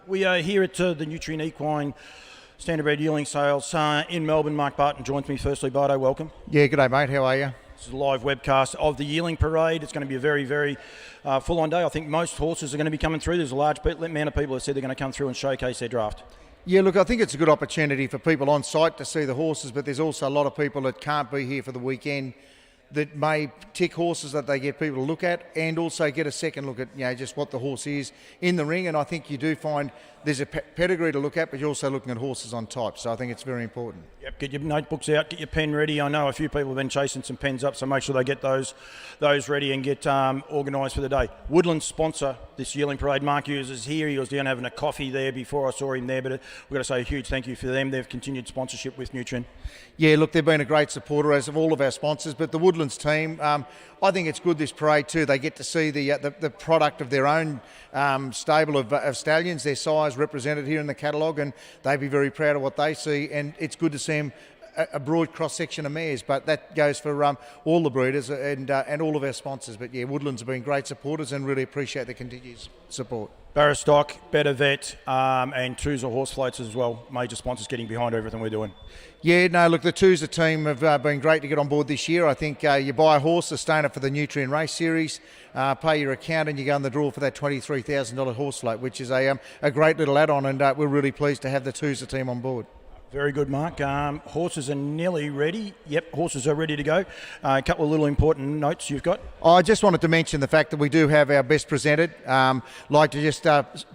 We are here at the Nutrien Equine Standardbred Yearling Sales in Melbourne. Mark Barton joins me. Firstly, Bardo, welcome. Yeah, g'day mate, how are you? This is a live webcast of the Yearling Parade. It's going to be a very, very full-on day. I think most horses are going to be coming through. There's a large amount of people that said they're going to come through and showcase their draft. Yeah, look, I think it's a good opportunity for people on site to see the horses, but there's also a lot of people that can't be here for the weekend that may tick horses that they get people to look at and also get a second look at, just what the horse is in the ring. And I think you do find there's a pedigree to look at, but you're also looking at horses on type. So I think it's very important. Yep, get your notebooks out, get your pen ready. I know a few people have been chasing some pens up, so make sure they get those ready and get organised for the day. Woodland's sponsor this Yearling Parade, Mark Hughes, is here. He was down having a coffee there before I saw him there, but we've got to say a huge thank you for them. They've continued sponsorship with Nutrien. Yeah, look, they've been a great supporter, as of all of our sponsors, but the Woodlands team, I think it's good this parade too. They get to see the product of their own stable of stallions, their size represented here in the catalogue, and they'd be very proud of what they see, and it's good to see them a broad cross-section of mares, but that goes for all the breeders and all of our sponsors. But yeah, Woodlands have been great supporters and really appreciate the continued support. Barristock, Better Vet, and Tooza Horse Floats as well. Major sponsors getting behind everything we're doing. Yeah, no, look, the Tooza team have been great to get on board this year. I think you buy a horse, sustain it for the Nutrien Race Series, pay your account, and you go in the draw for that $23,000 horse float, which is a great little add-on, and we're really pleased to have the Tooza team on board. Very good, Mark. Horses are nearly ready. Yep, horses are ready to go. A couple of little important notes you've got. I just wanted to mention the fact that we do have our best presented. Like to just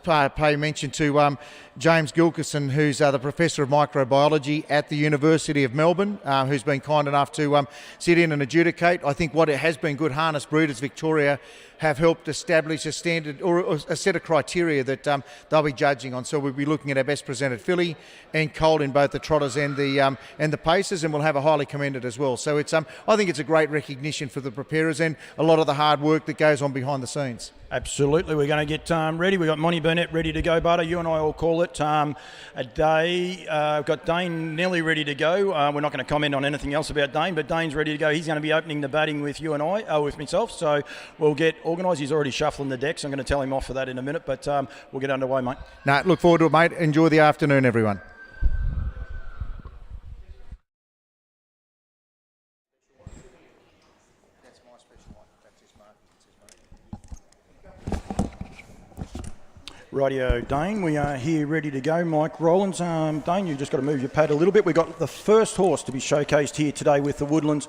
pay mention to James Gilkison, who's the Professor of Microbiology at the University of Melbourne, who's been kind enough to sit in and adjudicate. I think what it has been good, Harness Breeders Victoria have helped establish a standard or a set of criteria that they'll be judging on. So we'll be looking at our best presented filly and colt in both the trotters and the pacers, and we'll have a highly commended as well. So it's I think it's a great recognition for the preparers and a lot of the hard work that goes on behind the scenes. Absolutely. We're going to get ready. We've got Monty Burnett ready to go, Barter. You and I all call it a day. We've got Dane nearly ready to go. We're not going to comment on anything else about Dane, but Dane's ready to go. He's going to be opening the batting with you and I, with myself. So we'll get organised. He's already shuffling the decks. I'm going to tell him off for that in a minute, but we'll get underway, mate. No, look forward to it, mate. Enjoy the afternoon, everyone. Rightio, Dane, we are here ready to go. Mike Rowlands. Dane, you've just got to move your pad a little bit. We've got the first horse to be showcased here today with the Woodlands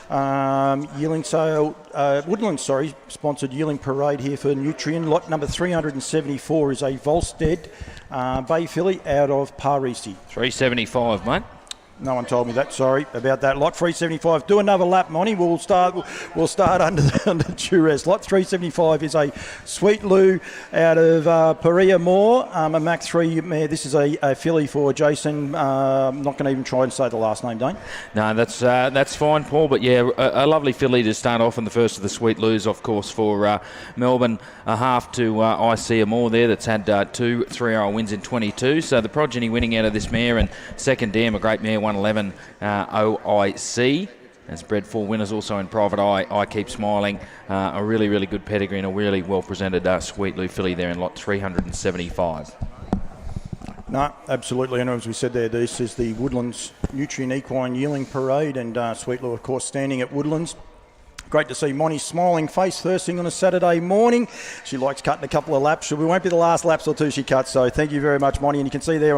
Yearling Sale, sponsored Yearling Parade here for Nutrien. Lot number 374 is a Volstead Bay filly out of Parisi. 375, mate. No one told me that. Sorry about that. Lot 375. Do another lap, Monty. We'll start under due rest. Lot 375 is a Sweet Lou out of Paria Moore, a Mach 3 mare. This is a filly for Jason. I'm not going to even try and say the last name, Dane. No, that's fine, Paul. But yeah, a lovely filly to start off in the first of the Sweet Lou's, of course, for Melbourne. A half to I See A More there. That's had 2 3-year-old wins in 22. So the progeny winning out of this mare, and second dam, a great mare. 111 OIC. Has bred 4 winners also in Private Eye. I Keep Smiling. A really, really good pedigree and a really well presented Sweet Lou filly there in lot 375. No, absolutely. And as we said there, this is the Woodlands Nutrien Equine Yearling Parade, and Sweet Lou, of course, standing at Woodlands. Great to see Monty's smiling face first thing on a Saturday morning. She likes cutting a couple of laps. We won't be the last laps or two she cuts, so thank you very much, Monty. And you can see there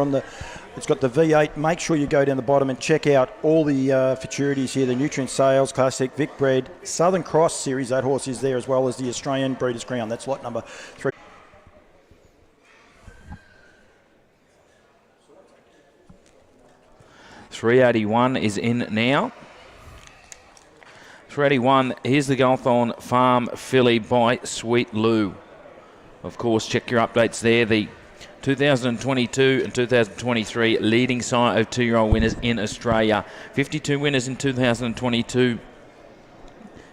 it's got the V8. Make sure you go down the bottom and check out all the futurities here. The Nutrien Sales, Classic, Vic Bred, Southern Cross Series. That horse is there, as well as the Australian Breeders' Crown. That's lot number 3. $381 is in now. 381, here's the Gulthorne Farm filly by Sweet Lou. Of course, check your updates there. The 2022 and 2023 leading sire of 2-year-old winners in Australia. 52 winners in 2022.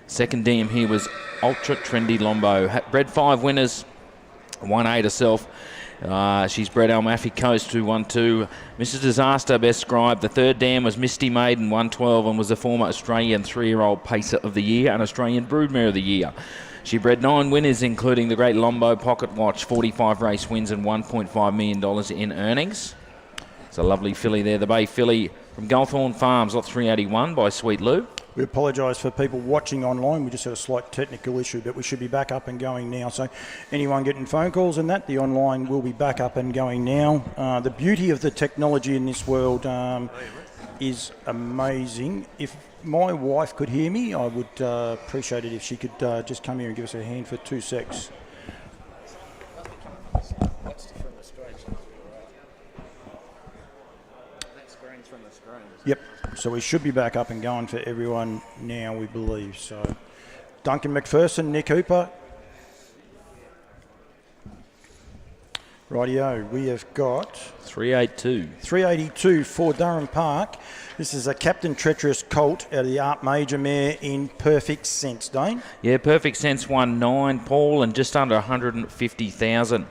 Second dam here was Ultra Trendy Lombo. Bred 5 winners, 1-8 herself. She's bred Almafi Coast 212. Mrs. Disaster best scribe. The third dam was Misty Maiden 112 and was the former Australian 3-year-old pacer of the year and Australian broodmare of the year. She bred 9 winners, including the Great Lombo Pocket Watch, 45 race wins and $1.5 million in earnings. It's a lovely filly there, the Bay filly from Gulthorne Farms, lot 381 by Sweet Lou. We apologise for people watching online. We just had a slight technical issue, but we should be back up and going now. So anyone getting phone calls and that, the online will be back up and going now. The beauty of the technology in this world is amazing. If my wife could hear me, I would appreciate it if she could just come here and give us a hand for 2 secs. Yep, so we should be back up and going for everyone now, we believe. So Duncan McPherson, Nick Hooper. Rightio, we have got 382 for Durham Park. This is a Captain Treacherous colt out of the Art Major mare in Perfect Sense, Dane. Yeah, Perfect Sense won 9, Paul, and just under 150,000.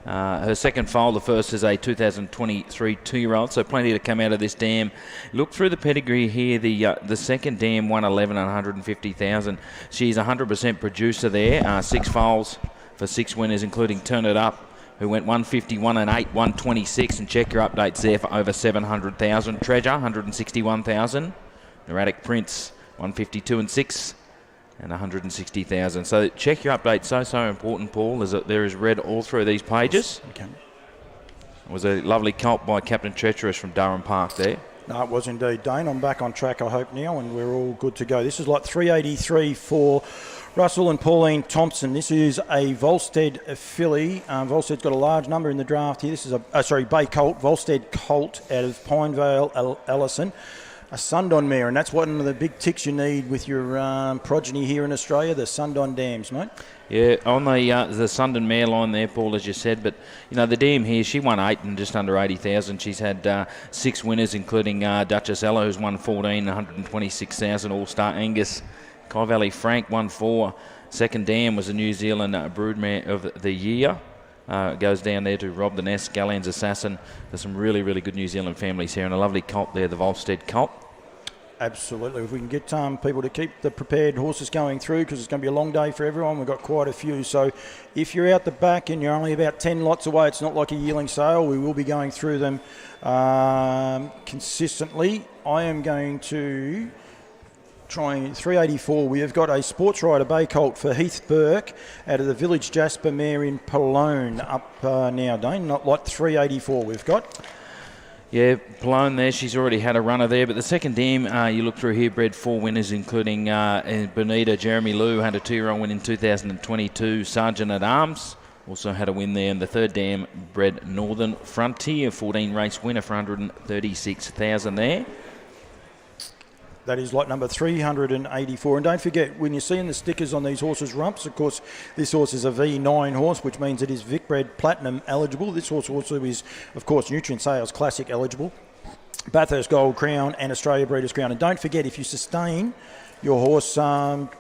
Her second foal, the first is a 2023 2-year-old, so plenty to come out of this dam. Look through the pedigree here. The second dam won 11 and 150,000. She's 100% producer there. 6 foals for 6 winners, including Turn It Up, who went 151 and 8, 126, and check your updates there for over 700,000. Treasure 161,000. Erratic Prince 152 and 6. And 160,000. So check your updates. So important, Paul. There is red all through these pages. Okay. It was a lovely colt by Captain Treacherous from Durham Park there. No, it was indeed, Dane. I'm back on track, I hope, now, and we're all good to go. This is lot 383 for Russell and Pauline Thompson. This is a Volstead filly. Volstead's got a large number in the draft here. This is a Bay Colt, Volstead Colt out of Pinevale, Ellison. A Sundon mare, and that's one of the big ticks you need with your progeny here in Australia, the Sundon dams, mate. Yeah, on the Sundon mare line there, Paul, as you said, but the dam here, she won 8 and just under 80,000. She's had 6 winners, including Duchess Ella, who's won 14, 126,000. All-Star Angus, Kai Valley Frank won 4. Second dam was a New Zealand broodmare of the year. Goes down there to Rob the Nest, Gallen's Assassin. There's some really, really good New Zealand families here, and a lovely colt there, the Volstead colt. Absolutely. If we can get people to keep the prepared horses going through, because it's going to be a long day for everyone. We've got quite a few. So if you're out the back and you're only about 10 lots away, it's not like a yearling sale. We will be going through them consistently. I am going to trying 384. We have got a Sports Rider Bay Colt for Heath Burke out of the Village Jasper mare in Pallone up now, Dane. Not lot 384 we've got. Yeah, Pallone there, she's already had a runner there, but the second dam, you look through here, bred 4 winners, including Bonita, Jeremy Liu, had a 2-year-old win in 2022, Sergeant at Arms, also had a win there, and the third dam bred Northern Frontier, 14 race winner for 136,000 there. That is lot number 384. And don't forget, when you're seeing the stickers on these horses' rumps, of course, this horse is a V9 horse, which means it is Vicbred Platinum eligible. This horse also is, of course, Nutrien Sales Classic eligible, Bathurst Gold Crown and Australia Breeders' Crown. And don't forget, if you sustain your horse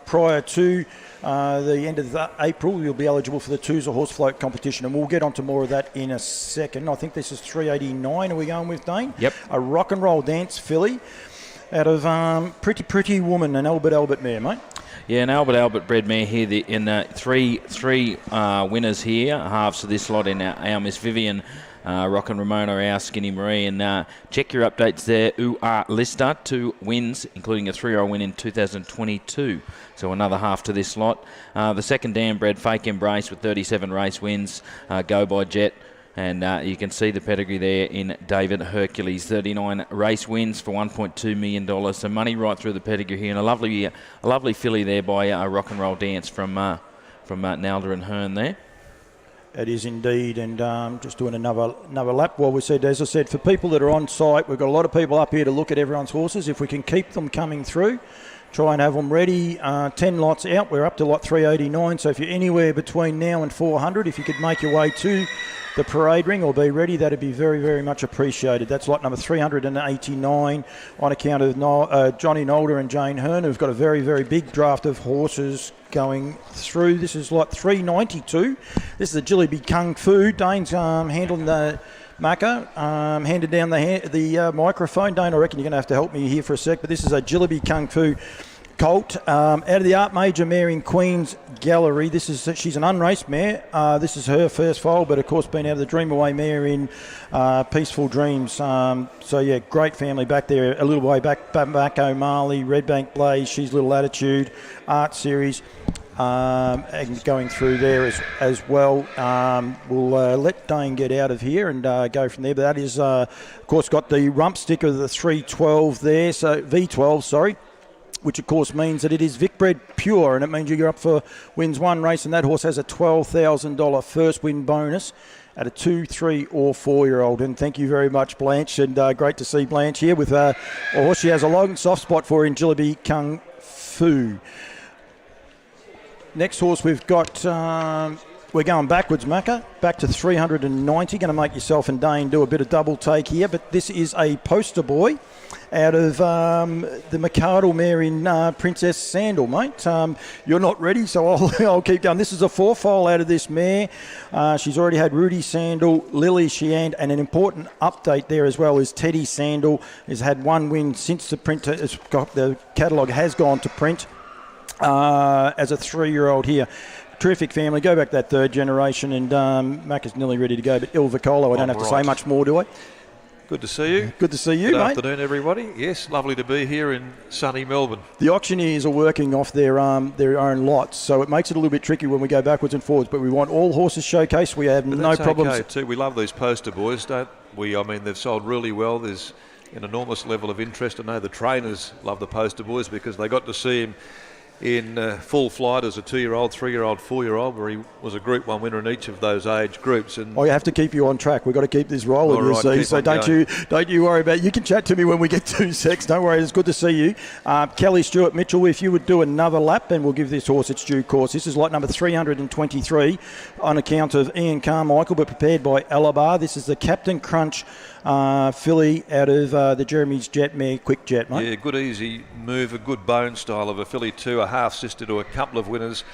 prior to the end of April, you'll be eligible for the Tooza Horse Float competition. And we'll get onto more of that in a second. I think this is 389. Are we going with, Dane? Yep. A rock and roll dance filly out of Pretty Woman, an Albert mare, mate. Yeah, an Albert bred mare here in three winners here, halves of this lot in our Miss Vivian, Rock and Ramona, our Skinny Marie, and check your updates there. Lister, 2 wins, including a 3-year-old win in 2022. So another half to this lot. The second dam bred Fake Embrace with 37 race wins, Go by Jet. And you can see the pedigree there in David Hercules, 39 race wins for $1.2 million. So money right through the pedigree here, and a lovely filly there by Rock and Roll Dance from Nalder and Hearn there. It is indeed, and just doing another lap. Well, as I said, for people that are on site, we've got a lot of people up here to look at everyone's horses. If we can keep them coming through, try and have them ready. 10 lots out. We're up to lot 389. So if you're anywhere between now and 400, if you could make your way to the parade ring or be ready, that'd be very, very much appreciated. That's lot number 389 on account of Johnny Nolder and Jane Hearn, who've got a very, very big draft of horses going through. This is lot 392. This is a Jilliby Kung Fu. Dane's handling the Macca, handed down the microphone. Dane, I reckon you're going to have to help me here for a sec, but this is a Jilliby Kung Fu colt out of the Art Major mare in Queen's Gallery. She's an unraced mare. This is her first foal, but of course been out of the Dream Away mare in Peaceful Dreams. So yeah, great family back there. A little way back O'Malley, Redbank Blaze, She's Little Attitude, Art Series. And going through there as well. We'll let Dane get out of here and go from there. But that is, of course, got the rump sticker of the 312 there, so V12, sorry, which of course means that it is Vicbred Pure, and it means you're up for wins one race, and that horse has a $12,000 first win bonus at a 2, 3 or 4-year-old. And thank you very much, Blanche, and great to see Blanche here with a horse she has a long soft spot for in Jillaby Kung Fu. Next horse we've got, we're going backwards, Macca, back to 390. Going to make yourself and Dane do a bit of double take here, but this is a poster boy out of the McArdle mare in Princess Sandal, mate. You're not ready, so I'll keep going. This is a 4-foal out of this mare. She's already had Rudy Sandal, Lily Sheand, and an important update there as well is Teddy Sandal has had one win since the catalogue has gone to print. As a 3-year-old here. Terrific family. Go back that third generation, and Mac is nearly ready to go. But Il Vicolo, I don't have to say much more, do I? Good to see you. Good to see you, Good mate. afternoon, everybody. Yes, lovely to be here in sunny Melbourne. The auctioneers are working off their own lots, so it makes it a little bit tricky when we go backwards and forwards. But we want all horses showcased. We have no problems. Okay too. We love these poster boys, don't we? I mean, they've sold really well. There's an enormous level of interest. I know the trainers love the poster boys because they got to see him in full flight as a 2-year-old, 3-year-old, 4-year-old, where he was a Group 1 winner in each of those age groups. And I have to keep you on track. We've got to keep this rolling, right, you see. So don't you worry about it. You can chat to me when we get to sex. Don't worry. It's good to see you. Kelly Stewart Mitchell, if you would do another lap, and we'll give this horse its due course. This is lot number 323 on account of Ian Carmichael, but prepared by Alabar. This is the Captain Crunch filly out of the Jeremy's Jet mare, Quick Jet, mate. Yeah, good easy move, a good bone style of a filly too, a half sister to a couple of winners.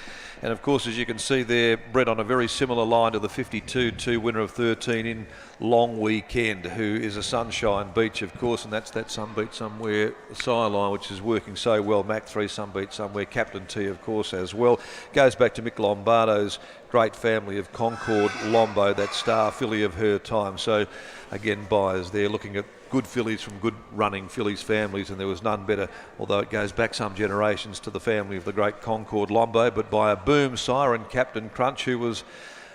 And of course, as you can see there, bred on a very similar line to the 52-2 winner of 13 in Long Weekend, who is a Sunshine Beach, of course, and that's that Sunbeat Somewhere sire line, which is working so well. Mac 3 Sunbeat Somewhere, Captain T, of course, as well. Goes back to Mick Lombardo's great family of Concord Lombo, that star filly of her time. So again, buyers there looking at good fillies from good running fillies families, and there was none better, although it goes back some generations to the family of the great Concord Lombo, but by a boom siren, Captain Crunch, who was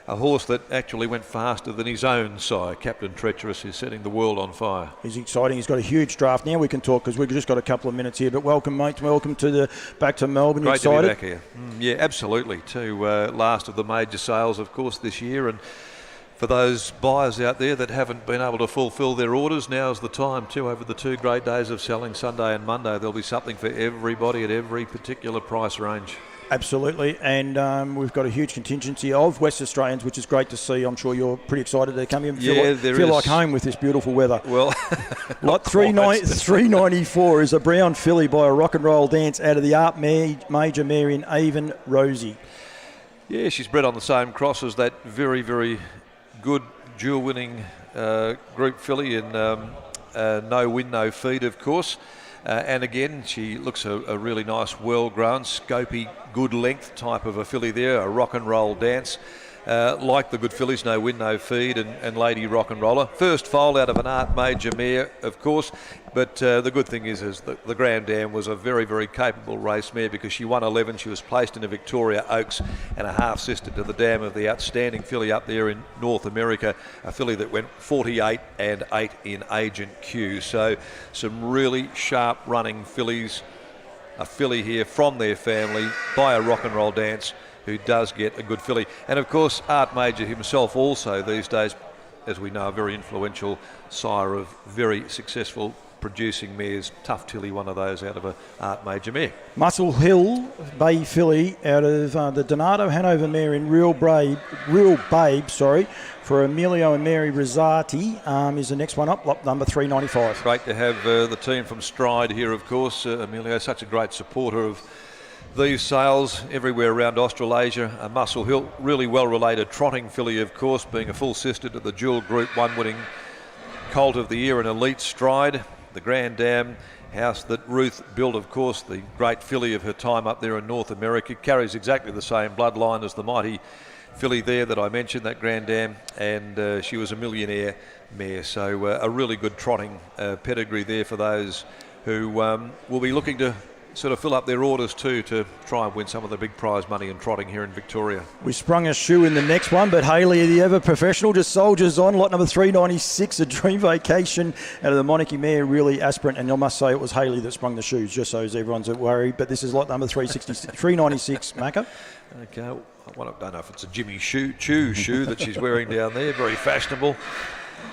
a horse that actually went faster than his own sire. Captain Treacherous is setting the world on fire. He's exciting. He's got a huge draft. Now we can talk because we've just got a couple of minutes here. But welcome, mate. Welcome to back to Melbourne. Great excited? To be back here. Yeah, absolutely. To last of the major sales, of course, this year. And for those buyers out there that haven't been able to fulfil their orders, now's the time too. Over the 2 great days of selling, Sunday and Monday, there'll be something for everybody at every particular price range. Absolutely, and we've got a huge contingency of West Australians, which is great to see. I'm sure you're pretty excited to come here and feel like home with this beautiful weather. Well, lot 394 is a brown filly by a rock and roll dance out of the Art Major mare in Avon Rosie. Yeah, she's bred on the same cross as that very, very good dual winning group filly in No Win, No Feed, of course. And again, she looks a really nice, well-grown, scopy, good length type of a filly there, a rock and roll dance. Like the good fillies, No Win, No Feed and Lady Rock and Roller. First foal out of an Art Major mare, of course, but the good thing is the Grand Dam was a very, very capable race mare because she won 11. She was placed in a Victoria Oaks and a half-sister to the dam of the outstanding filly up there in North America, a filly that went 48 and 8 in Agent Q. So some really sharp running fillies, a filly here from their family by a rock and roll dance, who does get a good filly. And of course, Art Major himself also these days, as we know, a very influential sire of very successful producing mares. Tough Tilly, one of those out of a Art Major mare. Muscle Hill Bay filly out of the Donato Hanover mare in Real Babe, for Emilio and Mary Rosati is the next one up, lot number 395. Great to have the team from Stride here, of course. Emilio, such a great supporter of these sales everywhere around Australasia. A Muscle Hill, really well-related trotting filly, of course, being a full sister to the dual Group 1 winning Colt of the Year and Elite Stride, the Grand Dam, house that Ruth built, of course, the great filly of her time up there in North America. Carries exactly the same bloodline as the mighty filly there that I mentioned, that Grand Dam, and she was a millionaire mare. So a really good trotting pedigree there for those who will be looking to sort of fill up their orders too, to try and win some of the big prize money in trotting here in Victoria. We sprung a shoe in the next one, but Hayley, the ever professional, just soldiers on. Lot number 396, a Dream Vacation out of the Monarchy mare, really aspirant. And I must say it was Hayley that sprung the shoes, just so everyone's worried. But this is lot number 396, Macca. Okay, well, I don't know if it's a Jimmy Choo shoe that she's wearing down there, very fashionable.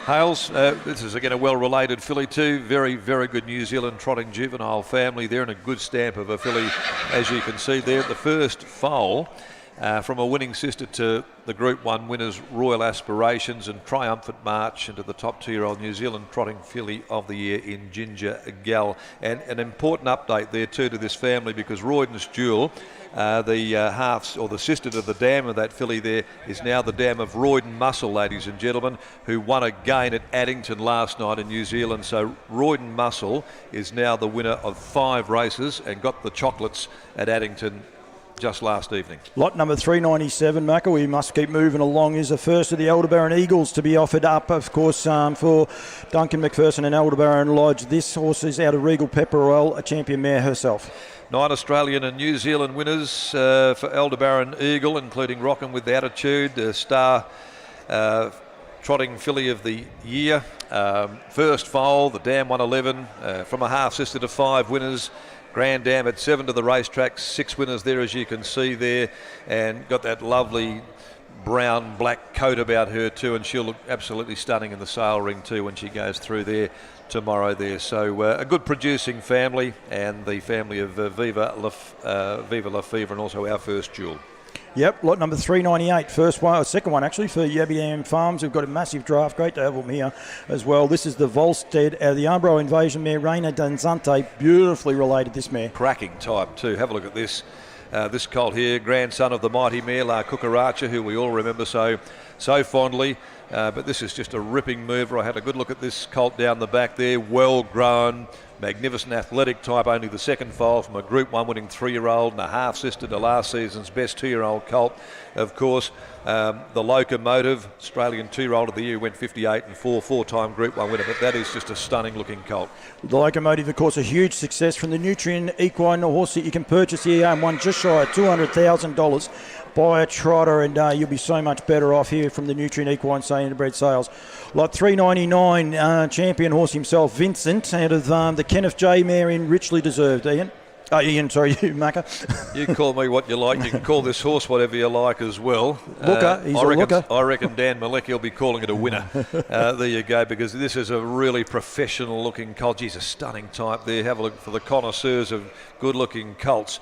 Hales, this is again a well-related filly too. Very, very good New Zealand trotting juvenile family there, and a good stamp of a filly, as you can see there. The first foal from a winning sister to the Group 1 winners, Royal Aspirations and Triumphant March, into the top 2-year-old New Zealand trotting filly of the year in Ginger Gal. And an important update there too to this family, because Royden's Jewel, the halves or the sister to the dam of that filly there, is now the dam of Royden Muscle, ladies and gentlemen, who won again at Addington last night in New Zealand. So Royden Muscle is now the winner of 5 races and got the chocolates at Addington just last evening. Lot number 397, Macca, we must keep moving along, is the first of the Aldebaran Eagles to be offered up, of course, for Duncan McPherson and Aldebaran Lodge. This horse is out of Regal Pepperell, a champion mare herself. 9 Australian and New Zealand winners for Aldebaran Eagle, including Rockin' with Attitude, star trotting filly of the year. First foal, the Dam 111, from a half sister to 5 winners. Grand Dam at 7 to the racetrack, 6 winners there, as you can see there, and got that lovely brown black coat about her too, and she'll look absolutely stunning in the sale ring too when she goes through there tomorrow there. So a good producing family, and the family of Viva La Fever, and also our first jewel. Yep, lot number 398, first one, or second one actually, for Yabby Farms. We've got a massive draft, great to have them here as well. This is the Volstead, the Armbro Invasion mare, Reina Danzante, beautifully related, this mare. Cracking type too, have a look at this. This colt here, grandson of the mighty mare La Cucaracha, who we all remember so fondly. But this is just a ripping mover. I had a good look at this colt down the back there, well grown, magnificent athletic type, only the second foal from a Group 1 winning 3-year-old and a half sister to last season's best 2-year-old colt. Of course, the Locomotive, Australian 2-year-old of the year, went 58 and 4-time Group 1 winner, but that is just a stunning looking colt. The Locomotive, of course, a huge success from the Nutrien Equine, a horse that you can purchase here and won just shy of $200,000. Buy a trotter and you'll be so much better off here from the Nutrien Equine Standardbred sales. Lot 399, champion horse himself, Vincent, out of the Kenneth J mare in Richly Deserved. Ian, you, Macca. You call me what you like. You can call this horse whatever you like as well. Looker, he's a looker. I reckon Dan Malecki will be calling it a winner. There you go, because this is a really professional looking colt. He's a stunning type there. Have a look for the connoisseurs of good looking colts.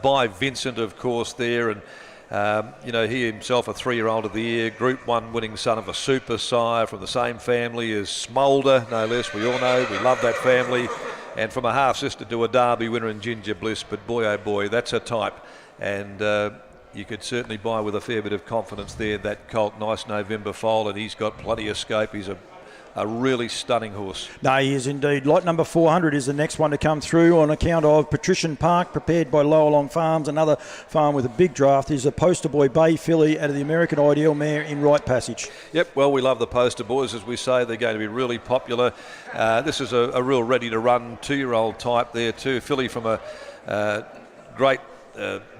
By Vincent, of course, there, and he himself a 3-year-old of the year, Group 1 winning son of a super sire from the same family as Smolder, no less. We all know, we love that family. And from a half-sister to a Derby winner in Ginger Bliss. But boy, oh boy, that's a type. And you could certainly buy with a fair bit of confidence there, that colt. Nice November foal, and he's got plenty of scope. He's a really stunning horse. No, he is indeed. Lot number 400 is the next one to come through on account of Patrician Park, prepared by Lower Long Farms. Another farm with a big draft is a Poster Boy Bay filly out of the American Ideal mare in Rite Passage. Yep, well, we love the Poster Boys, as we say. They're going to be really popular. This is a real ready-to-run 2-year-old type there too. Filly from a great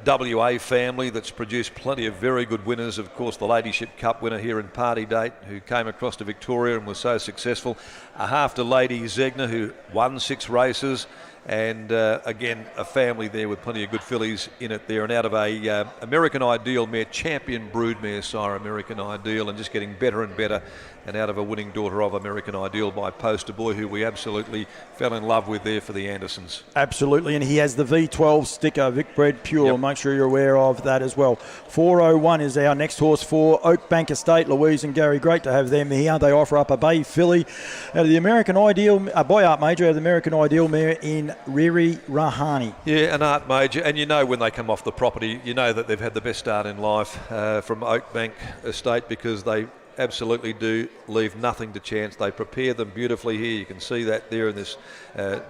WA family that's produced plenty of very good winners. Of course, the Ladyship Cup winner here in Party Date, who came across to Victoria and was so successful. A half to Lady Zegna, who won 6 races. And again, a family there with plenty of good fillies in it there. And out of a American Ideal mare, champion broodmare sire American Ideal, and just getting better and better. And out of a winning daughter of American Ideal by Poster Boy, who we absolutely fell in love with there for the Andersons. Absolutely, and he has the V12 sticker, Vic Bred Pure. Yep. Make sure you're aware of that as well. 401 is our next horse for Oak Bank Estate. Louise and Gary, great to have them here. They offer up a bay filly out of the American Ideal, a boy art major out of the American Ideal mare in Riri Rahani. Yeah, an art major, and you know when they come off the property, you know that they've had the best start in life from Oak Bank Estate, because they absolutely do leave nothing to chance. They prepare them beautifully here. You can see that there in this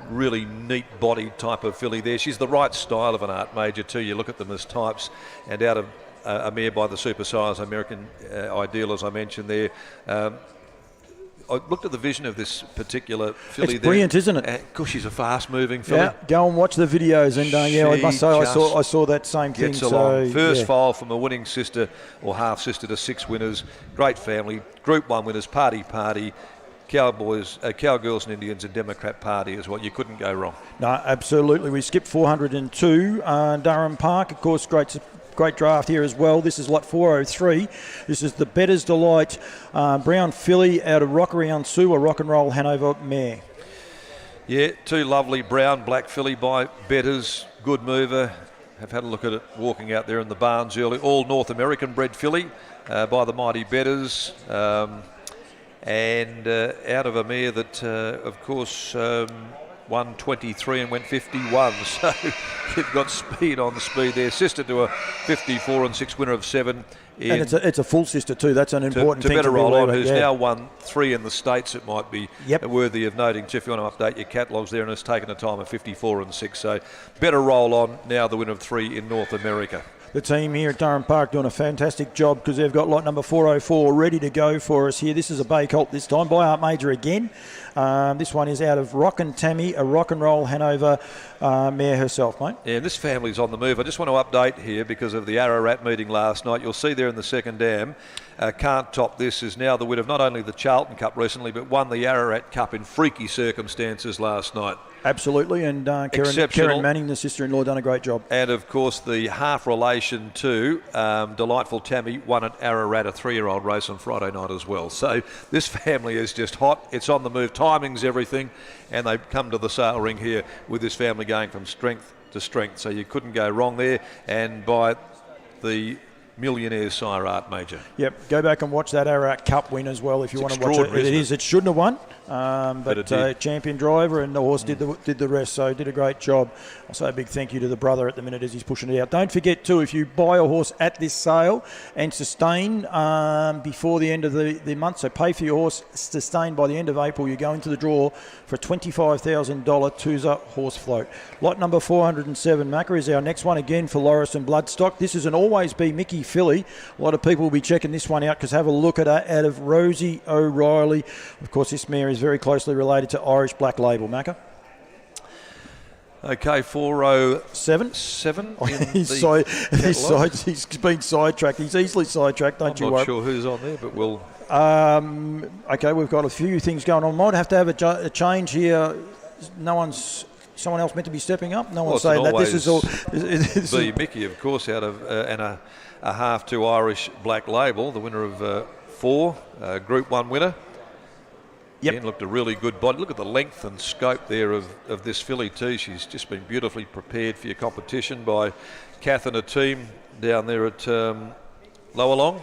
really neat bodied type of filly there. She's the right style of an Art Major too. You look at them as types, and out of a mare by the supersized American Ideal, as I mentioned there. I looked at the vision of this particular filly. It's brilliant, isn't it? Of course, she's a fast-moving filly. Yeah, go and watch the videos, and I must say I saw that same thing. Gets along. First yeah. file from a winning sister or half sister to 6 winners. Great family. Group 1 winners. Party. Cowboys, Cowgirls and Indians, and Democrat Party is what you couldn't go wrong. No, absolutely. We skipped 402. Durham Park, of course, great draft here as well. This is lot 403. This is the Better's Delight brown filly out of Rockaround Sue, a Rock and Roll Hanover mare. Yeah, 2 lovely brown black filly by Better's. Good mover. Have had a look at it walking out there in the barns early. All North American bred filly by the mighty Better's. And out of a mare that, of course, won 23 and went 51, so you've got speed on speed there. Sister to a 54 and 6 winner of 7. And it's a full sister too. That's an important thing to to roll on, remember. who's now won 3 in the States. It might be worthy of noting. So if you want to update your catalogues there, and it's taken a time of 54 and 6. So better roll on now, the winner of 3 in North America. The team here at Durham Park doing a fantastic job, because they've got lot number 404 ready to go for us here. This is a bay colt this time by Art Major again. This one is out of Rockin' Tammy, a Rock and Roll Hanover mare herself, mate. Yeah, this family's on the move. I just want to update here because of the Ararat meeting last night. You'll see there in the second dam, Can't Top This is now the winner of not only the Charlton Cup recently, but won the Ararat Cup in freaky circumstances last night. Absolutely, and Karen Manning, the sister-in-law, done a great job. And of course the half relation to Delightful Tammy won at Ararat, a 3-year-old race on Friday night as well. So this family is just hot. It's on the move. Timing's everything, and they've come to the sale ring here with this family going from strength to strength. So you couldn't go wrong there. And by the millionaire sire Art Major. Yep, go back and watch that Ararat Cup win as well if you want to watch it. It shouldn't have won, but champion driver, and the horse did the rest, so did a great job. I'll say a big thank you to the brother at the minute as he's pushing it out. Don't forget too, if you buy a horse at this sale and sustain before the end of the month, so pay for your horse, sustain by the end of April, you go into the draw for a $25,000 Tooza horse float. Lot number 407, Macca, is our next one again for Loris and Bloodstock. This is an Always Be Mickey filly. A lot of people will be checking this one out, because have a look at her out of Rosie O'Reilly. Of course, this mare is very closely related to Irish Black Label, Macca. Okay, 407. He's been sidetracked. He's easily sidetracked, don't you worry. I'm not sure who's on there, but we'll... Okay, we've got a few things going on. Might have to have a change here. Someone else meant to be stepping up. No one's saying that. This is all... Be Mickey, of course, out of... and a half to Irish Black Label, the winner of 4, Group 1 winner. Yep. Again, looked a really good body. Look at the length and scope there of this filly too. She's just been beautifully prepared for your competition by Kath and her team down there at Lower Long.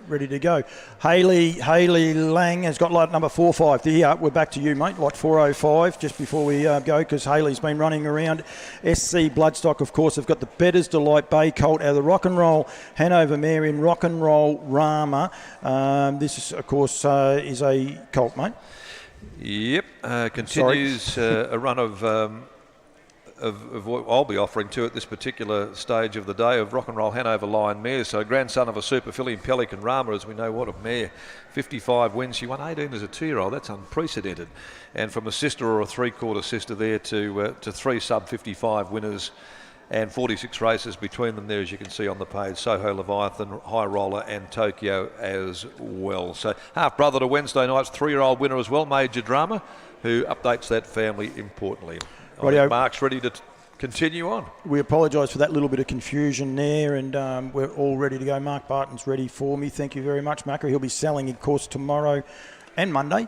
Ready to go. Hayley Lang has got lot number 45. Here, we're back to you, mate. Lot 405, just before we go, because Hayley's been running around. SC Bloodstock, of course, have got the Better's Delight Bay Colt out of the Rock and Roll Hanover mare in Rock and Roll Rama. This, is, of course, is a colt, mate. Yep, continues a run of what I'll be offering to at this particular stage of the day of Rock and Roll Hanover Lion mares. So grandson of a super filly in Pelican Rama, as we know, what a mare. 55 wins. She won 18 as a 2-year-old. That's unprecedented. And from a sister or a 3/4 sister there to 3 sub-55 winners and 46 races between them there, as you can see on the page. Soho Leviathan, High Roller and Tokyo as well. So half-brother to Wednesday night's 3-year-old winner as well, Major Drama, who updates that family importantly. Mark's ready to continue on. We apologise for that little bit of confusion there, and we're all ready to go. Mark Barton's ready for me. Thank you very much, Macca. He'll be selling, of course, tomorrow and Monday.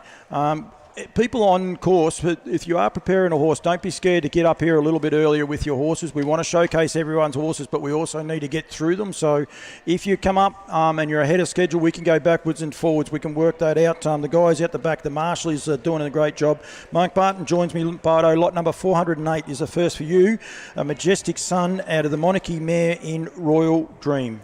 People on course, but if you are preparing a horse, don't be scared to get up here a little bit earlier with your horses. We want to showcase everyone's horses, but we also need to get through them. So if you come up and you're ahead of schedule, we can go backwards and forwards. We can work that out. The guys out the back, the marshals, are doing a great job. Mike Barton joins me. Bardo, lot number 408 is the first for you. A Majestic Sun out of the Monarchy mare in Royal Dream.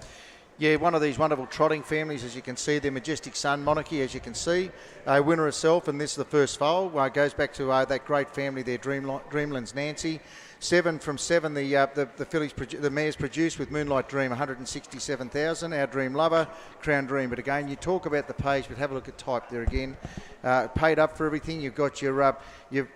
Yeah, one of these wonderful trotting families, as you can see, their Majestic Sun Monarchy, as you can see, a winner herself, and this is the first foal. Goes back to that great family there, Dreamland's Nancy. 7 from 7, the fillies, the mares produced with Moonlight Dream, 167,000. Our Dream Lover, Crown Dream. But again, you talk about the page, but have a look at type there again. Paid up for everything. You've got your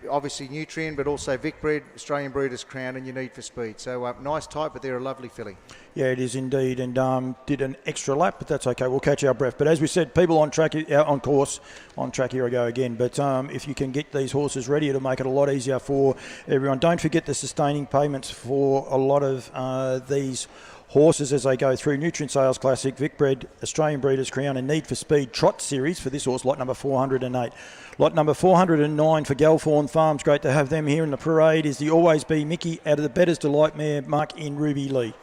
obviously Nutrien, but also Vic Bred, Australian Breeders' Crown, and your Need for Speed. So nice type, but they're a lovely filly. Yeah, it is indeed, and did an extra lap, but that's okay. We'll catch our breath. But as we said, people on track, on course, on track, here I go again. But if you can get these horses ready, it'll make it a lot easier for everyone. Don't forget the sustaining payments for a lot of these horses as they go through. Nutrien Sales Classic, Vic Bred, Australian Breeders' Crown, and Need for Speed Trot Series for this horse, lot number 408. Lot number 409 for Galthorne Farms. Great to have them here in the parade is the Always Be Mickey out of the Better's Delight mare, Mark in Ruby Lee.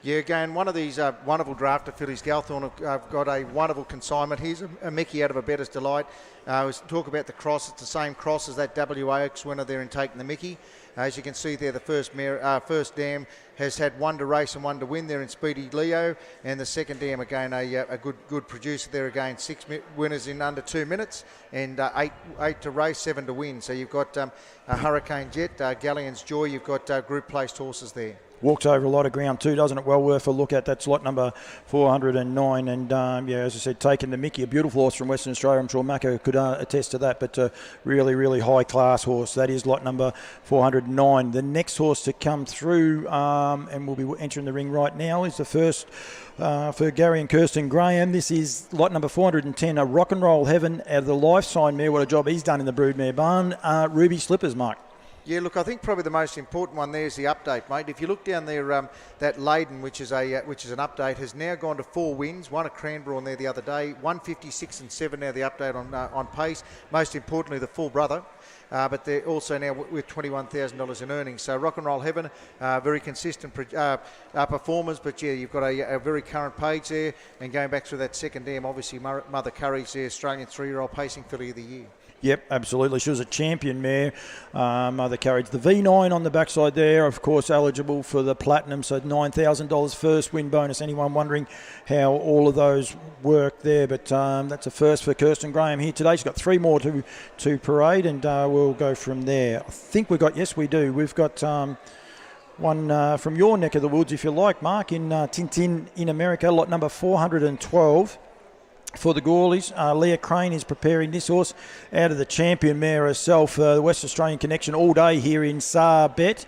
Yeah, again, one of these wonderful drafter fillies. Galthorne have got a wonderful consignment. Here's a Mickey out of a Better's Delight. We talk about the cross. It's the same cross as that WAX winner there in taking the Mickey. As you can see there, the first dam has had one to race and one to win there in Speedy Leo, and the second dam again a good producer there again. 6 winners in under 2 minutes, and eight to race, 7 to win. So you've got a Hurricane Jet, Galleon's Joy. You've got group placed horses there. Walks over a lot of ground too, doesn't it? Well worth a look at. That's lot number 409. And, yeah, as I said, taking the Mickey, a beautiful horse from Western Australia. I'm sure Macca could attest to that, but a really, really high-class horse. That is lot number 409. The next horse to come through, and we'll be entering the ring right now, is the first for Gary and Kirsten Graham. This is lot number 410, a Rock and Roll Heaven out of the Life Sign mare. What a job he's done in the broodmare barn. Ruby Slippers, Mark. Yeah, look, I think probably the most important one there is the update, mate. If you look down there, that Leyden, which is an update, has now gone to 4 wins. Won at Cranbourne there the other day. 156 and 7 now the update on pace. Most importantly, the full brother. But they're also now with $21,000 in earnings. So Rock and Roll Heaven, very consistent performers. But yeah, you've got a very current page there. And going back through that second dam, obviously Mother Curry's the Australian 3-year-old pacing filly of the year. Yep, absolutely. She was a champion mare, Mother Carriage. The V9 on the backside there, of course, eligible for the Platinum, so $9,000 first win bonus. Anyone wondering how all of those work there? But that's a first for Kirsten Graham here today. She's got 3 more to parade, and we'll go from there. I think yes, we do. We've got one from your neck of the woods, if you like, Mark, in Tintin in America, lot number 412. For the Gawleys, Leah Crane is preparing this horse out of the champion mare herself, the West Australian connection all day here in Sarbet.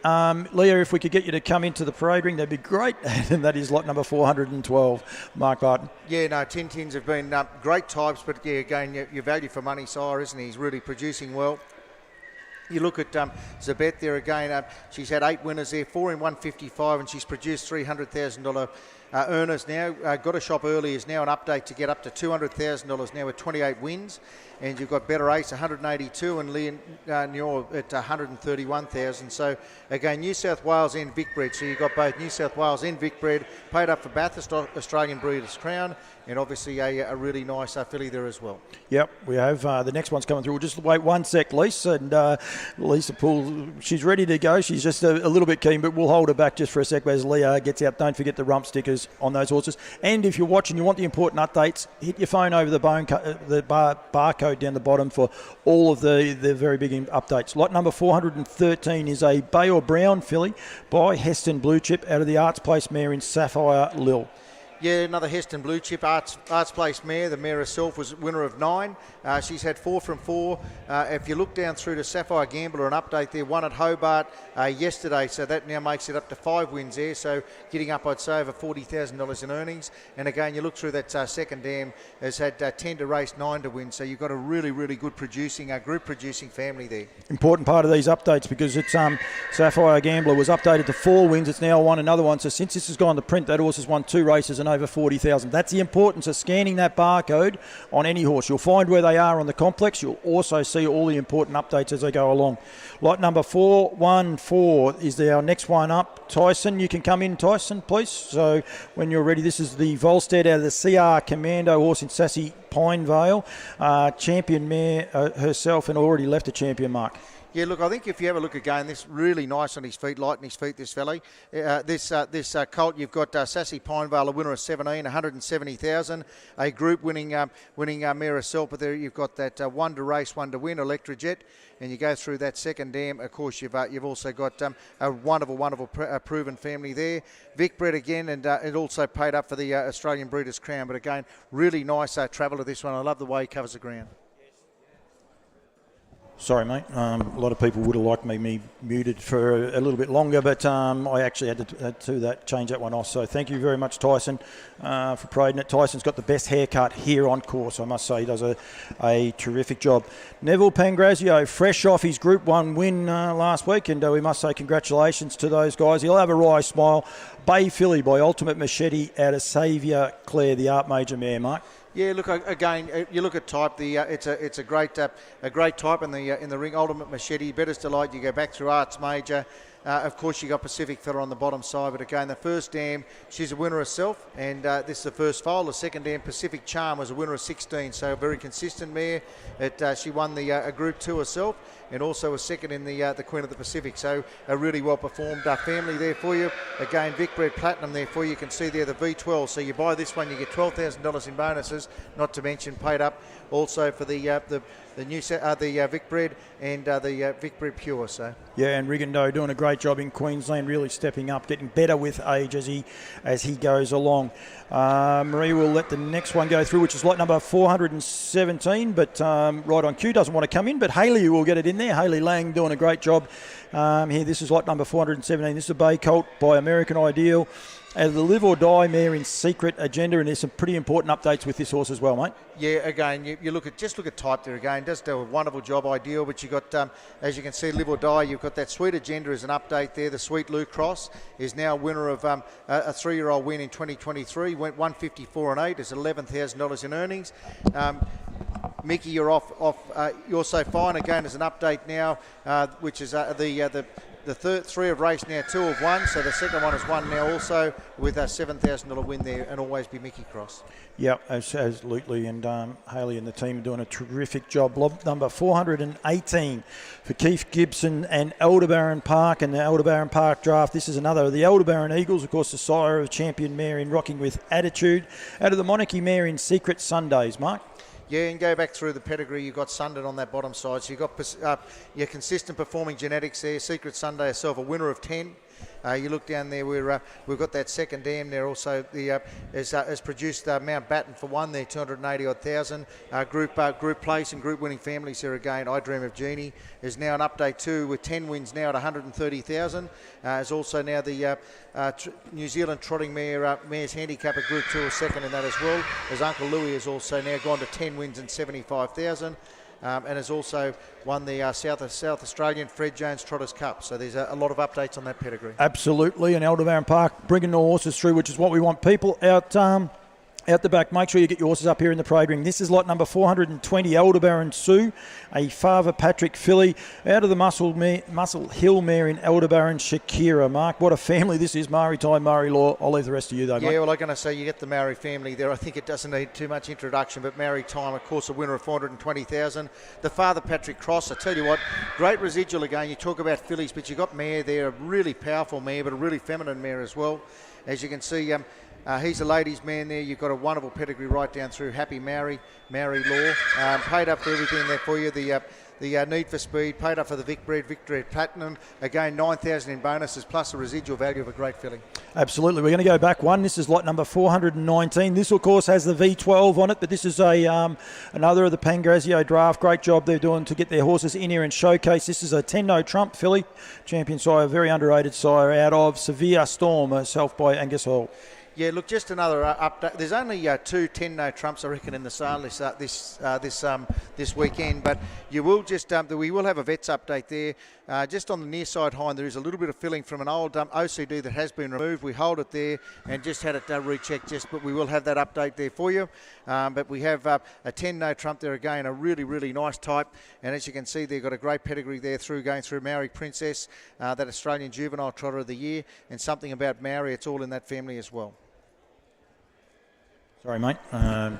Leah, if we could get you to come into the parade ring, that'd be great. And that is lot number 412, Mark Barton. Yeah, no, Tintins have been great types, but yeah, again, your value for money sire, isn't he? He's really producing well. You look at Zabeth there again. She's had 8 winners there, 4 in 155, and she's produced $300,000 earners now. Got a shop early is now an update to get up to $200,000 now with 28 wins. And you've got Better Ace, 182, and Leon Nior at 131,000. So again, New South Wales and Vic Bred. So you've got both New South Wales and Vic Bred paid up for Bathurst Australian Breeders' Crown, and obviously a really nice filly there as well. Yep, we have the next one's coming through. We'll just wait 1 sec, Lisa, and Lisa Poole, she's ready to go. She's just a little bit keen, but we'll hold her back just for a sec as Leah gets out. Don't forget the rump stickers on those horses. And if you're watching, you want the important updates, hit your phone over the barcode down the bottom for all of the very big updates. Lot number 413 is a Bay or Brown filly by Heston Blue Chip out of the Arts Place mare in Sapphire Lil. Yeah, another Heston Blue Chip Arts Place mare. The mare herself was winner of 9. She's had 4 from 4. If you look down through to Sapphire Gambler, an update there, 1 at Hobart yesterday, so that now makes it up to 5 wins there. So getting up, I'd say, over $40,000 in earnings. And again, you look through that second dam, has had 10 to race, 9 to win. So you've got a really, really good group producing family there. Important part of these updates because it's Sapphire Gambler was updated to 4 wins. It's now won another one. So since this has gone to print, that horse has won 2 races and over 40,000. That's the importance of scanning that barcode on any horse. You'll find where they are on the complex. You'll also see all the important updates as they go along. Lot number 414 is our next one up. Tyson, you can come in, Tyson, please. So when you're ready, this is the Volstead out of the CR Commando horse in Sassy Pine Vale. Champion mare herself and already left a champion mark. Yeah, look, I think if you have a look again, this really nice on his feet, light on his feet, this fella. This colt, you've got Sassy Pinevale, a winner of 17, 170,000. A group winning mare herself, but there you've got that one to race, one to win, Electrojet. And you go through that second dam. Of course, you've also got a wonderful proven family there. Vic bred again, and it also paid up for the Australian Breeders' Crown. But again, really nice travel to this one. I love the way he covers the ground. Sorry, mate. A lot of people would have liked me muted for a little bit longer, but I actually had to change that one off. So thank you very much, Tyson, for parading it. Tyson's got the best haircut here on course, I must say. He does a terrific job. Neville Pangrazio, fresh off his Group 1 win last week, and we must say congratulations to those guys. He'll have a wry smile. Bay Filly by Ultimate Machete out of Saviour Clare, the Art Major mare, Mark. Yeah, look again. You look at type. It's a great type in the ring. Ultimate Machete, Better's Delight. You go back through Arts Major. Of course, you got Pacific Feather on the bottom side, but again, the first dam, she's a winner herself, and this is the first foal. The second dam, Pacific Charm, was a winner of 16, so a very consistent mare. She won the Group 2 herself, and also a second in the Queen of the Pacific. So a really well performed family there for you. Again, Vic Bred Platinum there for you. You can see there the V12. So you buy this one, you get $12,000 in bonuses, not to mention paid up also for the Vic Bred and the Vic Bred Pure. So yeah, and Rigondeaux doing a great job in Queensland, really stepping up, getting better with age as he goes along. Marie will let the next one go through, which is lot number 417, but right on cue, doesn't want to come in, but Hayley will get it in there. Hayley Lang doing a great job here. This is lot number 417. This is a bay colt by American Ideal. The Live or Die mare in Secret Agenda, and there's some pretty important updates with this horse as well, mate. Yeah, again, you look at type there again. Does do a wonderful job, Ideal, but you got as you can see, Live or Die. You've got that Sweet Agenda as an update there. The Sweet Lou Cross is now winner of a 3-year-old win in 2023. Went 154 and 8. It's $11,000 in earnings. Mickey, you're off. You're so fine again as an update now, which is the third 3 of race now, 2 of 1. So the second one is 1 now also with a $7,000 win there, and always be Mickey Cross. Yeah, absolutely. And Hayley and the team are doing a terrific job. Lot number 418 for Keith Gibson and Aldebaran Park and the Aldebaran Park draft. This is another of the Aldebaran Eagles, of course, the sire of champion mare in Rocking with Attitude. Out of the Monarchy mare in Secret Sundays, Mark. Yeah, and go back through the pedigree. You've got Sunday on that bottom side. So you've got your consistent performing genetics there. Secret Sunday herself, a winner of 10. You look down there, we've got that second dam there also. Has produced Mountbatten for 1 there, 280,000 group place and group winning families here again. I Dream of Jeannie is now an update 2 with 10 wins now at 130,000. Is also now the New Zealand trotting mare's handicap at Group 2 or second in that as well. As Uncle Louis has also now gone to 10 wins and 75,000. And has also won the South Australian Fred Jones Trotters Cup. So there's a lot of updates on that pedigree. Absolutely, and Aldebaran Park bringing the horses through, which is what we want. People out the back, make sure you get your horses up here in the parade ring. This is lot number 420, Aldebaran Sue, a Father Patrick filly. Out of the Muscle Hill mare in Aldebaran Shakira. Mark, what a family this is. Murray Time, Murray Law. I'll leave the rest to you though, mate. Yeah, well, I'm going to say you get the Murray family there. I think it doesn't need too much introduction, but Murray Time, of course, a winner of 420,000. The Father Patrick Cross, I tell you what, great residual again. You talk about fillies, but you got mare there, a really powerful mare, but a really feminine mare as well. As you can see, he's a ladies' man there. You've got a wonderful pedigree right down through. Happy Mary Law. Paid up for everything there for you. The Need for Speed, paid up for the Vic Bred Platinum. Again, 9,000 in bonuses, plus the residual value of a great filly. Absolutely. We're going to go back one. This is lot number 419. This, of course, has the V12 on it, but this is another of the Pangrazio draft. Great job they're doing to get their horses in here and showcase. This is a 10-no trump filly. Champion sire, very underrated sire out of Severe Storm, herself by Angus Hall. Yeah, look, just another update. There's only 2 10-no trumps, I reckon, in the sale this weekend. But you will we will have a vets update there. Just on the near side hind, there is a little bit of filling from an old OCD that has been removed. We hold it there and just had it rechecked. But we will have that update there for you. But we have a 10-no trump there again, a really, really nice type. And as you can see, they've got a great pedigree there going through Maori Princess, that Australian Juvenile Trotter of the Year, and something about Maori. It's all in that family as well. Sorry, mate.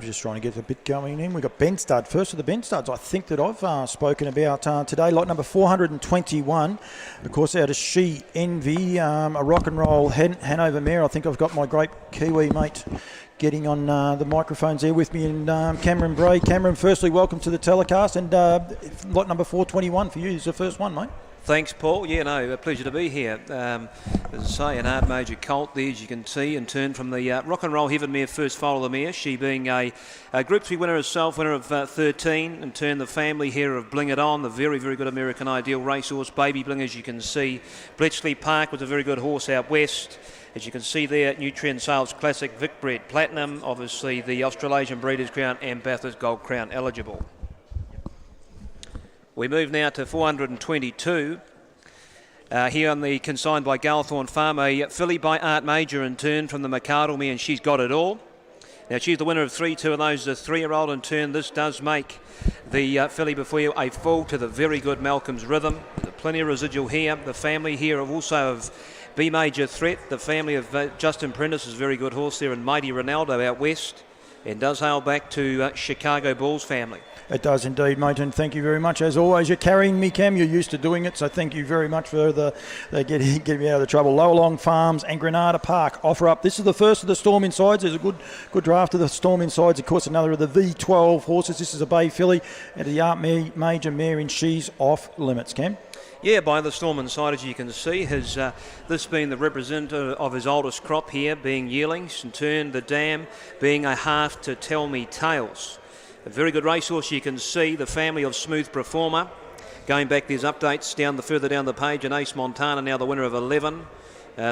Just trying to get a bit going in. We've got Ben Stud. First of the Ben Studs, I think, that I've spoken about today. Lot number 421. Of course, out of She Envy, a rock and roll Hanover mare. I think I've got my great Kiwi mate getting on the microphones there with me, and Cameron Bray. Cameron, firstly, welcome to the telecast. And lot number 421 for you is the first one, mate. Thanks, Paul. Yeah, no, a pleasure to be here. As I say, an hard major colt there, as you can see, and turned from the rock and roll heaven mare first foal of the mare. She being a Group 3 winner herself, winner of 13, and turned the family here of Bling It On, the very, very good American Ideal racehorse. Baby Bling, as you can see. Bletchley Park was a very good horse out west. As you can see there, Nutrien Sales Classic, Vic Bred Platinum, obviously the Australasian Breeders' Crown and Bathurst Gold Crown eligible. We move now to 422. Here on the consigned by Galthorne Farm, a filly by Art Major in turn from the McArdle mare, and She's Got It All. Now she's the winner of 3, 2 of those, a 3-year-old in turn. This does make the filly before you a full to the very good Malcolm's Rhythm. There's plenty of residual here. The family here of also of B Major Threat. The family of Justin Prentice is a very good horse there, and Mighty Ronaldo out west, and does hail back to Chicago Bulls family. It does indeed, mate, and thank you very much. As always, you're carrying me, Cam. You're used to doing it, so thank you very much for the getting me out of the trouble. Lower Long Farms and Granada Park offer up. This is the first of the Storm Insides. There's a good draft of the Storm Insides. Of course, another of the V12 horses. This is a Bay filly and the Art Major mare, and She's Off Limits, Cam. Yeah, by the Storm Inside, as you can see, has this been the representative of his oldest crop here, being Yearlings, in turn the dam being a half to Tell Me Tales. A very good racehorse, you can see, the family of Smooth Performer. Going back, there's updates further down the page, and Ace Montana, now the winner of 11.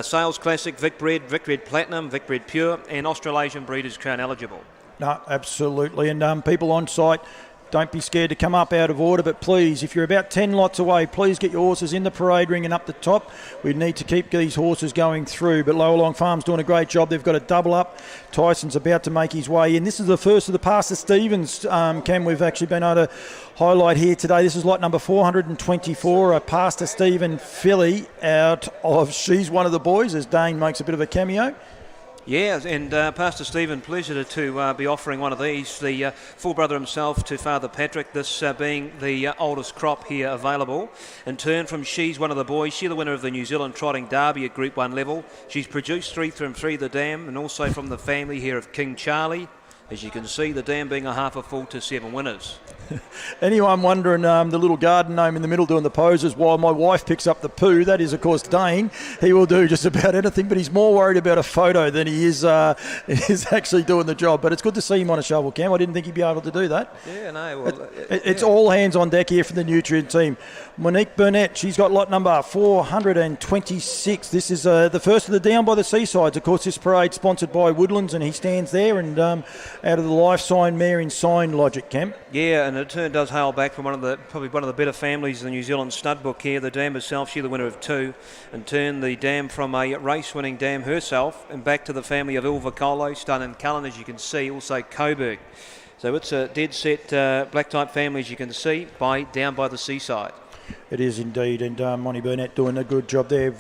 Sales Classic, Vic Bred Platinum, Vic Bred Pure, and Australasian Breeders' Crown eligible. No, absolutely, and people on site, don't be scared to come up out of order, but please, if you're about 10 lots away, please get your horses in the parade ring and up the top. We need to keep these horses going through, but Lower Long Farm's doing a great job. They've got a double up. Tyson's about to make his way in. This is the first of the Pastor Stevens, Cam, we've actually been able to highlight here today. This is lot number 424, a Pastor Stephen filly out of She's One of the Boys, as Dane makes a bit of a cameo. Yeah, and Pastor Stephen, pleasure to be offering one of these, the full brother himself to Father Patrick, this being the oldest crop here available. In turn from She's One of the Boys, she's the winner of the New Zealand Trotting Derby at Group 1 level. She's produced 3 from 3 the dam, and also from the family here of King Charlie. As you can see, the dam being a half a full to 7 winners. Anyone wondering the little garden gnome in the middle doing the poses while my wife picks up the poo? That is, of course, Dane. He will do just about anything, but he's more worried about a photo than he is actually doing the job. But it's good to see him on a shovel, Cam. I didn't think he'd be able to do that. Yeah, no. Well, it's all hands on deck here from the Nutrien team. Monique Burnett, she's got lot number 426. This is the first of the Down by the Seasides. Of course, this parade sponsored by Woodlands, and he stands there and out of the life sign mare in Sign Logic, Cam. Yeah, and it turn does hail back from probably one of the better families in the New Zealand stud book here. The dam herself, she's the winner of 2, and turned the dam from a race-winning dam herself and back to the family of Ilvacolo, Stun and Cullen, as you can see, also Coburg. So it's a dead set black type family, as you can see, down by the seaside. It is indeed, and Monty Burnett doing a good job there.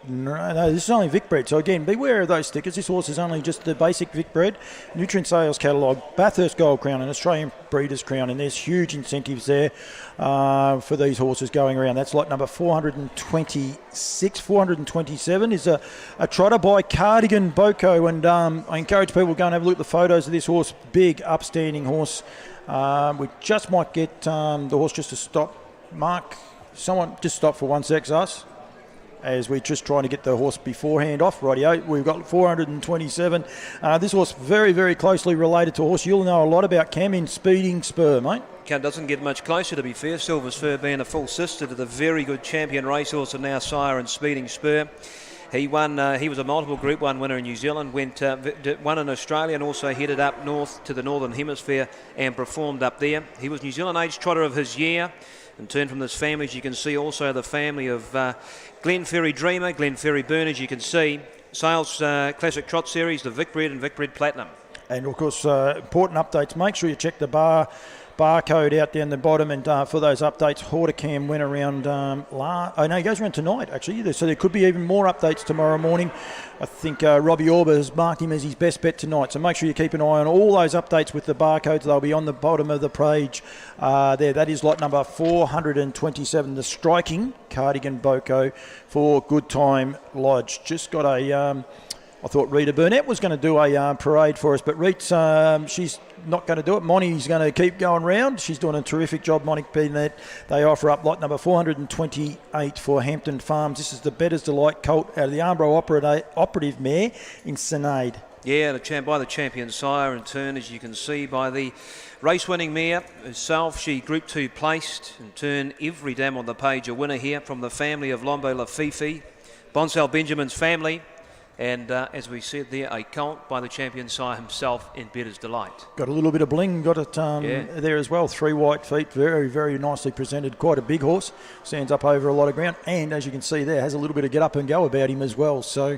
No, this is only Vic Bred. So again, beware of those stickers. This horse is only just the basic Vic Bred. Nutrien Sales Catalogue, Bathurst Gold Crown and Australian Breeders' Crown, and there's huge incentives there for these horses going around. That's lot number 426. 427 is a trotter by Cardigan Boko, and I encourage people to go and have a look at the photos of this horse. Big, upstanding horse. We just might get the horse just to stop. Mark, someone just stop for 1 sec, us, as we're just trying to get the horse beforehand off. Rightio, we've got 427. This horse very, very closely related to a horse you'll know a lot about, Cam, in Speeding Spur, mate. Doesn't get much closer, to be fair. Silver Spur being a full sister to the very good champion racehorse and now sire in Speeding Spur. He won. He was a multiple Group 1 winner in New Zealand, won in Australia, and also headed up north to the Northern Hemisphere and performed up there. He was New Zealand Age Trotter of his year. And turned from this family, as you can see, also the family of Glen Ferry Dreamer, Glen Ferry Burn, as you can see. Sales Classic Trot Series, the Vic Bred and Vic Bred Platinum. And of course, important updates. Make sure you check the bar barcode out down the bottom, and for those updates, Horticam went around he goes around tonight actually, so there could be even more updates tomorrow morning. I think Robbie Orber has marked him as his best bet tonight, so make sure you keep an eye on all those updates with the barcodes. They'll be on the bottom of the page there. That is lot number 427, the striking Cardigan Boko for Good Time Lodge. Just got a I thought Rita Burnett was going to do a parade for us, but she's not going to do it. Monty's going to keep going round. She's doing a terrific job, Monty Burnett. They offer up lot number 428 for Hampton Farms. This is the Better's Delight colt out of the Armbro operative mare in Sinead. Yeah, by the champion sire in turn, as you can see, by the race-winning mare herself. She Group 2 placed. In turn, every dam on the page a winner here from the family of Lombo Lafifi, Bonsal Benjamin's family. And as we said there, a colt by the champion sire himself in Better's Delight. Got a little bit of bling, got it there as well. 3 white feet, very, very nicely presented. Quite a big horse, stands up over a lot of ground. And as you can see there, has a little bit of get up and go about him as well. So,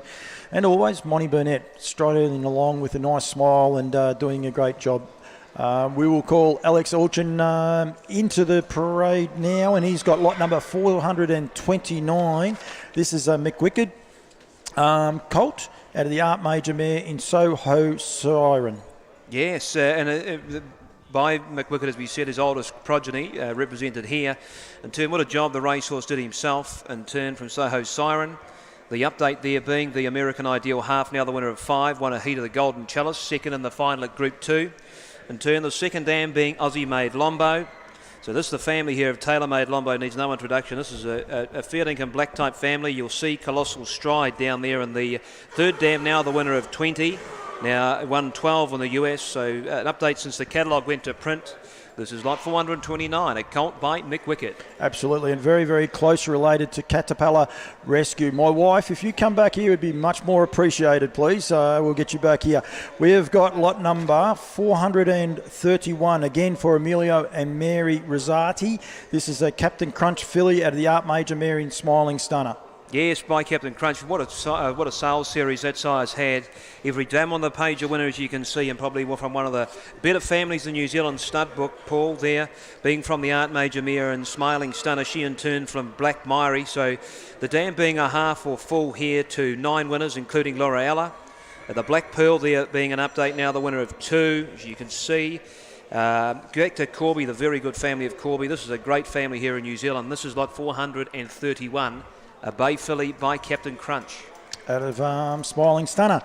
and always, Monty Burnett striding along with a nice smile and doing a great job. We will call Alex Orchin into the parade now, and he's got lot number 429. This is Mick Wicked. Colt out of the Art Major mare in Soho Siren. Yes, and by McWickett, as we said, his oldest progeny represented here. In turn, what a job the racehorse did himself in turn from Soho Siren. The update there being the American Ideal Half, now the winner of 5, won a heat of the Golden Chalice, second in the final at Group 2. In turn, the second dam being Aussie Made Lombo. So this is the family here of tailor-made Lombo, needs no introduction. This is a fair income black type family. You'll see Colossal Stride down there in the third dam, now the winner of 20. Now won 12 in the US, so an update since the catalogue went to print. This is lot 429, a colt by Mick Wickett. Absolutely, and very, very close related to Caterpillar Rescue. My wife, if you come back here, would be much more appreciated, please. We'll get you back here. We've got lot number 431, again for Emilio and Mary Rosati. This is a Captain Crunch filly out of the Art Major mare in Smiling Stunner. Yes, by Captain Crunch. What a sales series that sire's had. Every dam on the page a winner, as you can see, and probably from one of the better families in New Zealand stud book, Paul, there, being from the Art Major mare and Smiling Stunner. She in turn from Black Myrie. So the dam being a half or full here to 9 winners, including Laura Ella. The Black Pearl there being an update, now the winner of 2, as you can see. Back to Corby, the very good family of Corby. This is a great family here in New Zealand. This is lot 431. A bay filly by Captain Crunch. Out of Smiling Stunner.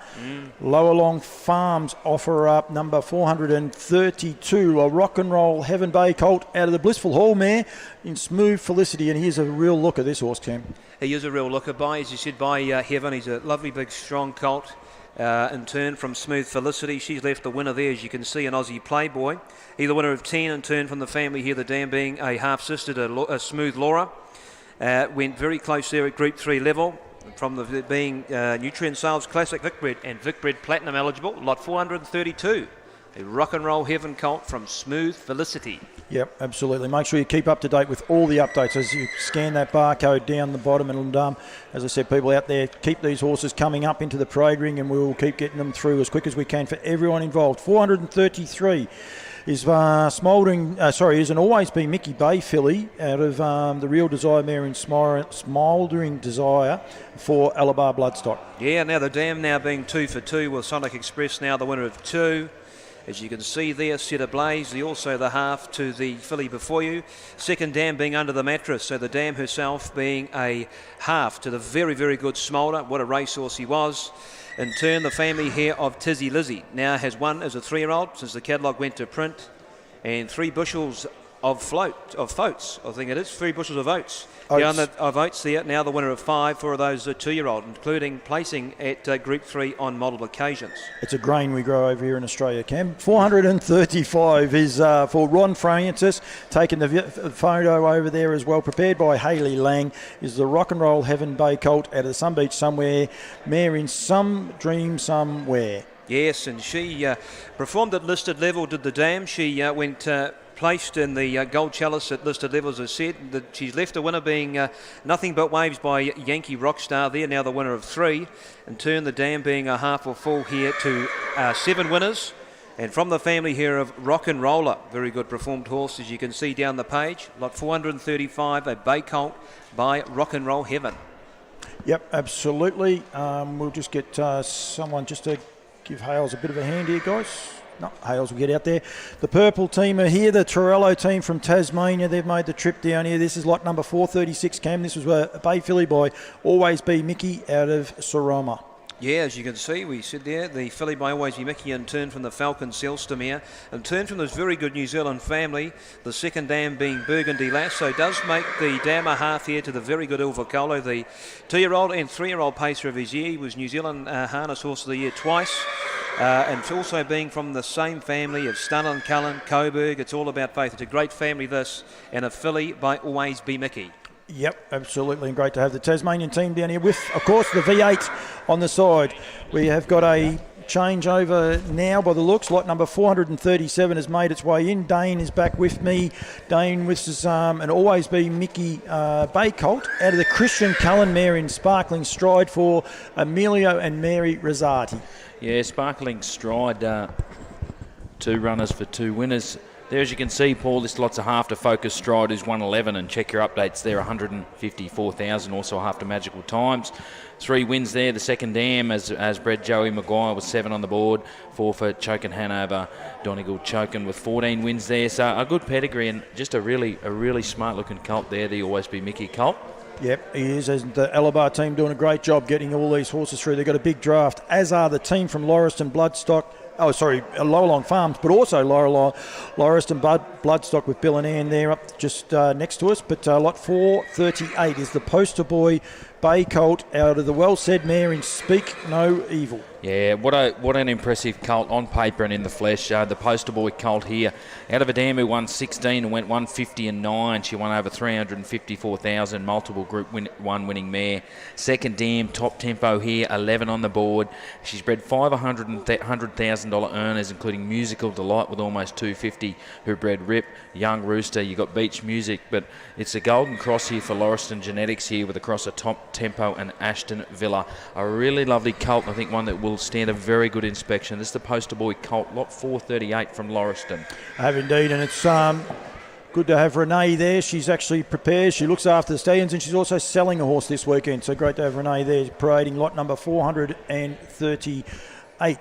Lower Long Farms offer up number 432, a Rock and Roll Heaven Bay colt out of the Blissful Hall mare in Smooth Felicity. And here's a real look at this horse, Cam. He is a real looker by, as you said, by Heaven. He's a lovely, big, strong colt. In turn from Smooth Felicity. She's left the winner there, as you can see, an Aussie Playboy. He's the winner of 10 in turn from the family here, the dam being a half-sister to Smooth Laura. Went very close there at Group 3 level, from the being Nutrien Sales Classic Vicbred and Vicbred Platinum eligible. Lot 432, a Rock and Roll Heaven colt from Smooth Felicity. Yep, absolutely. Make sure you keep up to date with all the updates as you scan that barcode down the bottom. And as I said, people out there, keep these horses coming up into the parade ring, and we'll keep getting them through as quick as we can for everyone involved. 433. Is Smouldering, is an Always Be Mickey Bay filly out of the Real Desire mare in Smouldering Desire for Alabar Bloodstock. Yeah, now the dam now being 2 for 2 with Sonic Express, now the winner of 2. As you can see there, set ablaze, also the half to the filly before you. Second dam being Under the Mattress, so the dam herself being a half to the very, very good Smolder. What a racehorse he was. In turn, the family here of Tizzy Lizzy now has won as a 3-year-old since the catalogue went to print, and 3 bushels of votes, I think it is, 3 bushels of oats. Of oats there, now the winner of 5 for those 2-year-old, including placing at Group 3 on multiple occasions. It's a grain we grow over here in Australia, Cam. 435 is for Ron Francis, taking the photo over there as well, prepared by Hayley Lang, is the Rock and Roll Heaven Bay colt out of the Sun Beach Somewhere, mare in Some Dream Somewhere. Yes, and she performed at listed level, did the dam. She went... placed in the Gold Chalice at listed level, as I said. She's left a winner being Nothing But Waves by Yankee Rockstar there, now the winner of 3. In turn, the dam being a half or full here to 7 winners. And from the family here of Rock and Roller, very good performed horse, as you can see down the page. Lot 435, a bay colt by Rock and Roll Heaven. Yep, absolutely. We'll just get someone just to give Hales a bit of a hand here, guys. No, Hales will get out there. The purple team are here, the Torello team from Tasmania. They've made the trip down here. This is lot number 436, Cam. This was a bay filly by Always Be Mickey out of Saroma. Yeah, as you can see, we said there, the filly by Always Be Mickey in turn from the Falcon Selstamere, in turn from this very good New Zealand family, the second dam being Burgundy Lass, so does make the dam a half here to the very good Ilvacolo, the 2-year-old and 3-year-old pacer of his year. He was New Zealand Harness Horse of the Year twice, and also being from the same family of Stunnan, Cullen, Coburg. It's all about faith. It's a great family, this, and a filly by Always Be Mickey. Yep, absolutely, and great to have the Tasmanian team down here with, of course, the V8 on the side. We have got a changeover now by the looks. Lot number 437 has made its way in. Dane is back with me. Dane with his an Always Be Mickey bay colt out of the Christian Cullen mare in Sparkling Stride for Emilio and Mary Rosati. Yeah, Sparkling Stride, 2 runners for 2 winners. There, as you can see, Paul, this lot's a half to Focus Stride, who's 111, and check your updates there, 154,000, also a half to Magical Times. 3 wins there. The second dam, as bred Joey Maguire, was 7 on the board, 4 for Chokin Hanover, Donegal Chokin with 14 wins there. So a good pedigree and just a really smart looking colt there, the Always Be Mickey colt. Yep, he is. And the Alabar team doing a great job getting all these horses through. They've got a big draft, as are the team from Lauriston Bloodstock. Lowalong Farms, but also Lauriston Bloodstock with Bill and Ann there up just next to us. But lot 438 is the poster boy bay colt out of the well-said mare in Speak No Evil. Yeah, what an impressive colt on paper and in the flesh. The poster boy colt here, out of a dam who won 16 and went 150 and 9. She won over 354,000, multiple Group 1 winning mare. Second dam, top tempo here, 11 on the board. She's bred 5 $100,000 earners, including Musical Delight with almost 250, who bred Rip, Young Rooster. You got Beach Music, but it's a golden cross here for Lauriston Genetics here with a cross of Top Tempo and Ashton Villa. A really lovely colt, I think one that will stand a very good inspection. This is the poster boy colt, lot 438 from Lauriston. I have indeed, and it's good to have Renee there. She's actually prepared. She looks after the stallions, and she's also selling a horse this weekend. So great to have Renee there parading lot number 438. I'm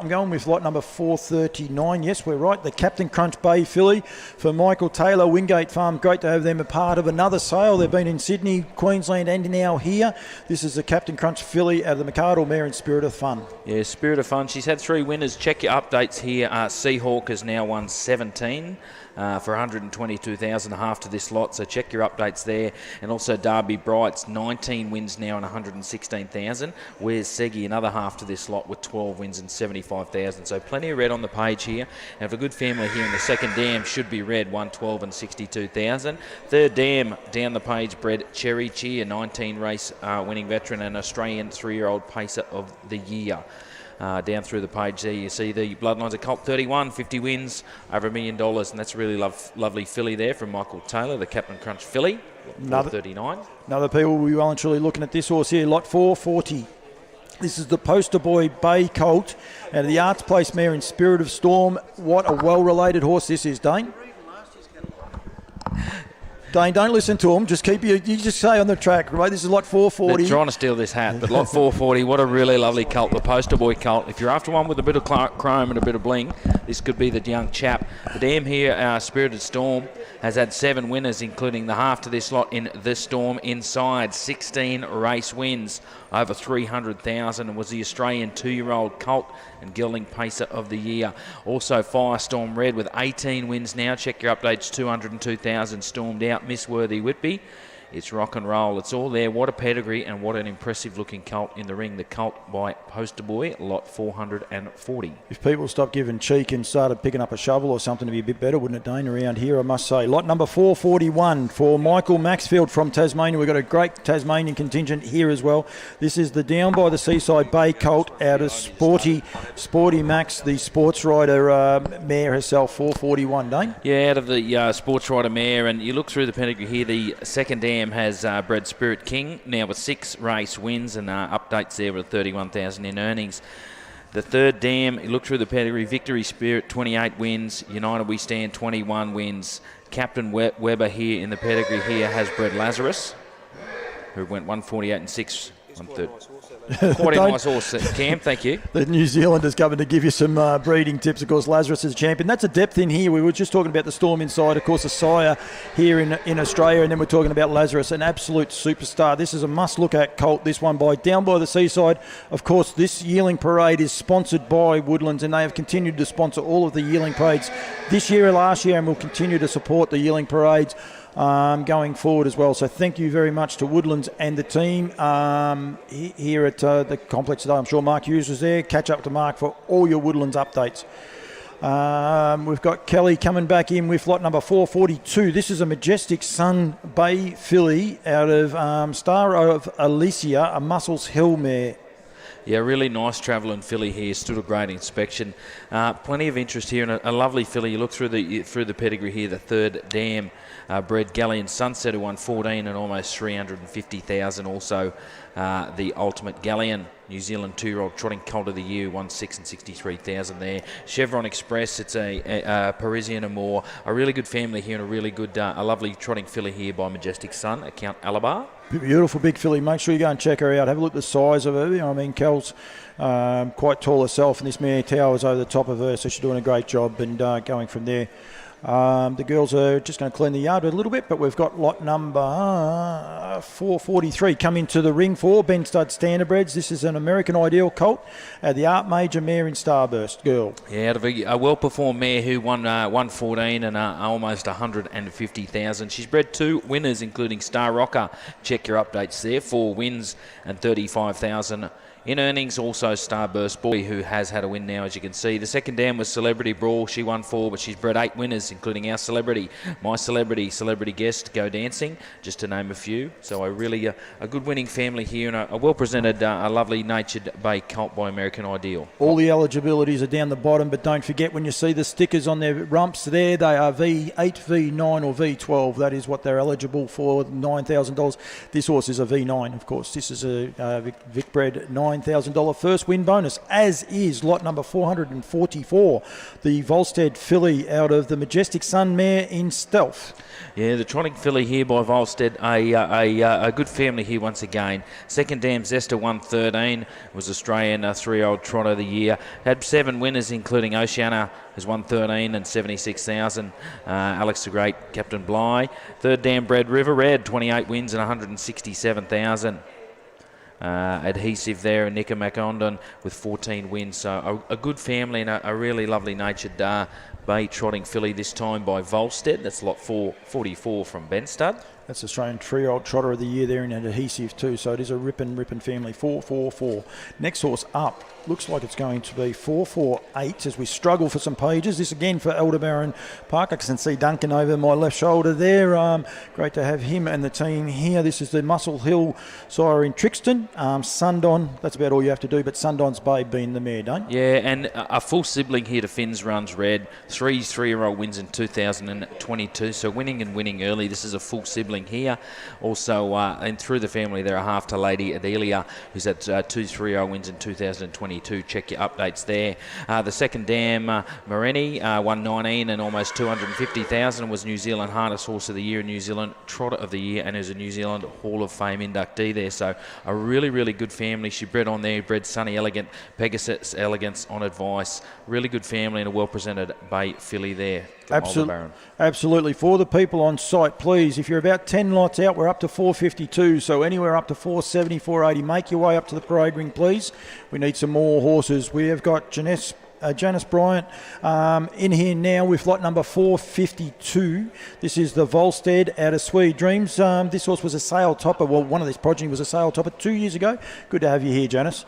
going with lot number 439. Yes, we're right. The Captain Crunch Bay filly for Michael Taylor, Wingate Farm. Great to have them a part of another sale. They've been in Sydney, Queensland, and now here. This is the Captain Crunch filly out of the McArdle mare in Spirit of Fun. Yeah, Spirit of Fun. She's had 3 winners. Check your updates here. Seahawk has now won 17. For 122,000, half to this lot, so check your updates there. And also Derby Bright's 19 wins now and 116,000. Where's Seggy, another half to this lot with 12 wins and 75,000. So plenty of red on the page here. And for a good family here in the second dam should be red, 112 and 62,000. Third dam down the page, bred Cherry Cheer, 19 race winning veteran and Australian 3-year-old pacer of the year. Down through the page there, you see the Bloodlines of Colt 31, 50 wins, over $1 million, and that's a really lovely filly there from Michael Taylor, the Captain Crunch filly, 439. Another people will be well and truly looking at this horse here, lot 440. This is the poster boy bay colt out of the Arts Place mare in Spirit of Storm. What a well-related horse this is, Dane. Dane, don't listen to him. Just you just stay on the track, right? This is lot 440. They're trying to steal this hat, but lot 440, what a really lovely colt, the poster boy colt. If you're after one with a bit of chrome and a bit of bling, this could be the young chap. The dam here, Spirited Storm, has had 7 winners, including the half to this lot in the Storm inside. 16 race wins, over 300,000, and was the Australian 2-year-old colt and gelding pacer of the year. Also Firestorm Red with 18 wins now. Check your updates, 202,000 stormed out. Miss Worthy Whitby. It's rock and roll. It's all there. What a pedigree and what an impressive looking colt in the ring. The colt by Poster Boy, lot 440. If people stopped giving cheek and started picking up a shovel or something to be a bit better, wouldn't it, Dane, around here, I must say. Lot number 441 for Michael Maxfield from Tasmania. We've got a great Tasmanian contingent here as well. This is the Down by the Seaside Bay colt out of Sporty Max, the sports rider mare herself, 441, Dane. Yeah, out of the sports rider mare, and you look through the pedigree here, the second dam has bred Spirit King, now with 6 race wins and updates there with 31,000 in earnings. The third dam, you look through the pedigree, Victory Spirit, 28 wins. United We Stand, 21 wins. Captain Weber here in the pedigree here has bred Lazarus, who went 148 and 6 on third. Quite a nice horse, Cam, thank you. The New Zealanders coming to give you some breeding tips. Of course, Lazarus is a champion. That's a depth in here. We were just talking about the Storm Inside, of course, a sire here in Australia, and then we're talking about Lazarus, an absolute superstar. This is a must-look-at colt, this one by Down by the Seaside. Of course, this yearling parade is sponsored by Woodlands, and they have continued to sponsor all of the yearling parades this year and last year, and will continue to support the yearling parades going forward as well. So thank you very much to Woodlands and the team here at the complex today. I'm sure Mark Hughes was there. Catch up to Mark for all your Woodlands updates. We've got Kelly coming back in with lot number 442. This is a Majestic Sun Bay filly out of Star of Alicia, a Muscles Hill mare. Yeah, really nice travelling filly here. Stood a great inspection. Plenty of interest here, and a lovely filly. You look through the pedigree here. The third dam, bred Galleon Sunset, who won 14 and almost 350,000. Also, the Ultimate Galleon, New Zealand 2-year-old trotting colt of the year, won 6 and 63,000 there. Chevron Express, it's a Parisian Amour, a really good family here, and a really good, a lovely trotting filly here by Majestic Sun, at Count Alabar. Beautiful big filly. Make sure you go and check her out. Have a look at the size of her. I mean, Kel's quite tall herself, and this mare towers over the top of her, so she's doing a great job. And going from there, the girls are just going to clean the yard a little bit, but we've got lot number 443 come into the ring for Ben Stud Standardbreds. This is an American Ideal colt, the Art Major mare in Starburst girl. Yeah, out of a well-performed mare who won 114 and almost 150,000. She's bred 2 winners, including Star Rocker. Check your updates there. 4 wins and 35,000. In earnings, also Starburst Boy, who has had a win now, as you can see. The second dam was Celebrity Brawl. She won 4, but she's bred 8 winners, including our celebrity, my celebrity guest, Go Dancing, just to name a few. So a really a good winning family here, and a well-presented, a lovely natured bay colt by American Ideal. All the eligibilities are down the bottom, but don't forget when you see the stickers on their rumps there, they are V8, V9 or V12. That is what they're eligible for, $9,000. This horse is a V9, of course. This is a Vic bred $9,000 first win bonus, as is lot number 444, the Volstead filly out of the Majestic Sun mare in Stealth. Yeah, the trotting filly here by Volstead, a good family here once again. Second dam Zesta 113 was Australian 3-year-old trotter of the year. Had 7 winners, including Oceana, who's won 13 and 76,000. Alex the Great, Captain Bly. Third dam bred River Red, 28 wins and 167,000. Adhesive there, and Nika McOndon with 14 wins. So a good family and a really lovely natured bay trotting filly, this time by Volstead. That's lot 444 from Ben Stud. That's Australian 3-year-old trotter of the year there in an Adhesive too. So it is a ripping family. 444. Next horse up. Looks like it's going to be 448 as we struggle for some pages. This again for Aldebaran Park. I can see Duncan over my left shoulder there. Great to have him and the team here. This is the Muscle Hill sire in Trixton. Sundon, that's about all you have to do, but Sundon's Babe being the mare, don't you? Yeah, and a full sibling here to Finn's Runs Red. 3-year-old wins in 2022, so winning and winning early. This is a full sibling here. Also, and through the family, there are half to Lady Adelia, who's had 2 3-year-old wins in 2022. Check your updates there. The second dam, Morini, 119 and almost 250,000, was New Zealand Harness Horse of the Year, New Zealand Trotter of the Year, and is a New Zealand Hall of Fame inductee there. So a really, really good family. She bred on there, bred Sunny Elegant, Pegasus Elegance on advice. Really good family and a well-presented bay filly there. Absolutely. For the people on site, please, if you're about 10 lots out, we're up to 452, so anywhere up to 470, 480. Make your way up to the parade ring, please. We need some more horses. We have got Janice Bryant in here now with lot number 452. This is the Volstead out of Sweet Dreams. This horse was a sale topper. Well, one of these progeny was a sale topper 2 years ago. Good to have you here, Janice.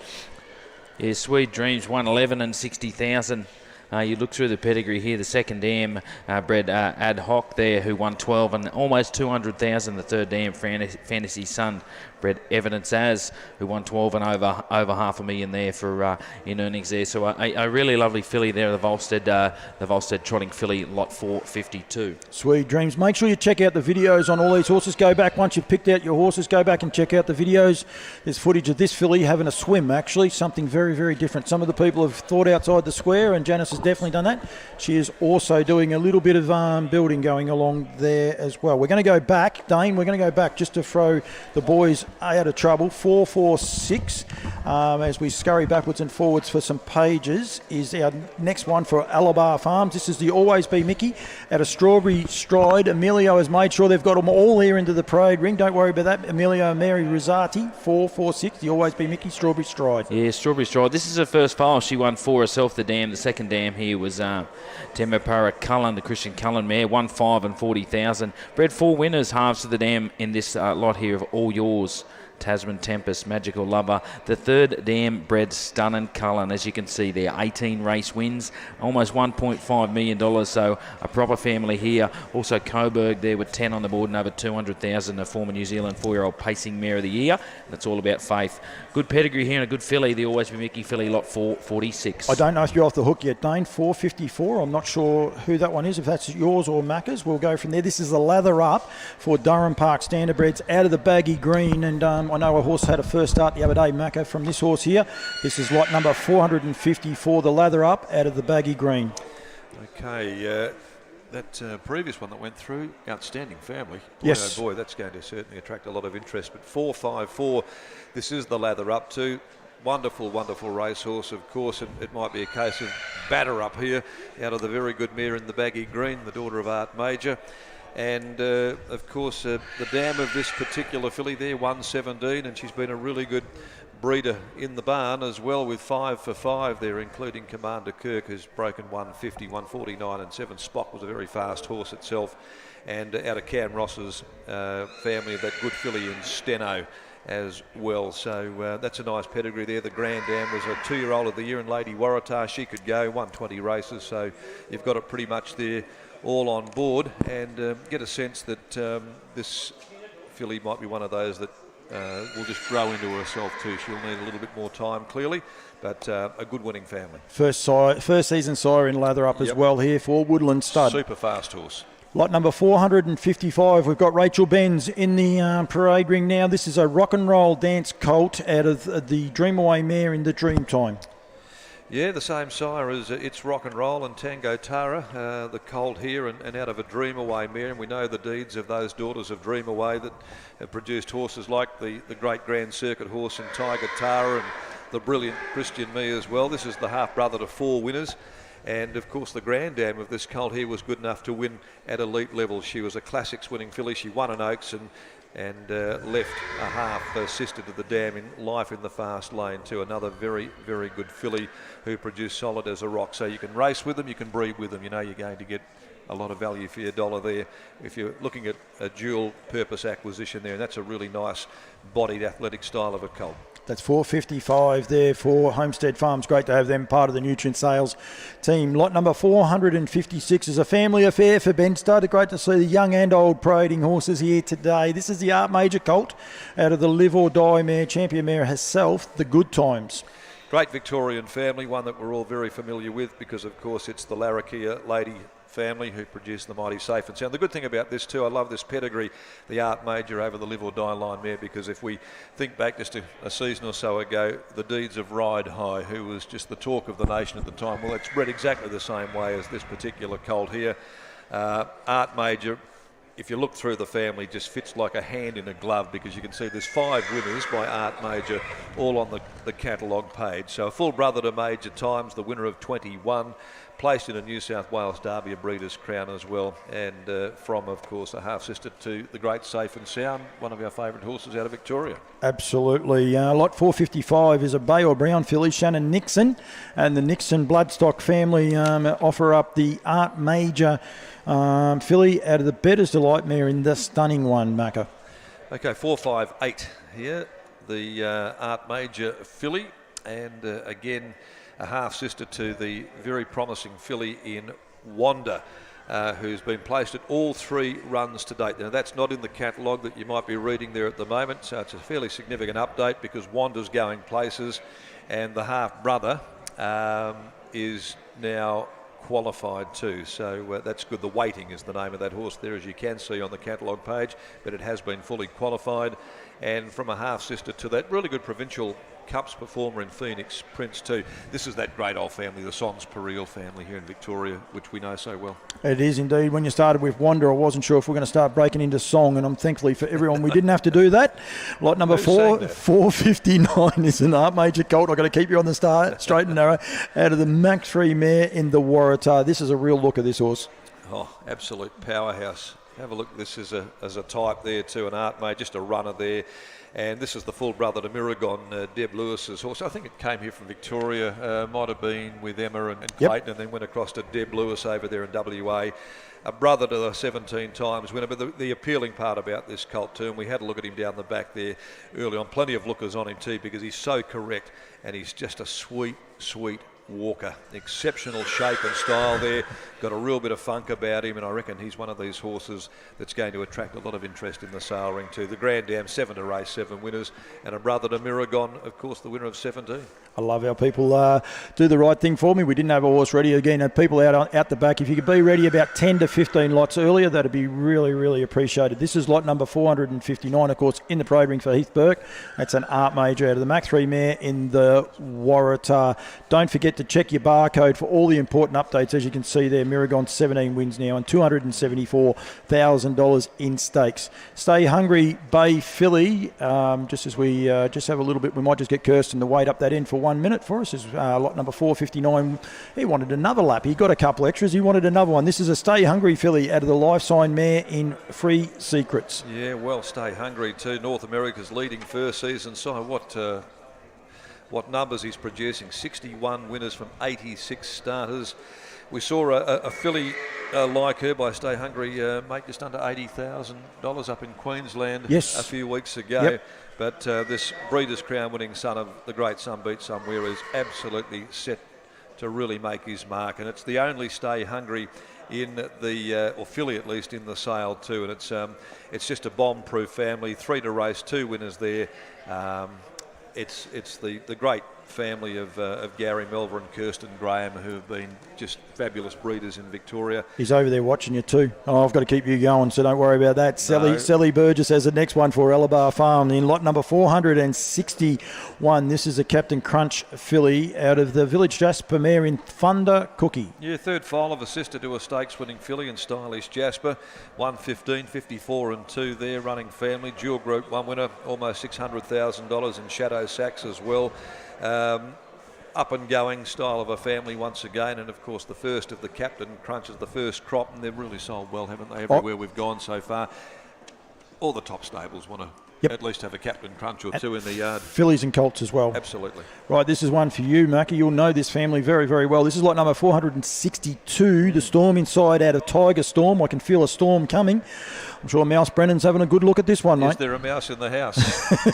Yeah, Sweet Dreams, 111 and 60,000. You look through the pedigree here, the second dam bred Ad Hoc there, who won 12 and almost 200,000. The third dam, Fantasy Sun, bred Evidence As, who won 12 and over $500,000 there for in earnings there. So a really lovely filly there, the Volstead trotting filly, lot 452. Sweet dreams. Make sure you check out the videos on all these horses. Go back, once you've picked out your horses, go back and check out the videos. There's footage of this filly having a swim, actually, something very, very different. Some of the people have thought outside the square, and Janice has definitely done that. She is also doing a little bit of building going along there as well. We're going to go back, Dane, we're going to go back just to throw the boys out of trouble. 446, as we scurry backwards and forwards for some pages, is our next one for Alabar Farms. This is the Always Be Mickey at a Strawberry Stride. Emilio has made sure they've got them all here into the parade ring. Don't worry about that. Emilio and Mary Rosati, 446, the Always Be Mickey Strawberry Stride. Yeah, Strawberry Stride. This is her first file. She won for herself the dam. The second dam here was Temepara Cullen, the Christian Cullen mare, 1-5 and 40,000. Bred 4 winners, halves of the dam in this lot here of All Yours. Tasman Tempest, Magical Lover. The third dam bred Stunning Cullen, as you can see there, 18 race wins, almost $1.5 million, so a proper family here. Also Coburg there with 10 on the board and over 200,000, a former New Zealand 4-year-old pacing mare of the year. That's all about faith. Good pedigree here and a good filly, the Always Be Mickey filly, lot 446. I don't know if you're off the hook yet, Dane. 454. I'm not sure who that one is, if that's yours or Macca's. We'll go from there. This is the lather up for Durham Park Standardbreds out of the baggy green, and I know a horse had a first start the other day, Macca, from this horse here. This is lot number 454, the lather up out of the baggy green. Okay, that previous one that went through, outstanding family. Boy, yes. Oh boy, that's going to certainly attract a lot of interest. But 454, this is the lather up to. Wonderful, wonderful racehorse, of course, and it might be a case of batter up here out of the very good mare in the baggy green, the daughter of Art Major. And of course, the dam of this particular filly there, 117, and she's been a really good breeder in the barn as well, with 5 for 5 there, including Commander Kirk, who's broken 150, 149 and 7. Spock was a very fast horse itself, and out of Cam Ross's family of that good filly in Steno as well. So that's a nice pedigree there. The Grand Dam was a 2-year-old of the year, and Lady Waratah, she could go 120 races, so you've got it pretty much there all on board, and get a sense that this filly might be one of those that will just grow into herself too. She'll need a little bit more time, clearly, but a good winning family. First season sire in lather up as well here for Woodland Stud. Super fast horse. Lot number 455, we've got Rachel Benz in the parade ring now. This is a rock and roll dance colt out of the Dream Away mare in the Dreamtime. Yeah, the same sire as It's Rock and Roll and Tango Tara, the colt here, and out of a Dream Away mare. And we know the deeds of those daughters of Dream Away that have produced horses like the great Grand Circuit horse and Tiger Tara, and the brilliant Christian Me as well. This is the half-brother to 4 winners. And of course the Grand Dam of this colt here was good enough to win at elite level. She was a Classics winning filly. She won an Oaks and left a half sister to the dam in Life in the Fast Lane too. Another very, very good filly who produced solid as a rock. So you can race with them, you can breed with them. You know you're going to get a lot of value for your dollar there if you're looking at a dual purpose acquisition there. And that's a really nice bodied athletic style of a colt. That's 455 there for Homestead Farms. Great to have them part of the Nutrien sales team. Lot number 456 is a family affair for Ben Stud. Great to see the young and old parading horses here today. This is the Art Major colt out of the Live or Die mare, champion mare herself, the Good Times. Great Victorian family, one that we're all very familiar with because, of course, it's the Larrakia lady family who produced the mighty Safe and Sound. The good thing about this too, I love this pedigree, the Art Major over the Live or Die line mare, because if we think back just a season or so ago, the deeds of Ride High, who was just the talk of the nation at the time, well, it's bred exactly the same way as this particular colt here. Art Major, if you look through the family, just fits like a hand in a glove, because you can see there's 5 winners by Art Major all on the catalogue page. So a full brother to Major Times, the winner of 21, placed in a New South Wales Derby, a Breeders' Crown as well, and from, of course, a half-sister to the great Safe and Sound, one of our favourite horses out of Victoria. Absolutely. Lot 455 is a Bay or Brown filly, Shannon Nixon, and the Nixon Bloodstock family offer up the Art Major filly out of the Better's Delight mare in the Stunning one, Macca. Okay, 458 here, the Art Major filly, and again, a half-sister to the very promising filly in Wanda, who's been placed at all 3 runs to date. Now, that's not in the catalogue that you might be reading there at the moment, so it's a fairly significant update because Wanda's going places, and the half-brother is now qualified too, so that's good. The Waiting is the name of that horse there, as you can see on the catalogue page, but it has been fully qualified. And from a half-sister to that really good provincial Cups performer in Phoenix Prince too. This is that great old family, the Sons Pereel family here in Victoria, which we know so well. It is indeed. When you started with Wonder, I wasn't sure if we're going to start breaking into song, and I'm thankfully for everyone we didn't have to do that. Lot number 459 is an Art Major colt. I've got to keep you on the start, straight and narrow, out of the Mach 3 mare in the Waratah. This is a real look at this horse. Oh, absolute powerhouse. Have a look. This is as a type there too, an Art Major, just a runner there. And this is the full brother to Miragon, Deb Lewis's horse. I think it came here from Victoria, might have been with Emma and Clayton, and then went across to Deb Lewis over there in WA. A brother to the 17 times winner. But the appealing part about this colt too, and we had a look at him down the back there early on. Plenty of lookers on him too, because he's so correct, and he's just a sweet, sweet walker. Exceptional shape and style there. Got a real bit of funk about him, and I reckon he's one of these horses that's going to attract a lot of interest in the sale ring too. The Grand Dam, 7 to race, 7 winners, and a brother to Miragon, of course, the winner of 17. I love how people do the right thing for me. We didn't have a horse ready again. People out the back, if you could be ready about 10 to 15 lots earlier, that'd be really, really appreciated. This is lot number 459, of course, in the parade ring for Heath Burke. That's an Art Major out of the Mach 3 mare in the Waratah. Don't forget to check your barcode for all the important updates. As you can see there, Miragon 17 wins now and $274,000 in stakes. Stay Hungry Bay filly. Just as we just have a little bit, we might just get Kirsten to wait up that end for 1 minute for us. Is lot number 459. He wanted another lap. He got a couple extras. He wanted another one. This is a Stay Hungry filly out of the Life Sign mare in Free Secrets. Yeah, well, Stay Hungry too. North America's leading first season. So what numbers he's producing. 61 winners from 86 starters. We saw a filly like her by Stay Hungry make just under $80,000 up in Queensland a few weeks ago. Yep. But this Breeders' Crown winning son of the great Some Beat Somewhere is absolutely set to really make his mark. And it's the only Stay Hungry in the, or filly at least, in the sale too. And it's just a bomb-proof family. 3 to race, 2 winners there. It's the great family of Gary Melver and Kirsten Graham, who have been just fabulous breeders in Victoria. He's over there watching you too. Oh, I've got to keep you going, so don't worry about that. Sally Burgess has the next one for Elabar Farm in lot number 461. This is a Captain Crunch filly out of the Village Jasper mare in Thunder Cookie. Yeah, third file of a sister to a stakes-winning filly in Stylish Jasper. 115, 54 and 2 there, running family. Dual Group 1 winner, almost $600,000 in Shadow Sacks as well. Up and going style of a family once again, and of course the first of the Captain Crunches, the first crop, and they've really sold well, haven't they, everywhere we've gone so far. All the top stables want to at least have a Captain Crunch or 2 in the yard. Fillies and colts as well. Absolutely. Right, this is one for you, Mackie. You'll know this family very, very well. This is lot number 462, the Storm Inside out of Tiger Storm. I can feel a storm coming. I'm sure Mouse Brennan's having a good look at this one, mate. Is there a mouse in the house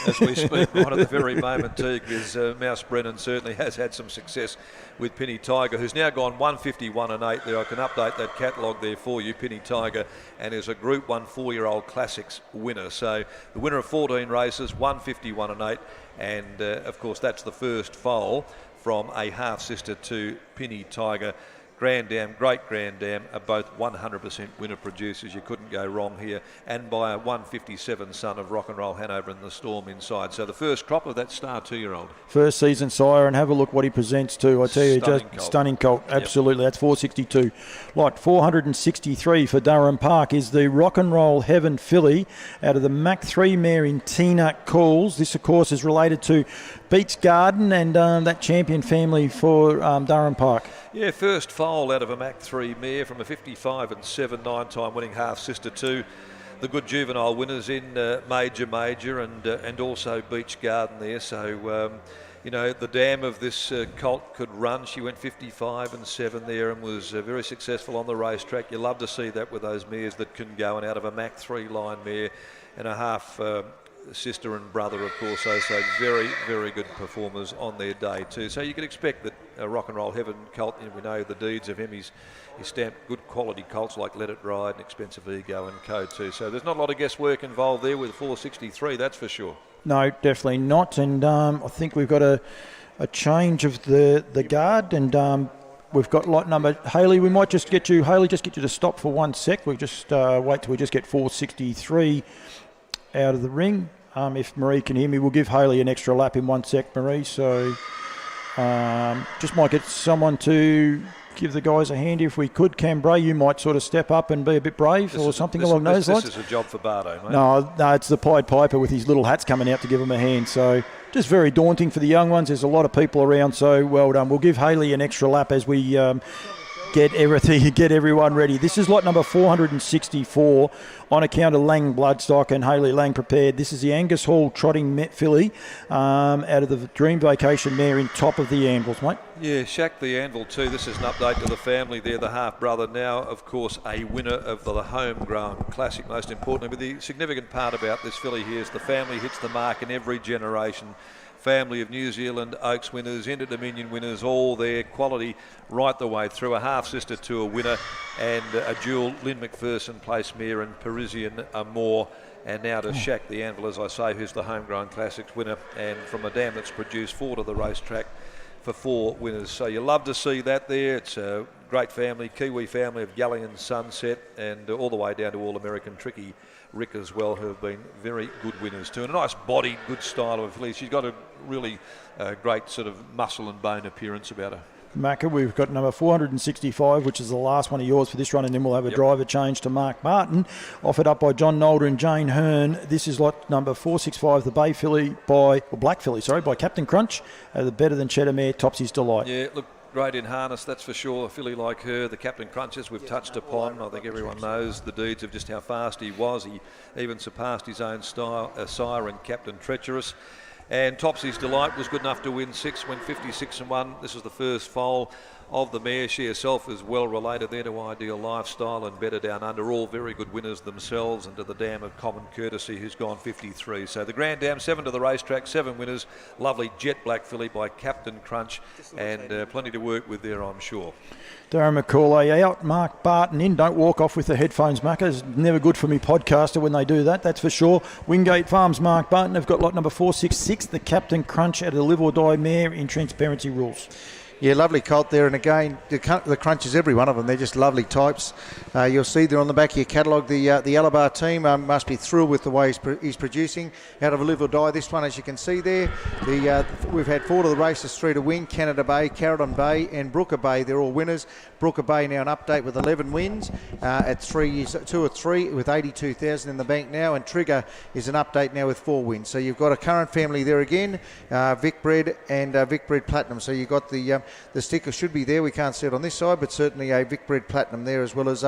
as we speak right at the very moment too, because Mouse Brennan certainly has had some success with Penny Tiger, who's now gone 151 and 8 there. I can update that catalogue there for you, Penny Tiger, and is a Group 1 4-year-old Classics winner. So the winner of 14 races, 151 and 8, and of course that's the first foal from a half-sister to Penny Tiger. Grand Dam, Great Grand Dam are both 100% winner producers. You couldn't go wrong here. And by a 157 son of Rock and Roll Hanover in the Storm Inside. So the first crop of that star 2-year-old. First season sire, and have a look what he presents too. I tell you, stunning colt. Absolutely. That's 462. Lot 463 for Durham Park is the Rock and Roll Heaven filly out of the Mach 3 mare in Tina Calls. This, of course, is related to Beats Garden and that champion family for Durham Park. Yeah, first foal out of a Mach 3 mare from a 55 and 7 9-time winning half-sister to the good juvenile winners in Major and also Beach Garden there. So, you know, the dam of this colt could run. She went 55 and 7 there and was very successful on the racetrack. You love to see that with those mares that can go, and out of a Mach 3 line mare and a half sister and brother, of course, also very, very good performers on their day too. So you can expect that Rock and Roll Heaven colt, we know the deeds of him, he's stamped good quality colts like Let It Ride and Expensive Ego and Co too. So there's not a lot of guesswork involved there with 463, that's for sure. No, definitely not. And I think we've got a change of the guard, and we've got lot number Haley. We might just get you, Haley, just get you to stop for 1 sec. We'll just wait till we just get 463 out of the ring. If Marie can hear me, we'll give Haley an extra lap in 1 sec, Marie. So just might get someone to give the guys a hand if we could. Cambrai, you might sort of step up and be a bit brave something along those lines. This is a job for Bardo, mate. No, it's the Pied Piper with his little hats coming out to give them a hand. So just very daunting for the young ones. There's a lot of people around, so well done. We'll give Haley an extra lap as we get everyone ready. This is lot number 464 on account of Lang Bloodstock and Haley Lang prepared. This is the Angus Hall trotting filly out of the Dream Vacation mare in top of the Anvils, mate. Yeah, Shaq the Anvil too. This is an update to the family there, the half-brother. Now, of course, a winner of the homegrown classic, most importantly. But the significant part about this filly here is the family hits the mark in every generation. Family of New Zealand Oaks winners, Inter Dominion winners, all their quality right the way through. A half-sister to a winner and a dual Lynn McPherson Place mare and Parisian Amour. And now to Shaq the Anvil, as I say, who's the homegrown classics winner. And from a dam that's produced 4 to the racetrack for 4 winners. So you love to see that there. It's a great family, Kiwi family of Galleon Sunset, and all the way down to All-American Tricky Rick as well, who have been very good winners too. And a nice body, good style of a filly. She's got a really great sort of muscle and bone appearance about her. Macca, we've got number 465, which is the last one of yours for this run, and then we'll have a driver change to Mark Martin, offered up by John Nolder and Jane Hearn. This is lot number 465, the Bay filly by Captain Crunch, the Better Than Cheddar mare, Topsy's Delight. Yeah, look, great in harness, that's for sure. A filly like her, the Captain Crunches, we've touched upon. I think everyone knows the deeds of just how fast he was. He even surpassed his own sire and Captain Treacherous. And Topsy's Delight was good enough to win 6, went 56-1. This is the first foal of the mare. She herself is well related there to Ideal Lifestyle and Better Down Under, all very good winners themselves, and to the dam of Common Courtesy, who's gone 53. So the Grand Dam, 7 to the racetrack, 7 winners. Lovely jet black filly by Captain Crunch, and plenty to work with there, I'm sure. Darren McCauley out, Mark Barton in. Don't walk off with the headphones, Macca. It's never good for me podcaster when they do that, that's for sure. Wingate Farms, Mark Barton have got lot number 466, the Captain Crunch at a Live or Die mare in Transparency Rules. Yeah, lovely colt there, and again, the Crunches, every one of them, they're just lovely types. You'll see there on the back of your catalogue, the Alabar team must be thrilled with the way he's producing. Out of a Live or Die, this one, as you can see there, we've had 4 to the races, 3 to win, Canada Bay, Carradon Bay and Brooker Bay, they're all winners. Brooker Bay now an update with 11 wins at 3 years, 2 or 3 with 82,000 in the bank now, and Trigger is an update now with 4 wins. So you've got a current family there again, Vic Bred and Vic Bred Platinum. So you've got the sticker should be there. We can't see it on this side, but certainly a Vic Bred Platinum there, as well as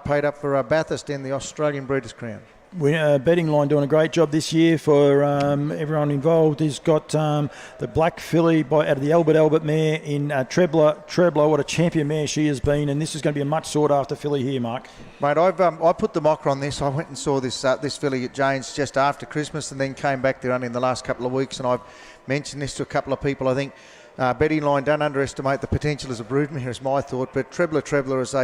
paid up for Bathurst and the Australian Breeders' Crown. Betting Line doing a great job this year for everyone involved. He's got the black filly out of the Albert mare in Trebler. What a champion mare she has been, and this is going to be a much sought after filly here, Mark. Mate, I put the mocker on this. I went and saw this filly at Jane's just after Christmas, and then came back there only in the last couple of weeks, and I've mentioned this to a couple of people. I think Betting Line, don't underestimate the potential as a broodmare, is my thought, but Trebler is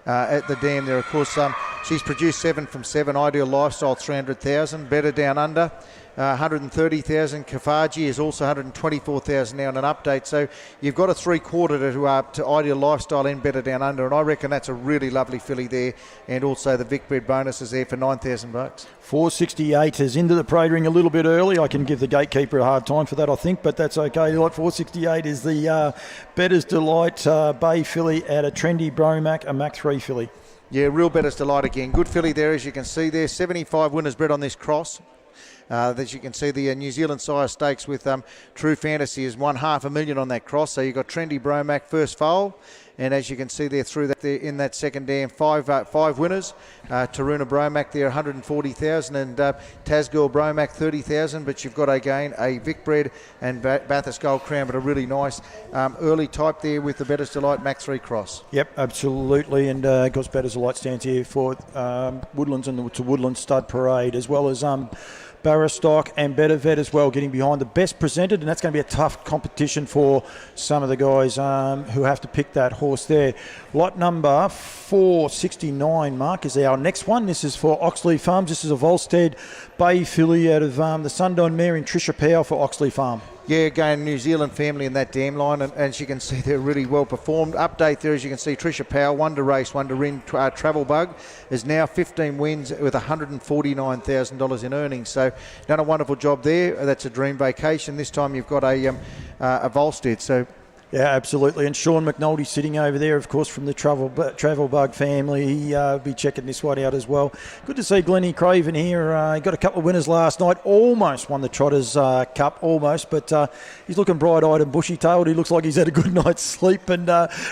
at the dam there, of course. She's produced 7 from 7. Ideal Lifestyle 300,000. Better Down Under 130,000. Kafaji is also 124,000 now in an update. So you've got a 3/4 to Ideal Lifestyle and Better Down Under, and I reckon that's a really lovely filly there. And also the Vic Bred bonus is there for $9,000. 468 is into the parade ring a little bit early. I can give the gatekeeper a hard time for that, I think, but that's okay. Lot 468 is the Better's Delight Bay filly at a Trendy Bromac, a Mac 3 filly. Yeah, real Better's Delight again. Good filly there, as you can see there. 75 winners bred on this cross. As you can see, the New Zealand Sire Stakes with True Fantasy is won $500,000 on that cross. So you've got Trendy Bromac first foal. And as you can see there through that, there in that second dam, five winners. Taruna Bromac there, 140,000, and Tasgirl Bromac 30,000. But you've got again a Vic Bred and Bathurst Gold Crown, but a really nice early type there with the Better's Delight Mac 3 cross. Yep, absolutely. And of course, Better's Delight stands here for Woodlands and the Woodlands Stud Parade, as well as Barrastock and Better Vet as well, getting behind the best presented, and that's going to be a tough competition for some of the guys who have to pick that horse there. Lot number 469, Mark, is our next one. This is for Oxley Farms. This is a Volstead Bay filly out of the Sundown mare in Trisha Powell for Oxley Farm. Yeah, again, New Zealand family in that dam line, and as you can see, they're really well performed. Update there, as you can see, Trisha Powell, one to race, one to win. Travel Bug is now 15 wins with $149,000 in earnings. So done a wonderful job there. That's a dream vacation. This time you've got a Volstead. So. Yeah, absolutely. And Sean McNulty sitting over there, of course, from the Travel Bug family. He'll be checking this one out as well. Good to see Glennie Craven here. He got a couple of winners last night. Almost won the Trotters Cup, almost. But he's looking bright-eyed and bushy-tailed. He looks like he's had a good night's sleep and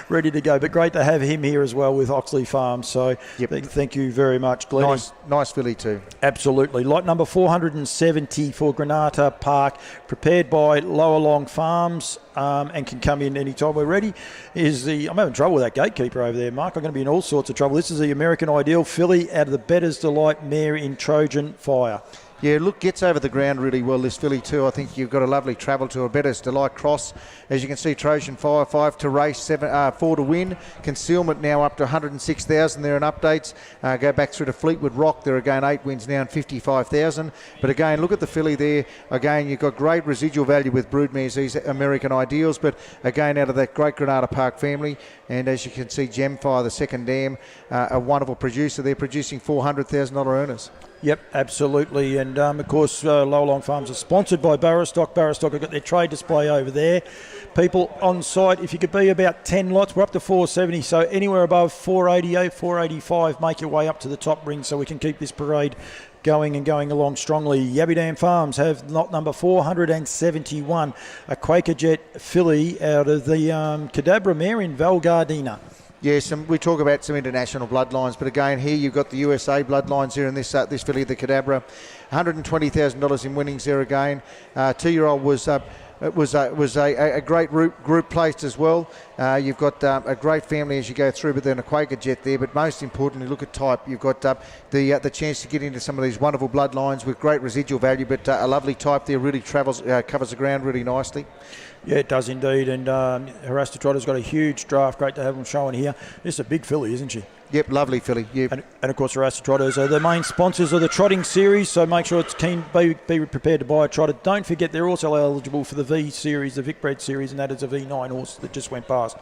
ready to go. But great to have him here as well with Oxley Farm. So thank you very much, Glennie. Nice filly too. Absolutely. Lot number 470 for Granata Park, prepared by Lower Long Farms. And can come in any time we're ready. I'm having trouble with that gatekeeper over there, Mark. I'm going to be in all sorts of trouble. This is the American Ideal filly out of the Better's Delight mare in Trojan Fire. Yeah, look, gets over the ground really well, this filly too. I think you've got a lovely travel to a Better's Delight cross. As you can see, Trojan Fire, 5 to race, 4 to win. Concealment now up to 106,000 there in updates. Go back through to Fleetwood Rock. There again, 8 wins now and 55,000. But again, look at the filly there. Again, you've got great residual value with broodmares, these American Ideals. But again, out of that great Granada Park family. And as you can see, Gemfire, the second dam, a wonderful producer. They're producing $400,000 earners. Yep, absolutely. And, of course, Lower Long Farms are sponsored by Barrastock. Barrastock have got their trade display over there. People on site, if you could be about 10 lots, we're up to 470. So anywhere above 488, 485, make your way up to the top ring so we can keep this parade going along strongly. Yabby Dam Farms have lot number 471, a Quaker Jet filly out of the Cadabra mare in Val Gardena. Yes, we talk about some international bloodlines, but again, here you've got the USA bloodlines here in this filly, the Cadabra. $120,000 in winnings there again. 2-year-old was a great group placed as well. You've got a great family as you go through, but then a Quaker Jet there. But most importantly, look at type. You've got the chance to get into some of these wonderful bloodlines with great residual value, but a lovely type there, really covers the ground really nicely. Yeah, it does indeed. And Harasta Trotter's got a huge draft. Great to have them showing here. This is a big filly, isn't she? Yep, lovely filly. Yep. And of course, Harasta Trotters are the main sponsors of the trotting series, so make sure it's keen. Be prepared to buy a trotter. Don't forget they're also eligible for the V series, the Vic Bred series, and that is a V9 horse that just went past.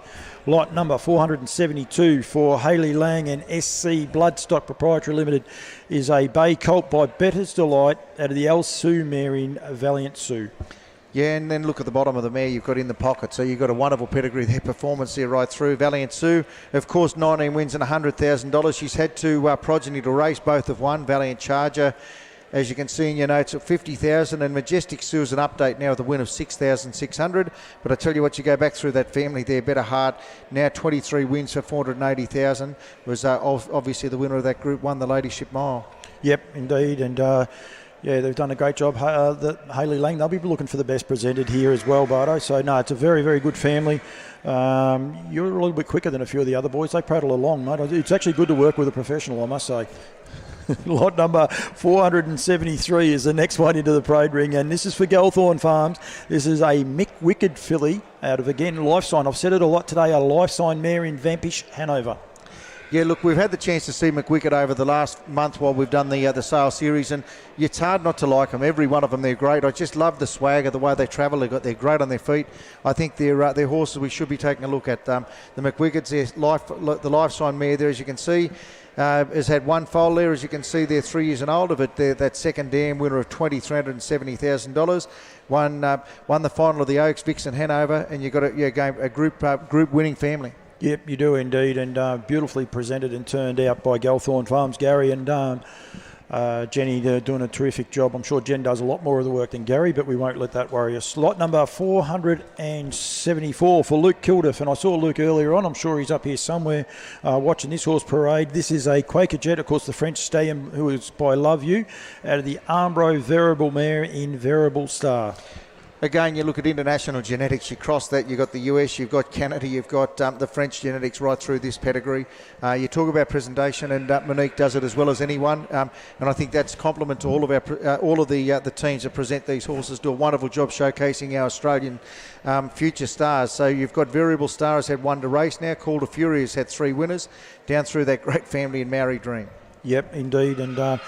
Lot number 472 for Hayley Lang and SC Bloodstock Proprietary Limited is a Bay Colt by Better's Delight out of the El Sue mare in Valiant Sioux. Yeah, and then look at the bottom of the mare you've got in the pocket. So you've got a wonderful pedigree there, performance there right through. Valiant Sioux, of course, 19 wins and $100,000. She's had 2 progeny to race, both have won. Valiant Charger, as you can see in your notes, at 50,000. And Majestic Sioux is an update now with a win of 6,600. But I tell you what, you go back through that family there, Better Heart, now 23 wins for 480,000. Was obviously the winner of that Group 1, the Ladyship Mile. Yep, indeed. And yeah, they've done a great job. Hayley Lang, they'll be looking for the best presented here as well, Bardo. So, no, it's a very, very good family. You're a little bit quicker than a few of the other boys. They prattle along, mate. It's actually good to work with a professional, I must say. Lot number 473 is the next one into the parade ring, and this is for Gelthorne Farms. This is a Mick Wicked filly out of, again, Life Sign. I've said it a lot today, a Life Sign mare in Vampish, Hanover. Yeah, look, we've had the chance to see McWicked over the last month while we've done the sale series, and it's hard not to like them. Every one of them, they're great. I just love the swagger, the way they travel. They're great on their feet. I think they're horses we should be taking a look at. The McWickeds, the Life Sign mare there, as you can see, has had one foal there. As you can see, they're 3 years and older, but that second dam winner of $370,000. Won the final of the Oaks, Vixen Hanover, and you've got a group winning family. Yep, you do indeed, and beautifully presented and turned out by Gelthorne Farms. Gary and Jenny, they're doing a terrific job. I'm sure Jen does a lot more of the work than Gary, but we won't let that worry us. Lot number 474 for Luke Kilduff, and I saw Luke earlier on. I'm sure he's up here somewhere watching this horse parade. This is a Quaker Jet, of course, the French stallion who is by Love You, out of the Armbro Variable mare in Variable Star. Again, you look at international genetics, you cross that, you've got the US, you've got Canada, you've got the French genetics right through this pedigree. You talk about presentation, and Monique does it as well as anyone. And I think that's compliment to all of the teams that present these horses. Do a wonderful job showcasing our Australian future stars. So you've got Variable Star has had one to race now. Call to Fury has had 3 winners down through that great family in Maori Dream. Yep, indeed. And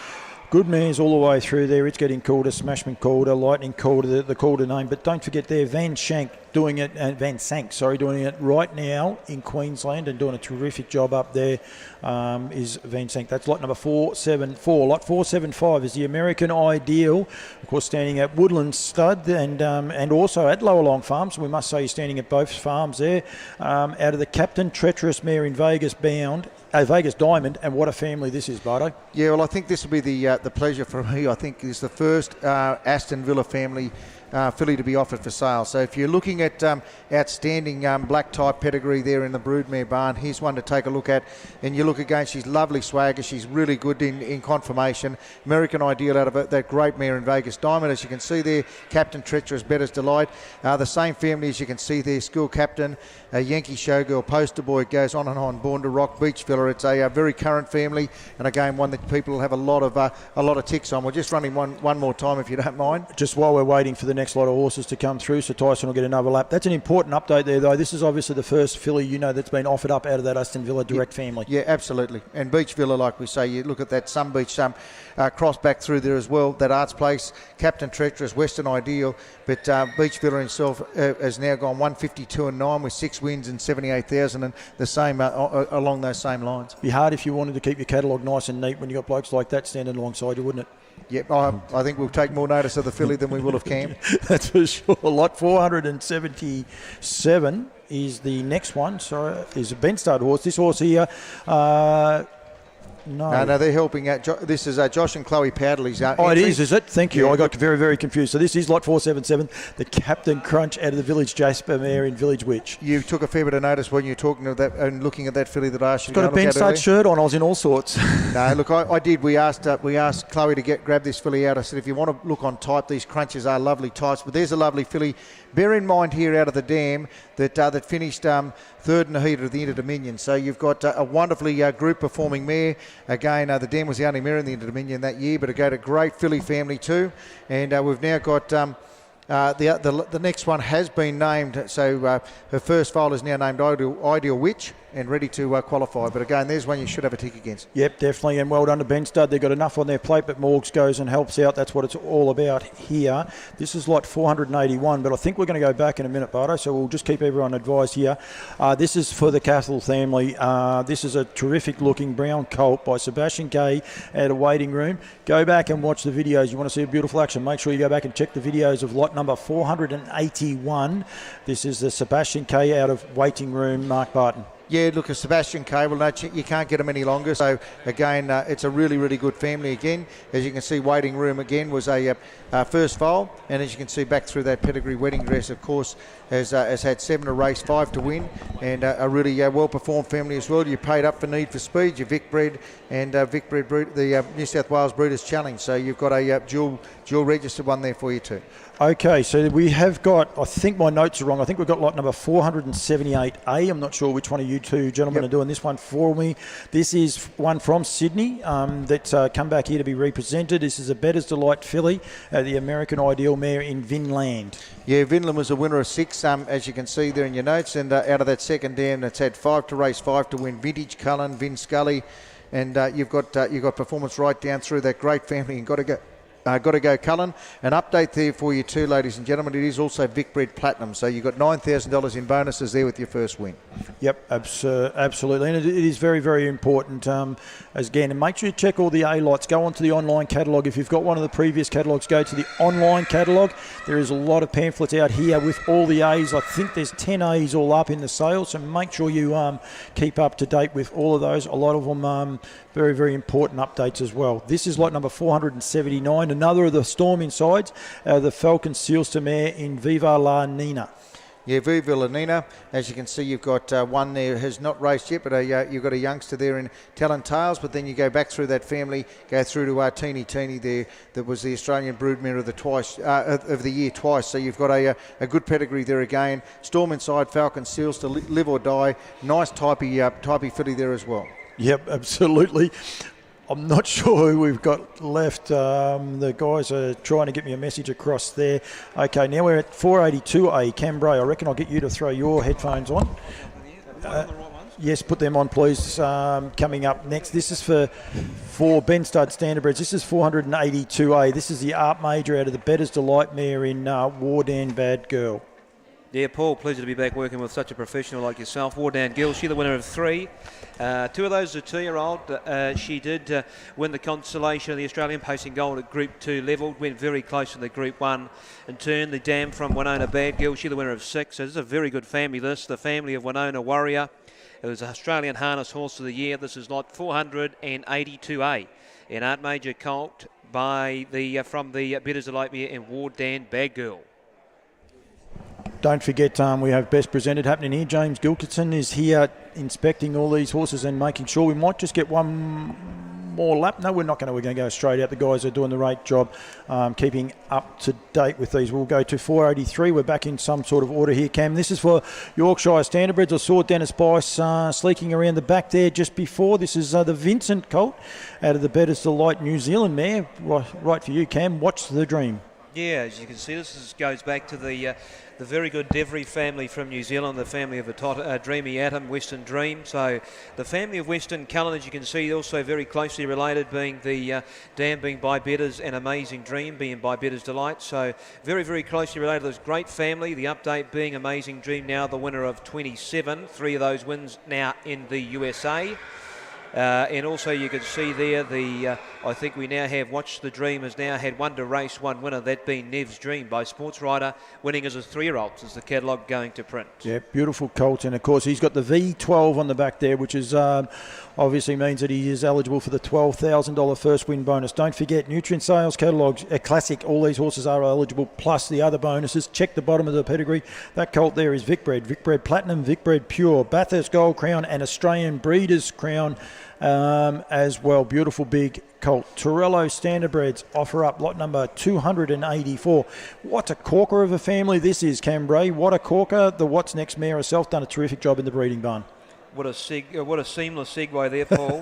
good mares all the way through there. It's getting called a Smashman Calder, Lightning Calder, the Calder name. But don't forget there, Van Sank doing it right now in Queensland and doing a terrific job up there is Van Sank. That's lot number 474. Lot 475 is the American Ideal, of course, standing at Woodland Stud and also at Lower Long Farms. We must say he's standing at both farms there. Out of the Captain Treacherous mare in Vegas Bound. Vegas Diamond, and what a family this is, Bardo. Yeah, well, I think this will be the pleasure for me. I think it's the first Aston Villa family filly to be offered for sale. So if you're looking at outstanding black type pedigree there in the broodmare barn, here's one to take a look at. And you look again, she's lovely swagger. She's really good in conformation. American Ideal out of it, that great mare in Vegas Diamond. As you can see there, Captain Treacherous, Better's Delight. The same family as you can see there, School Captain, Yankee Showgirl, Poster Boy, goes on and on, Born to Rock, Beach Villa. It's a very current family, and again, one that people have a lot of ticks on. We'll just run him one more time if you don't mind. Just while we're waiting for the next lot of horses to come through, so Tyson will get another lap. That's an important update there, though. This is obviously the first filly that's been offered up out of that Aston Villa direct family. Yeah, absolutely. And Beach Villa, like we say, you look at that Sun Beach cross back through there as well. That Arts Place, Captain Treacherous, Western Ideal, but Beach Villa himself has now gone 152-9 with 6 wins and 78,000, and the same along those same lines. Be hard if you wanted to keep your catalogue nice and neat when you got blokes like that standing alongside you, wouldn't it? Yep, I think we'll take more notice of the filly than we will of Cam. That's for sure. Lot 477 is the next one. Sorry, is a Benstud horse. This horse here, No, they're helping out. This is Josh and Chloe Powderly's it is it? Thank you. Yeah. I got very, very confused. So this is lot 477, the Captain Crunch out of the Village Jasper mare in Village Witch. You took a fair bit of notice when you were talking to that and looking at that filly that I asked you. Got a Benstud shirt on. I was in all sorts. No, look, I did. We asked Chloe to grab this filly out. I said, if you want to look on type, these crunches are lovely types. But there's a lovely filly. Bear in mind here out of the dam that finished third in the heat of the Inter-Dominion. So you've got a wonderfully group performing mare. Again, the dam was the only mare in the Inter-Dominion that year, but it got a great filly family too. And we've now got the next one has been named. So her first foal is now named Ideal Witch and ready to qualify. But again, there's one you should have a tick against. Yep, definitely. And well done to Benstud. They've got enough on their plate, but Morgs goes and helps out. That's what it's all about here. This is lot 481, but I think we're going to go back in a minute, Bardo, so we'll just keep everyone advised here. This is for the Cathal family. This is a terrific looking brown colt by Sebastian Kay at a waiting room. Go back and watch the videos. You want to see a beautiful action, make sure you go back and check the videos of lot number 481. This is the Sebastian Kay out of waiting room, Mark Barton. Yeah, look, a Sebastian Cable, you can't get them any longer. So, again, it's a really, really good family again. As you can see, waiting room again was a first foal. And as you can see, back through that pedigree wedding dress, of course, has had 7 to race, 5 to win. And a really well-performed family as well. You paid up for Need for Speed, your Vic Bred and Vic Bred the New South Wales Breeders' Challenge. So you've got a dual registered one there for you too. Okay, so we have got, I think my notes are wrong, I think we've got lot number 478A. I'm not sure which one of you two gentlemen are doing this one for me. This is one from Sydney that's come back here to be represented. This is a Better's Delight filly, the American Ideal mare in Vinland. Yeah, Vinland was a winner of 6, as you can see there in your notes. And out of that second dam, it's had 5 to race, 5 to win. Vintage Cullen, Vin Scully. And you've got performance right down through that great family. And got to go Cullen. An update there for you too, ladies and gentlemen. It is also Vic Bred Platinum. So you've got $9,000 in bonuses there with your first win. Yep, absolutely. And it is very, very important, again. And make sure you check all the A-lots. Go onto the online catalogue. If you've got one of the previous catalogues, go to the online catalogue. There is a lot of pamphlets out here with all the A's. I think there's 10 A's all up in the sale. So make sure you keep up to date with all of those. A lot of them very, very important updates as well. This is lot number 479. Another of the Storm Insides, the Falcon Sealster mare in Viva La Nina. Yeah, Viva Lanina. As you can see, you've got one there has not raced yet, but you've got a youngster there in Talon Tales. But then you go back through that family, go through to Teeny Teeny there, that was the Australian Broodmare of the year twice. So you've got a good pedigree there again. Storm Inside, Falcon Seals to live or die. Nice typey filly there as well. Yep, absolutely. I'm not sure who we've got left. The guys are trying to get me a message across there. Okay, now we're at 482A. Cambrai, I reckon I'll get you to throw your headphones on. Yes, put them on, please. Coming up next, this is for Ben Stud Standardbreds. This is 482A. This is the Art Major out of the Better's Delight mare in Wardan Bad Girl. Yeah, Paul, pleasure to be back working with such a professional like yourself. Wardan Gill, she's the winner of 3. 2 of those are 2-year-old. She did win the consolation of the Australian Pacing Gold at Group 2 level. Went very close to the Group 1 and turned the dam from Winona Bad Girl. She's the winner of 6. So this is a very good family, this. The family of Winona Warrior. It was Australian Harness Horse of the Year. This is lot 482A. An Art Major colt by from the Better's Delight mare in Wardan Bad Girl. Don't forget, we have Best Presented happening here. James Gilkinson is here inspecting all these horses and making sure. We might just get one more lap. No, we're not going to. We're going to go straight out. The guys are doing the right job keeping up to date with these. We'll go to 483. We're back in some sort of order here, Cam. This is for Yorkshire Standardbreds. I saw Dennis Bice sleeking around the back there just before. This is the Vincent colt out of the Better's Delight New Zealand mare. Right for you, Cam. Watch the Dream. Yeah, as you can see, goes back to the very good Devery family from New Zealand, the family of Dreamy Atom, Western Dream. So the family of Western Cullen, as you can see, also very closely related, being the dam being by Better's and Amazing Dream being by Better's Delight. So very, very closely related. This great family. The update being Amazing Dream, now the winner of 27. 3 of those wins now in the USA. And also you can see there I think we now have Watch the Dream has now had 1 to race, 1 winner, that being Nev's Dream by Sports Rider, winning as a 3-year-old. Is the catalogue going to print? Yeah, beautiful colt, and of course he's got the V12 on the back there, which is obviously means that he is eligible for the $12,000 first win bonus. Don't forget, Nutrien Sales Catalogues, a classic. All these horses are eligible, plus the other bonuses. Check the bottom of the pedigree. That colt there is Vicbred Platinum, Vicbred Pure, Bathurst Gold Crown, and Australian Breeders' Crown as well. Beautiful big colt. Torello Standardbreds offer up lot number 284. What a corker of a family this is, Cambrai. What a corker. The What's Next mare herself done a terrific job in the breeding barn. What a seamless segue there, Paul.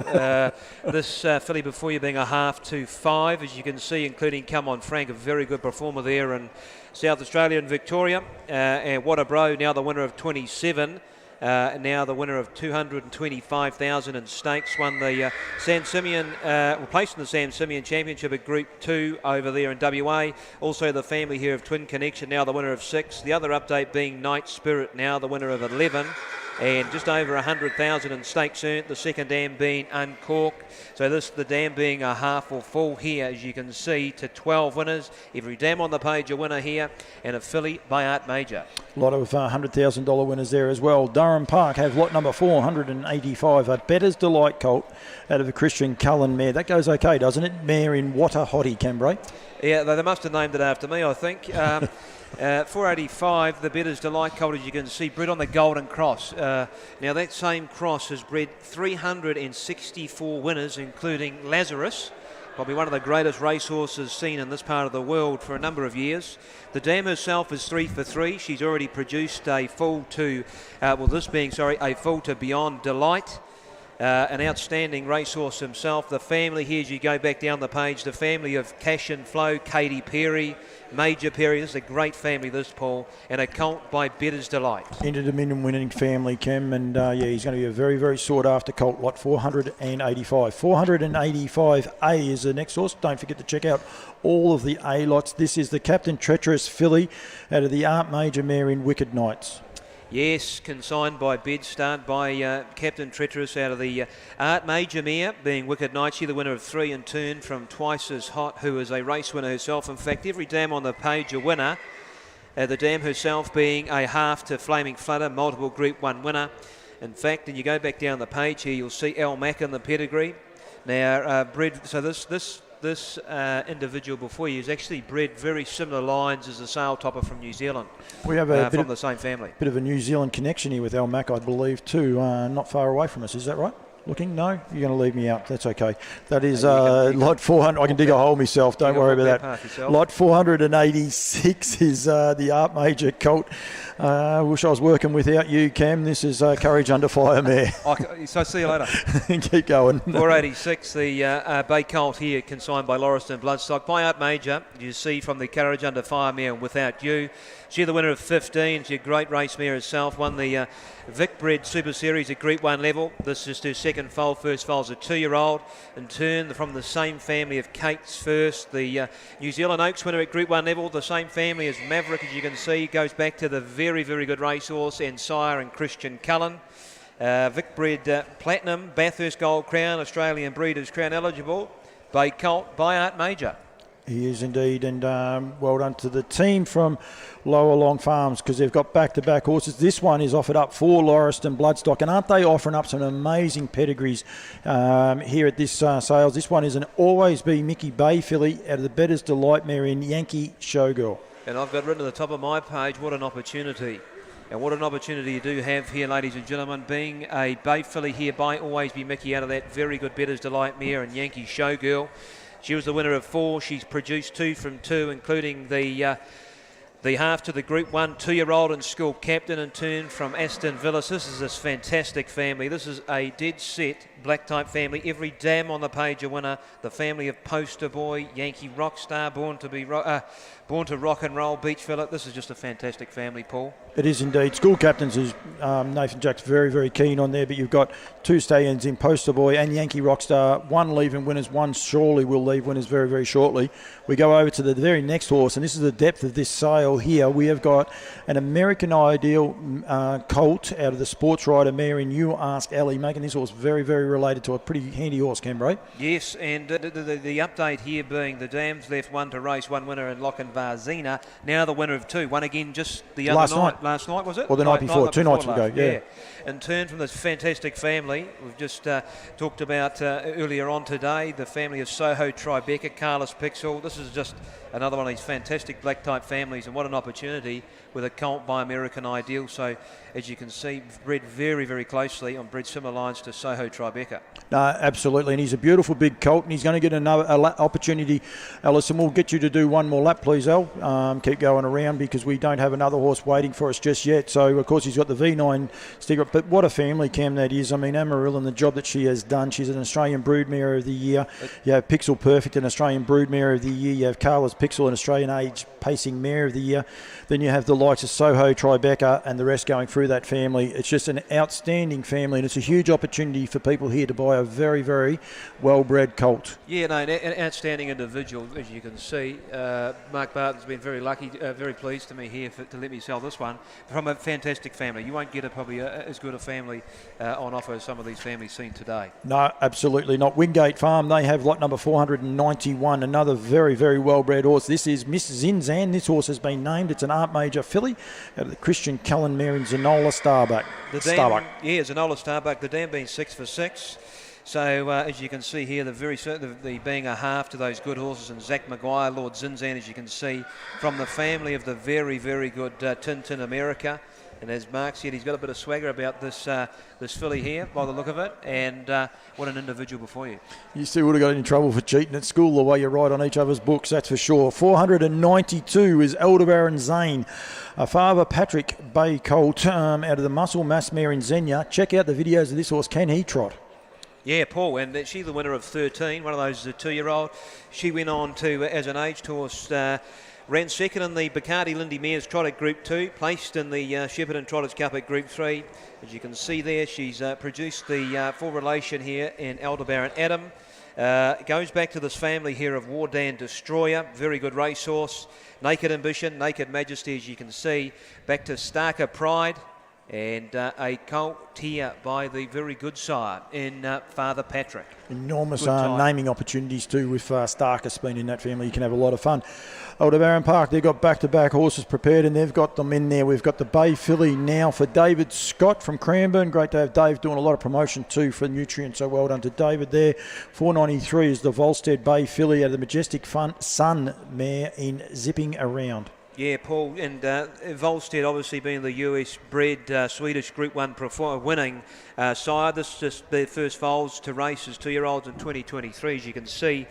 This filly before you being a half to 5, as you can see, including Come On Frank, a very good performer there in South Australia and Victoria. And What a Bro, now the winner of 27. Now the winner of 225,000 in stakes, won the San Simeon, placed in the San Simeon Championship at Group 2 over there in WA. Also the family here of Twin Connection, now the winner of 6. The other update being Night Spirit, now the winner of 11. And just over 100,000 in stakes earned, the second dam being Uncorked. So the dam being a half or full here, as you can see, to 12 winners. Every dam on the page a winner here, and a filly by Art Major. A lot of $100,000 winners there as well. Durham Park have lot number 485, a Better's Delight colt out of a Christian Cullen mare. That goes okay, doesn't it? Mare in What a Hottie, Cambrai. Yeah, they must have named it after me, I think. 485, the Better's Delight colt, as you can see, bred on the Golden Cross. Now that same cross has bred 364 winners, including Lazarus, probably one of the greatest racehorses seen in this part of the world for a number of years. The dam herself is 3 for 3. She's already produced a full to, a full to Beyond Delight. An outstanding racehorse himself. The family here, as you go back down the page, the family of Cash and Flow, Katie Perry, Major Perry. This is a great family, this, Paul, and a colt by Better's Delight. Inter Dominion winning family, Cam, and he's going to be a very, very sought-after colt, lot 485. 485A is the next horse. Don't forget to check out all of the A lots. This is the Captain Treacherous filly out of the Art Major mare in Wicked Knights. Yes, consigned by bid, start by Captain Treacherous out of the Art Major mare, being Wicked Knight. She the winner of 3 in turn from Twice As Hot, who is a race winner herself. In fact, every dam on the page a winner. The dam herself being a half to Flaming Flutter, multiple Group 1 winner. In fact, and you go back down the page here, you'll see Al Mack in the pedigree. Now, bred, so this this individual before you is actually bred very similar lines as the sail topper from New Zealand. We have a from the same family. bit of a New Zealand connection here with Al Mack, I believe, too. Not far away from us, is that right? Looking? No? You're going to leave me out. That's okay. That is lot 400. I can dig a hole myself. Don't worry about that. Lot 486 is the Art Major colt. Wish I was working without you, Cam. This is Courage Under Fire mare. So see you later. Keep going. 486, the bay colt here, consigned by Lauriston Bloodstock. By Art Major, you see from the Courage Under Fire mare, Without You. She's the winner of 15. She's a great race mare herself. Won the Vic Bred Super Series at Group 1 level. This is her second foal. First foal's a 2-year-old. In turn, from the same family of Kate's First. The New Zealand Oaks winner at Group 1 level. The same family as Maverick, as you can see. Goes back to the very, very good racehorse and sire and Christian Cullen. Vic Bred Platinum, Bathurst Gold Crown, Australian Breeders' Crown eligible. Bay colt by Art Major. He is indeed, and well done to the team from Lower Long Farms, because they've got back-to-back horses. This one is offered up for Lauriston Bloodstock, and aren't they offering up some amazing pedigrees here at this sales? This one is an Always Be Mickey Bay filly out of the Better's Delight mare in Yankee Showgirl. And I've got written at the top of my page, what an opportunity. And what an opportunity you do have here, ladies and gentlemen, being a bay filly here by Always Be Mickey out of that very good Better's Delight mare and Yankee Showgirl. She was the winner of 4. She's produced 2 from 2, including the half to the Group 1 2-year-old and school captain in turn from Aston Villas. This is this fantastic family. This is a dead set black type family. Every dam on the page a winner. The family of Poster Boy, Yankee Rockstar, born to rock and roll, Beach Fillet. This is just a fantastic family, Paul. It is indeed. School captains is Nathan Jack's very, very keen on there, but you've got 2 stallions in Poster Boy and Yankee Rockstar. 1 leaving winners, 1 surely will leave winners very, very shortly. We go over to the very next horse, and this is the depth of this sale here. We have got an American Ideal colt out of the Sports Rider mare in You Ask Ali, making this horse very, very related to a pretty handy horse, Cambrai. Yes, and the update here being the dams left 1 to race, 1 winner in Lochinvar Zena. Now the winner of 2. One again just the other night. Last night, was it? Or the night before, 2 nights ago, yeah. In turn from this fantastic family, we've just talked about earlier on today, the family of Soho Tribeca, Carlos Pixel. This is just another one of these fantastic black type families, and what an opportunity with a colt by American Ideal. So, as you can see, bred very, very closely on bred similar lines to Soho Tribeca. No, absolutely, and he's a beautiful big colt, and he's going to get another opportunity. Alison, we'll get you to do one more lap, please, Al. Keep going around, because we don't have another horse waiting for us just yet. So, of course, he's got the V9 sticker, but what a family, Cam, that is. I mean, Amarillo and the job that she has done. She's an Australian Broodmare of the Year. You have Pixel Perfect, an Australian Broodmare of the Year. You have Carlos Pixel, an Australian Age Pacing Mare of the Year. Then you have the likes of Soho Tribeca and the rest going through that family. It's just an outstanding family, and it's a huge opportunity for people here to buy a very, very well-bred colt. Yeah, no, an outstanding individual, as you can see. Mark Barton's been very lucky, very pleased to me here to let me sell this one from a fantastic family. You won't get probably as good a family on offer as some of these families seen today. No, absolutely not. Wingate Farm, they have lot number 491, another very, very well-bred horse. This is Miss Zinzan. This horse has been named. It's an Art Major filly out of the Christian Cullen mare in Zanola Starbuck. Yeah, Zanola Starbuck. The dam being 6 for 6. So as you can see here, the being a half to those good horses, and Zach Maguire, Lord Zinzan, as you can see, from the family of the very, very good Tintin America. And as Mark said, he's got a bit of swagger about this filly here, by the look of it. And what an individual before you. You still would have got in trouble for cheating at school the way you write on each other's books, that's for sure. 492 is Elderbaron Zane, a Father Patrick Bay colt out of the Muscle Mass mare in Xenia. Check out the videos of this horse. Can he trot? Yeah, Paul, and she's the winner of 13. One of those is a 2-year-old. She went on to, as an aged horse, ran second in the Bacardi Lindy Mares Trot at Group 2, placed in the Shepparton Trotters Cup at Group 3. As you can see there, she's produced the full relation here in Aldebaran Adam. Goes back to this family here of Wardan Destroyer, very good racehorse. Naked Ambition, Naked Majesty, as you can see. Back to Starker Pride. And a colt here by the very good sire in Father Patrick. Enormous Good time. naming opportunities too with Starkus being in that family. You can have a lot of fun. Aldebaran Park, they've got back-to-back horses prepared and they've got them in there. We've got the Bay filly now for David Scott from Cranbourne. Great to have Dave doing a lot of promotion too for Nutrien, so well done to David there. 493 is the Volstead Bay filly out of the Majestic Sun mare in Zipping Around. Yeah, Paul, and Volstead obviously being the US-bred Swedish Group 1 winning sire. This is just their first foals to races, 2-year-olds in 2023, as you can see.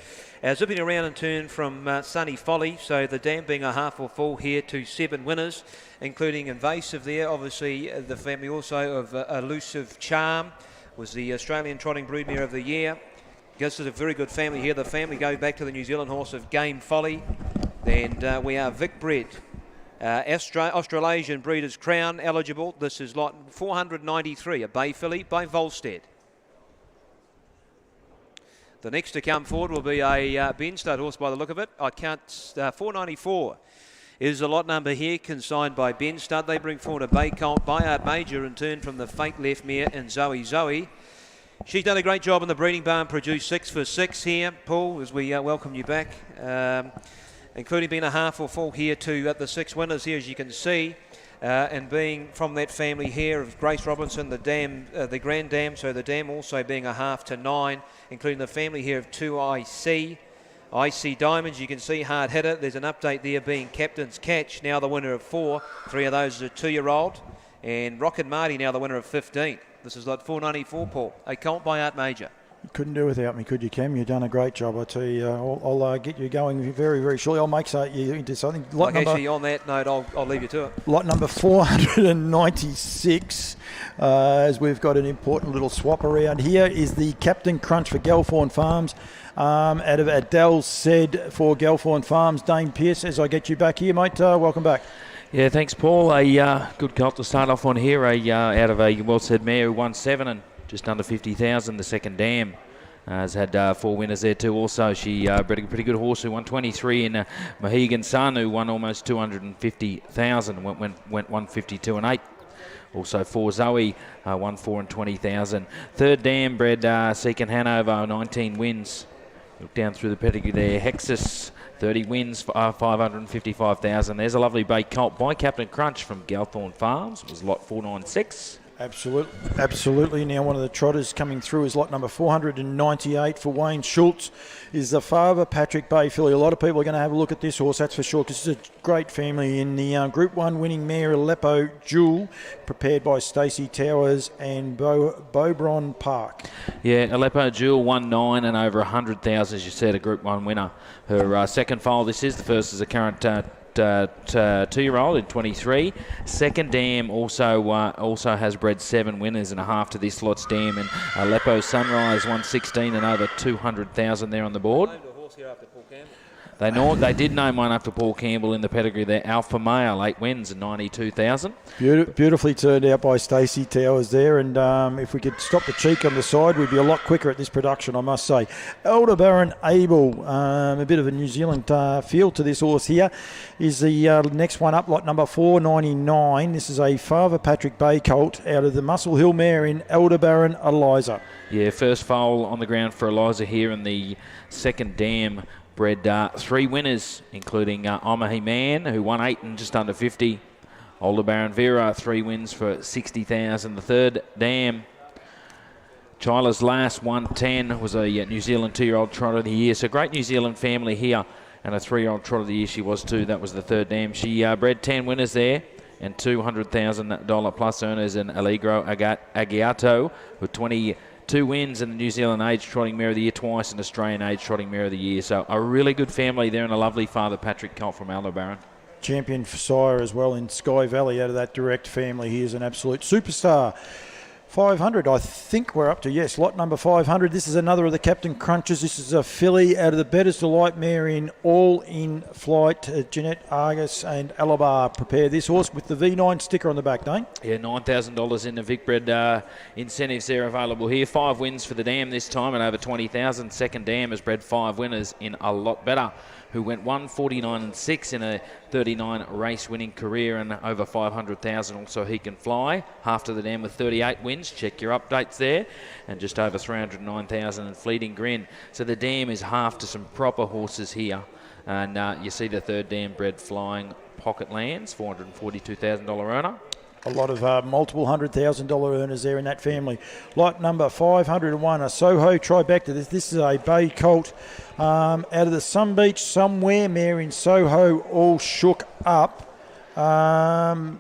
Zipping around in turn from Sunny Folly, so the dam being a half or full here to 7 winners, including Invasive there. Obviously, the family also of Elusive Charm was the Australian Trotting Broodmare of the Year. This is a very good family here. The family go back to the New Zealand horse of Game Folly. And we are Vic bred. Australasian Breeders' Crown eligible. This is lot 493, a Bay filly by Volstead. The next to come forward will be a Ben Stud horse by the look of it. 494 is the lot number here, consigned by Ben Stud. They bring forward a Bay colt by Art Major in turn from the Fake Left mare and Zoe. She's done a great job in the breeding barn, produced 6 for 6 here, Paul, as we welcome you back. Including being a half or full here to the 6 winners here, as you can see, and being from that family here of Grace Robinson, the Grand Dam, so the Dam also being a half to 9, including the family here of 2IC. IC Diamonds, you can see hard hitter. There's an update there being Captain's Catch, now the winner of 4. 3 of those are 2-year-old. And Rock and Marty now the winner of 15. This is lot 494, Paul. A colt by Art Major. You couldn't do without me, could you, Cam? You've done a great job. I tell you, I'll get you going very, very shortly. I'll make you into something. Actually, on that note, I'll leave you to it. Lot number 496, as we've got an important little swap around here, is the Captain Crunch for Gelthorne Farms. Out of Adele said for Gelthorne Farms, Dane Pearce, as I get you back here, mate. Welcome back. Yeah, thanks, Paul. A good colt to start off on here. Out of a well-said mare who won 7 and just under 50,000, the Second Dam. Has had 4 winners there too also. She bred a pretty good horse who won 23 in Mohegan Sun, who won almost 250,000, went 152 and 8. Also for Zoe, won 4 and 20,000. Third Dam bred Seek and Hanover, 19 wins. Look down through the pedigree there. Hexus, 30 wins for 555,000. There's a lovely bay colt by Captain Crunch from Gelthorne Farms. It was lot 496. Absolutely. Now one of the trotters coming through is lot number 498 for Wayne Schultz, is the Father Patrick Bay filly. A lot of people are going to have a look at this horse, that's for sure, because it's a great family in the Group 1 winning mare Aleppo Jewel, prepared by Stacey Towers and Beaubron Park. Yeah, Aleppo Jewel won 9 and over 100,000, as you said, a Group 1 winner. Her second foal, this is the first as a current 2-year-old in 23. Second Dam also has bred 7 winners and a half to this lot's Dam, and Aleppo Sunrise won 16 and over 200,000 there on the board. They did name one after Paul Campbell in the pedigree there. Alpha Male, 8 wins and 92,000. Beautifully turned out by Stacey Towers there, and if we could stop the cheek on the side, we'd be a lot quicker at this production, I must say. Aldebaran Abel, a bit of a New Zealand feel to this horse here, is the next one up, lot number 499. This is a Father Patrick Bay colt out of the Muscle Hill mare in Aldebaran Eliza. Yeah, first foal on the ground for Eliza here in the Second Dam. Bred 3 winners, including Omahi Man, who won 8 and just under 50. Aldebaran Vera, 3 wins for 60,000. The Third Dam, Chyla's Last, 110, was a New Zealand 2-year-old trotter of the year. So great New Zealand family here, and a 3-year-old trotter of the year she was too. That was the Third Dam. She bred 10 winners there, and $200,000 plus earners in Allegro Agiato with 22 wins in the New Zealand Age Trotting Mare of the Year twice, and Australian Age Trotting Mare of the Year. So a really good family there, and a lovely Father Patrick colt from Aldebaran. Champion for sire as well in Sky Valley out of that direct family. He is an absolute superstar. 500, I think we're up to, yes, lot number 500. This is another of the Captain Crunches. This is a filly out of the Better's Delight mare in All In Flight. Jeanette Argus and Alabar prepare this horse with the V9 sticker on the back, Dane. Yeah, $9,000 in the Vic Bred incentives there available here. 5 wins for the Dam this time and over 20,000. Second Dam has bred 5 winners in A Lot Better. who went 149-6 in a 39 race winning career and over 500,000. Also, He Can Fly, half to the dam with 38 wins. Check your updates there. And just over 309,000 in Fleeting Grin. So the dam is half to some proper horses here. And you see the third dam bred Flying Pocket Lands, $442,000 earner. A lot of multiple $100,000 earners there in that family. Lot number 501, a Soho Tribecta. This is a bay colt out of the Sun Beach somewhere. Mare in Soho, all shook up. Yeah,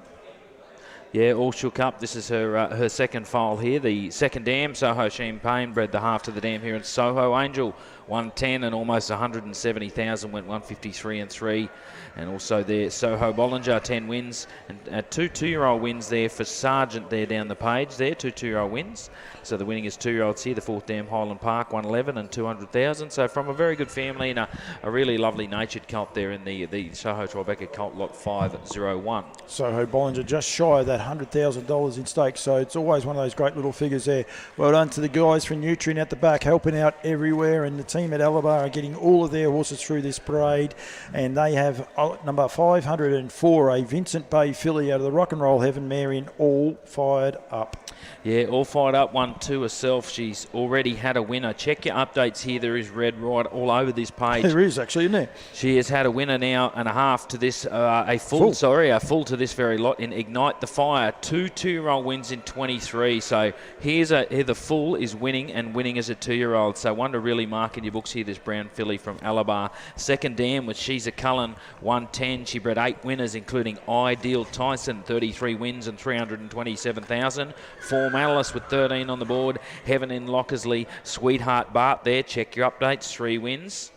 all shook up. This is her second foal here. The second dam, Soho Champagne, bred the half to the dam here in Soho. Angel 110 and almost 170,000, went 153-3. And also there, Soho Bollinger, 10 wins. And two 2-year-old wins there for Sargent there down the page there, two 2-year-old wins. So the winning is 2-year-olds here. The fourth dam, Highland Park, 111 and 200,000. So from a very good family and a really lovely natured colt there in the Soho Tribeca colt lot 501. Soho Bollinger just shy of that $100,000 in stakes, so it's always one of those great little figures there. Well done to the guys from Nutrien at the back, helping out everywhere, and the team at Alabar are getting all of their horses through this parade, and they have number 504, a Vincent Bay filly out of the Rock and Roll Heaven mare in All Fired Up. Yeah, All Fired Up, 1-2 herself. She's already had a winner. Check your updates here. There is red right all over this page. There is actually, isn't there? She has had a winner now and a half to this, a full to this very lot in Ignite the Fire. Two 2-year-old wins in 23. So here the full is winning and winning as a 2-year-old. So one to really mark in your books here, this brown filly from Alabar. Second dam with She's a Cullen, 110. She bred 8 winners, including Ideal Tyson, 33 wins and 327,000. Formalist with 13 on the board. Heaven in Lockersley. Sweetheart Bart there. Check your updates. 3 wins.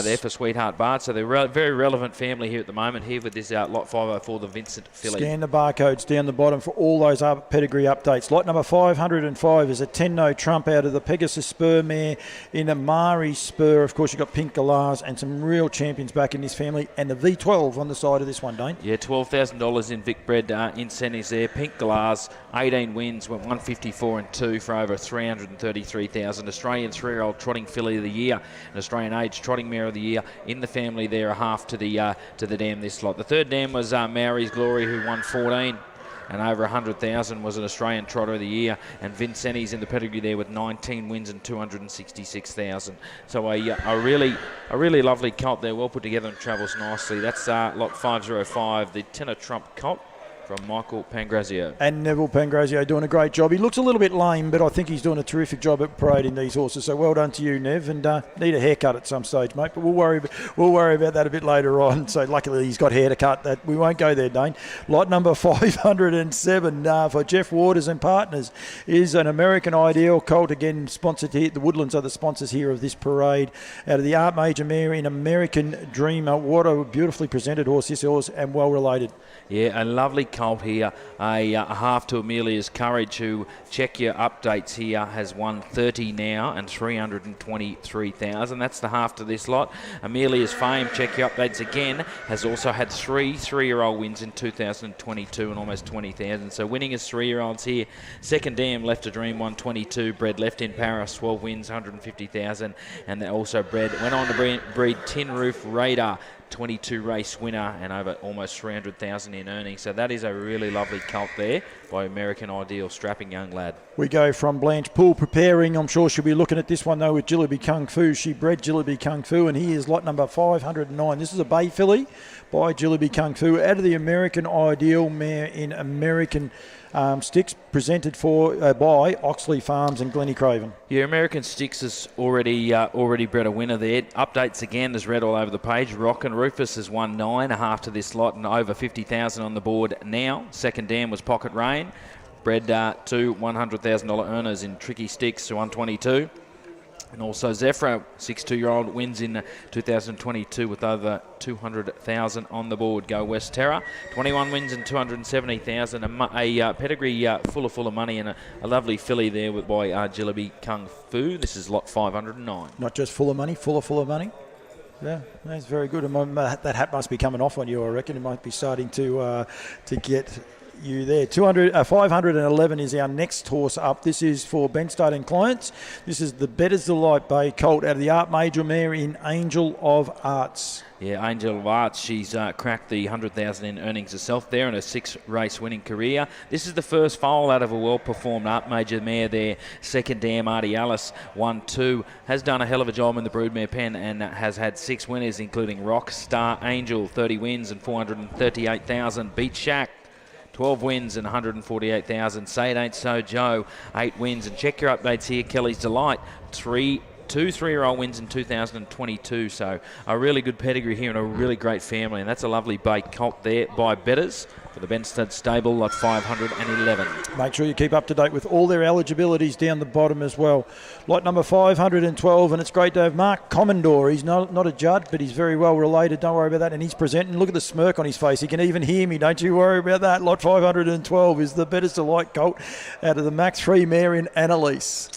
There for Sweetheart Bart. So they're very relevant family here at the moment here with this lot 504, the Vincent filly. Scan the barcodes down the bottom for all those pedigree updates. Lot number 505 is a 10-no trump out of the Pegasus Spur mare in a Mari Spur. Of course, you've got Pink Galars and some real champions back in this family, and the V12 on the side of this one, Dane. Yeah, $12,000 in Vic Bred incentives there. Pink Galars, 18 wins, went 154-2 for over 333,000. Australian 3-year-old trotting filly of the year, an Australian age trotting mare of the year in the family there, a half to the dam this lot. The third dam was Maori's Glory, who won 14 and over 100,000, was an Australian trotter of the year, and Vincenti's in the pedigree there with 19 wins and 266,000. So a really lovely colt there, well put together and travels nicely. That's lot 505, the tenor trump colt from Michael Pangrazio. And Neville Pangrazio doing a great job. He looks a little bit lame, but I think he's doing a terrific job at parading these horses. So well done to you, Nev, and need a haircut at some stage, mate. But we'll worry about that a bit later on. So luckily he's got hair to cut. That we won't go there, Dane. Lot number 507 for Jeff Waters and Partners is an American Ideal colt, again sponsored here. The Woodlands are the sponsors here of this parade. Out of the Art Major mare in American Dreamer. What a beautifully presented horse this horse, and well related. Yeah, a lovely colt here, a half to Amelia's Courage, who, check your updates here, has won 30 now and 323,000. That's the half to this lot. Amelia's Fame, check your updates again, has also had 3 3-year-old wins in 2022 and almost 20,000. So winning as 3-year-olds here. Second dam, Left to Dream, 122, bred Left in Paris, 12 wins, 150,000. And they also went on to breed Tin Roof Radar, 22 race winner and over almost 300,000 in earnings. So that is a really lovely colt there by American Ideal, strapping young lad. We go from Blanche Poole preparing. I'm sure she'll be looking at this one though with Jillaby Kung Fu. She bred Jillaby Kung Fu, and he is lot number 509. This is a bay filly by Jillaby Kung Fu out of the American Ideal mare in American Sticks, presented by Oxley Farms and Glennie Craven. Yeah, American Sticks has already bred a winner there. Updates again, there's red all over the page. Rock and Rufus has won 9, a half to this lot, and over 50,000 on the board now. Second dam was Pocket Rain, bred 2 $100,000 earners in Tricky Sticks to 122. And also Zephyr, 6-2-year-old, wins in 2022 with over 200,000 on the board. Go West Terra, 21 wins and 270,000. A pedigree full of money, and a lovely filly there by Jillaby Kung Fu. This is lot 509. Not just full of money, full of money. Yeah, that's very good. And that hat must be coming off on you, I reckon. It might be starting to get you there. 511 is our next horse up. This is for Benstead and clients. This is the Better's Delight Bay colt out of the Art Major mare in Angel of Arts. Yeah, Angel of Arts, she's cracked the 100,000 in earnings herself there in a 6-race winning career. This is the first foal out of a well-performed Art Major mare there. Second dam, Artie Alice, 1-2. Has done a hell of a job in the broodmare pen and has had 6 winners, including Rock Star Angel, 30 wins and 438,000. Beat Shack, 12 wins and 148,000. Say It Ain't So Joe, 8 wins. And check your updates here. Kelly's Delight, 2 3-year-old wins in 2022, so a really good pedigree here and a really great family, and that's a lovely bait colt there by Betters for the Benstead stable, lot 511. Make sure you keep up to date with all their eligibilities down the bottom as well. Lot number 512, and it's great to have Mark Commodore. He's not a judge, but he's very well related. Don't worry about that. And he's presenting. Look at the smirk on his face. He can even hear me. Don't you worry about that. Lot 512 is the Betters Delight colt out of the Mac 3 mare in Annalise.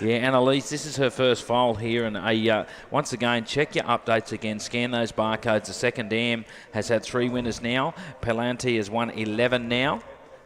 Yeah, Annalise, this is her first foal here, and once again, check your updates again, scan those barcodes. The second dam has had 3 winners now. Palante has won 11 now,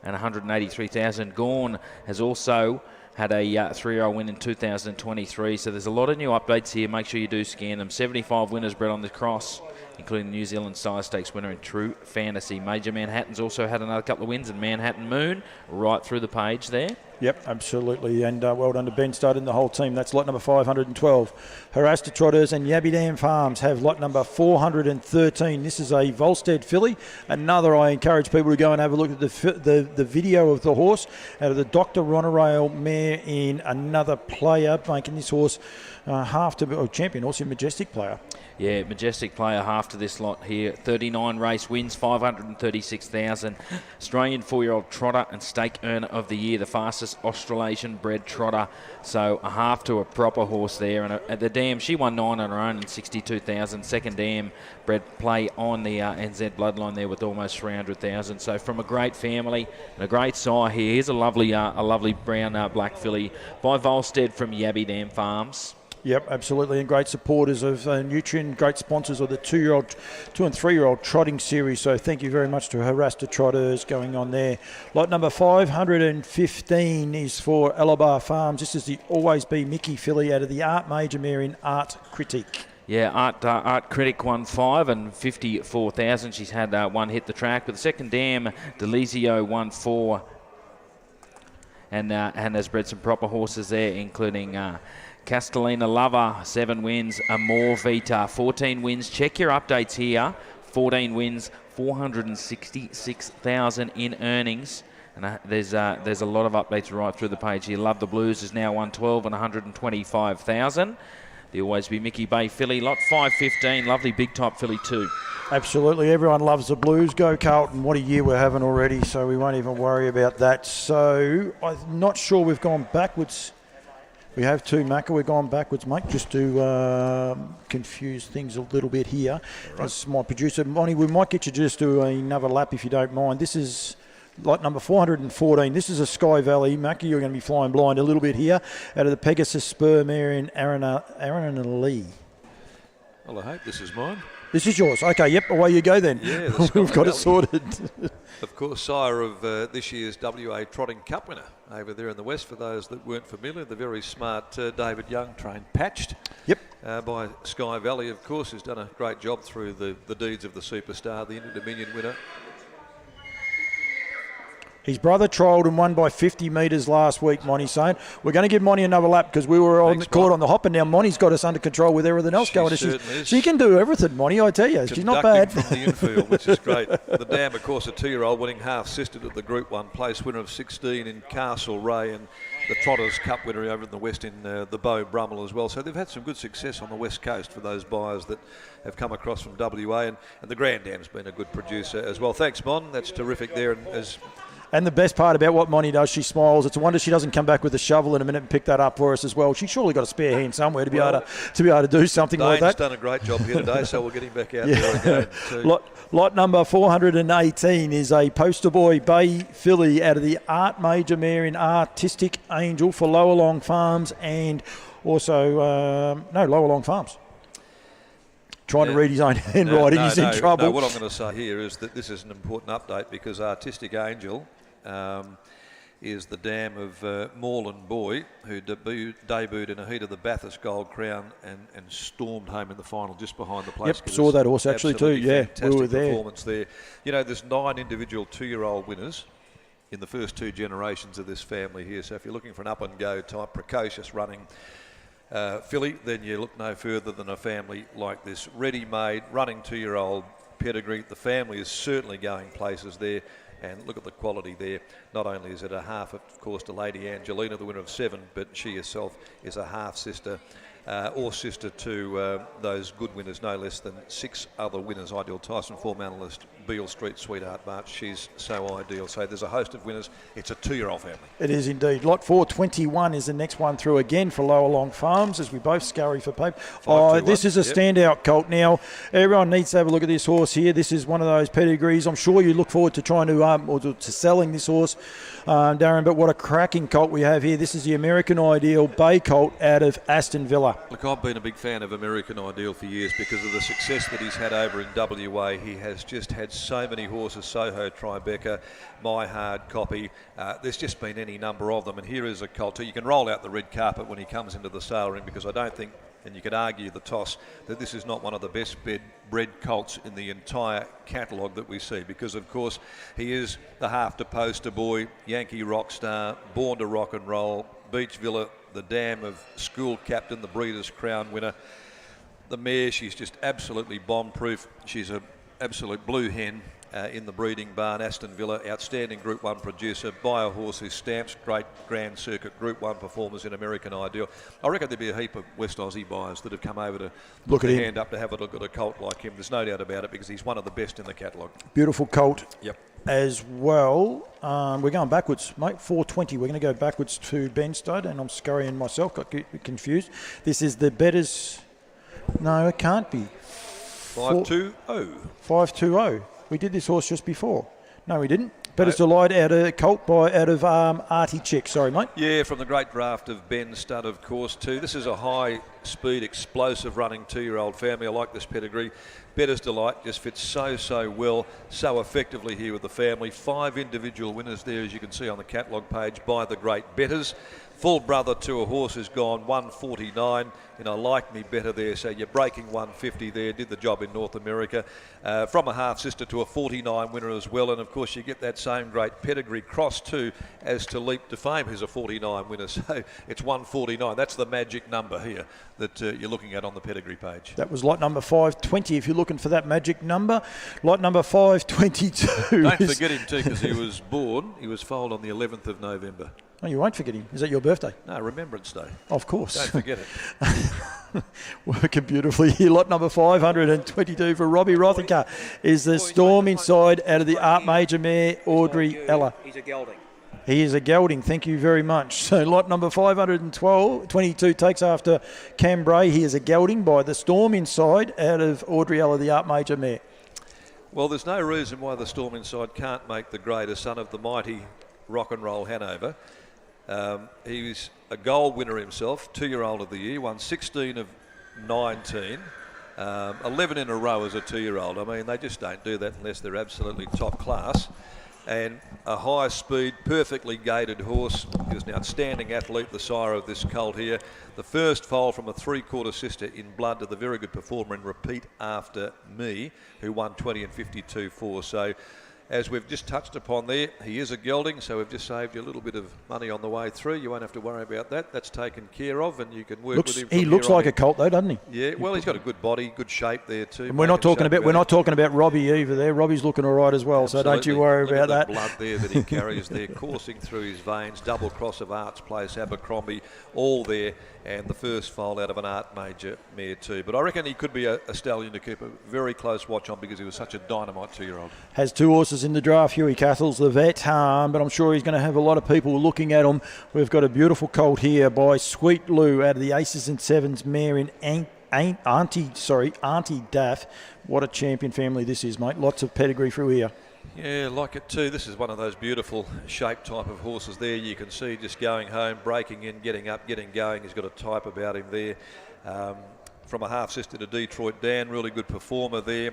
and 183,000. Gorn has also had a 3-year-old win in 2023, so there's a lot of new updates here. Make sure you do scan them. 75 winners bred on the cross, including the New Zealand Sire Stakes winner in True Fantasy. Major Manhattan's also had another couple of wins, and Manhattan Moon right through the page there. Yep, absolutely, and well done to Ben Studd and the whole team. That's lot number 512. Harassed Trotters and Yabby Dam Farms have lot number 413. This is a Volstead filly. Another, I encourage people to go and have a look at the video of the horse out of the Dr. Ronerail mare in Another Player, making this horse half to champion horse in Majestic Player. Yeah, Majestic Player half to this lot here. 39 race wins, 536,000. Australian 4-year-old trotter and stake earner of the year, the fastest Australasian bred trotter. So a half to a proper horse there. And at the dam, she won 9 on her own and 62,000. Second dam bred play on the NZ bloodline there with almost 300,000. So from a great family and a great sire here. Here's a lovely brown black filly by Volstead from Yabby Dam Farms. Yep, absolutely, and great supporters of Nutrien, great sponsors of the 2 and 3-year-old trotting series. So thank you very much to Harassed Trotters going on there. Lot number 515 is for Alabar Farms. This is the Always Be Mickey filly out of the Art Major mare in Art Critic. Yeah, Art Critic won 5 and 54,000. She's had one hit the track, but the second dam, Delizio, won 4 and has bred some proper horses there, including Castellina Lover, 7 wins. Amor Vita, 14 wins. Check your updates here. 14 wins, 466,000 in earnings. And there's a lot of updates right through the page here. Love the Blues is now 112 and 125,000. The Always Be Mickey Bay filly, lot 515. Lovely big type filly too. Absolutely, everyone loves the Blues. Go Carlton, what a year we're having already, so we won't even worry about that. So I'm not sure we've gone backwards. We have 2, Macca. We've gone backwards, mate, just to confuse things a little bit here. Right. As my producer, Monty, we might get you just to another lap if you don't mind. This is lot number 414. This is a Sky Valley. Macca, you're going to be flying blind a little bit here out of the Pegasus Spur mare in Aaron Lee. Well, I hope this is mine. This is yours. Okay, yep, away you go then. Yeah, we've got it sorted. Of course, sire of this year's WA Trotting Cup winner over there in the west. For those that weren't familiar, the very smart David Young, trained Patched. Yep. By Sky Valley, of course, who's done a great job through the deeds of the superstar, the Inter-Dominion winner. His brother trialled and won by 50 metres last week, Monty's saying. We're going to give Monty another lap because we were caught on the hop, and now Monty's got us under control with everything else going. She can do everything, Monty, I tell you. She's not bad. From the infield, which is great. The dam, of course, a 2-year-old winning half-sister at the Group 1 place, winner of 16 in Castle Ray, and the Trotters Cup winner over in the west in the Beau Brummel as well. So they've had some good success on the west coast for those buyers that have come across from WA, and the Grand Dam's been a good producer as well. Thanks, Mon. That's terrific there. And the best part about what Monty does, she smiles. It's a wonder she doesn't come back with a shovel in a minute and pick that up for us as well. She's surely got a spare hand somewhere to be able to do something like that. Dane's done a great job here today, so we'll get him back out there again too. Lot number 418 is a Poster Boy Bay filly out of the Art Major mare in Artistic Angel for Lower Long Farms and also Lower Long Farms. Trying to read his own handwriting, he's in trouble. No, what I'm going to say here is that this is an important update because Artistic Angel is the dam of Moreland Boy, who debuted in a heat of the Bathurst Gold Crown and stormed home in the final just behind the place. Yep, saw that horse actually too. Yeah, we were there. Performance there. You know, there's 9 individual 2-year-old winners in the first 2 generations of this family here. So if you're looking for an up-and-go type, precocious running filly, then you look no further than a family like this. Ready-made, running 2-year-old pedigree. The family is certainly going places there. And look at the quality there. Not only is it a half, of course, to Lady Angelina, the winner of 7, but she herself is a half-sister or sister to those good winners, no less than 6 other winners. Ideal Tyson form analyst, Beale Street, Sweetheart March. She's so ideal. So there's a host of winners. It's a 2-year-old family. It is indeed. Lot 421 is the next one through again for Lower Long Farms as we both scurry for paper. Oh, this is a standout colt. Now, everyone needs to have a look at this horse here. This is one of those pedigrees. I'm sure you look forward to trying to, or to selling this horse, Darren, but what a cracking colt we have here. This is the American Ideal Bay colt out of Aston Villa. Look, I've been a big fan of American Ideal for years because of the success that he's had over in WA. He has just had so many horses, Soho Tribeca, My Hard Copy. There's just been any number of them, and here is a colt. You can roll out the red carpet when he comes into the sale ring, because I don't think, and you could argue the toss, that this is not one of the best bred colts in the entire catalogue that we see, because of course he is the half to poster boy, Yankee rock star, born to rock and roll, Beach Villa, the dam of school captain, the Breeders' Crown winner. The mare, she's just absolutely bomb-proof. She's an absolute blue hen in the breeding barn. Aston Villa, outstanding Group 1 producer, by a horse who stamps great Grand Circuit Group 1 performers in American Ideal. I reckon there'd be a heap of West Aussie buyers that have come over to put their hand up to have a look at a colt like him. There's no doubt about it, because he's one of the best in the catalogue. Beautiful colt. Yep. As well, we're going backwards, mate. 420. We're going to go backwards to Ben Stud, and I'm scurrying myself. Got confused. This is the Betters. No, it can't be. 520. 520. We did this horse just before. No, we didn't. Betters Delight out of Colt out of Artie Chick. Sorry, mate. Yeah, from the great draft of Ben Stud, of course, too. This is a high-speed, explosive running 2-year-old family. I like this pedigree. Betters Delight just fits so well, so effectively here with the family. 5 individual winners there, as you can see on the catalogue page, by the great Betters. Full brother to a horse who's gone 149 in a Like Me Better there, so you're breaking 150 there, did the job in North America. From a half-sister to a 49 winner as well, and of course you get that same great pedigree cross too as to Leap to Fame, who's a 49 winner, so it's 149. That's the magic number here that you're looking at on the pedigree page. That was lot number 520 if you're looking for that magic number. Lot number 522. Don't forget him too, because he was foaled on the 11th of November. Oh, you won't forget him. Is that your birthday? No, Remembrance Day. Of course. Don't forget it. Working beautifully here. Lot number 522 for Robbie Rothenker is the Storm Inside out of the Art Major mare, Audrey Ella. He's a gelding. He is a gelding. Thank you very much. So lot number 522 takes after Cambrai. He is a gelding by the Storm Inside out of Audrey Ella, the Art Major mare. Well, there's no reason why the Storm Inside can't make the greater son of the mighty Rock and Roll Hanover. He's a gold winner himself, 2-year-old of the year, won 16 of 19, 11 in a row as a 2-year-old. I mean, they just don't do that unless they're absolutely top class. And a high-speed, perfectly gated horse. He was an outstanding athlete, the sire of this colt here. The first foal from a 3/4 sister in blood to the very good performer in Repeat After Me, who won 20 and 52-4. So, as we've just touched upon there, he is a gelding, so we've just saved you a little bit of money on the way through. You won't have to worry about that. That's taken care of, and you can work with him. He looks like a colt, though, doesn't he? Yeah, well, he's got a good body, good shape there too. And we're not talking about Robbie either. There, Robbie's looking all right as well. Absolutely. So don't you worry Look about at that. The blood there that he carries there, coursing through his veins. Double cross of Arts Place, Abercrombie, all there, and the first foal out of an Art Major mare too. But I reckon he could be a stallion to keep a very close watch on, because he was such a dynamite 2-year-old. Has 2 horses in the draft. Huey Cathell's the vet, but I'm sure he's going to have a lot of people looking at him. We've got a beautiful colt here by Sweet Lou out of the Aces and Sevens mare in Auntie Daff. What a champion family this is, mate. Lots of pedigree through here. Yeah, like it too. This is one of those beautiful shape type of horses there. You can see just going home, breaking in, getting up, getting going. He's got a type about him there. From a half-sister to Detroit Dan, really good performer there.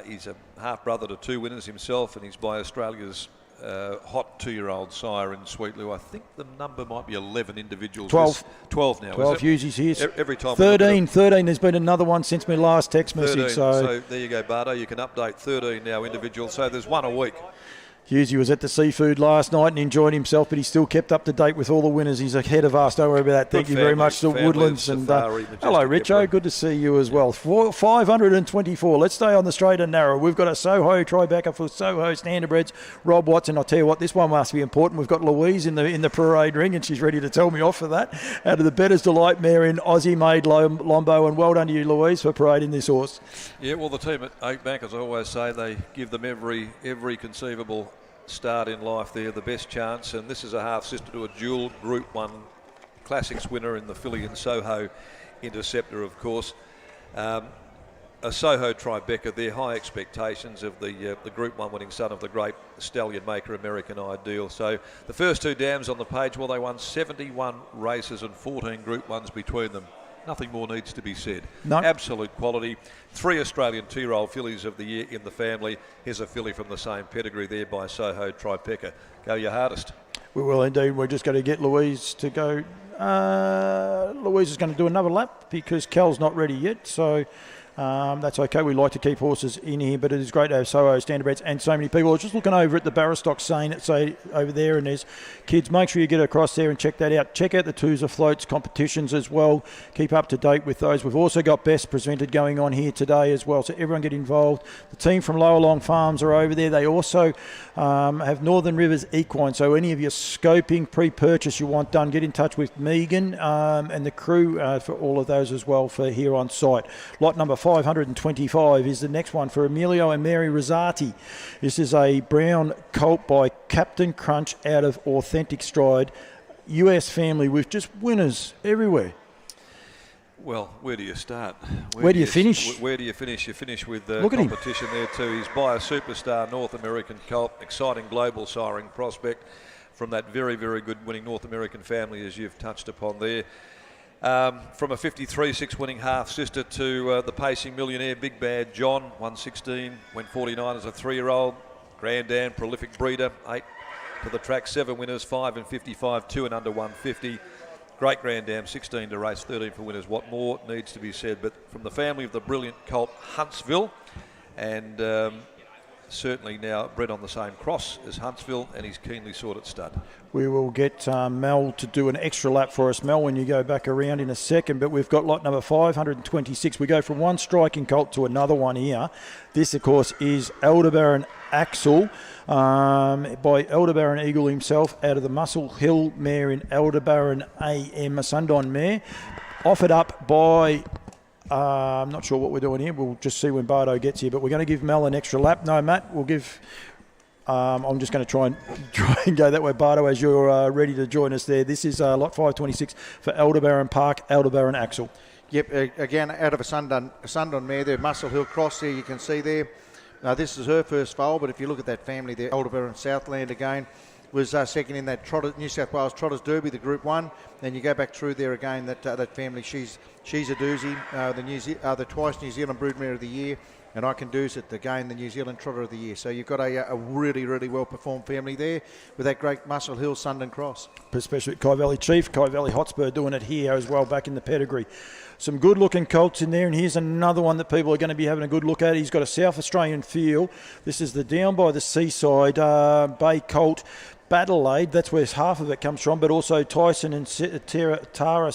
He's a half-brother to 2 winners himself, and he's by Australia's hot 2-year-old sire in Sweet Lou. I think the number might be 11 individuals. 12. 12 now, 12 is Hughes here. Every time 13. There's been another one since my last text 13. message. So there you go, Bardo. You can update 13 now individuals. So there's one a week. Hughesy was at the seafood last night and enjoyed himself, but he still kept up to date with all the winners. He's ahead of us. Don't worry about that. Thank you very much to Woodlands. And hello, Richo. Good to see you as well. 524. Let's stay on the straight and narrow. We've got a Soho Tribeca for Soho Standardbreds. Rob Watson. I'll tell you what, this one must be important. We've got Louise in the parade ring, and she's ready to tell me off for that. Out of the Better's Delight mare in Aussie-made Lombo, and well done to you, Louise, for parading this horse. Yeah, well, the team at Oakbank, as I always say, they give them every conceivable start in life there, the best chance, and this is a half sister to a dual Group 1 Classics winner in the filly and Soho Interceptor, of course. A Soho Tribeca, their high expectations of the Group 1 winning son of the great stallion maker American Ideal. So the first two dams on the page, well, they won 71 races and 14 Group 1s between them. Nothing more needs to be said. No. Absolute quality. 3 Australian 2-year-old fillies of the year in the family. Here's a filly from the same pedigree there by Soho Tribeca. Go your hardest. We will indeed. We're just going to get Louise to go. Louise is going to do another lap because Cal's not ready yet. So that's okay. We like to keep horses in here, but it is great to have Soho Standardbreds and so many people. I was just looking over at the Barrostock scene, say over there, and there's kids. Make sure you get across there and check that out. Check out the Tooza Floats competitions as well. Keep up to date with those. We've also got Best Presented going on here today as well, so everyone get involved. The team from Lower Long Farms are over there. They also have Northern Rivers Equine, so any of your scoping, pre-purchase you want done, get in touch with Megan and the crew for all of those as well for here on site. Lot number 525 is the next one for Emilio and Mary Rosati. This is a brown colt by Captain Crunch out of Authentic Stride. US family with just winners everywhere. Well, where do you start? Where do you finish? Where do you finish? You finish with Look at competition there too. He's by a superstar North American colt, exciting global siring prospect from that very, very good winning North American family, as you've touched upon there. From a 53-6 winning half sister to the pacing millionaire Big Bad John, 116, went 49 as a 3-year-old. Grand Dam, prolific breeder, 8 to the track, 7 winners, 5 and 55, 2 and under 150. Great Grand Dam, 16 to race, 13 for winners. What more needs to be said? But from the family of the brilliant colt Huntsville, and certainly now bred on the same cross as Huntsville, and he's keenly sought at stud. We will get Mel to do an extra lap for us, Mel, when you go back around in a second. But we've got lot number 526. We go from one striking colt to another one here. This, of course, is Aldebaran Axel by Aldebaran Eagle himself out of the Muscle Hill mare in Aldebaran AM, a Sundown mare. Offered up by... I'm not sure what we're doing here. We'll just see when Bardo gets here. But we're going to give Mel an extra lap. No, Matt, we'll give... I'm just going to try and go that way, Bardo, as you're ready to join us there. This is lot 526 for Aldebaran Park, Aldebaran Axel. Yep, again, out of a Sundown mare there, Muscle Hill Cross there, you can see there. This is her first foal, but if you look at that family there, Aldebaran Southland again was second in that New South Wales Trotters Derby, the Group 1. Then you go back through there again, that family, she's a doozy, the twice New Zealand Broodmare of the Year, and I Can Do's it, again, the New Zealand Trotter of the Year. So you've got a really, really well-performed family there with that great Muscle Hill Sundown Cross. Especially Kai Valley Chief, Kai Valley Hotspur doing it here as well, back in the pedigree. Some good-looking colts in there, and here's another one that people are going to be having a good look at. He's got a South Australian feel. This is the Down by the Seaside Bay colt, Battleade. That's where half of it comes from, but also Tyson and Tara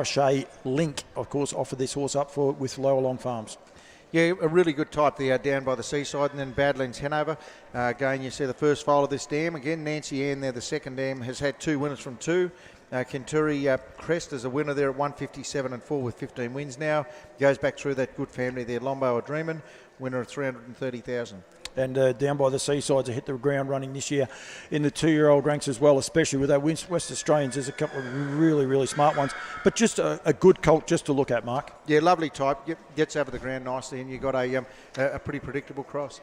Shea Link, of course, offered this horse up with Lower Long Farms. Yeah, a really good type there, Down by the Seaside, and then Badlands Hanover. Again, you see the first foal of this dam. Again, Nancy Ann there, the second dam, has had 2 winners from 2. Kenturi Crest is a winner there at 157 and 4 with 15 wins now. Goes back through that good family there, Lombo a Dreamin', winner of 330,000. And Down by the Seasides have hit the ground running this year in the 2-year-old ranks as well, especially with our West Australians. There's a couple of really, really smart ones. But just a good colt just to look at, Mark. Yeah, lovely type. Yep, gets over the ground nicely, and you've got a pretty predictable cross.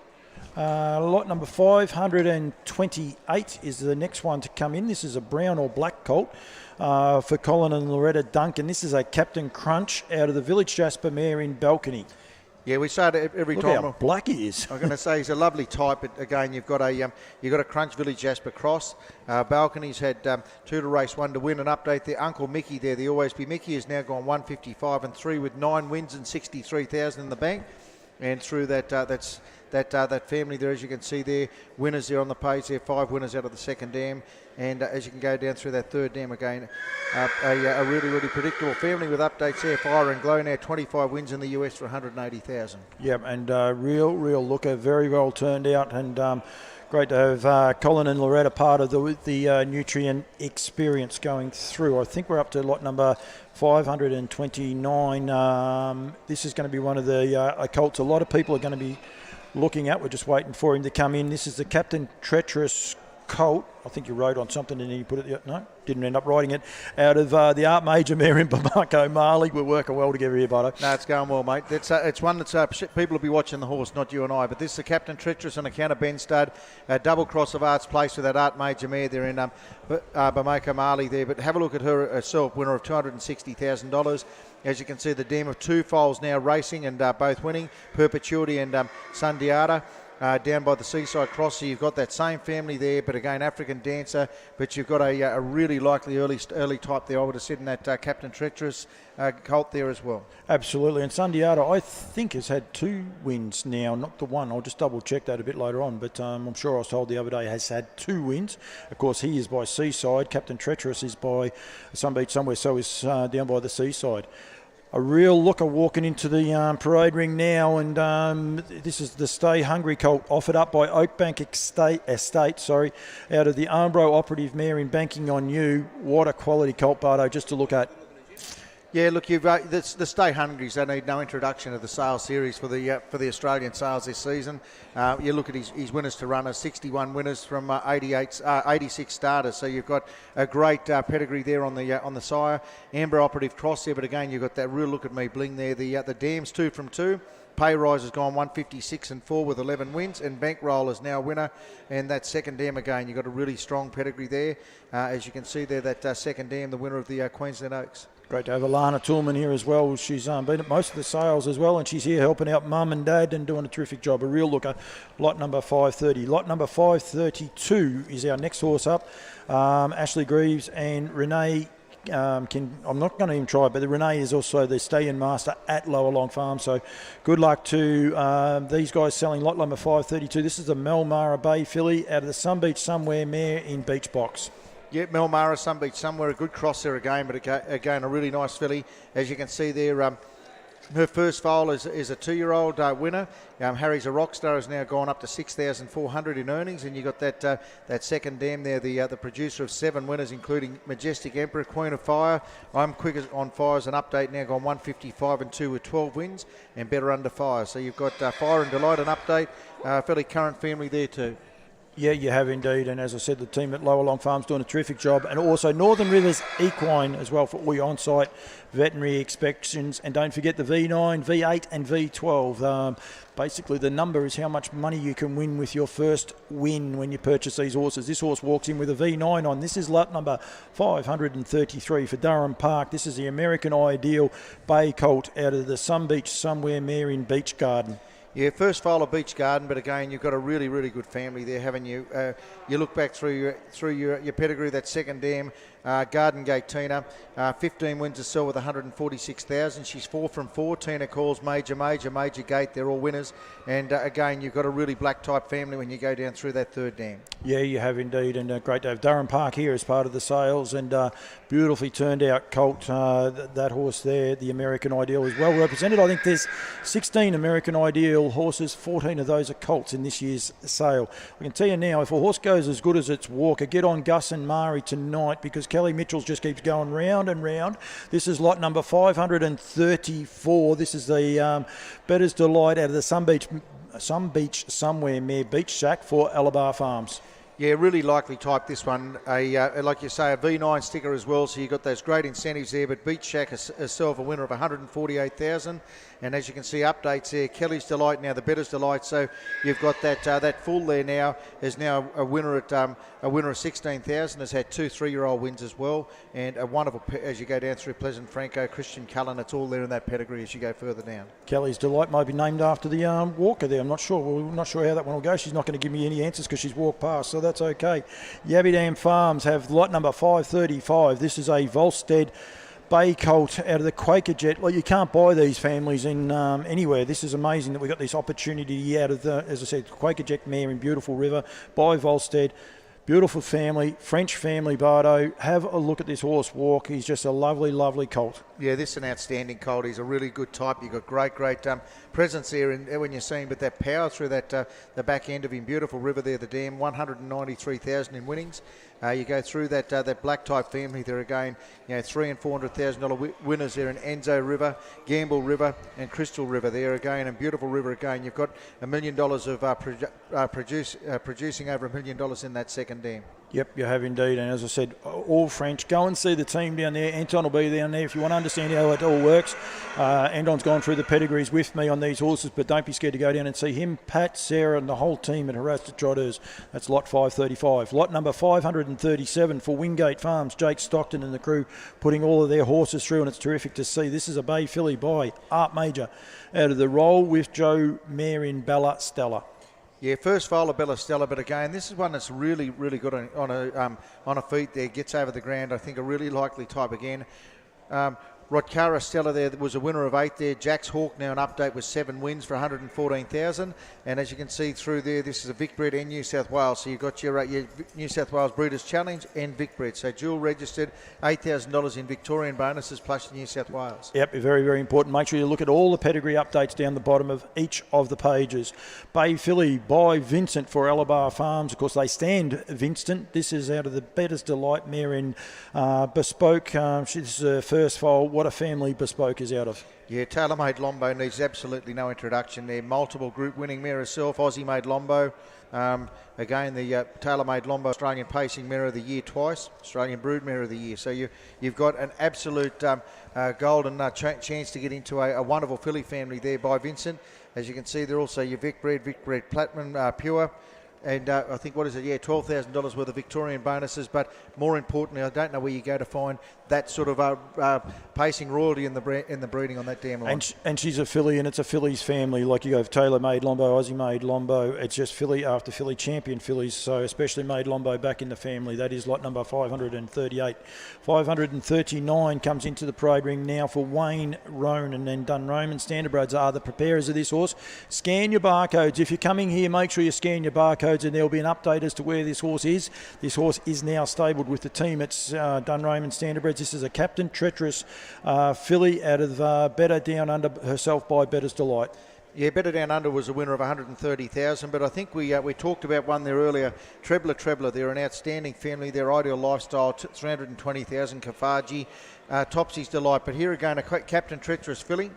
Lot number 528 is the next one to come in. This is a brown or black colt for Colin and Loretta Duncan. This is a Captain Crunch out of the Village Jasper mare in Balcony. Yeah, we say it every Look time. how black he is. I'm going to say he's a lovely type, but again, you've got a Crunch Village Jasper Cross. Balcony's had 2 to race, 1 to win. An update there, Uncle Mickey there, the Always Be Mickey, has now gone 155 and 3 with 9 wins and 63,000 in the bank. And through that family there, as you can see there, winners there on the page there, 5 winners out of the second dam. And as you can go down through that third dam again, a really, really predictable family with updates there. Fire and Glow now 25 wins in the US for 180,000. Yeah, and real looker, very well turned out, and great to have Colin and Loretta part of the Nutrien experience going through. I think we're up to lot number 529. This is going to be one of the colts a lot of people are going to be looking at. We're just waiting for him to come in. This is the Captain Treacherous colt. I think you wrote on something and then you put it, no, didn't end up writing it, out of the Art Major mare in Bamako Marley. We're working well together here, Bardo. No, it's going well, mate. It's one that's people will be watching the horse, not you and I. But this is the Captain Treacherous on account of Ben Stud, a double cross of Art's Place with that Art Major mare there in Bamako Marley there. But have a look at her herself, winner of $260,000. As you can see, the dam of 2 foals now racing and both winning, Perpetuity and Sundiata. Down by the Seaside Cross, so you've got that same family there, but again, African Dancer, but you've got a really likely early type there, I would have said, in that Captain Treacherous colt there as well. Absolutely, and Sundiata, I think, has had 2 wins now, not the one. I'll just double check that a bit later on, but I'm sure I was told the other day has had 2 wins. Of course, he is by Seaside. Captain Treacherous is by some beach somewhere, so is down by the Seaside. A real looker walking into the parade ring now, and this is the Stay Hungry colt offered up by Oakbank Estate, out of the Armbro Operative mare in Banking on You. What a quality colt, Bardo, just to look at. Yeah, look, the Stay Hungries, they need no introduction to the sales series for the Australian sales this season. You look at his winners to runners, 61 winners from 86 starters. So you've got a great pedigree there on the sire. Amber Operative Cross there, but again, you've got that real look at me bling there. The Dams 2 from 2. Pay Rise has gone 156 and 4 with 11 wins, and Bankroll is now a winner. And that second dam again, you've got a really strong pedigree there. As you can see there, that second dam, the winner of the Queensland Oaks. Great to have Alana Toolman here as well. She's been at most of the sales as well, and she's here helping out Mum and Dad and doing a terrific job. A real looker. Lot number 530. Lot number 532 is our next horse up. Ashley Greaves and Renee. I'm not going to even try, but the Renee is also the stay-in master at Lower Long Farm. So good luck to these guys selling lot number 532. This is the Melmara Bay filly out of the Sun Beach Somewhere mare in Beach Box. Yeah, Melmara, Sun Beach Somewhere, a good cross there again, but again, a really nice filly. As you can see there, her first foal is a 2-year-old winner. Harry's a Rockstar has now gone up to 6,400 in earnings, and you got that second dam there, the producer of 7 winners, including Majestic Emperor, Queen of Fire. I'm Quick on Fire as an update now, gone 155 and 2 with 12 wins, and Better Under Fire. So you've got Fire and Delight, an update, fairly current family there too. Yeah, you have indeed, and as I said, the team at Lower Long Farm's doing a terrific job, and also Northern Rivers Equine as well for all your on-site veterinary inspections, and don't forget the V9, V8 and V12. Basically, the number is how much money you can win with your first win when you purchase these horses. This horse walks in with a V9 on. This is lot number 533 for Durham Park. This is the American Ideal Bay Colt out of the Sun Beach Somewhere mare in Beach Garden. Yeah, first foal of Beach Garden, but again, you've got a really, really good family there, haven't you? You look back through your pedigree, that second dam, Garden Gate Tina, 15 wins to sell with 146,000. She's 4 from 4. Tina Calls, Major Gate. They're all winners. And again, you've got a really black type family when you go down through that third dam. Yeah, you have indeed, and great to have Durham Park here as part of the sales, and beautifully turned out colt. That horse there, the American Ideal, is well represented. I think there's 16 American Ideal horses, 14 of those are colts in this year's sale. I can tell you now, if a horse goes as good as its walker, get on Gus and Mari tonight, because Kelly Mitchell's just keeps going round and round. This is lot number 534. This is the Better's Delight out of the Sun Beach Somewhere mare Beach Shack for Alabar Farms. Yeah, really likely type this one. Like you say, a V9 sticker as well, so you've got those great incentives there. But Beach Shack herself a winner of 148,000. And as you can see, updates there. Kelly's Delight now the Better's Delight. So you've got that full there now. Is now a winner of 16,000. Has had 2 3-year-old wins as well, and a wonderful as you go down through Pleasant Franco, Christian Cullen. It's all there in that pedigree as you go further down. Kelly's Delight may be named after the walker there. I'm not sure. We're not sure how that one will go. She's not going to give me any answers because she's walked past, so that's okay. Yabbydam Farms have lot number 535. This is a Volstead Bay Colt out of the Quaker Jet. Well, you can't buy these families in anywhere. This is amazing that we got this opportunity out of the, as I said, Quaker Jet mare in Beautiful River by Volstead. Beautiful family, French family Bardo. Have a look at this horse walk. He's just a lovely, lovely colt. Yeah, this is an outstanding colt. He's a really good type. You've got great presence there when you're seeing, but that power through that the back end of him. Beautiful River there, the dam, 193,000 in winnings. You go through that black type family there again, $300,000 and $400,000 winners there in Enzo River, Gamble River and Crystal River there again, and Beautiful River again. You've got $1 million of producing over $1 million in that second dam. Yep, you have indeed. And as I said, all French. Go and see the team down there. Anton will be down there if you want to understand how it all works. Anton's gone through the pedigrees with me on these horses, but don't be scared to go down and see him, Pat, Sarah, and the whole team at Harassed Trotters. That's lot 535. Lot number 537 for Wingate Farms. Jake Stockton and the crew putting all of their horses through, and it's terrific to see. This is a Bay filly by Art Major out of the Roll with Joe mare in Bella Stella. Yeah, first foal of Bella Stella, but again, this is one that's really, really good on a feet there. Gets over the ground. I think a really likely type again. Rodcara Stella there was a winner of 8 there. Jack's Hawk now an update with 7 wins for 114,000. And as you can see through there, this is a Vic bred and New South Wales. So you've got your New South Wales Breeders' Challenge and Vic bred. So dual registered, $8,000 in Victorian bonuses plus New South Wales. Yep, very, very important. Make sure you look at all the pedigree updates down the bottom of each of the pages. Bay filly by Vincent for Alabar Farms. Of course, they stand Vincent. This is out of the Better's Delight mare in Bespoke. She's first foal. What a family Bespoke is out of. Yeah, Tailor-Made Lombo needs absolutely no introduction there. Multiple group winning mare herself, Aussie-made Lombo. Again, the Tailor-Made Lombo Australian Pacing Mare of the Year twice, Australian Brood Mare of the Year. So you've got an absolute golden chance to get into a wonderful filly family there by Vincent. As you can see, they're also your Vic bred Platinum Pure. And I think, what is it? Yeah, $12,000 worth of Victorian bonuses. But more importantly, I don't know where you go to find that sort of pacing royalty in the breeding on that damn line. And she's a filly, and it's a filly's family. Like you have Tailor-Made Lombo, Aussie-Made Lombo. It's just filly after filly, champion fillies. So especially made Lombo back in the family. That is lot number 538. 539 comes into the parade ring now for Wayne Roan, and then Dunroman Standardbreds are the preparers of this horse. Scan your barcodes. If you're coming here, make sure you scan your barcodes, and there'll be an update as to where this horse is. This horse is now stabled with the team. It's Dunroman Standardbreds. This is a Captain Treacherous filly out of Better Down Under herself by Better's Delight. Yeah, Better Down Under was a winner of 130,000, but I think we talked about one there earlier, Trebler. They're an outstanding family. Their Ideal Lifestyle, 320,000, Kafaji, Topsy's Delight. But here again, a Captain Treacherous filly.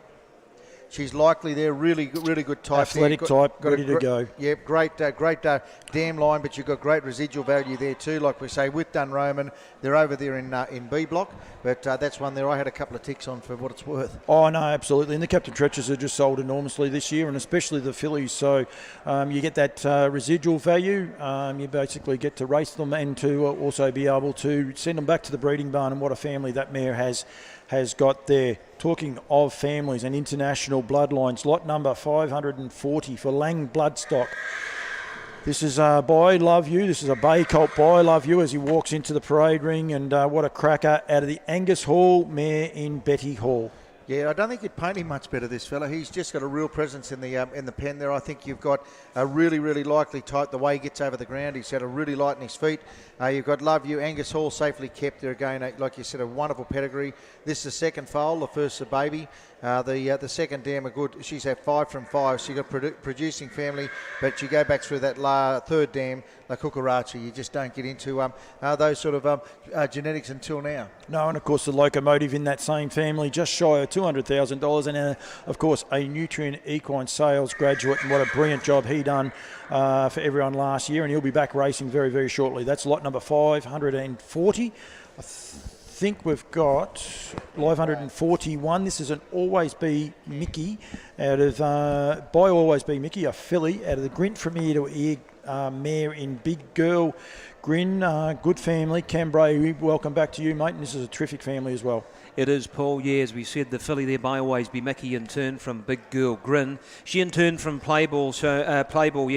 She's likely there, really good type. Athletic type, ready to go. Yeah, great dam line, but you've got great residual value there too. Like we say, with Dunroman, they're over there in B block, but that's one there I had a couple of ticks on for what it's worth. Oh, no, absolutely. And the Captain Treacherous are just sold enormously this year, and especially the fillies. So you get that residual value. You basically get to race them and to also be able to send them back to the breeding barn, and what a family that mare has got there. Talking of families and international bloodlines, lot number 540 for Lang Bloodstock. This is Boy Love You. This is a Bay Colt Boy Love You as he walks into the parade ring, and what a cracker out of the Angus Hall mare in Betty Hall. Yeah, I don't think you'd paint him much better, this fella. He's just got a real presence in the pen there. I think you've got a really, really likely type. The way he gets over the ground, he's got a really light in his feet. You've got Love You, Angus Hall safely kept there again. Like you said, a wonderful pedigree. This is the second foal, the first a baby. The second dam are good. She's had 5 from 5. So you've got producing family, but you go back through that third dam, like Kukarachi. You just don't get into those sort of genetics until now. No, and of course the locomotive in that same family, just shy of $200,000. And, of course, a Nutrien Equine Sales graduate, and what a brilliant job he done for everyone last year. And he'll be back racing very, very shortly. That's lot number 540. I think we've got 541. This is an Always Be Mickey out of, by Always Be Mickey, a filly out of the Grint from ear to ear mare in Big Girl Grin. Good family. Cambrai, welcome back to you, mate. And this is a terrific family as well. It is, Paul. Yeah, as we said, the filly there by Always Be Mickey in turn from Big Girl Grin. She in turn from Playball. So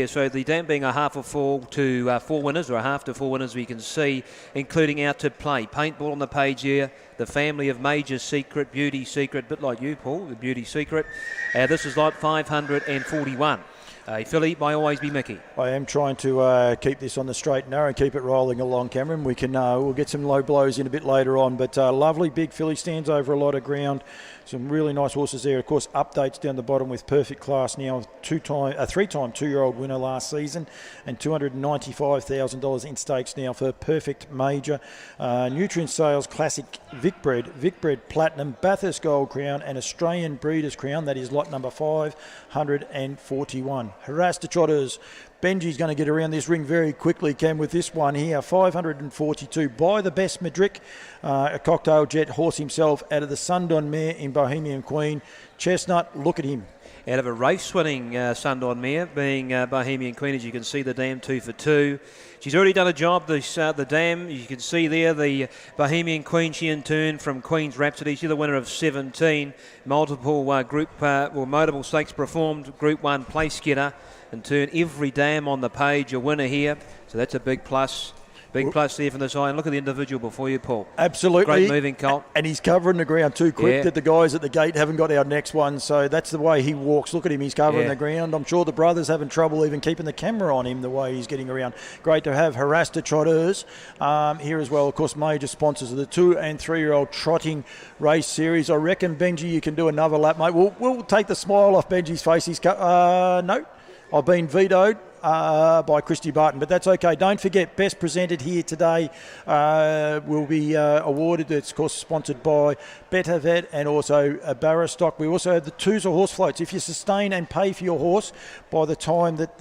so the dam being a half of four to 4 winners, or a half to 4 winners we can see, including out to play. Paintball on the page here. The family of Major Secret, Beauty Secret, a bit like you, Paul, the Beauty Secret. This is lot 541. A filly by Always Be Mickey. I am trying to keep this on the straight and narrow and keep it rolling along, Cameron. We can we'll get some low blows in a bit later on, but lovely big filly, stands over a lot of ground. Some really nice horses there. Of course, updates down the bottom with Perfect Class now, a 3-time 2-year-old winner last season, and $295,000 in stakes now for Perfect Major. Nutrien Sales Classic Vicbred Platinum, Bathurst Gold Crown, and Australian Breeders' Crown. That is lot number 541. Harass the Trotters. Benji's going to get around this ring very quickly, Cam, with this one here. 542 by the best Madrick, a cocktail jet horse himself out of the Sundon mare in Bohemian Queen. Chestnut, look at him. Out of a race-winning Sundon mare, being Bohemian Queen, as you can see, the dam 2 for 2. She's already done a job, the dam. You can see there the Bohemian Queen, she in turn from Queen's Rhapsody. She's the winner of 17. Multiple multiple stakes performed, Group 1 place getter. In turn, every dam on the page a winner here. So that's a big plus. Big plus there from the side. And look at the individual before you, Paul. Absolutely. Great moving colt. And he's covering the ground too quick that the guys at the gate haven't got our next one. So that's the way he walks. Look at him. He's covering the ground. I'm sure the brothers having trouble even keeping the camera on him the way he's getting around. Great to have Harass the Trotters here as well. Of course, major sponsors of the 2- and 3-year-old trotting race series. I reckon, Benji, you can do another lap, mate. We'll take the smile off Benji's face. He's no. I've been vetoed by Christy Barton, but that's okay. Don't forget, best presented here today will be awarded. It's, of course, sponsored by Better Vet and also Barristock. We also have the Tooza horse floats. If you sustain and pay for your horse, by the time that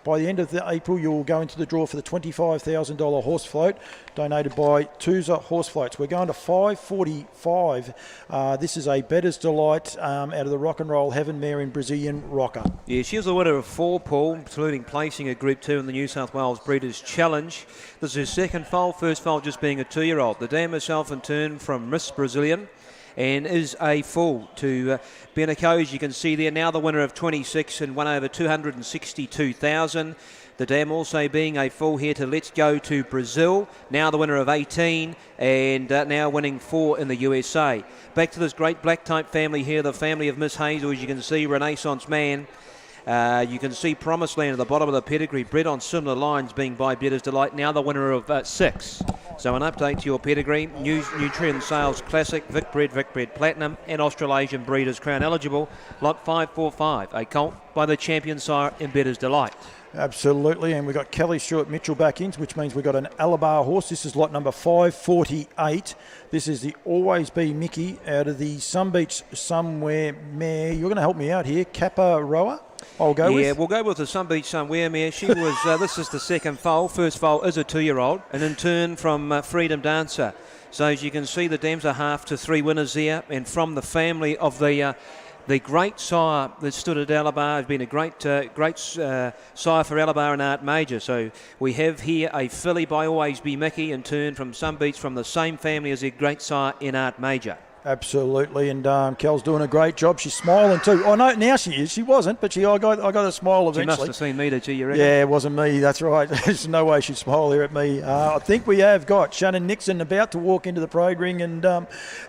by the end of April, you'll go into the draw for the $25,000 horse float donated by Tooza Horse Floats. We're going to 545. This is a Better's Delight out of the Rock and Roll Heaven mare in Brazilian Rocker. Yeah, she was the winner of 4, Paul, including placing a Group 2 in the New South Wales Breeders' Challenge. This is her second foal, first foal just being a 2-year-old. The dam herself in turn from Miss Brazilian and is a foal to Benaco, as you can see there. Now the winner of 26 and won over 262,000. The dam also being a foal here to Let's Go to Brazil. Now the winner of 18 and now winning 4 in the USA. Back to this great black type family here, the family of Miss Hazel, as you can see, Renaissance Man. You can see Promised Land at the bottom of the pedigree, bred on similar lines, being by Better's Delight. Now the winner of 6. So an update to your pedigree. Nutrien Sales Classic, Vicbred Platinum, and Australasian Breeders' Crown eligible. Lot 545, a colt by the champion sire in Better's Delight. Absolutely, and we've got Kelly Stewart Mitchell back in, which means we've got an Alabar horse. This is lot number 548. This is the Always Be Mickey out of the Sunbeach Somewhere mare. You're going to help me out here, Kappa Roa. I'll go with. Yeah, we'll go with the Sunbeach Somewhere mare. She was, this is the second foal. First foal is a 2-year-old, and in turn from Freedom Dancer. So as you can see, the dams are half to 3 winners there, and from the family of the great sire that stood at Alabar, has been a great sire for Alabar and Art Major. So we have here a filly by Always Be Mickey, in turn from Sunbeach, from the same family as their great sire in Art Major. Absolutely, and Kel's doing a great job. She's smiling too. Oh no, now she is. She wasn't, but I got a smile eventually. She must have seen me, did you reckon? Yeah, it wasn't me. That's right. There's no way she'd smile here at me. I think we have got Shannon Nixon about to walk into the parade ring, and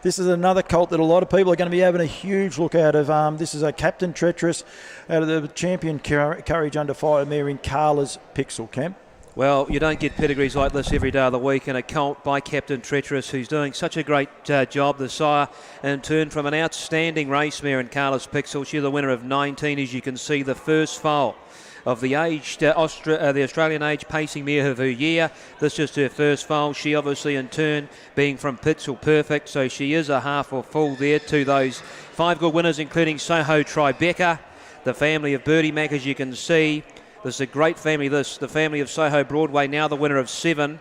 this is another colt that a lot of people are going to be having a huge look out of. This is a Captain Treacherous out of the Champion Courage Under Fire mare in Carla's Pixel Camp. Well, you don't get pedigrees like this every day of the week, and a colt by Captain Treacherous, who's doing such a great job. The sire, in turn from an outstanding race mare in Carlos Pixel. She's the winner of 19, as you can see, the first foal. of the the Australian age pacing mare of her year. This is her first foal. She obviously in turn being from Pitzel Perfect, so she is a half or full there to those 5 good winners, including Soho Tribeca, the family of Birdie Mac, as you can see. This is a great family, the family of Soho Broadway, now the winner of 7,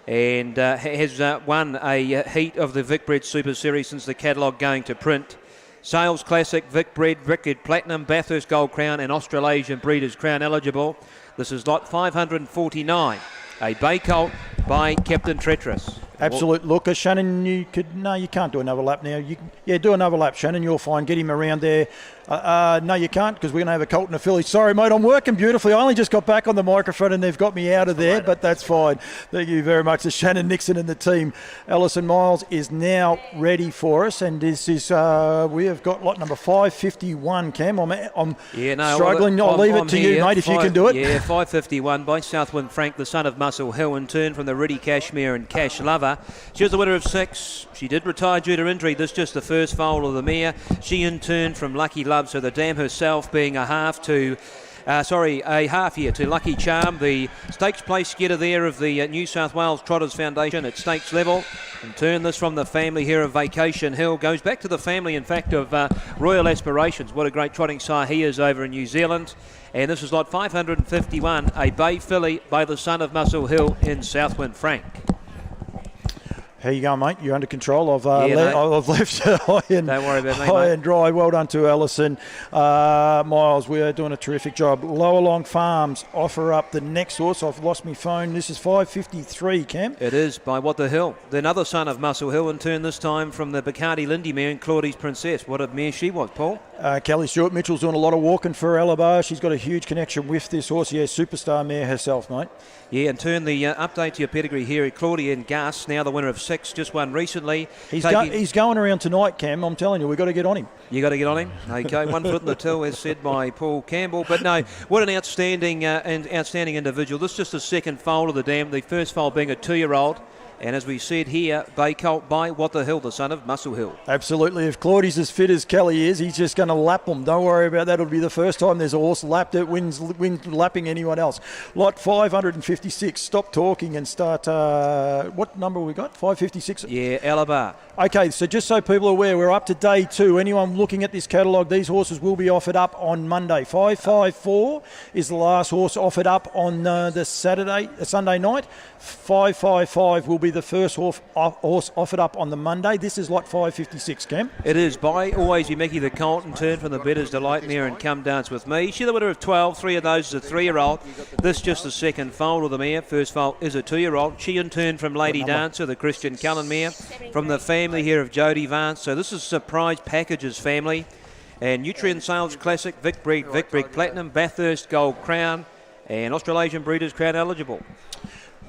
and has won a heat of the Vicbred Super Series since the catalogue going to print. Sales Classic, Vicbred, Vicbred Platinum, Bathurst Gold Crown and Australasian Breeders' Crown eligible. This is lot 549, a bay colt by Captain Treacherous. Absolute looker. Shannon, you can't do another lap now. Do another lap, Shannon. You're fine. Get him around there. No, you can't, because we're going to have a colt and a filly. Sorry, mate, I'm working beautifully. I only just got back on the microphone and they've got me out of there, but that's fine. Thank you very much to Shannon Nixon and the team. Alison Miles is now ready for us, and this is we have got lot number 551, Cam. I'm struggling. I'll leave it to you, mate, if you can do it. Yeah, 551 by Southwind Frank, the son of Muscle Hill, in turn from the Riddy Cashmere and Cash Lover. She was the winner of 6. She did retire due to injury. This just the first foal of the mare. She in turn from Lucky Love, so the dam herself being a half year to Lucky Charm, the stakes place getter there of the New South Wales Trotters Foundation at stakes level. In turn, this from the family here of Vacation Hill goes back to the family, in fact, of Royal Aspirations. What a great trotting sire he is over in New Zealand. And this is lot 551, a bay filly by the son of Muscle Hill in Southwind Frank. How you going, mate? You're under control. I've left high and, don't worry about me, high mate. And dry. Well done to Alison. Miles, we are doing a terrific job. Lower Long Farms offer up the next horse. I've lost my phone. This is 553, Cam. It is by What the Hill. Another son of Muscle Hill, in turn this time from the Bacardi Lindy mare and Claudie's Princess. What a mare she was, Paul. Kelly Stewart Mitchell's doing a lot of walking for Alabar. She's got a huge connection with this horse. Yeah, superstar mare herself, mate. Yeah, in turn, the update to your pedigree here, Claudia and Gus, now the winner of 6, just won recently. He's going around tonight, Cam. I'm telling you, we've got to get on him. You got to get on him. Okay, 1 foot in the till, as said by Paul Campbell. But no, what an outstanding individual. This is just the second foal of the dam, the first foal being a 2-year-old. And as we said here, bay colt by What the Hill, the son of Muscle Hill. Absolutely. If Claudie's as fit as Kelly is, he's just going to lap them. Don't worry about that. It'll be the first time there's a horse lapped that wins lapping anyone else. Lot 556. Stop talking and start. What number we got? 556? Yeah, Alabar. Okay, so just so people are aware, we're up to day 2. Anyone looking at this catalogue, these horses will be offered up on Monday. 554 is the last horse offered up on the Sunday night. 555 will be the first horse offered up on the Monday. This is lot 556, Cam. It is by Always Be Mickey, the colt, in turn from the Better's Delight mare and Come Dance With Me. She's the winner of 12. 3 of those is a 3-year-old. This just the second foal of the mare. First foal is a 2-year-old. She in turn from Lady Dancer, the Christian Cullen mare, from the family here of Jodie Vance. So this is Surprise Packages family. And Nutrien Sales Classic, Vicbred Platinum, Bathurst Gold Crown, and Australasian Breeders' Crown eligible.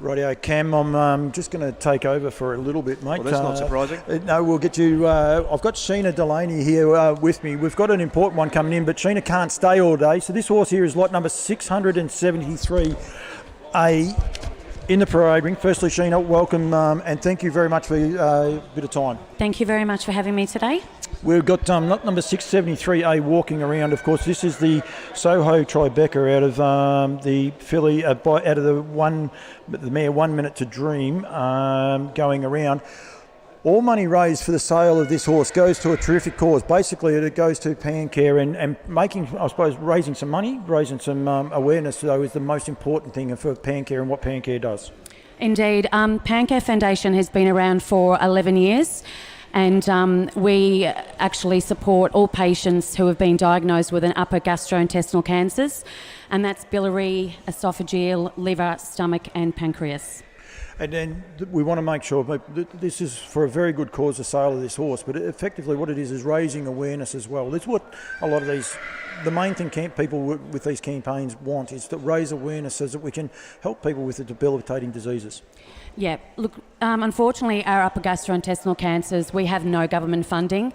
Rightio, Cam, I'm just going to take over for a little bit, mate. Well, that's not surprising. No, we'll get you. I've got Sheena Delaney here with me. We've got an important one coming in, but Sheena can't stay all day. So this horse here is lot number 673A in the parade ring. Firstly, Sheena, welcome and thank you very much for a bit of time. Thank you very much for having me today. We've got lot number 673A walking around. Of course, this is the Soho Tribeca out of the filly, out of the mare 1 Minute to Dream going around. All money raised for the sale of this horse goes to a terrific cause. Basically, it goes to Pancare and making, I suppose, raising some money, raising some awareness, though, is the most important thing for Pancare and what Pancare does. Indeed. Pancare Foundation has been around for 11 years. And we actually support all patients who have been diagnosed with an upper gastrointestinal cancers, and that's biliary, esophageal, liver, stomach and pancreas. And then we want to make sure this is for a very good cause, the sale of this horse, but effectively what it is raising awareness as well. That's what a lot of these, the main thing people with these campaigns want, is to raise awareness so that we can help people with the debilitating diseases. Yeah, look, unfortunately our upper gastrointestinal cancers, we have no government funding.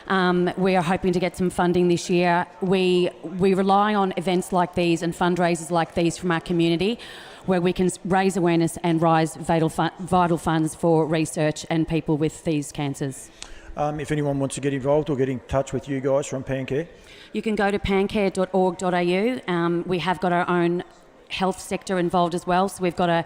We are hoping to get some funding this year. We rely on events like these and fundraisers like these from our community where we can raise awareness and raise vital funds for research and people with these cancers. if anyone wants to get involved or get in touch with you guys from Pancare? You can go to pancare.org.au. We have got our own health sector involved as well. So we've got a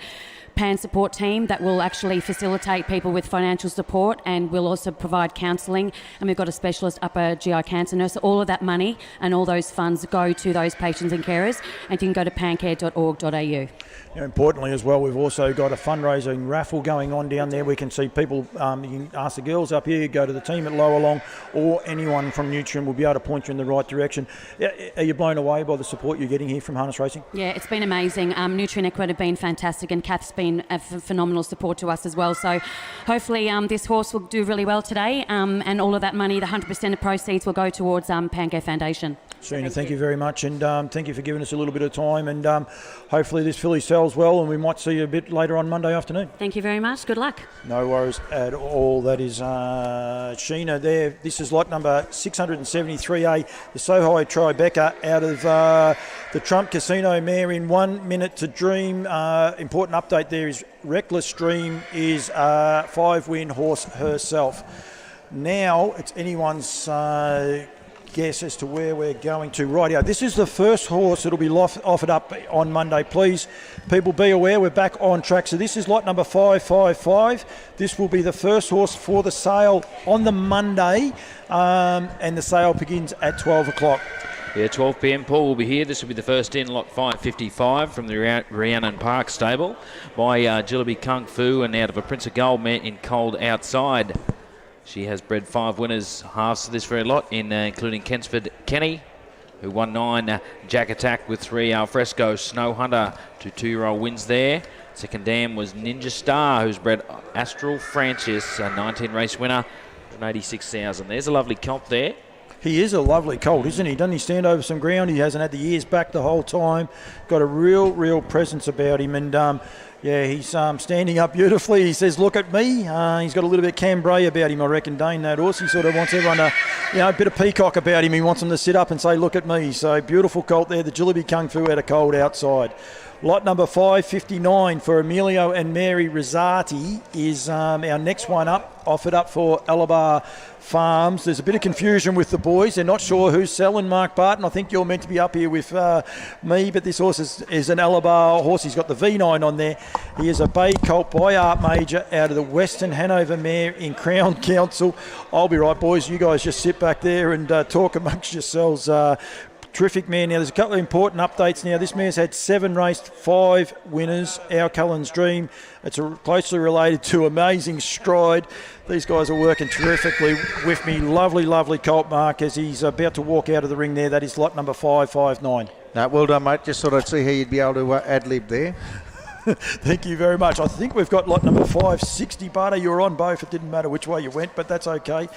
PAN support team that will actually facilitate people with financial support, and we'll also provide counselling, and we've got a specialist upper GI cancer nurse. So all of that money and all those funds go to those patients and carers, and you can go to pancare.org.au. Importantly as well, we've also got a fundraising raffle going on down there. We can see people, you can ask the girls up here, go to the team at Lower Long, or anyone from Nutrien will be able to point you in the right direction. Are you blown away by the support you're getting here from harness racing? Yeah, it's been amazing. Nutrien Equine have been fantastic, and Kath's been a phenomenal support to us as well. So hopefully this horse will do really well today, and all of that money, the 100% of proceeds, will go towards Pancare Foundation. Sheena, thank you very much, and thank you for giving us a little bit of time, and hopefully this filly sells well, and we might see you a bit later on Monday afternoon. Thank you very much. Good luck. No worries at all. That is Sheena there. This is lot number 673A, the Sohai Tribeca out of the Trump Casino mare in 1 Minute to Dream. Important update there is Reckless Dream is a 5-win horse herself. Now it's anyone's guess as to where we're going to. Rightio, this is the first horse that will be offered up on Monday. Please, people, be aware we're back on track. So this is lot number 555. This will be the first horse for the sale on the Monday, and the sale begins at 12 o'clock. Yeah, 12 p.m. Paul will be here. This will be the first in, lot 555 from the Rhiannon Park stable by Jillaby Kung Fu, and out of a Prince of Gold mare in Cold Outside. She has bred 5 winners, halves of this very lot, including Kensford Kenny, who won 9, Jack Attack with 3, Alfresco Snow Hunter, 2 2-year-old wins there. Second dam was Ninja Star, who's bred Astral Francis, a 19-race winner, 186,000. There's a lovely comp there. He is a lovely colt, isn't he? Doesn't he stand over some ground? He hasn't had the ears back the whole time. Got a real presence about him, and yeah, he's standing up beautifully. He says, look at me. He's got a little bit of Cambrai about him, I reckon, Dane, that horse. He sort of wants everyone to, a bit of peacock about him. He wants them to sit up and say, look at me. So beautiful colt there, the Jillaby Kung Fu out of Cold Outside. Lot number 559 for Emilio and Mary Rosati is our next one up, offered up for Alabar Farms. There's a bit of confusion with the boys. They're not sure who's selling. Mark Barton, I think you're meant to be up here with me, but this horse is an Alabar horse. He's got the V9 on there. He is a bay colt by Art Major out of the Western Hanover mare in Crown Council. I'll be right, boys. You guys just sit back there and talk amongst yourselves. Terrific mare. Now, there's a couple of important updates now. This mare's had 7 raced, 5 winners. Our Cullen's Dream. It's closely related to Amazing Stride. These guys are working terrifically with me. Lovely colt, Mark, as he's about to walk out of the ring there. That is lot number 559. No, well done, mate. Just thought I'd see how you'd be able to ad-lib there. Thank you very much. I think we've got lot number 560, Barter. You were on both. It didn't matter which way you went, but that's okay.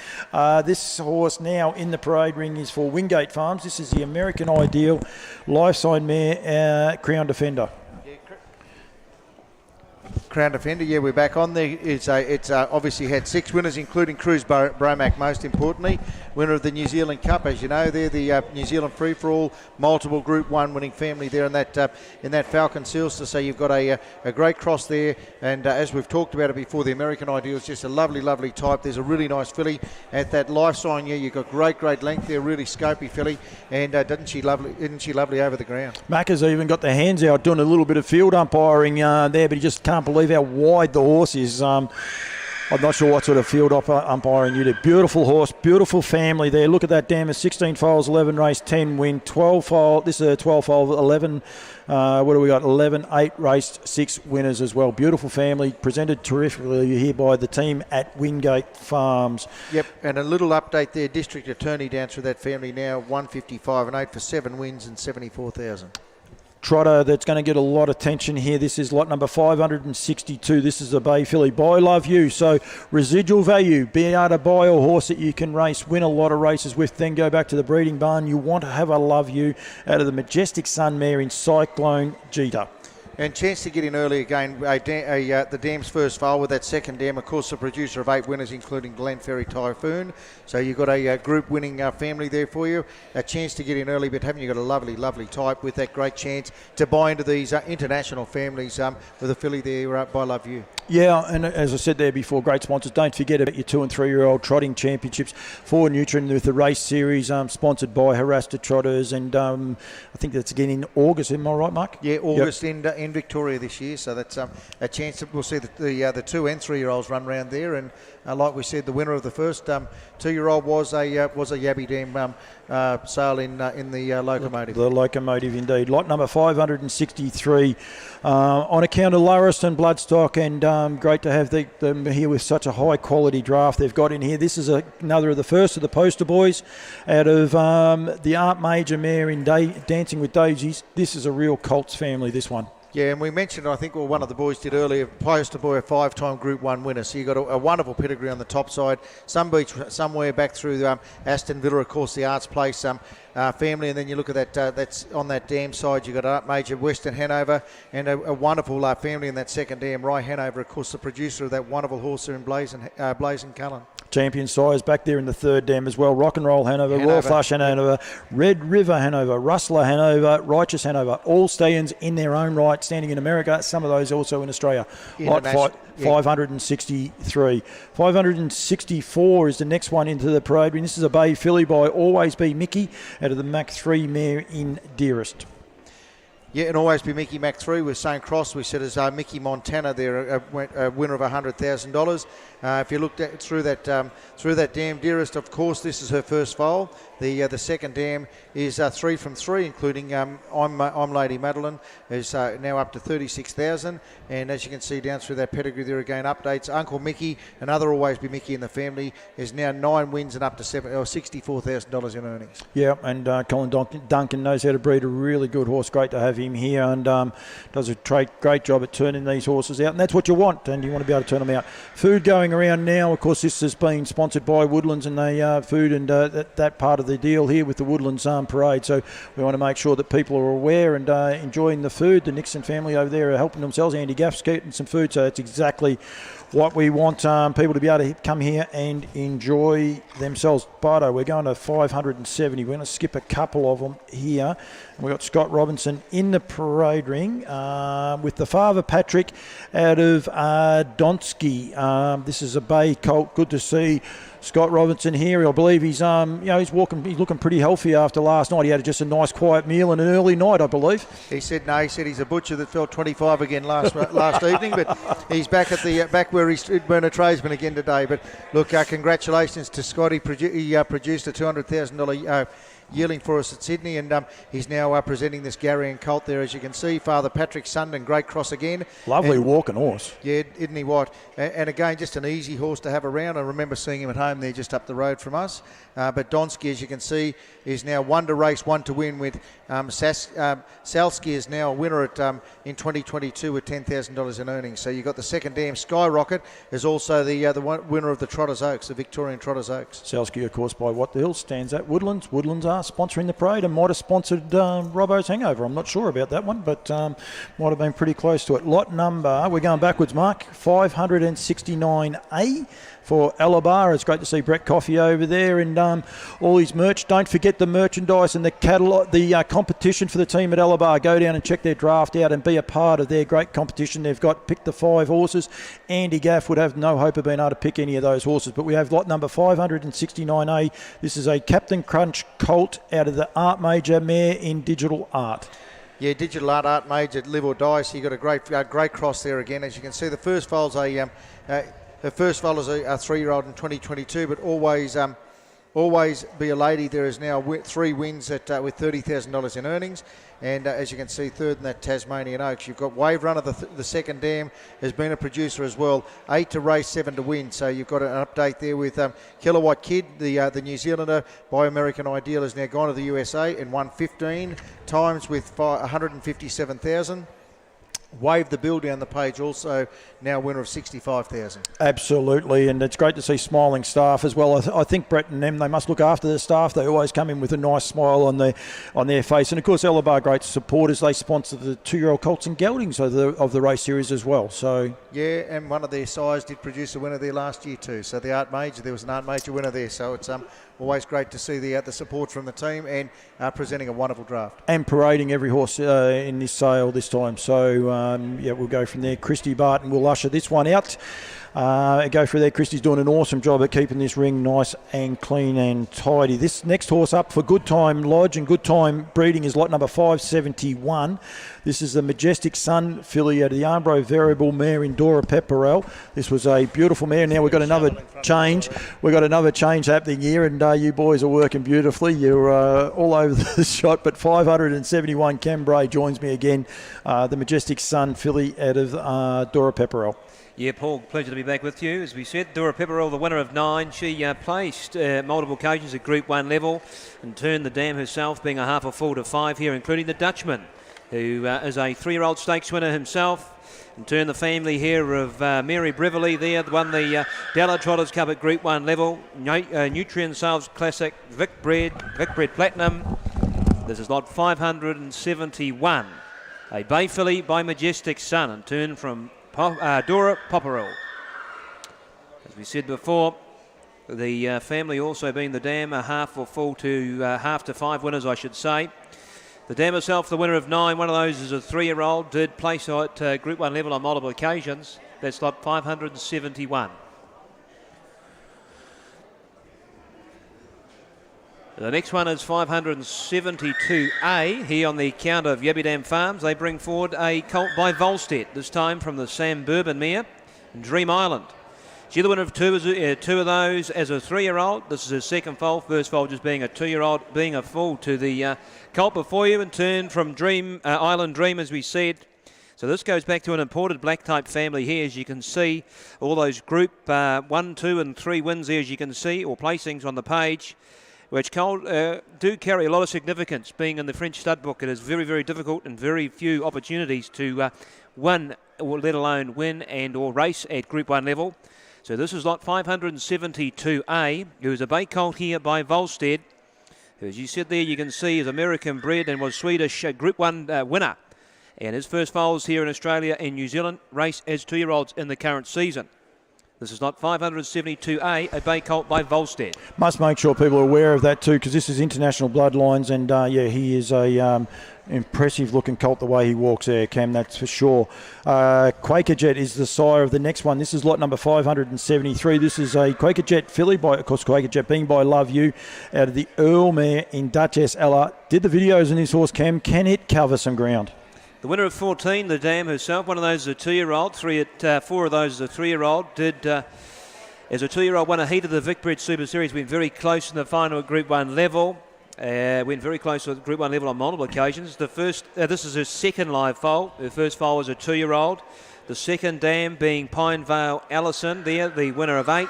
This horse now in the parade ring is for Wingate Farms. This is the American Ideal life sign mare, Crown Defender. Crown Defender, yeah, we're back on there. It's obviously had 6 winners, including Cruz Bromack, most importantly. Winner of the New Zealand Cup, as you know. They're the New Zealand Free-for-All, multiple Group 1 winning family there in that Falcon Seals. So you've got a great cross there. And as we've talked about it before, the American Ideal is just a lovely type. There's a really nice filly at that life sign. Yeah, you've got great length there, really scopy filly. And isn't she lovely over the ground? Mac has even got the hands out doing a little bit of field umpiring there, but he just can't believe how wide the horse is. I'm not sure what sort of field umpiring you did. Beautiful horse, beautiful family there. Look at that dam. 16 foals, 11 race, 10 win, 12 foal. This is a 12 foal, 11. What do we got? 11, 8 raced, 6 winners as well. Beautiful family, presented terrifically here by the team at Wingate Farms. Yep, and a little update there. District Attorney down through that family now, 155 and 8 for 7 wins and 74,000. Trotter that's going to get a lot of attention here. This is lot number 562. This is a Bay filly. Buy Love You. So residual value. Be able to buy a horse that you can race, win a lot of races with, then go back to the breeding barn. You want to have a Love You out of the Majestic Sun mare in Cyclone Jeter. And chance to get in early again. The dam's first foal with that second dam, of course, the producer of 8 winners, including Glenferrie Typhoon. So you've got a group winning family there for you. A chance to get in early, but haven't you got a lovely, lovely type with that great chance to buy into these international families with a filly there by Love You. Yeah, and as I said there before, great sponsors. Don't forget about your 2 and 3 year old trotting championships for Nutrien with the race series sponsored by Harasta Trotters, and I think that's again in August. Am I right, Mark? Yeah, August in Victoria this year. So that's a chance that we'll see the 2 and 3 year olds run around there. And like we said, the winner of the first 2 year old was a Yabby Dam sale in the locomotive. The locomotive indeed. Lot number 563 on account of Lauriston bloodstock, and great to have them here with such a high quality draft they've got in here. This is another of the first of the poster boys out of the Art Major mare in Dancing with Daisies. This is a real Colts family, this one. Yeah, and we mentioned, I think, one of the boys did earlier, poster boy, a 5-time Group 1 winner. So you've got a wonderful pedigree on the top side. Some beach somewhere back through Aston Villa, of course, the Arts Place family. And then you look at that, that's on that dam side, you've got Art Major, Western Hanover, and a wonderful family in that second dam, Rye Hanover, of course, the producer of that wonderful horse there in Blazing Cullen. Champion sires back there in the third dam as well. Rock and Roll Hanover, Royal Flush Hanover, Red River Hanover, Rustler Hanover, Righteous Hanover, all stallions in their own right, standing in America. Some of those also in Australia. Lot 563. 564 is the next one into the parade. This is a bay filly by Always Be Mickey out of the Mach 3 mare in Dearest. Yeah, and Always Be Mickey Mach 3 with St. Cross. We said as Mickey Montana there, a winner of $100,000. If you looked through that dam, Dearest, of course, this is her first foal. The second dam is 3 from 3, including I'm Lady Madeline, is now up to 36,000. And as you can see down through that pedigree there again, updates. Uncle Mickey, another Always Be Mickey in the family, is now 9 wins and up to $64,000 in earnings. Yeah, and Colin Duncan knows how to breed a really good horse. Great to have him here, and does a great job at turning these horses out. And that's what you want, and you want to be able to turn them out. Food going around now. Of course, this has been sponsored by Woodlands, and they food and that part of the deal here with the Woodlands parade. So we want to make sure that people are aware and enjoying the food. The Nixon family over there are helping themselves. Andy Gaff's getting some food, so that's exactly what we want people to be able to come here and enjoy themselves. Bardo, we're going to 570. We're going to skip a couple of them here. We've got Scott Robinson in the parade ring with the father Patrick out of Donsky. This is a bay colt. Good to see Scott Robinson here. I believe he's he's looking pretty healthy after last night. He had just a nice quiet meal and an early night, I believe. He said he's a butcher that felt 25 again last evening, but he's back at the back where he's been a tradesman again today. But look, congratulations to Scott. He produced a $200,000 yearling for us at Sydney, and he's now presenting this Garrian colt there, as you can see. Father Patrick Sundon, great cross again. Lovely walking horse. Yeah, isn't he what? And again, just an easy horse to have around. I remember seeing him at home there just up the road from us. But Donsky, as you can see, is now 1 to race, 1 to win with Salsky is now a winner at in 2022 with $10,000 in earnings. So you've got the second dam. Skyrocket is also the winner of the Trotters Oaks, the Victorian Trotters Oaks. Salsky, of course, by What the Hill stands at Woodlands. Woodlands are sponsoring the parade and might have sponsored Robbo's Hangover. I'm not sure about that one, but might have been pretty close to it. Lot number, we're going backwards, Mark, 569A. For Alabar. It's great to see Brett Coffey over there and all his merch. Don't forget the merchandise and the catalog, the competition for the team at Alabar. Go down and check their draft out and be a part of their great competition. They've got pick the 5 horses. Andy Gaff would have no hope of being able to pick any of those horses, but we have lot number 569A. This is a Captain Crunch colt out of the Art Major mare in Digital Art. Yeah, Digital Art Major, Live or Die. So you got a great cross there again. As you can see, the first foal's the first foal is a 3-year-old in 2022, but always be a lady. There is now 3 wins with $30,000 in earnings. And as you can see, third in that Tasmanian Oaks. You've got Wave Runner, the second dam, has been a producer as well. 8 to race, 7 to win. So you've got an update there with Kilowatt Kid, the New Zealander by American Ideal, has now gone to the USA and won 15 times with $157,000. waved the bill down the page, also now winner of 65,000. Absolutely, and it's great to see smiling staff as well. I think Brett and them, they must look after their staff. They always come in with a nice smile on their face. And of course, Elabar great supporters. They sponsor the 2-year-old colts and geldings of the race series as well. So yeah, and one of their sires did produce a winner there last year too. So the Art Major, there was an Art Major winner there. So it's always great to see the support from the team and presenting a wonderful draft. And parading every horse in this sale this time. So we'll go from there. Christy Barton will usher this one out. Go through there. Christy's doing an awesome job at keeping this ring nice and clean and tidy. This next horse up for Good Time Lodge and Good Time Breeding is lot number 571. This is the Majestic Sun filly out of the Arnbro Variable mare in Dora Pepperell. This was a beautiful mare. Now we've got another change. We've got another change happening here, and you boys are working beautifully. You're all over the shot, but 571 Cambrai joins me again. The Majestic Sun filly out of Dora Pepperell. Yeah, Paul, pleasure to be back with you. As we said, Dora Pepperell, the winner of 9. She placed multiple occasions at Group 1 level and turned the dam herself, being a half a full to 5 here, including the Dutchman, who is a 3-year-old stakes winner himself, and turned the family here of Mary Brevely there, won the Dalla Trotters Cup at Group 1 level, Nutrien Sales Classic, Vic Bred Platinum. This is lot 571. A bay filly by Majestic Sun, and turned from Dora Pepperell. As we said before, the family also being the dam, a half or full to half to 5 winners, I should say. The dam herself, the winner of 9, one of those is a 3-year-old, did place at Group 1 level on multiple occasions. That's lot 571. The next one is 572A here on the count of Yabbydam Farms. They bring forward a colt by Volstead, this time from the Sam Bourbon mare, Dream Island. She's the winner of two of those as a 3-year-old. This is her second foal, first foal just being a 2-year-old, being a full to the colt before you, and turned from Dream Island Dream, as we said. So this goes back to an imported black type family here, as you can see. All those group 1, 2 and 3 wins there, as you can see, or placings on the page, which do carry a lot of significance. Being in the French stud book, it is very, very difficult and very few opportunities to win, or let alone win and or race at Group 1 level. So this is lot 572A, who's a bay colt here by Volstead, who, as you said there, you can see is American bred and was Swedish Group 1 winner. And his first foals here in Australia and New Zealand, race as 2-year-olds in the current season. This is lot 572A, a bay colt by Volstead. Must make sure people are aware of that too, because this is international bloodlines, and he is a impressive looking colt the way he walks there, Cam, that's for sure. Quaker Jet is the sire of the next one. This is lot number 573. This is a Quaker Jet filly, by, of course, Quaker Jet being by Love You, out of the Earl mare in Duchess Ella. Did the videos on this horse, Cam. Can it cover some ground? The winner of 14, the dam herself, one of those is a 2-year-old, 4 of those is a 3-year-old, did as a 2-year-old won a heat of the Vic Bred Super Series, went very close in the final at Group 1 level, went very close at Group 1 level on multiple occasions. The first, this is her second live foal, her first foal was a 2-year-old, the second dam being Pine Vale Allison there, the winner of 8.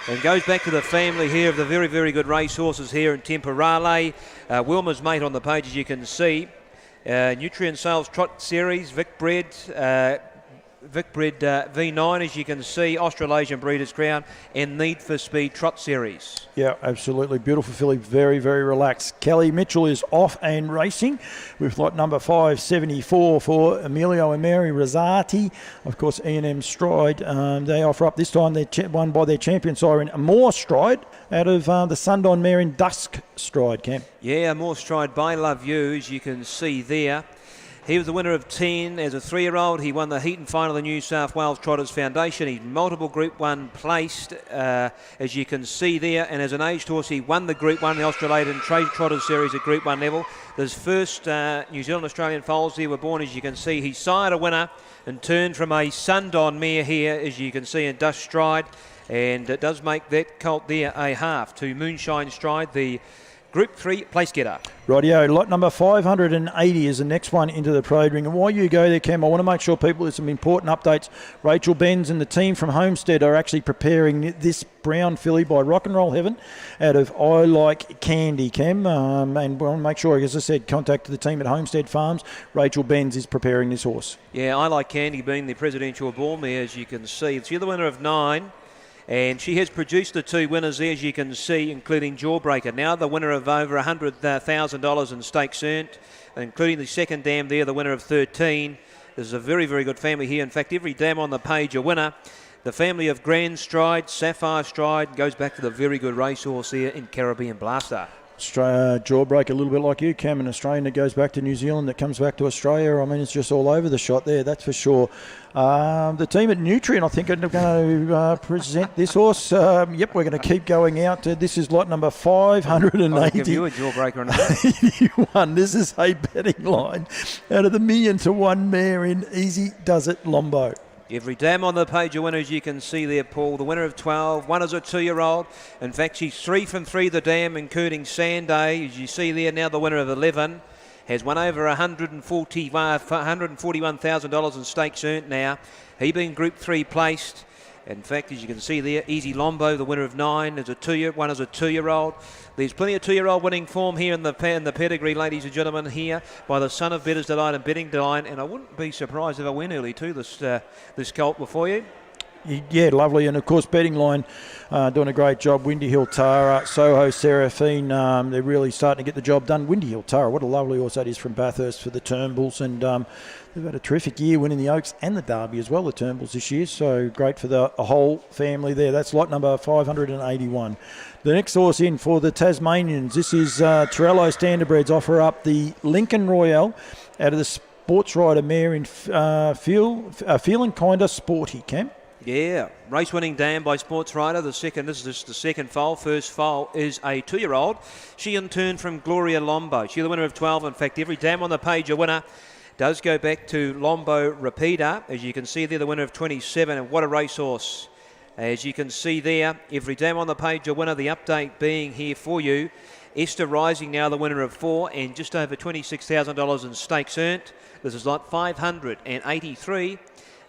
And goes back to the family here of the very, very good race horses here in Temporale. Wilma's mate on the page, as you can see. Nutrien Sales Trot Series, Vic Bred V9, as you can see, Australasian Breeders' Crown, and Need for Speed Trot Series. Yeah, absolutely. Beautiful filly, very, very relaxed. Kelly Mitchell is off and racing with lot number 574 for Emilio and Mary Rosati. Of course, E&M Stride. They offer up this time. They're won by their champion siren, More Stride, out of the Sundon mare in Dusk Stride, Cam. Yeah, More Stride by Love You, as you can see there. He was the winner of 10 as a 3-year-old. He won the heat and final of the New South Wales Trotters Foundation. He's multiple Group 1 placed, as you can see there. And as an aged horse, he won the Group 1, the Australasian Trade Trotters Series at Group 1 level. His first New Zealand Australian foals there were born, as you can see. He sired a winner and turned from a Sundon mare here, as you can see, in Dust Stride. And it does make that colt there a half to Moonshine Stride, the Group 3 place getter. Rightio, lot number 580 is the next one into the parade ring. And while you go there, Cam, I want to make sure people, there's some important updates. Rachel Benz and the team from Homestead are actually preparing this brown filly by Rock and Roll Heaven out of I Like Candy, Cam. And I want to make sure, as I said, contact the team at Homestead Farms. Rachel Benz is preparing this horse. Yeah, I Like Candy being the presidential bull mare, as you can see. She's the winner of 9. And she has produced the 2 winners there, as you can see, including Jawbreaker. Now the winner of over $100,000 in stakes earned, including the second dam there, the winner of 13. There's a very, very good family here. In fact, every dam on the page a winner. The family of Grand Stride, Sapphire Stride, goes back to the very good racehorse here in Caribbean Blaster. Jawbreaker, a little bit like you, Cam, an Australian that goes back to New Zealand, that comes back to Australia. I mean, it's just all over the shot there, that's for sure. The team at Nutrien, I think, are going to present this horse. Yep, we're going to keep going out. This is lot number 580. I'll give you a Jawbreaker in a minute. 81. This is a betting line out of the 1,000,000 to 1 mare in Easy Does It Lombo. Every dam on the page a winner, as you can see there, Paul. The winner of 12, one is a 2-year-old. In fact, she's 3 from 3 the dam, including Sanday. As you see there, now the winner of 11 has won over $141,000 in stakes earned now. He being Group 3 placed. In fact, as you can see there, Easy Lombo, the winner of 9, is one is a 2-year-old. There's plenty of 2-year-old winning form here in the pedigree, ladies and gentlemen, here by the son of Bettor's Delight and Betting Delight. And I wouldn't be surprised if I win early too, this colt before you. Yeah, lovely. And, of course, betting line doing a great job. Windy Hill Tara, Soho Seraphine, they're really starting to get the job done. Windy Hill Tara, what a lovely horse that is from Bathurst for the Turnbulls. And they've had a terrific year winning the Oaks and the Derby as well, the Turnbulls this year. So great for the whole family there. That's lot number 581. The next horse in for the Tasmanians, this is Torello Standardbreds offer up the Lincoln Royale out of the Sports Rider mare in Feeling Kinda Sporty, Cam. Yeah, race-winning dam by Sports Rider. This is the second foal. First foal is a 2-year-old. She in turn from Gloria Lombo. She's the winner of 12. In fact, every dam on the page a winner does go back to Lombo Repeater. As you can see there, the winner of 27. And what a racehorse. As you can see there, every dam on the page a winner. The update being here for you. Esther Rising now the winner of 4 and just over $26,000 in stakes earned. This is lot 583.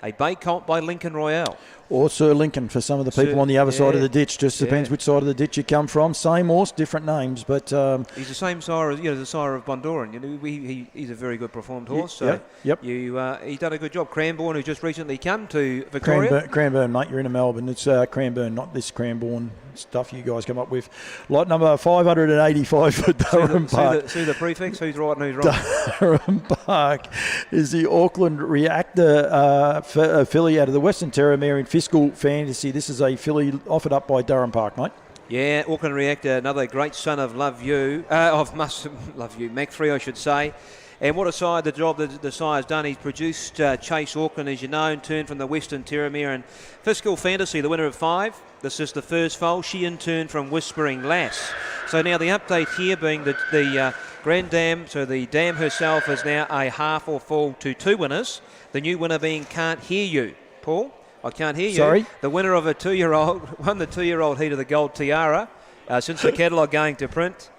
A bay colt by Lincoln Royale. Or Sir Lincoln for some of the people on the other side of the ditch. Just depends which side of the ditch you come from. Same horse, different names, but he's the same sire as the sire of Bondoran. He's a very good performed horse. So he's done a good job. Cranbourne, who just recently come to Victoria. Cranbourne, mate, you're in Melbourne. It's Cranbourne, not this Cranbourne stuff you guys come up with. Lot number 585 for Durham Park. See the prefix. Who's right and who's wrong? Durham Park is the Auckland Reactor filly out of the Western Terra mare in Fiscal Fantasy. This is a filly offered up by Durham Park, mate. Yeah, Auckland Reactor, another great son of Love You, Mac 3, I should say. And what a side, the job that the sire's done. He's produced Chase Auckland, as you know, in turn from the Western Terra mare and Fiscal Fantasy, the winner of 5. This is the first foal. She in turn from Whispering Lass. So now the update here being the Grand Dam, so the dam herself is now a half or full to 2 winners. The new winner being Can't Hear You. Paul, I can't hear you. Sorry? The winner of a 2-year-old won the 2-year-old heat of the Gold Tiara since the catalogue going to print.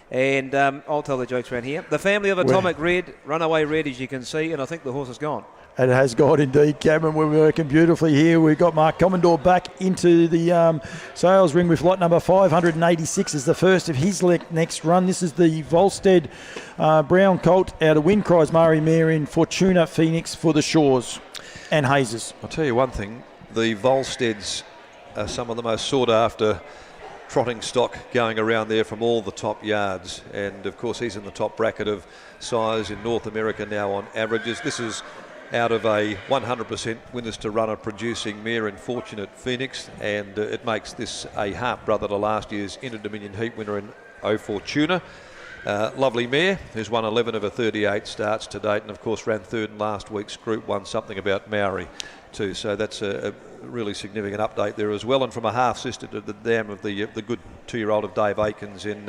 And I'll tell the jokes around here. The family of Atomic Red, Runaway Red, as you can see, and I think the horse is gone. It has gone indeed, Cameron. We're working beautifully here. We've got Mark Commodore back into the sales ring with lot number 586 as the first of his next run. This is the Volstead Brown Colt out of Windcries Murray mare in Fortuna Phoenix for the Shores and Hazes. I'll tell you one thing, the Volsteads are some of the most sought after trotting stock going around there from all the top yards, and of course he's in the top bracket of size in North America now on averages. This is out of a 100% winners to runner producing mare in Fortunate Phoenix, and it makes this a half brother to last year's Inter-Dominion Heat winner in O Fortuna. Lovely mare who's won 11 of her 38 starts to date, and of course ran third in last week's Group 1 Something About Maori too, so that's a really significant update there as well. And from a half sister to the dam of the good 2-year-old of Dave Aikens in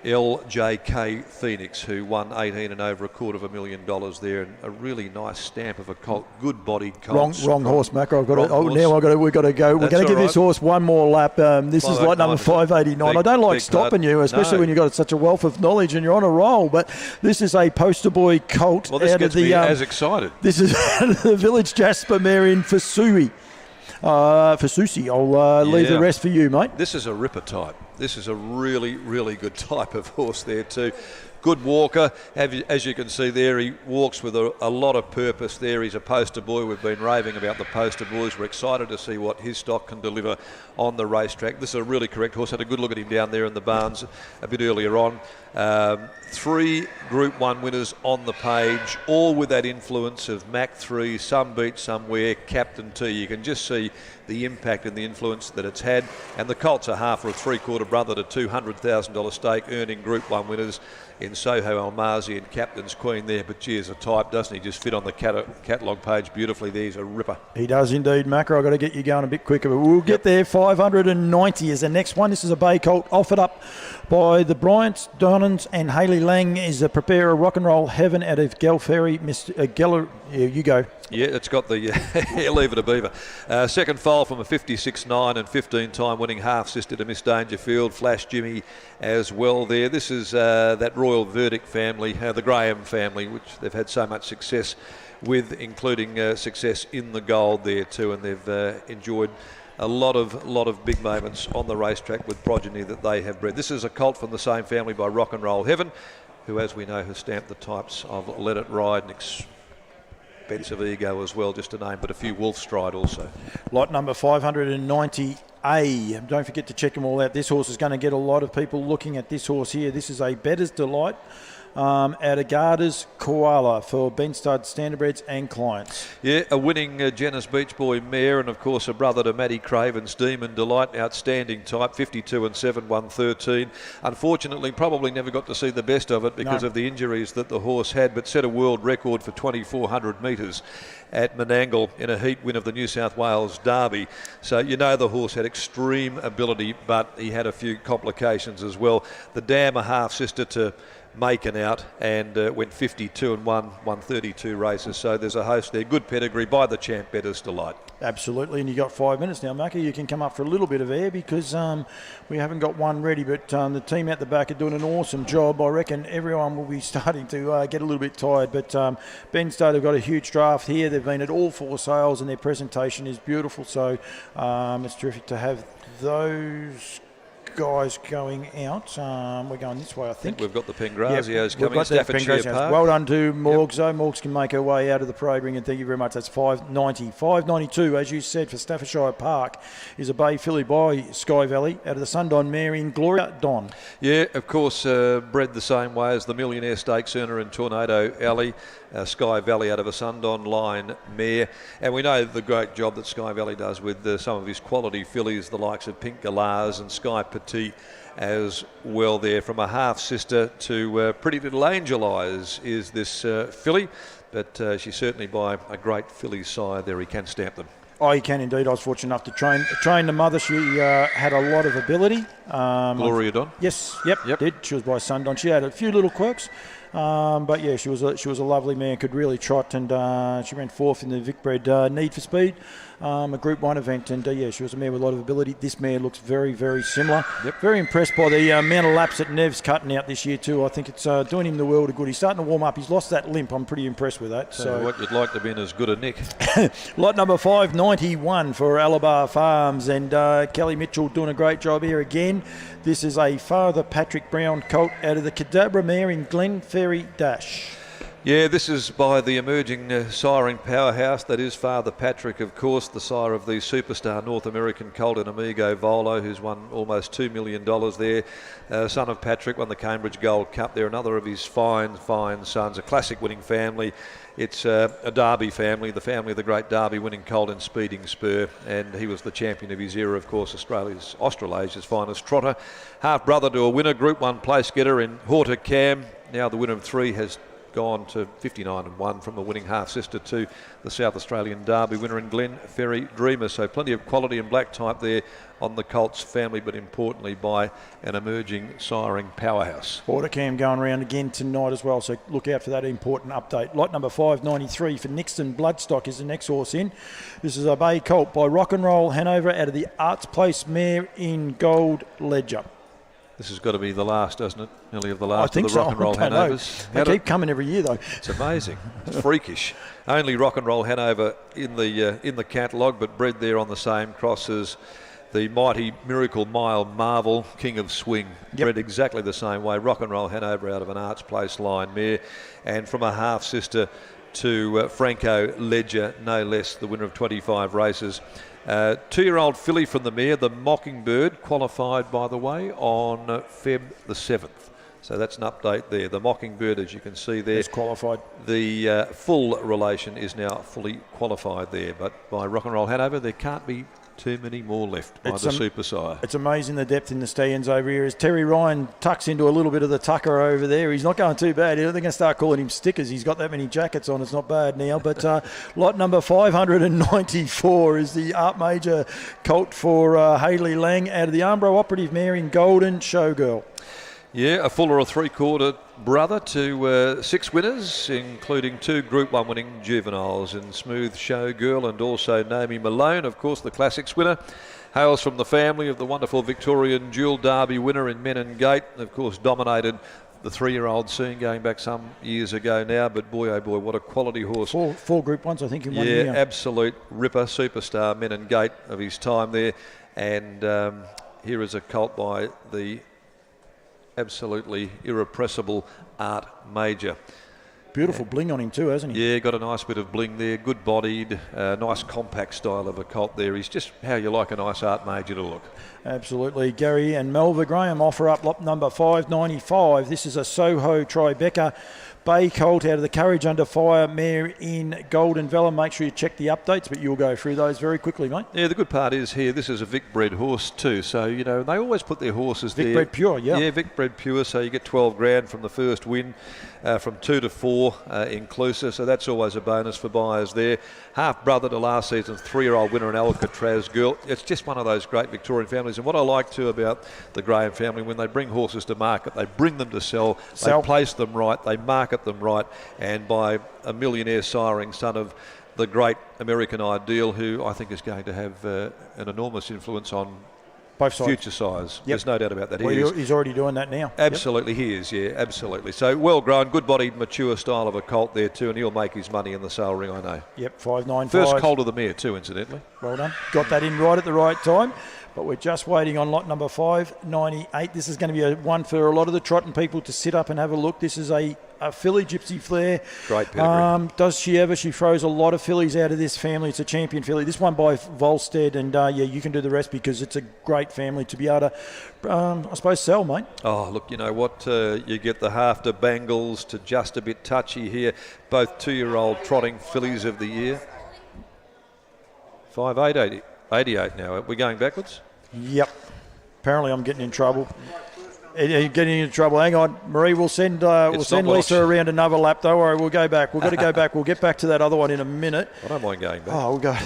LJK Phoenix, who won 18 and over $250,000 there, and a really nice stamp of a colt, good-bodied colt. Wrong horse, Macro. We've got to go. We're That's going to give all this horse one more lap. This is lot number 589. 589. I don't like stopping you, especially when you've got such a wealth of knowledge and you're on a roll. But this is a poster boy colt. Well, this out gets of the, me as excited. This is out of the Village Jasper mare in Fasusi. I'll leave the rest for you, mate. This is a ripper type. This is a really, really good type of horse there too. Good walker. As you can see there, he walks with a lot of purpose there. He's a poster boy. We've been raving about the poster boys. We're excited to see what his stock can deliver on the racetrack. This is a really correct horse. Had a good look at him down there in the barns a bit earlier on. 3 Group 1 winners on the page, all with that influence of Mac 3, some beat somewhere, Captain T. You can just see the impact and the influence that it's had. And the colts are half or a three-quarter brother to $200,000 stake, earning Group 1 winners in Soho Almazi and Captain's Queen there. But gee, as a type, doesn't he just fit on the catalogue page beautifully there? He's a ripper. He does indeed, Macro. I've got to get you going a bit quicker, but we'll get there. 590 is the next one. This is a bay colt offered up by the Bryants, Donnans and Hayley Lang. Is a preparer, Rock and Roll Heaven out of Galferry. Mr. Geller, you go. Yeah, it's got the leave it a beaver. Second foal from a 56.9 and 15-time winning half-sister to Miss Dangerfield, Flash Jimmy as well there. This is that Royal Verdict family, the Graham family, which they've had so much success with, including success in the gold there too, and they've enjoyed a lot of big moments on the racetrack with progeny that they have bred. This is a colt from the same family by Rock and Roll Heaven, who, as we know, has stamped the types of Let It Ride and Expensive Ego as well, just to name but a few. Wolf Stride also. Lot number 590A. Don't forget to check them all out. This horse is going to get a lot of people looking at this horse here. This is a Better's Delight out of Garda's Koala for Ben Stud Standardbreds and clients. Yeah, a winning Janice Beach Boy mare, and of course a brother to Matty Craven's Demon Delight, outstanding type, 52 and 7, 113. Unfortunately, probably never got to see the best of it because of the injuries that the horse had, but set a world record for 2,400 metres at Menangle in a heat win of the New South Wales Derby. So you know the horse had extreme ability, but he had a few complications as well. The Dam, a half-sister to Macon out, and went 52 and 132 races. So there's a host there. Good pedigree by the champ, Better's Delight. Absolutely, and you got 5 minutes now, Macca. You can come up for a little bit of air because we haven't got one ready, but the team out the back are doing an awesome job. I reckon everyone will be starting to get a little bit tired, but Ben Stud have got a huge draft here. They've been at all 4 sales, and their presentation is beautiful, so it's terrific to have those guys going out. We're going this way, I think. We've got the Pengrazios coming, Staffordshire Park. Well done to Morgs, though. Morgs can make her way out of the parade ring, and thank you very much. That's 590. 592, as you said, for Staffordshire Park, is a bay filly by Sky Valley out of the Sundon mare in Gloria Don. Yeah, of course, bred the same way as the Millionaire Stakes earner in Tornado Alley. Sky Valley out of a Sundon line mare, and we know the great job that Sky Valley does with some of his quality fillies, the likes of Pink Galars and Sky Petit as well there. From a half-sister to Pretty Little Angel Eyes is this filly, but she's certainly by a great filly sire there. He can stamp them. Oh, he can indeed. I was fortunate enough to train the mother. She had a lot of ability. Gloria Don? Yes, yep, did. She was by Sundon. She had a few little quirks. But yeah, she was a lovely mare, could really trot, and she ran 4th in the Vicbred Need for Speed, a Group 1 event, and yeah, she was a mare with a lot of ability. This mare looks very, very similar. Yep. Very impressed by the amount of laps that Nev's cutting out this year too. I think it's doing him the world of good. He's starting to warm up. He's lost that limp. I'm pretty impressed with that. So what you'd like to be in as good a nick. Lot number 591 for Alabar Farms, and Kelly Mitchell doing a great job here again. This is a Father Patrick Brown colt out of the Cadabra mare in Glenferrie Dash. Yeah, this is by the emerging siring powerhouse that is Father Patrick, of course, the sire of the superstar North American colt and Amigo Volo, who's won almost $2 million there. Son of Patrick, won the Cambridge Gold Cup there, another of his fine sons, a classic winning family. It's a Derby family, the family of the great Derby winning colt and Speeding Spur, and he was the champion of his era, of course, Australasia's finest trotter. Half brother to a winner, Group 1 place getter in Horta Cam. Now the winner of 3 has gone to 59-1 from the winning half-sister to the South Australian Derby winner in Glen Ferry Dreamer. So plenty of quality and black type there on the Colts family, but importantly by an emerging siring powerhouse. Watercam going around again tonight as well, so look out for that important update. Lot number 593 for Nixon Bloodstock is the next horse in. This is a bay colt by Rock and Roll Hanover out of the Arts Place mare in Gold Ledger. This has got to be the last, doesn't it? Nearly of the last I think of the so. Rock and Roll I don't know. Hanovers. They keep coming every year though. It's amazing. It's freakish. Only Rock and Roll Hanover in the catalogue, but bred there on the same cross as the mighty Miracle Mile Marvel, King of Swing. Yep. Bred exactly the same way. Rock and Roll Hanover out of an Arts Place line mare, and from a half-sister to Franco Ledger, no less, the winner of 25 races. 2-year-old filly from the mare, the Mockingbird, qualified, by the way, on Feb the 7th. So that's an update there. The Mockingbird, as you can see there, Is qualified. the full relation is now fully qualified there. But by Rock and Roll Hanover, there can't be too many more left by the Super Sire. It's amazing the depth in the stallions over here as Terry Ryan tucks into a little bit of the tucker over there. He's not going too bad. They're going to start calling him Stickers. He's got that many jackets on. It's not bad now. But lot number 594 is the Art Major colt for Hayley Lang out of the Armbro Operative mare in Golden Showgirl. Yeah, a full or a three-quarter brother to 6 winners, including 2 Group 1 winning juveniles in Smooth Showgirl and also Naomi Malone, of course, the Classics winner. Hails from the family of the wonderful Victorian Dual Derby winner in Men and Gate. Of course, dominated the 3-year-old scene going back some years ago now, but boy, oh boy, what a quality horse. Four Group 1s, I think, in 1 year. Yeah, absolute ripper, superstar Men and Gate of his time there. And here is a colt by the absolutely irrepressible Art Major. Beautiful bling on him too, hasn't he? Yeah, got a nice bit of bling there, good bodied, nice compact style of a colt there. He's just how you like a nice Art Major to look. Absolutely. Gary and Melva Graham offer up lot number 595. This is a Soho Tribeca bay colt out of the Courage Under Fire mare in Golden Vellum. Make sure you check the updates, but you'll go through those very quickly, mate. Yeah, the good part is here, this is a Vic-bred horse too. So, you know, they always put their horses there. Vic-bred pure, yeah. Yeah, Vic-bred pure, so you get 12 grand from the first win, from 2 to 4 inclusive. So that's always a bonus for buyers there. Half brother to last season's 3-year-old winner in Alcatraz Girl. It's just one of those great Victorian families. And what I like too about the Graham family, when they bring horses to market, they bring them to sell. They place them right, they market them right, and by a millionaire siring son of the great American Ideal, who I think is going to have an enormous influence on both sides. Future sires. Yep. There's no doubt about that. Well, he's already doing that now. Absolutely, he is, yeah, absolutely. So well-grown, good-bodied, mature style of a colt there too, and he'll make his money in the sale ring, I know. Yep, 595. First colt of the mare too, incidentally. Well done. Got that in right at the right time. But we're just waiting on lot number 598. This is going to be a one for a lot of the trotting people to sit up and have a look. This is a filly, Gypsy Flair. Great pedigree. Does she ever? She throws a lot of fillies out of this family. It's a champion filly. This one by Volstead, and yeah, you can do the rest because it's a great family to be able to, I suppose, sell, mate. Oh, look, you know what? You get the half to Bangles to just a bit touchy here. Both 2-year-old trotting fillies of the year. 588 now. Are we going backwards? Yep. Apparently I'm getting in trouble. Getting into trouble. Hang on, Marie. We'll send Lisa around another lap. Don't worry. We'll go back. We've got to go back. We'll get back to that other one in a minute. I don't mind going back. Oh, we'll go.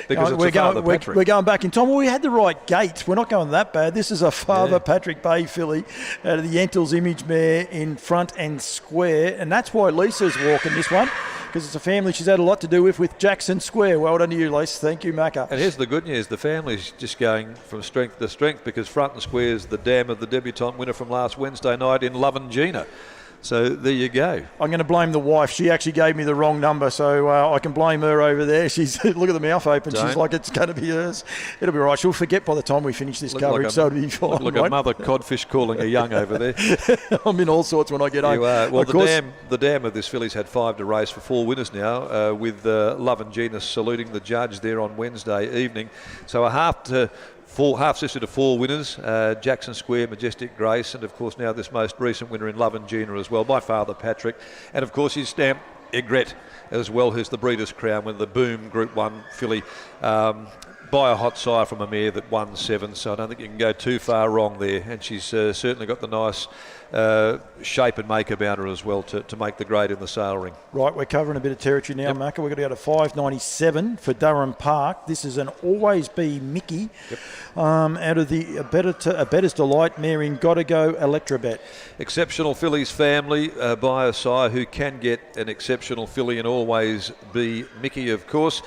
Because it's Father Patrick. We're going back in time. Well, we had the right gate. We're not going that bad. This is a Father Patrick Bay filly out of the Yentles Image mare in front and square, and that's why Lisa's walking this one. Because it's a family she's had a lot to do with Jackson Square. Well done to you, Lisa. Thank you, Macca. And here's the good news. The family's just going from strength to strength because front and square is the dam of the debutante winner from last Wednesday night in Love and Gina. So there you go. I'm going to blame the wife. She actually gave me the wrong number, so I can blame her over there. She's look at the mouth open. She's like, it's going to be hers. It'll be all right. She'll forget by the time we finish this coverage, so it'll be fine. Look like a mother codfish calling a young over there. I'm in all sorts when I get home. You are. Well, the dam of this filly's had 5 to race for 4 winners now, with Love and Gina saluting the judge there on Wednesday evening. So a half sister to 4 winners, Jackson Square, Majestic Grace, and of course now this most recent winner in Love and Gina as well by Father Patrick, and of course his stamp Egret as well, who's the Breeders' Crown with the Boom Group 1 filly. by a hot sire from a mare that won 7, so I don't think you can go too far wrong there. And she's certainly got the nice shape and make about her as well to make the grade in the sale ring. Right, we're covering a bit of territory now, Macca. We're going to go to 597 for Durham Park. This is an Always Be Mickey out of the A Better's Delight mare in Gotta Go Electrobet. Exceptional fillies family by a sire who can get an exceptional filly and Always Be Mickey, of course.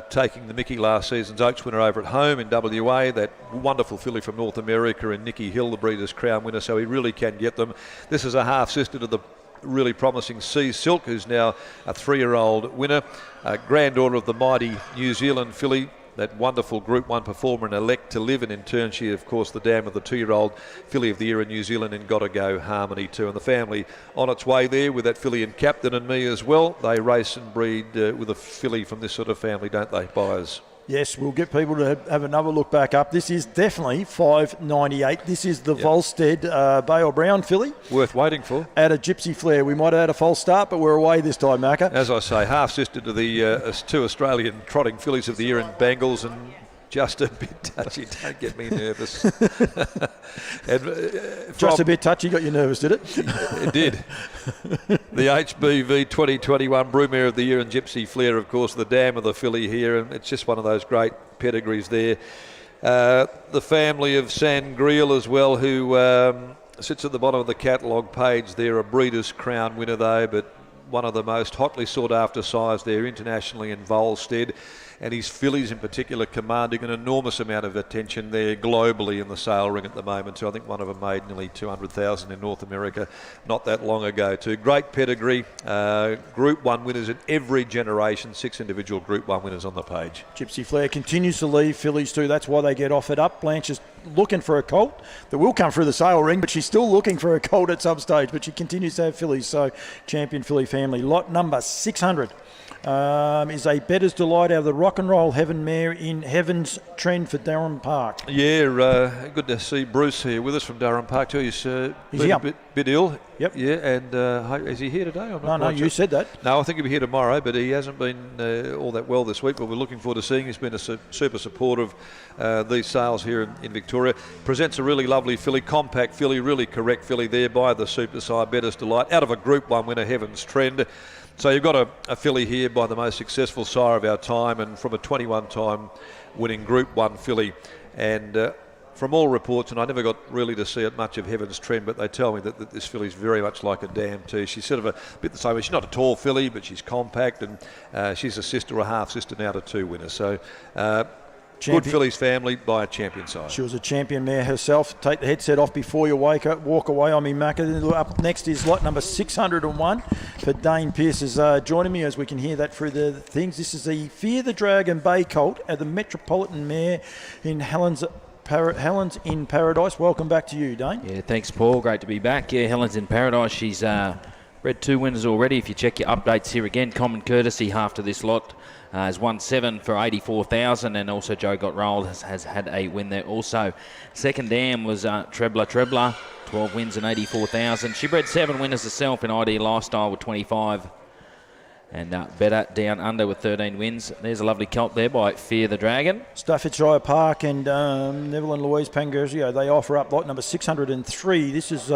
Taking the Mickey last season's Oaks winner over at home in WA, that wonderful filly from North America, and Nikki Hill, the Breeders' Crown winner, so he really can get them. This is a half-sister to the really promising Sea Silk, who's now a 3-year-old winner, granddaughter of the mighty New Zealand filly, that wonderful Group 1 performer and Elect to Live, and in turn she, of course, the dam of the 2-year-old filly of the year in New Zealand in Gotta Go Harmony too. And the family on its way there with that filly and Captain and Me as well. They race and breed with a filly from this sort of family, don't they, buyers? Yes, we'll get people to have another look back up. This is definitely 598. This is the Volstead Bale Brown filly. Worth waiting for. Out of Gypsy Flair. We might have had a false start, but we're away this time, Macca. As I say, half-sister to the 2 Australian trotting fillies of the year in Bangles, and just a bit touchy. Don't get me nervous. Just a bit touchy, got you nervous, did it? It did. The HBV 2021 Broodmare of the Year and Gypsy Flair, of course, the dam of the filly here, and it's just one of those great pedigrees there. The family of Sangreal as well, who sits at the bottom of the catalogue page there, a Breeders' Crown winner though, but one of the most hotly sought after sires there internationally in Volstead. And his fillies in particular commanding an enormous amount of attention there globally in the sale ring at the moment. So I think one of them made nearly 200,000 in North America not that long ago too. Great pedigree, Group 1 winners in every generation, 6 individual Group 1 winners on the page. Gypsy Flair continues to leave fillies too. That's why they get offered up. Blanche is looking for a colt that will come through the sale ring, but she's still looking for a colt at some stage, but she continues to have fillies. So champion filly family. Lot number 600. Is A Better's Delight out of the Rock and Roll Heaven mare in Heaven's Trend for Durham Park. Yeah, good to see Bruce here with us from Durham Park too. He's been a bit ill. Yep. Yeah, and is he here today? No, you said that. No, I think he'll be here tomorrow, but he hasn't been all that well this week, but we're looking forward to seeing him. He's been a super supportive of these sales here in Victoria. Presents a really lovely filly, compact filly, really correct filly there by the super sire Better's Delight out of a Group 1 winner, Heaven's Trend. So you've got a filly here by the most successful sire of our time, and from a 21-time winning Group 1 filly. And from all reports, and I never got really to see it much of Heaven's Trend, but they tell me that this filly's very much like a dam too. She's sort of a bit the same. She's not a tall filly, but she's compact, and she's a sister or a half-sister now to 2 winners. So good fillies family by a champion side. She was a champion mare herself. Take the headset off before you walk away on me, Macca. Up next is lot number 601 for Dane Pearce is joining me as we can hear that through the things. This is the Fear the Dragon Bay Colt at the Metropolitan Mare in Helen's in Paradise. Welcome back to you, Dane. Yeah, thanks, Paul. Great to be back. Yeah, Helen's in Paradise. She's bred 2 winners already. If you check your updates here again, Common Courtesy half to this lot. Has won 7 for 84,000, and also Joe Got Rolled has had a win there also. Second dam was Trebler, 12 wins and 84,000. She bred 7 winners herself in ID Lifestyle with 25, and Better Down Under with 13 wins. There's a lovely colt there by Fear the Dragon. Staffordshire Park and Neville and Louise Pangerzio, they offer up lot number 603. This is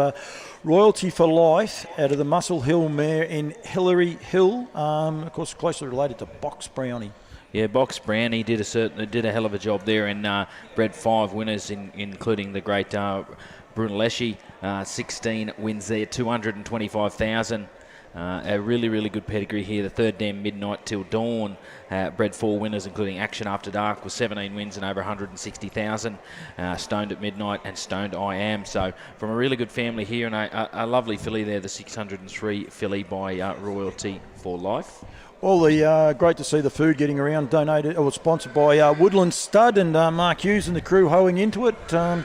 Royalty for Life out of the Muscle Hill mare in Hillary Hill, of course closely related to Box Brownie. Yeah, Box Brownie did a hell of a job there, and bred 5 winners, including the great Brunelleschi, 16 wins there, 225,000. A really, really good pedigree here. The third dam, Midnight Till Dawn, bred 4 winners, including Action After Dark with 17 wins and over 160,000. Stoned at Midnight and Stoned I Am. So from a really good family here, and a lovely filly there, the 603 filly by Royalty for Life. Well, great to see the food getting around, donated or sponsored by Woodland Stud and Mark Hughes and the crew hoeing into it.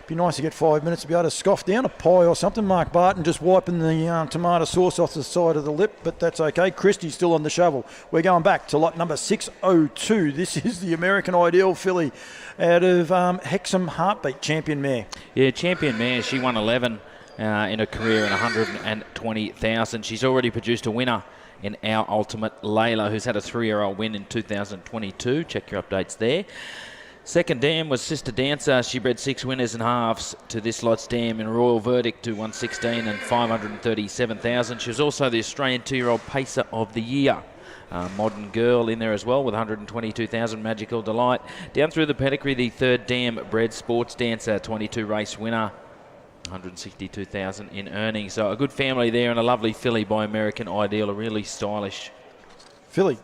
Be nice to get 5 minutes to be able to scoff down a pie or something. Mark Barton just wiping the tomato sauce off the side of the lip, but that's okay. Christie's still on the shovel. We're going back to lot number 602. This is the American Ideal filly out of Hexham Heartbeat, champion mare. Yeah, champion mare. She won 11 in her career and 120,000. She's already produced a winner in Our Ultimate Layla, who's had a 3-year-old win in 2022. Check your updates there. Second dam was Sister Dancer. She bred 6 winners and halves to this lot's dam in Royal Verdict to 116 and 537,000. She was also the Australian 2-year-old Pacer of the Year. Modern Girl in there as well with 122,000. Magical Delight. Down through the pedigree, the third dam bred Sports Dancer, 22 race winner, 162,000 in earnings. So a good family there, and a lovely filly by American Ideal, a really stylish filly.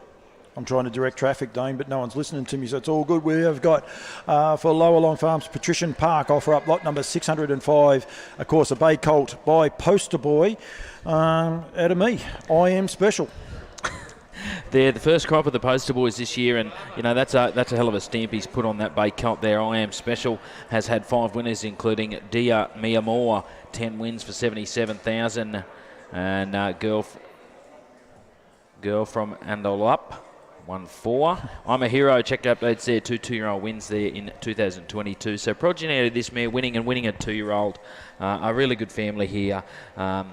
I'm trying to direct traffic, Dane, but no one's listening to me, so it's all good. We have got, for Lower Long Farms, Patrician Park, offer up lot number 605. Of course, a bay colt by Poster Boy. Out of me, I am special. They're the first crop of the Poster Boys this year, and you know that's a hell of a stamp he's put on that bay colt there. I Am Special has had 5 winners, including Dia Mia Moore, 10 wins for 77,000, and Girl from Andolup, 1-4. I'm a Hero. Check updates there. 2 2-year-old wins there in 2022. So progeny out of this mare winning a 2-year-old. A really good family here. A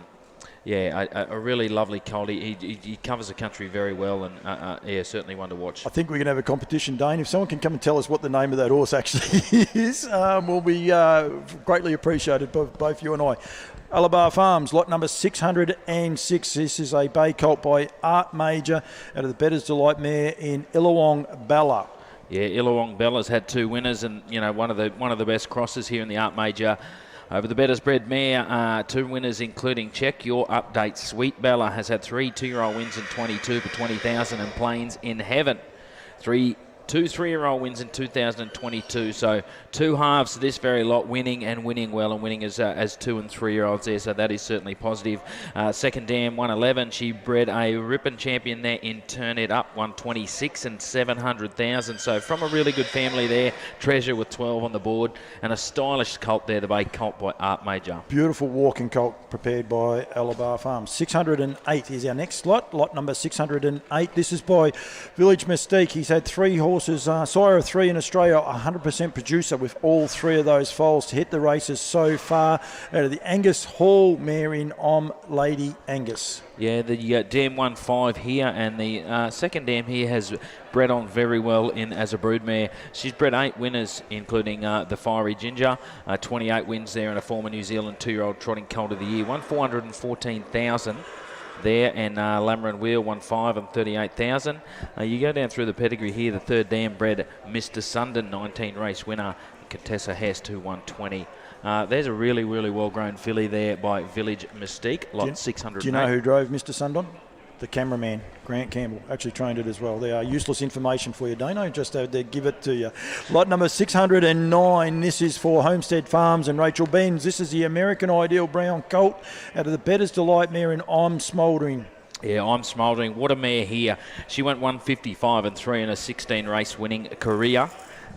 really lovely colt. He covers the country very well, and certainly one to watch. I think we can have a competition, Dane. If someone can come and tell us what the name of that horse actually is, will be greatly appreciated, both you and I. Alabar Farms, lot number 606. This is a bay colt by Art Major out of the Better's Delight mare in Illawong Bella. Yeah, Illawong Bella's had 2 winners, and you know one of the best crosses here in the Art Major. Over the Better's bred mare, 2 winners, including Check Your Update. Sweet Bella has had 3 2-year-old wins in 22 for 20,000, and Plains in Heaven, 2 3-year-old wins in 2022. So 2 halves to this very lot, winning well, and winning as 2 and 3-year-olds there. So that is certainly positive. Second dam, 111. She bred a Ripon champion there in Turn It Up, 126 and 700,000. So from a really good family there. Treasure with 12 on the board, and a stylish colt there, the bay colt by Art Major. Beautiful walking colt prepared by Alabar Farms. 608 is our next lot number 608. This is by Village Mystique. He's had 3 horses, sire of 3 in Australia, 100% producer with all 3 of those foals to hit the races so far. Out of the Angus Hall mare in Lady Angus. Yeah, the dam 1-5 here, and the second dam here has bred on very well as a broodmare. She's bred 8 winners, including the Fiery Ginger, 28 wins there, and a former New Zealand 2-year-old trotting colt of the year. Won 414,000 there, and Lammer and Wheel 1-5 and 38,000. You go down through the pedigree here, the third dam bred Mr. Sundon, 19 race winner, Contessa Hess 2-120. There's a really, really well-grown filly there by Village Mystique, lot 600. Do you know who drove Mr. Sundon? The cameraman, Grant Campbell, actually trained it as well. They are useless information for you, Dano. Just had to give it to you. Lot number 609. This is for Homestead Farms and Rachel Benz. This is the American Ideal Brown Colt out of the Better's Delight mare in I'm Smouldering. Yeah, I'm Smouldering. What a mare here. She went 155 and 3 in a 16 race winning career.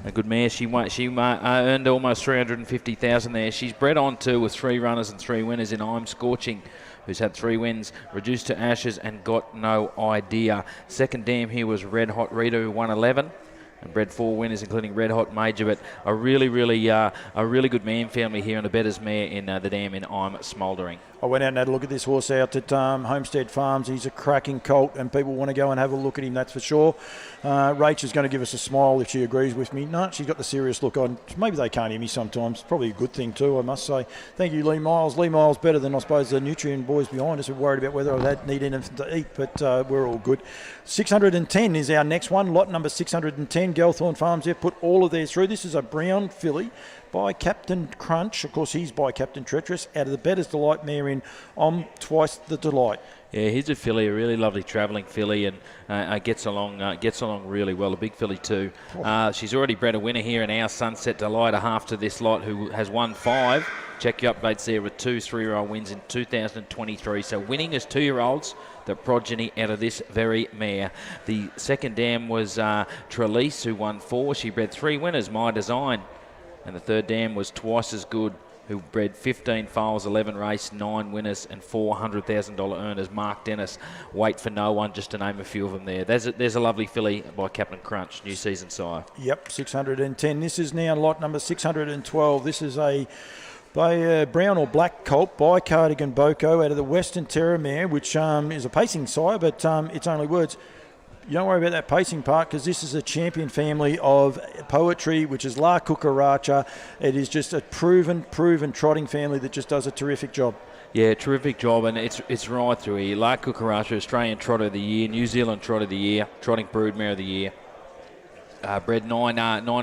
A good mare. She earned almost 350,000 there. She's bred on to with 3 runners and 3 winners in I'm Scorching, who's had 3 wins, reduced to ashes and got no idea. Second dam here was Red Hot Rita, 111. And bred 4 winners, including Red Hot Major, but a really good man family here, and a Better's mare in the dam in I'm Smouldering. I went out and had a look at this horse out at Homestead Farms. He's a cracking colt, and people want to go and have a look at him, that's for sure. Rach is going to give us a smile if she agrees with me. No, she's got the serious look on. Maybe they can't hear me sometimes. Probably a good thing too, I must say. Thank you, Lee Miles. Lee Miles better than, I suppose, the Nutrien boys behind us. We're worried about whether I need anything to eat, but we're all good. 610 is our next one, lot number 610. Gelthorne Farms, they've put all of theirs through. This is a brown filly by Captain Crunch. Of course, he's by Captain Treacherous, out of the Better's Delight mare in Twice the Delight. Yeah, he's a filly, a really lovely travelling filly, and gets along really well. A big filly too. She's already bred a winner here in Our Sunset Delight, a half to this lot, who has won 5. Check your updates there with 2 3-year-old wins in 2023. So winning as 2-year-olds, the progeny out of this very mare. The second dam was Trelise, who won 4. She bred 3 winners, My Design. And the third dam was Twice as Good, who bred 15 foals, 11 race, 9 winners, and $400,000 earners. Mark Dennis, Wait for No One, just to name a few of them there. There's a lovely filly by Captain Crunch, new season sire. Yep, 610. This is now lot number 612. This is a by brown or black colt by Cardigan Boko out of the Western Terra mare, which is a pacing sire, but it's only words. You don't worry about that pacing part because this is a champion family of poetry, which is La Cucaracha. It is just a proven trotting family that just does a terrific job. Yeah, terrific job, and it's right through here. La Cucaracha, Australian Trotter of the Year, New Zealand Trotter of the Year, Trotting Broodmare of the Year. Bred nine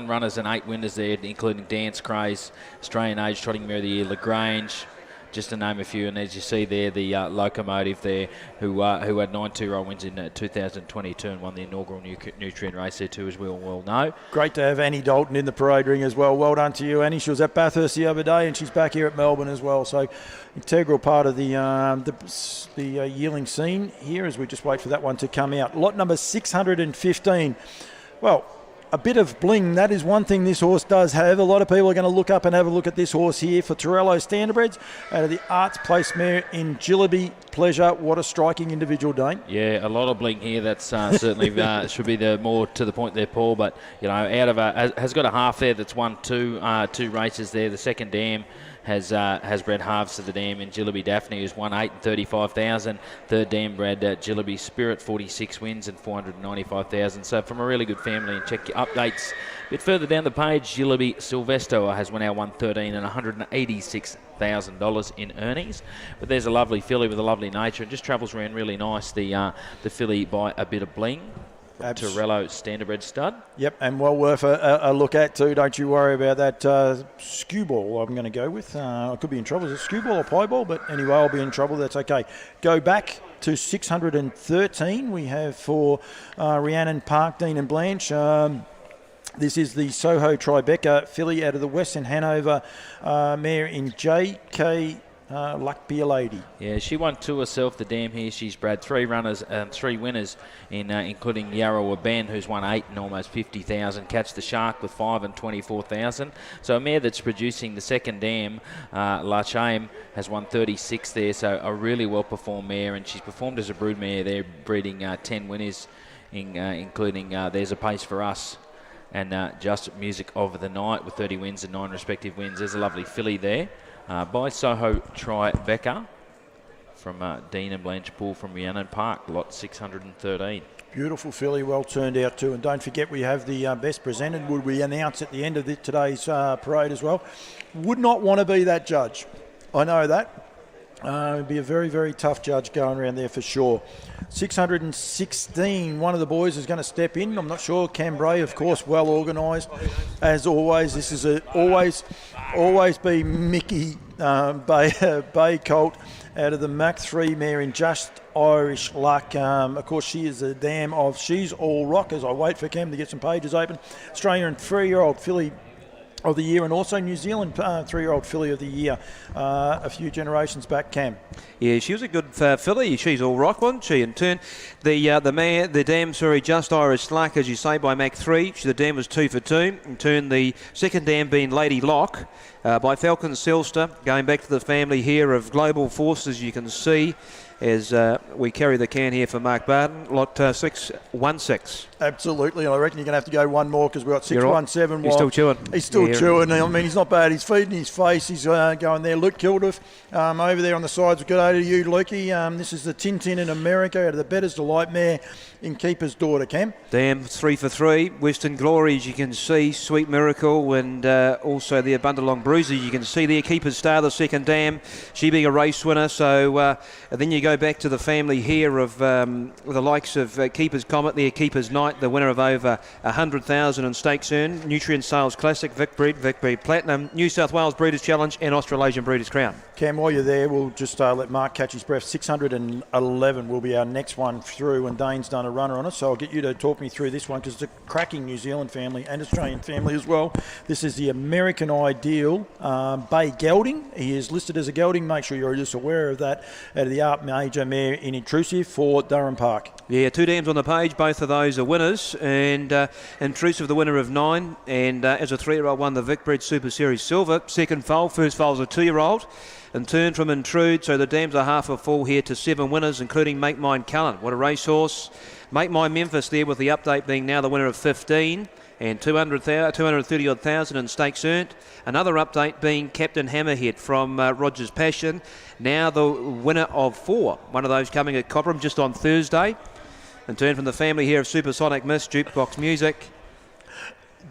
runners and 8 winners there, including Dance Craze, Australian Age Trotting Mare of the Year, Lagrange, just to name a few. And as you see there, the Locomotive there, who had 9 two-year-old wins in 2022 and won the inaugural Nutrien race there too, as we all well know. Great to have Annie Dalton in the parade ring as well. Well done to you, Annie. She was at Bathurst the other day, and she's back here at Melbourne as well. So integral part of the yearling scene here as we just wait for that one to come out. Lot number 615. Well, a bit of bling, that is one thing this horse does have. A lot of people are going to look up and have a look at this horse here for Torello Standardbreds out of the Arts Place mare in Gillaby Pleasure. What a striking individual, Dane. Yeah, a lot of bling here. That's certainly should be the more to the point there, Paul. But, you know, out of has got a half there that's won two races there. The second dam has bred halves to the dam in Gillaby Daphne, who's won 8 and 35,000. Third dam bred Gillaby Spirit, 46 wins and 495,000. So from a really good family. And check your updates a bit further down the page. Gillaby Silvesto has now won 13 and $186,000 in earnings. But there's a lovely filly with a lovely nature and just travels around really nice. The filly by a bit of bling. Torello Standardbred stud. Yep, and well worth a look at too. Don't you worry about that skew ball I'm going to go with. I could be in trouble. Is it skew ball or pie ball? But anyway, I'll be in trouble. That's okay. Go back to 613. We have for Rhiannon Park, Dean and Blanche. This is the Soho Tribeca filly out of the Western Hanover mare in JK Luck Be a Lady. Yeah, she won 2 herself, the dam here. She's bred 3 runners and 3 winners, including Yarrow Ben, who's won 8 and almost 50,000. Catch the Shark with 5 and 24,000. So a mare that's producing the second dam, La Chame, has won 36 there. So a really well-performed mare, and she's performed as a brood mare there, breeding 10 winners, including There's a Pace for Us and Just Music of the Night with 30 wins and 9 respective wins. There's a lovely filly there. By Soho Tribeca from Dean and Blanche Poole from Rhiannon Park, lot 613. Beautiful filly, well turned out too. And don't forget we have the best presented, would we announce at the end of today's parade as well. Would not want to be that judge. I know that. It'd be a very, very tough judge going around there for sure. 616, one of the boys is going to step in. I'm not sure. Cambrai, of course, well organised. As always, this is always be Mickey Bay Colt out of the Mach 3 mare in Just Irish Luck. Of course, she is a dam of She's All Rock as I wait for Cam to get some pages open. Australian and 3-year-old filly of the year, and also New Zealand 3-year-old filly of the year a few generations back, Cam. Yeah, she was a good filly. She's all rock, wasn't she? In turn, the dam, Just Irish Luck, as you say, by Mach 3. The dam was 2 for 2. In turn, the second dam being Lady Lock by Falcon Selster, going back to the family here of Global Forces, you can see, as we carry the can here for Mark Barton, lot 616. Absolutely, and I reckon you're going to have to go one more because we've got 617. He's still chewing. He's still chewing. I mean, he's not bad. He's feeding his face. He's going there. Luke Kilduff over there on the sides. Good day to you, Lukey. This is the Tintin in America out of the Better's Delight mare in Keeper's Daughter, Cam. Dam 3 for 3. Western Glory, as you can see. Sweet Miracle, and also the Abundalong Bruiser. You can see there. Keeper's Star, the second dam. She being a race winner. So then you go back to the family here of the likes of Keeper's Comet there, Keeper's Night, the winner of over 100,000 in stakes earned, Nutrien Sales Classic, Vic Breed Platinum, New South Wales Breeders' Challenge and Australasian Breeders' Crown. Cam, while you're there, we'll just let Mark catch his breath. 611 will be our next one through, and Dane's done a runner on it, so I'll get you to talk me through this one because it's a cracking New Zealand family and Australian family as well. This is the American Ideal Bay Gelding. He is listed as a gelding. Make sure you're just aware of that. Out of the Art Major mare in Intrusive for Durham Park. Yeah, 2 dams on the page. Both of those are winners. And Intrusive, the winner of 9. And as a 3-year-old, won the Vic Breed Super Series Silver. Second foal. First foal's a 2-year-old. And turn from Intrude. So the dams are half a full here to 7 winners, including Make Mine Cullen. What a racehorse. Make Mine Memphis there with the update being now the winner of 15. and 230,000 in stakes earned. Another update being Captain Hammerhead from Rogers Passion. Now the winner of 4. One of those coming at Cobram just on Thursday. In turn from the family here of Supersonic Mist, Jukebox Music.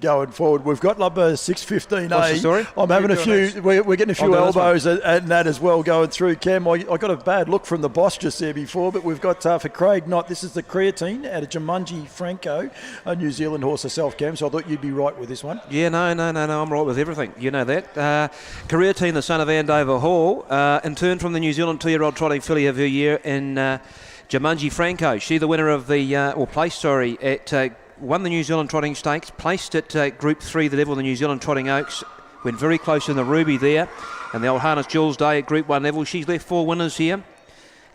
Going forward, we've got number 615A. What's the story? I'm having a few. We're getting a few elbows and that as well going through. Cam, I got a bad look from the boss just there before, but we've got for Craig Knott. This is the Creatine out of Jumanji Franco, a New Zealand horse herself, Cam. So I thought you'd be right with this one. Yeah, no. I'm right with everything. You know that. Creatine, the son of Andover Hall, in turn from the New Zealand 2-year-old trotting filly of her year in Jumanji Franco. She the winner of the won the New Zealand Trotting Stakes, placed at Group 3, the level of the New Zealand Trotting Oaks, went very close in the Ruby there, and the Old Harness Jules Day at Group 1 level. She's left 4 winners here.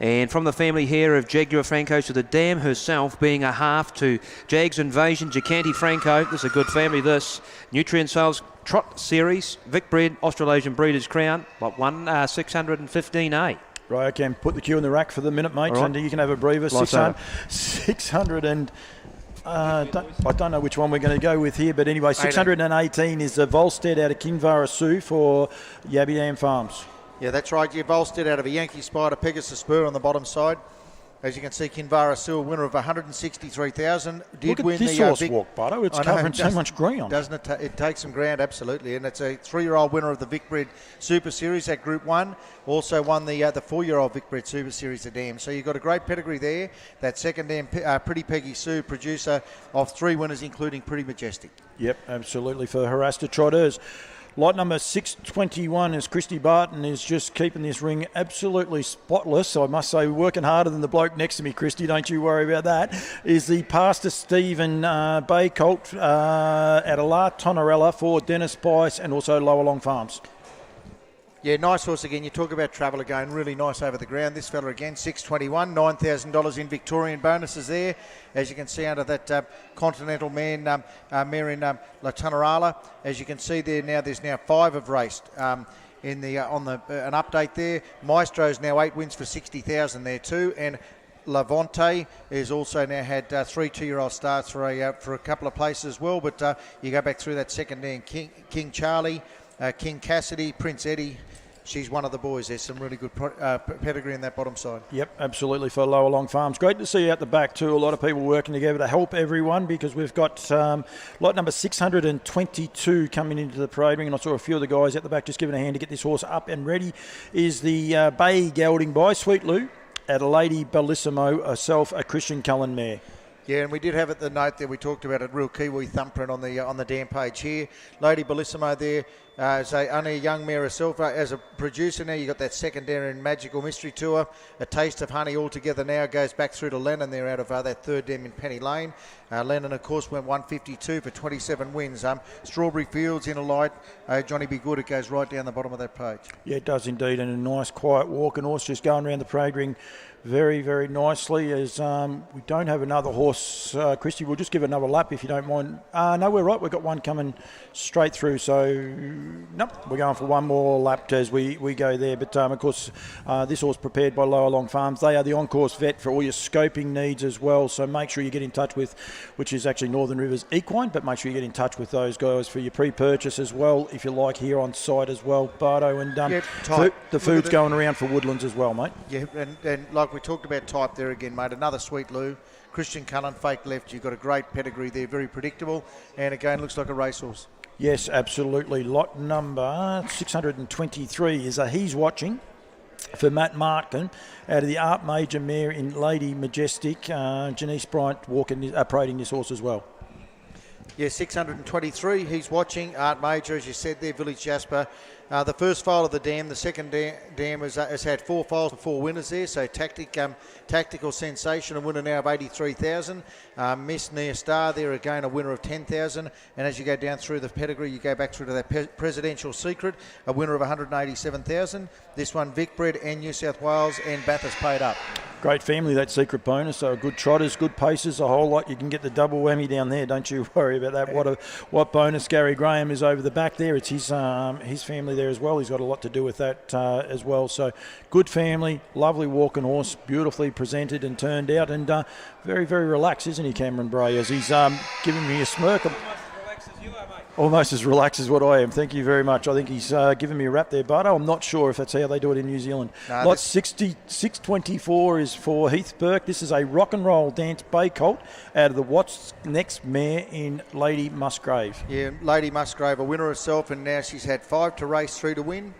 And from the family here of Jaguar Franco to the Dam herself, being a half to Jags Invasion, Jacanti Franco. This is a good family, this. Nutrien Sales Trot Series, Vic Bred, Australasian Breeders' Crown, lot 1, 615A. Right, I can put the cue in the rack for the minute, mate, Right. and you can have a breather. 600 and... I don't know which one we're going to go with here, but anyway, 618 is Volstead out of Kinvara Sioux for Yabby Dam Farms. Yeah, that's right. You Volstead out of a Yankee Spider Pegasus Spur on the bottom side. As you can see, Kinvara Sioux, winner of 163,000. Look at this horse walk, Bardo. It's covering so much ground. Doesn't it? It takes some ground, absolutely. And it's a 3-year-old winner of the Vic Bred Super Series at Group 1. Also won the 4-year-old Vic Bred Super Series at Dam. So you've got a great pedigree there. That second Dam, Pretty Peggy Sue, producer of 3 winners, including Pretty Majestic. Yep, absolutely, for Harasta Trotters. Lot number 621 is Christy Barton is just keeping this ring absolutely spotless. So I must say, working harder than the bloke next to me, Christy. Don't you worry about that. Is the Pastor Stephen Bay Colt at La Tonorella for Dennis Spice and also Lower Long Farms. Yeah, nice horse again. You talk about travel again, really nice over the ground. This fella again, 621, $9,000 in Victorian bonuses there. As you can see under that Continental mare in La Tonorala. As you can see there now, there's now 5 have raced. An update there. Maestro's now 8 wins for 60,000 there too, and Levante has also now had 3 2-year-old starts for a couple of places as well. But you go back through that second there, King Charlie, King Cassidy, Prince Eddie. She's one of the boys. There's some really good pedigree in that bottom side. Yep, absolutely, for Lower Long Farms. Great to see you out the back too. A lot of people working together to help everyone, because we've got lot number 622 coming into the parade ring, and I saw a few of the guys at the back just giving a hand to get this horse up and ready. Is the Bay gelding by Sweet Lou at a Lady Bellissimo, herself a Christian Cullen mare. Yeah, and we did have at the note there, we talked about a real Kiwi thumbprint on the Dam page here. Lady Bellissimo there, only a young mare herself. As a producer now, you got that second there in Magical Mystery Tour. A Taste of Honey altogether now goes back through to Lennon there out of that third Dam in Penny Lane. Lennon, of course, went 152 for 27 wins. Strawberry Fields in a light. Johnny Be Good, it goes right down the bottom of that page. Yeah, it does indeed, and a nice quiet walking horse just going around the parade ring very, very nicely. As we don't have another horse, Christy, we'll just give another lap if you don't mind. No, we're right, we've got one coming straight through, so nope, we're going for one more lap as we go there. But of course, this horse prepared by Lower Long Farms. They are the on-course vet for all your scoping needs as well, so make sure you get in touch with, which is actually Northern Rivers Equine, but make sure you get in touch with those guys for your pre-purchase as well, if you like, here on site as well, Bardo. And the food's going around for Woodlands as well, mate. Yeah, and like we talked about type there again, mate, another Sweet Lou. Christian Cullen, fake left. You've got a great pedigree there, very predictable, and again looks like a racehorse. Yes, absolutely. Lot number 623 is a He's Watching for Matt Martin out of the Art Major mare in Lady Majestic. Janice Bryant parading this horse as well. Yeah, 623. He's Watching. Art Major, as you said there, Village Jasper. The first file of the Dam, the second Dam has had 4 files for 4 winners there. So Tactical Sensation, a winner now of 83,000. Miss Nia Star there again, a winner of 10,000. And as you go down through the pedigree, you go back through to that Presidential Secret, a winner of 187,000. This one, Vic Bred and New South Wales, and Bathurst paid up. Great family, that Secret Bonus. So good trotters, good paces, a whole lot. You can get the double whammy down there. Don't you worry about that. What bonus Gary Graham is over the back there. It's his family there as well. He's got a lot to do with that as well. So good family, lovely walking horse, beautifully presented and turned out, and very, very relaxed, isn't he, Cameron Bray, as he's giving me a smirk. Almost as relaxed as what I am. Thank you very much. I think he's given me a rap there, Bardo. I'm not sure if that's how they do it in New Zealand. No, Lot 624 is for Heath Burke. This is a rock and roll dance bay colt out of the What's Next mare in Lady Musgrave. Yeah, Lady Musgrave, a winner herself, and now she's had 5 to race, 3 to win.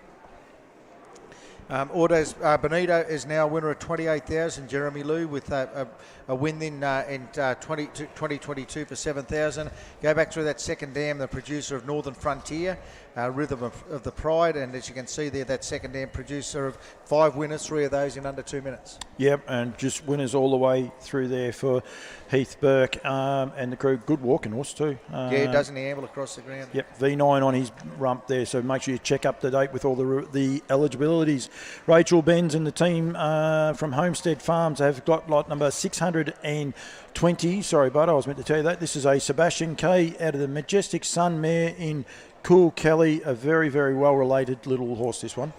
Autos Benito is now a winner of 28,000. Jeremy Liu with a win in 2022 for 7,000. Go back through that second dam, the producer of Northern Frontier, Rhythm of the Pride, and as you can see there, that second dam producer of 5 winners, 3 of those in under 2 minutes. Yep, and just winners all the way through there for Heath Burke and the crew. Good walking horse too. Yeah, doesn't he amble across the ground? Yep, V9 on his rump there, so make sure you check up to date with all the eligibilities. Rachel Benz and the team from Homestead Farms have got lot number 620. Sorry, bud, I was meant to tell you that. This is a Sebastian K out of the Majestic Sun mare in Cool Kelly, a very, very well-related little horse, this one.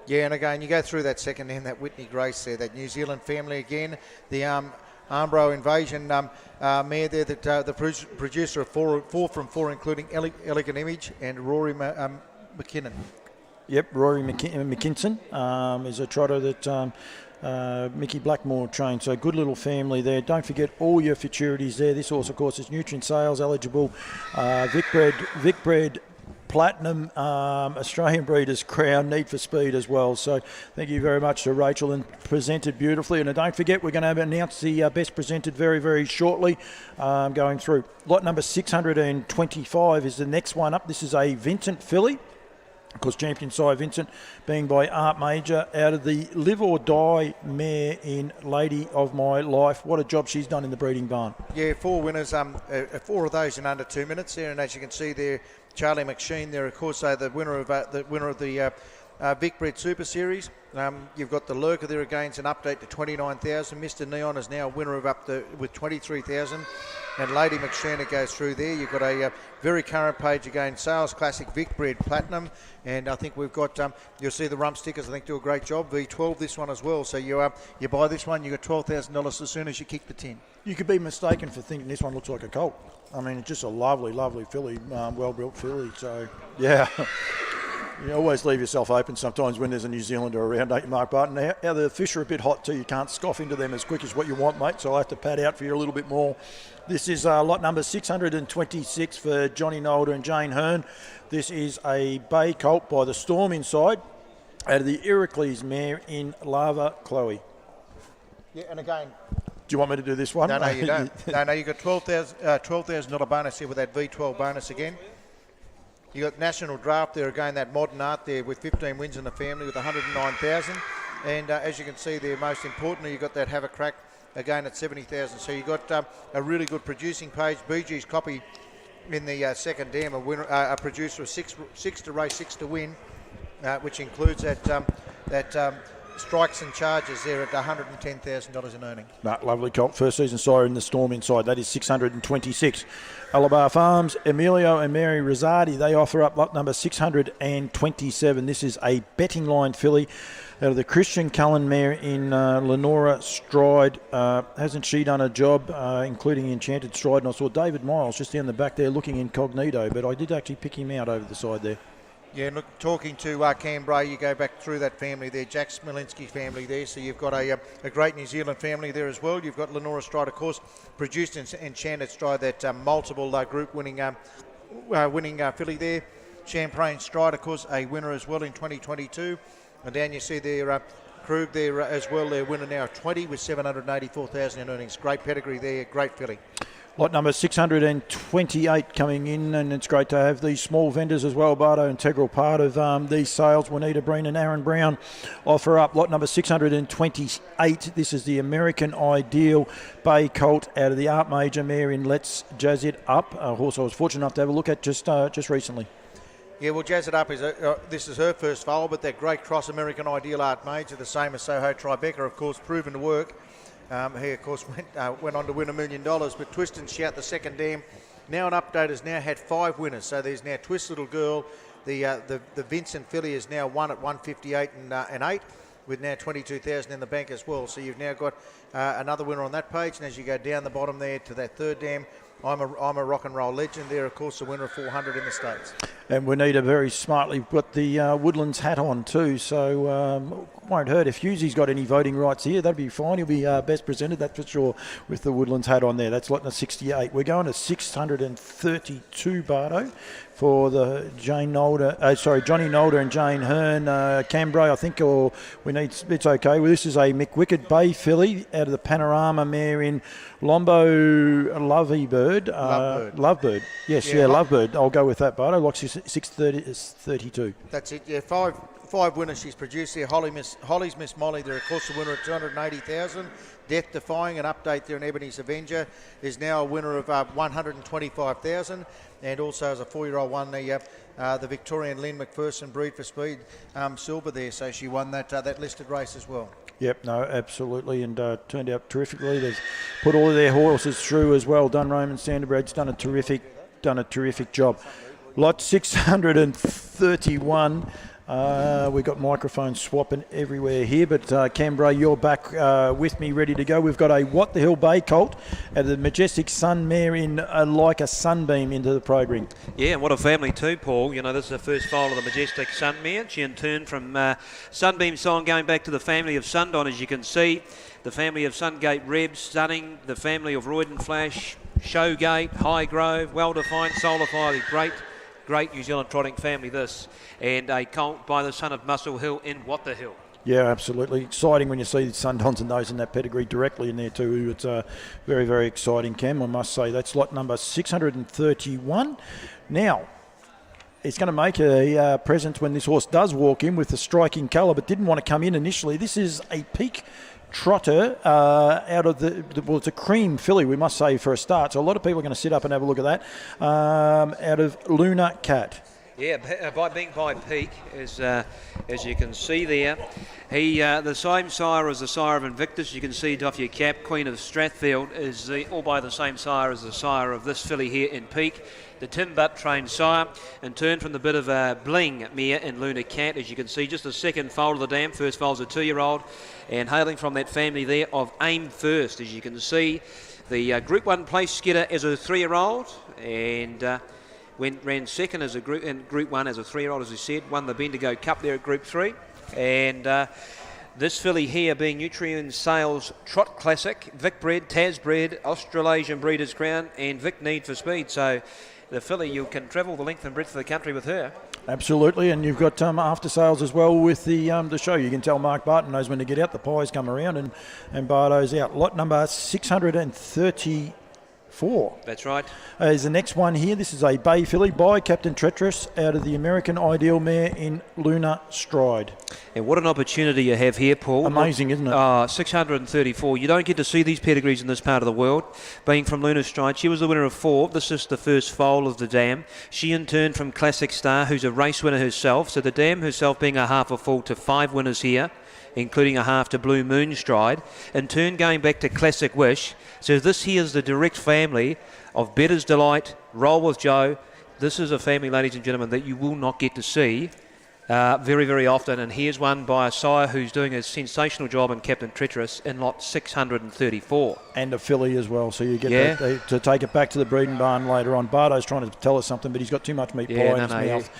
Yeah, and again, you go through that second hand, that Whitney Grace there, that New Zealand family again, the Armbro Invasion mare there, that the producer of 4 from 4, including Elegant Image and Rory McKinnon. Yep, Rory McKinson is a trotter that Mickey Blackmore trained. So good little family there. Don't forget all your futurities there. This horse, of course, is Nutrien Sales eligible. Vicbred Platinum, Australian Breeders' Crown, Need for Speed as well. So thank you very much to Rachel, and presented beautifully. And don't forget, we're going to announce the best presented very, very shortly going through. Lot number 625 is the next one up. This is a Vincent filly. Of course, champion sire Vincent being by Art Major out of the Live or Die mare in Lady of My Life. What a job she's done in the breeding barn. Yeah, 4 winners, 4 of those in under 2 minutes there, and as you can see there, Charlie McSheen there, of course, the winner of the Vicbred Super Series. You've got the Lurker there again, an update to 29,000. Mr. Neon is now a winner of with 23,000. And Lady McShane goes through there. You've got a very current page again, Sales Classic Vicbred Platinum. And I think we've got, you'll see the rump stickers, I think, do a great job. V12, this one as well. So you buy this one, you got $12,000 as soon as you kick the tin. You could be mistaken for thinking this one looks like a colt. I mean, it's just a lovely, lovely filly, well-built filly. So, yeah. You always leave yourself open sometimes when there's a New Zealander around, don't you, Mark Barton? Now the fish are a bit hot too. You can't scoff into them as quick as what you want, mate, so I'll have to pad out for you a little bit more. This is lot number 626 for Johnny Nolder and Jane Hearn. This is a bay colt by the Storm inside out of the Iroquois mare in Lava Chloe. Yeah, and again... Do you want me to do this one? No, you don't. No, you've got $12,000 bonus here with that V12 bonus again. You got National Draft there again, that modern art there with 15 wins in the family with 109,000. And as you can see there, most importantly, you got that Have a Crack again at 70,000. So you got a really good producing page. BG's copy in the second dam, a producer of six to race, 6 to win, which includes that Strikes and Charges there at $110,000 in earning. Lovely colt, first season sire in the Storm inside. That is 626. Alabar Farms, Emilio and Mary Rosardi, they offer up lot number 627. This is a betting line filly out of the Christian Cullen mare in Lenora Stride. Hasn't she done a job, including Enchanted Stride? And I saw David Miles just down the back there looking incognito, but I did actually pick him out over the side there. Yeah, look, talking to Canberra, you go back through that family there, Jack Smolinski family there, so you've got a great New Zealand family there as well. You've got Lenora Stride, of course, produced Enchanted Stride, that multiple group winning filly there. Champagne Stride, of course, a winner as well in 2022. And down you see there, Krug there as well, their winner now 20 with 784,000 in earnings. Great pedigree there, great filly. Lot number 628 coming in, and it's great to have these small vendors as well, Bardo, integral part of these sales. Juanita Breen and Aaron Brown offer up lot number 628. This is the American Ideal Bay Colt out of the Art Major mare in Let's Jazz It Up, a horse I was fortunate enough to have a look at just recently. Yeah, well, Jazz It Up is this is her first foal, but that great cross American Ideal Art Major, the same as Soho Tribeca, of course, proven to work. He, of course, went on to win $1 million, but Twist and Shout, the second dam, now an update, has now had 5 winners. So there's now Twist Little Girl, the Vincent filly is now won at 158 and 8, with now 22,000 in the bank as well. So you've now got another winner on that page, and as you go down the bottom there to that third dam, I'm a rock and roll legend. They're, of course, the winner of 400 in the States. And Juanita very smartly put the Woodlands hat on too, so won't hurt if Hughesy's got any voting rights here. That'd be fine. He'll be best presented, that's for sure, with the Woodlands hat on there. That's lot number 68. We're going to 632, Bardo, for the Johnny Nolder and Jane Hearn, Cambrai, I think, or we need. It's okay. Well, this is a McWicked Bay filly out of the Panorama mare in Lombo Lovebird. Lovebird. Yes, yeah, Lovebird. I'll go with that, Bardo. Like 632. That's it. Yeah, five winners she's produced there. Holly's Miss Molly. They're of course the winner of 280,000. Death Defying, an update there in Ebony's Avenger, is now a winner of 125,000. And also as a 4-year-old won the Victorian Lynn McPherson Breed for Speed silver there. So she won that listed race as well. Yep, no, absolutely, and turned out terrifically. They've put all of their horses through as well. Done Roman Sanderbred's done a terrific job. Lot 631. We've got microphones swapping everywhere here, but Cambrai, you're back with me, ready to go. We've got a What the Hell Bay colt and the Majestic Sun mare in like a sunbeam into the program. Yeah, and what a family too, Paul. You know, this is the first foal of the Majestic Sun mare. She in turn from Sunbeam Song going back to the family of Sundon, as you can see. The family of Sungate Reb, Stunning, the family of Royden Flash, Showgate, Highgrove, Well Defined, Soulify, the great New Zealand trotting family this, and a colt by the son of Muscle Hill in What the Hill. Yeah, absolutely. Exciting when you see Sundons and those in that pedigree directly in there too. It's very, very exciting, Cam, I must say. That's lot number 631. Now, it's going to make a presence when this horse does walk in with the striking colour, but didn't want to come in initially. This is a peak trotter out of well, it's a cream filly, we must say, for a start. So a lot of people are going to sit up and have a look at that. Out of Luna Cat. Yeah, by being by peak, as you can see there, he the same sire as the sire of Invictus. You can see doff your cap. Queen of Strathfield is all by the same sire as the sire of this filly here in peak. The Tim Butt trained sire, and turned from the bit of a bling mare in Luna Cat, as you can see, just the second foal of the dam. First foal's a 2-year-old, and hailing from that family there of Aim First, as you can see. The Group 1 place skidder as a 3-year-old, and ran second as in Group 1 as a 3-year-old, as we said. Won the Bendigo Cup there at Group 3, and this filly here being Nutrien Sales Trot Classic, Vic Bred, Tas Bred, Australasian Breeders' Crown, and Vic Need for Speed. So the filly, you can travel the length and breadth of the country with her. Absolutely, and you've got after sales as well with the show. You can tell Mark Barton knows when to get out. The pies come around, and Bardo's out. Lot number 634. That's right. Is the next one here. This is a Bay filly by Captain Treacherous out of the American Ideal mare in Luna Stride. And what an opportunity you have here, Paul. Amazing, isn't it? 634. You don't get to see these pedigrees in this part of the world. Being from Luna Stride, she was the winner of 4. This is the first foal of the dam. She in turn from Classic Star, who's a race winner herself. So the dam herself being a half a full to 5 winners here, including a half to Blue Moon Stride. In turn going back to Classic Wish. So this here is the direct family of Better's Delight, Roll with Joe. This is a family, ladies and gentlemen, that you will not get to see very, very often. And here's one by a sire who's doing a sensational job in Captain Treacherous in lot 634. And a filly as well, so you get to take it back to the breeding barn later on. Bardo's trying to tell us something, but he's got too much meat pie in his mouth.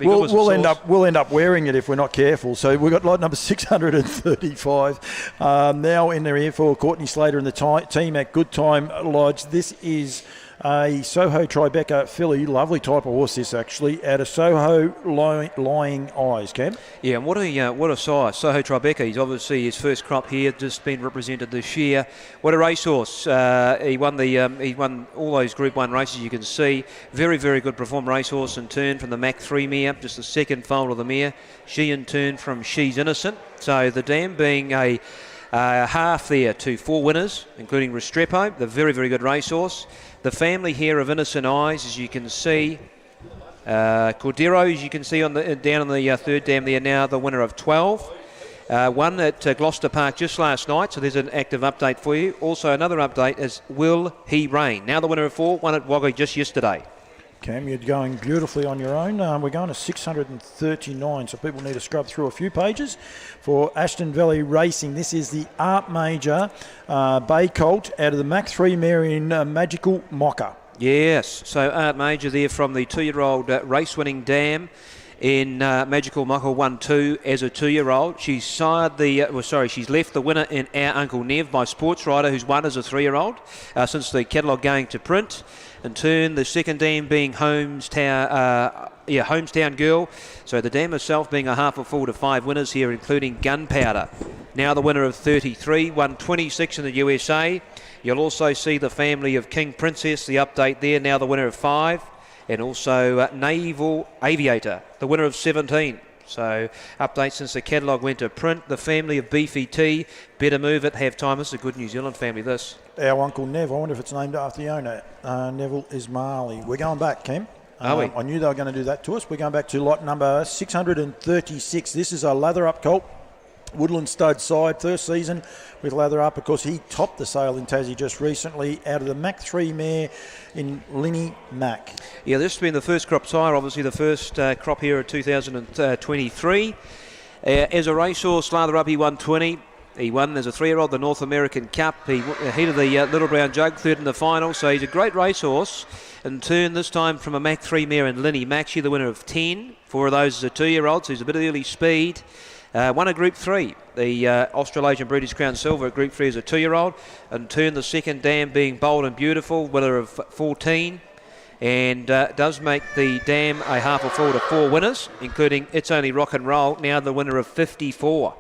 We'll end up wearing it if we're not careful. So we've got lot number 635 now in there here for Courtney Slater and the team at Good Time Lodge. This is a Soho Tribeca filly, lovely type of horse this actually, out of Soho Lying Eyes, Cam. Yeah, and what a sire, Soho Tribeca. He's obviously his first crop here, just been represented this year. What a racehorse! He won all those Group 1 races. You can see very, very good perform racehorse in turn from the Mach 3 mare, just the second foal of the mare. She in turn from She's Innocent. So the dam being a half there to 4 winners, including Restrepo, the very, very good racehorse. The family here of Innocent Eyes, as you can see. Cordero, as you can see down on the third dam there now, the winner of 12. One at Gloucester Park just last night, so there's an active update for you. Also another update is Will He Rain, now the winner of 4, one at Wagga just yesterday. Cam, you're going beautifully on your own. We're going to 639, so people need to scrub through a few pages. For Ashton Valley Racing, this is the Art Major Bay Colt out of the Mach 3 mare in Magical Mocha. Yes, so Art Major there from the 2-year-old race-winning dam in Magical Mocha 1-2 as a 2-year-old. She's she's left the winner in Our Uncle Nev by Sports Rider, who's won as a 3-year-old since the catalogue going to print. In turn, the second dam being Homestown Girl. So the dam herself being a half a full to 5 winners here, including Gunpowder. Now the winner of 33, won 26 in the USA. You'll also see the family of King Princess, the update there, now the winner of 5. And also Naval Aviator, the winner of 17. So update since the catalogue went to print. The family of Beefy T, Better Move It, Have Time. This is a good New Zealand family, this. Our Uncle Nev, I wonder if it's named after the owner, Neville Ismaili. We're going back, Cam. Are we? I knew they were going to do that to us. We're going back to lot number 636. This is a lather up colt. Woodland stud side, first season with lather up. Of course, he topped the sale in Tassie just recently out of the Mach 3 mare in Linny Mac. Yeah, this has been the first crop sire, obviously the first crop here of 2023. As a racehorse, lather up, he won 20. He won as a 3-year-old the North American Cup. He headed the Little Brown Jug, third in the final. So he's a great racehorse. In turn, this time from a Mach 3 mare in Linny Mac, the winner of 10. 4 of those as a 2-year-old, so he's a bit of early speed. Won a Group 3, the Australasian British Crown Silver at Group 3 as a 2-year-old. And turn the second dam being Bold and Beautiful, winner of 14. And does make the dam a half a full to 4 winners, including It's Only Rock and Roll, now the winner of 54.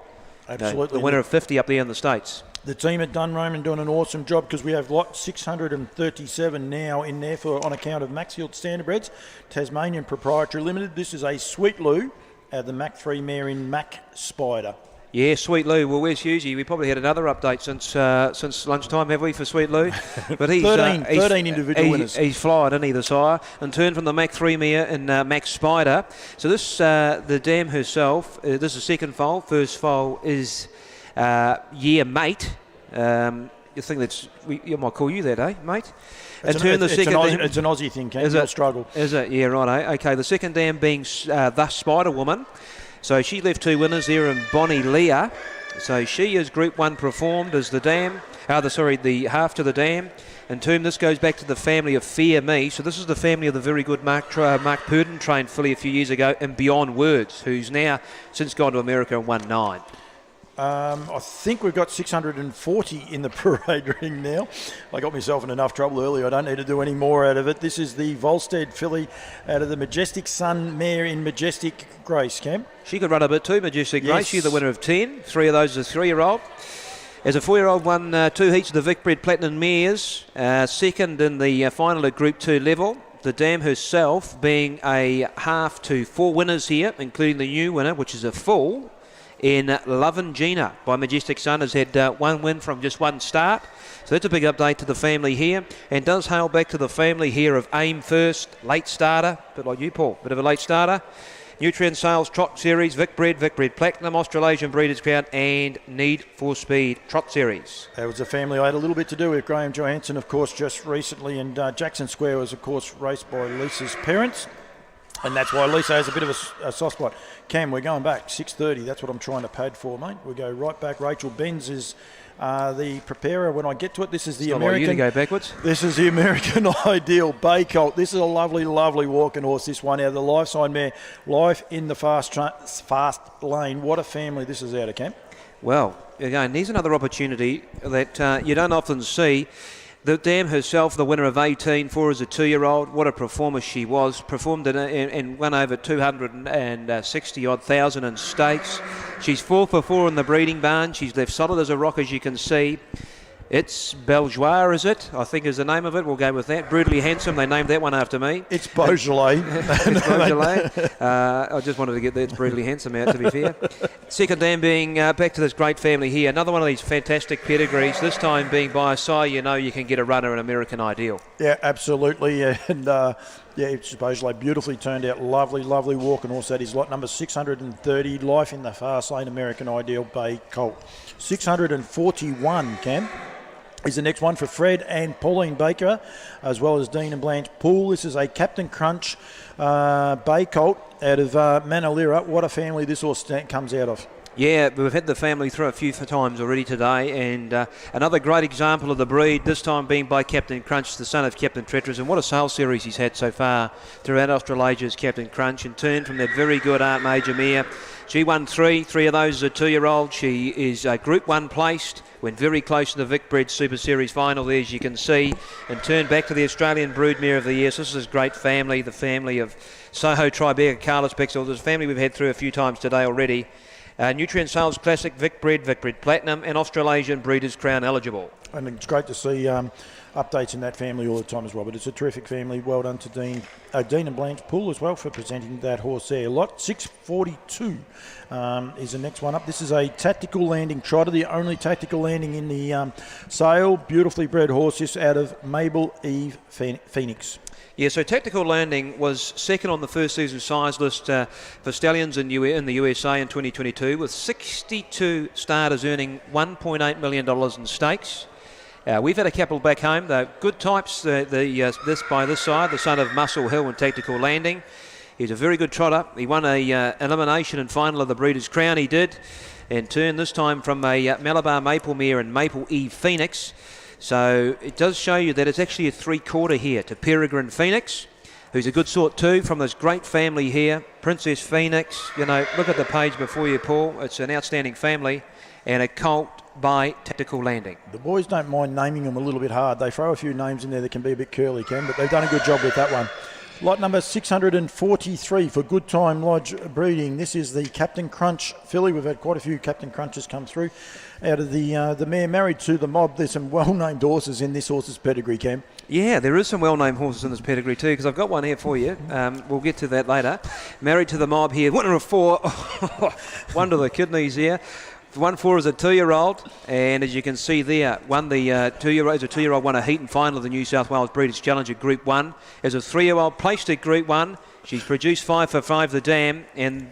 Absolutely. The winner of 50 up there in the States. The team at Dunroman doing an awesome job because we have lot 637 now in there on account of Maxfield Standardbreds, Tasmanian Proprietary Limited. This is a Sweet Lou out of the Mach 3 mare in Mac Spider. Yeah, Sweet Lou. Well, where's Hughesy? We probably had another update since lunchtime, have we, for Sweet Lou? But he's 13 individual winners. He's flying, isn't he, the sire? And turn from the Mach 3 mare in Mac Spider. So this, the dam herself, this is the second foal. First foal is Year Mate. You think that's, I might call you that, eh, mate? It's an Aussie thing, Ken. You'll struggle. Is it? Yeah, right, eh? Okay, the second dam being the Spider Woman. So she left 2 winners there in Bonnie Leah. So she is Group 1 performed as the dam, the half to the dam. In turn, this goes back to the family of Fear Me. So this is the family of the very good Mark Purden, trained filly a few years ago, and Beyond Words, who's now since gone to America and won 9. I think we've got 640 in the parade ring now. I got myself in enough trouble earlier. I don't need to do any more out of it. This is the Volstead filly out of the Majestic Sun mare in Majestic Grace, Cam. She could run a bit too, Majestic Grace. Yes. She's the winner of 10. 3 of those as a 3-year-old. As a 4-year-old, won 2 heats of the Vic Bred Platinum mares. Second in the final at Group 2 level. The dam herself being a half to 4 winners here, including the new winner, which is a full, in Love and Gina by Majestic Sun, has had 1 win from just 1 start. So that's a big update to the family here, and does hail back to the family here of Aim First, late starter, a bit like you, Paul, bit of a late starter. Nutrien Sales Trot Series, Vic Bred Platinum, Australasian Breeders' Crown, and Need for Speed Trot Series. That was a family I had a little bit to do with. Graham Johansson, of course, just recently, and Jackson Square was, of course, raced by Lisa's parents. And that's why Lisa has a bit of a soft spot. Cam, we're going back, 6:30. That's what I'm trying to pad for, mate. We go right back. Rachel Benz is the preparer. When I get to it, this is the American. Like you to go backwards. This is the American Ideal Bay Colt. This is a lovely, lovely walking horse. This one out of the Life Sign mare. Life in the fast lane. What a family this is out of, Cam. Well, again, there's another opportunity that you don't often see. The dam herself, the winner of 18 for as a 2-year-old, what a performer she was. Performed and won over 260-odd thousand in stakes. She's 4 for 4 in the breeding barn. She's left solid as a rock, as you can see. It's Beljois, is it? I think is the name of it. We'll go with that. Brutally Handsome. They named that one after me. It's Beaujolais. It's Beaujolais. I just wanted to get that Brutally Handsome out, to be fair. Second dam being back to this great family here. Another one of these fantastic pedigrees. This time being by a sire, you know you can get a runner in American Ideal. Yeah, absolutely. And it's Beaujolais. Beautifully turned out. Lovely, lovely walking horse. That is lot number 630. Life in the Fast Lane American Ideal Bay Colt. 641, Cam. is the next one for Fred and Pauline Baker, as well as Dean and Blanche Poole. This is a Captain Crunch Bay Colt out of Manalira. What a family this horse comes out of. Yeah, we've had the family through a few times already today, and another great example of the breed, this time being by Captain Crunch, the son of Captain Tretras, and what a sales series he's had so far throughout Australasia as Captain Crunch, and turned from that very good Art Major mare. She won three of those as a 2-year-old. She is Group 1 placed, went very close to the Vic Bred Super Series final there, as you can see, and turned back to the Australian Broodmare of the Year. So this is a great family, the family of Soho Tribeca, Carlos Bexel. This family we've had through a few times today already. Nutrien Sales Classic, Vic Bred Platinum, and Australasian Breeders' Crown eligible. And it's great to see updates in that family all the time as well. But it's a terrific family. Well done to Dean and Blanche Poole as well for presenting that horse there. Lot 642 is the next one up. This is a tactical landing trotter, the only tactical landing in the sale. Beautifully bred horse, this out of Mabel Eve Phoenix. Yeah, so Tactical Landing was second on the first season size list for stallions in the USA in 2022, with 62 starters earning $1.8 million in stakes. We've had a couple back home, though. Good types, this by this side, the son of Muscle Hill and Tactical Landing. He's a very good trotter. He won a elimination and final of the Breeders' Crown, he did, and turned this time from a Malabar Maple mare and Maple Eve Phoenix. So it does show you that it's actually a 3/4 here to Peregrine Phoenix, who's a good sort too, from this great family here. Princess Phoenix, look at the page before you, Paul. It's an outstanding family, and a colt by Tactical Landing. The boys don't mind naming them a little bit hard. They throw a few names in there that can be a bit curly, Ken, but they've done a good job with that one. Lot number 643 for Good Time Lodge Breeding. This is the Captain Crunch filly. We've had quite a few Captain Crunches come through. Out of the mare Married to the Mob, there's some well-named horses in this horse's pedigree, Cam. Yeah, there is some well-named horses in this pedigree too, because I've got one here for you. We'll get to that later. Married to the Mob here, winner of 4. One to the kidneys here. 1-4 is a 2-year-old, and as you can see there, won the 2-year-old won a heat and final of the New South Wales Breeders' Challenge at Group 1. As a 3-year-old, placed at Group 1. She's produced 5 for 5 the Dam, and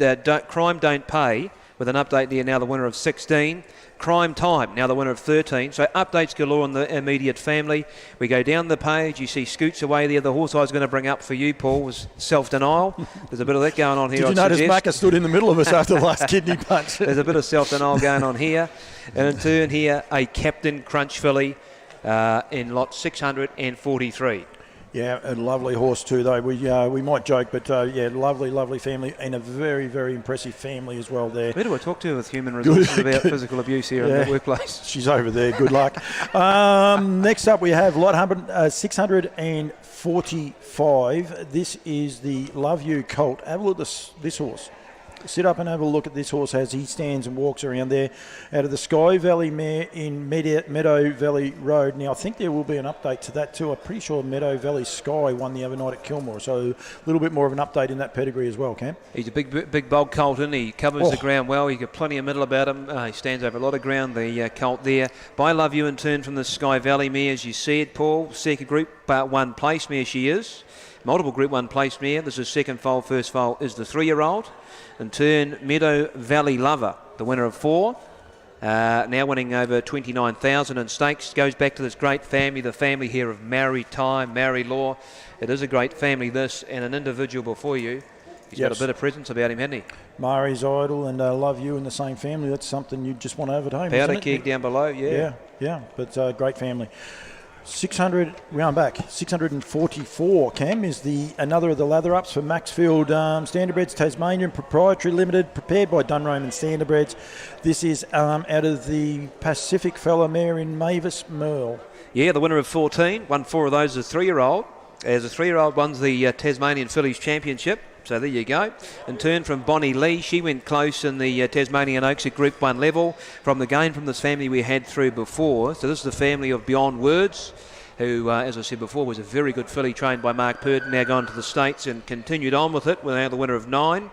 Crime Don't Pay, with an update there now, the winner of 16. Crime Time, now the winner of 13. So updates galore in the immediate family. We go down the page, you see Scoots Away there. The horse I was going to bring up for you, Paul, was Self-Denial. There's a bit of that going on here. Did you notice Macca stood in the middle of us after the last kidney punch? There's a bit of Self-Denial going on here. And in turn here, a Captain Crunch filly in lot 643. Yeah, a lovely horse too, though. We might joke, but lovely family, and a very, very impressive family as well there. Who do I talk to with human resources about physical abuse here in the workplace? She's over there. Good luck. Next up, we have lot 645. This is the Love You Colt. Have a look at this horse. Sit up and have a look at this horse as he stands and walks around there out of the Sky Valley mare in Meadow Valley Road. Now, I think there will be an update to that too. I'm pretty sure Meadow Valley Sky won the other night at Kilmore, so a little bit more of an update in that pedigree as well, Cam. He's a big bulk colt, and he covers the ground well. He's got plenty of middle about him. He stands over a lot of ground, the colt there. By Love You in turn from the Sky Valley mare, as you see it, Paul. Second Group 1 place mare she is. Multiple Group 1 place mare. This is second foal. First foal is the 3-year-old. In turn, Meadow Valley Lover, the winner of 4. Now winning over 29,000 in stakes. Goes back to this great family, the family here of Mary Ty, Mary Law. It is a great family, this, and an individual before you. He's got a bit of presence about him, hasn't he? Mari's Idol and Love You in the same family. That's something you just want to have at home. Powder keg down below, yeah. Yeah, but great family. 644, Cam, is another of the lather-ups for Maxfield Standardbreds, Tasmanian Proprietary Limited, prepared by Dunrome and Standardbreds. This is out of the Pacific Fella mare in Mavis Merle. Yeah, the winner of 14. Won 4 of those as a 3-year-old. As a 3-year-old, won the Tasmanian Fillies Championship. So there you go. In turn from Bonnie Lee, she went close in the Tasmanian Oaks at Group 1 level from the gain from this family we had through before. So this is the family of Beyond Words, who, as I said before, was a very good filly trained by Mark Purden, now gone to the States and continued on with it. We're now the winner of 9.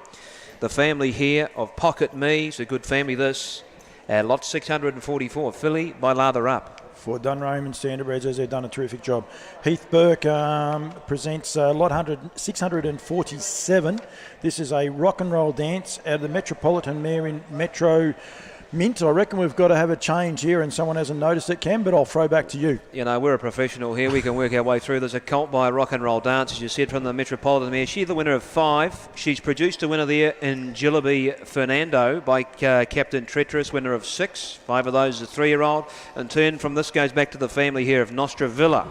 The family here of Pocket Me, it's a good family this. Lot 644, filly by Lather Up. For Dunrome and Standardbreds, as they've done a terrific job. Heath Burke presents lot 647. This is a rock and roll dance out of the Metropolitan mare in Metro Mint, I reckon we've got to have a change here, and someone hasn't noticed it, Cam, but I'll throw back to you. You know, we're a professional here. We can work our way through. There's a colt by Rock and Roll Dance, as you said, from the Metropolitan mare. She's the winner of 5. She's produced a winner there in Jillaby Fernando by Captain Treacherous, winner of 6. 5 of those is a 3-year-old. In turn from this goes back to the family here of Nostra Villa,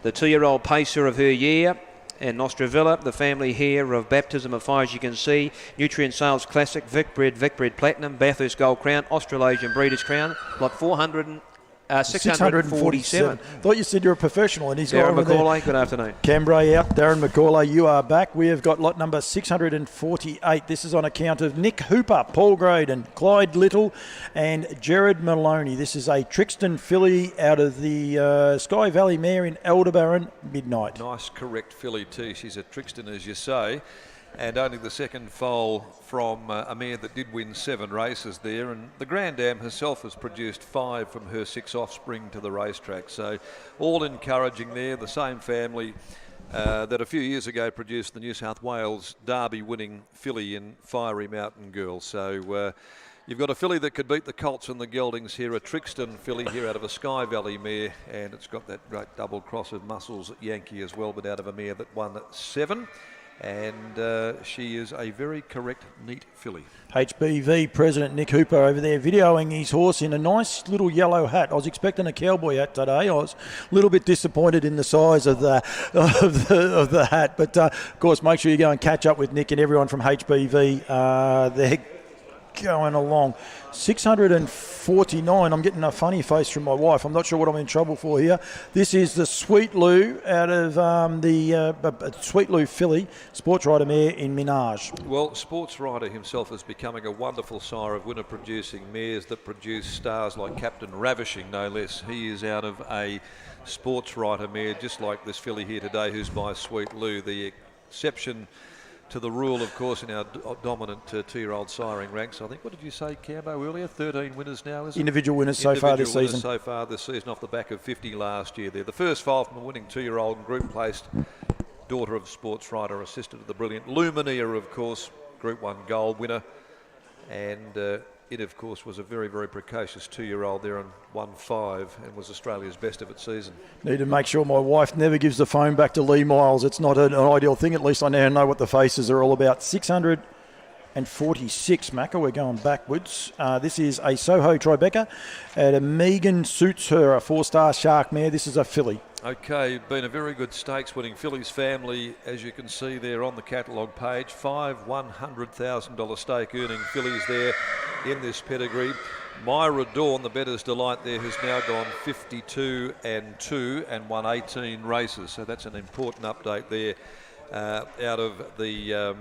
the 2-year-old pacer of her year. And Nostra Villa, the family here of Baptism of Fire, as you can see. Nutrien Sales Classic, Vic-Bred Platinum, Bathurst Gold Crown, Australasian Breeders' Crown, lot 647. Thought you said you're a professional, and he's got Darren McCauley, good afternoon. Cambrai out. Darren McCauley, you are back. We have got lot number 648. This is on account of Nick Hooper, Paul Graydon, Clyde Little, and Jared Maloney. This is a Trixton filly out of the Sky Valley mare in Aldebaran, Midnight. Nice, correct filly too. She's a Trixton, as you say, and only the second foal from a mare that did win 7 races there. And the Grand Dam herself has produced 5 from her 6 offspring to the racetrack. So all encouraging there. The same family that a few years ago produced the New South Wales Derby winning filly in Fiery Mountain Girl. So you've got a filly that could beat the Colts and the Geldings here, a Trixton filly here out of a Sky Valley mare, and it's got that great double cross of Muscles Yankee as well, but out of a mare that won 7. And she is a very correct, neat filly. HBV President Nick Hooper over there videoing his horse in a nice little yellow hat. I was expecting a cowboy hat today. I was a little bit disappointed in the size of the hat. But, of course, make sure you go and catch up with Nick and everyone from HBV. They're going along. 649. I'm getting a funny face from my wife. I'm not sure what I'm in trouble for here. This is the Sweet Lou out of the Sweet Lou filly, Sports Rider mare in Minaj. Well, Sports Rider himself is becoming a wonderful sire of winner-producing mares that produce stars like Captain Ravishing, no less. He is out of a Sports Rider mare, just like this filly here today, who's by Sweet Lou. The exception to the rule, of course, in our dominant 2-year-old siring ranks. I think, what did you say, Cambo, earlier? 13 winners now, is it? Individual winners so far this season. So far this season, off the back of 50 last year there. The first foal from a winning 2-year-old and group placed daughter of Sports Rider, assisted to the brilliant Lumineer, of course, Group 1 gold winner. And it, of course, was a very, very precocious 2-year-old there and won 5 and was Australia's best of its season. Need to make sure my wife never gives the phone back to Lee Miles. It's not an ideal thing. At least I now know what the faces are all about. 646, Macca. We're going backwards. This is a Soho Tribeca. A Megan Suits Her, a 4-star Shark mare. This is a filly. Okay, been a very good stakes winning fillies family, as you can see there on the catalogue page. 5 $100,000 stake earning fillies there in this pedigree. Myra Dawn, the better's delight there, has now gone 52-2 and won 18 races. So that's an important update there out of the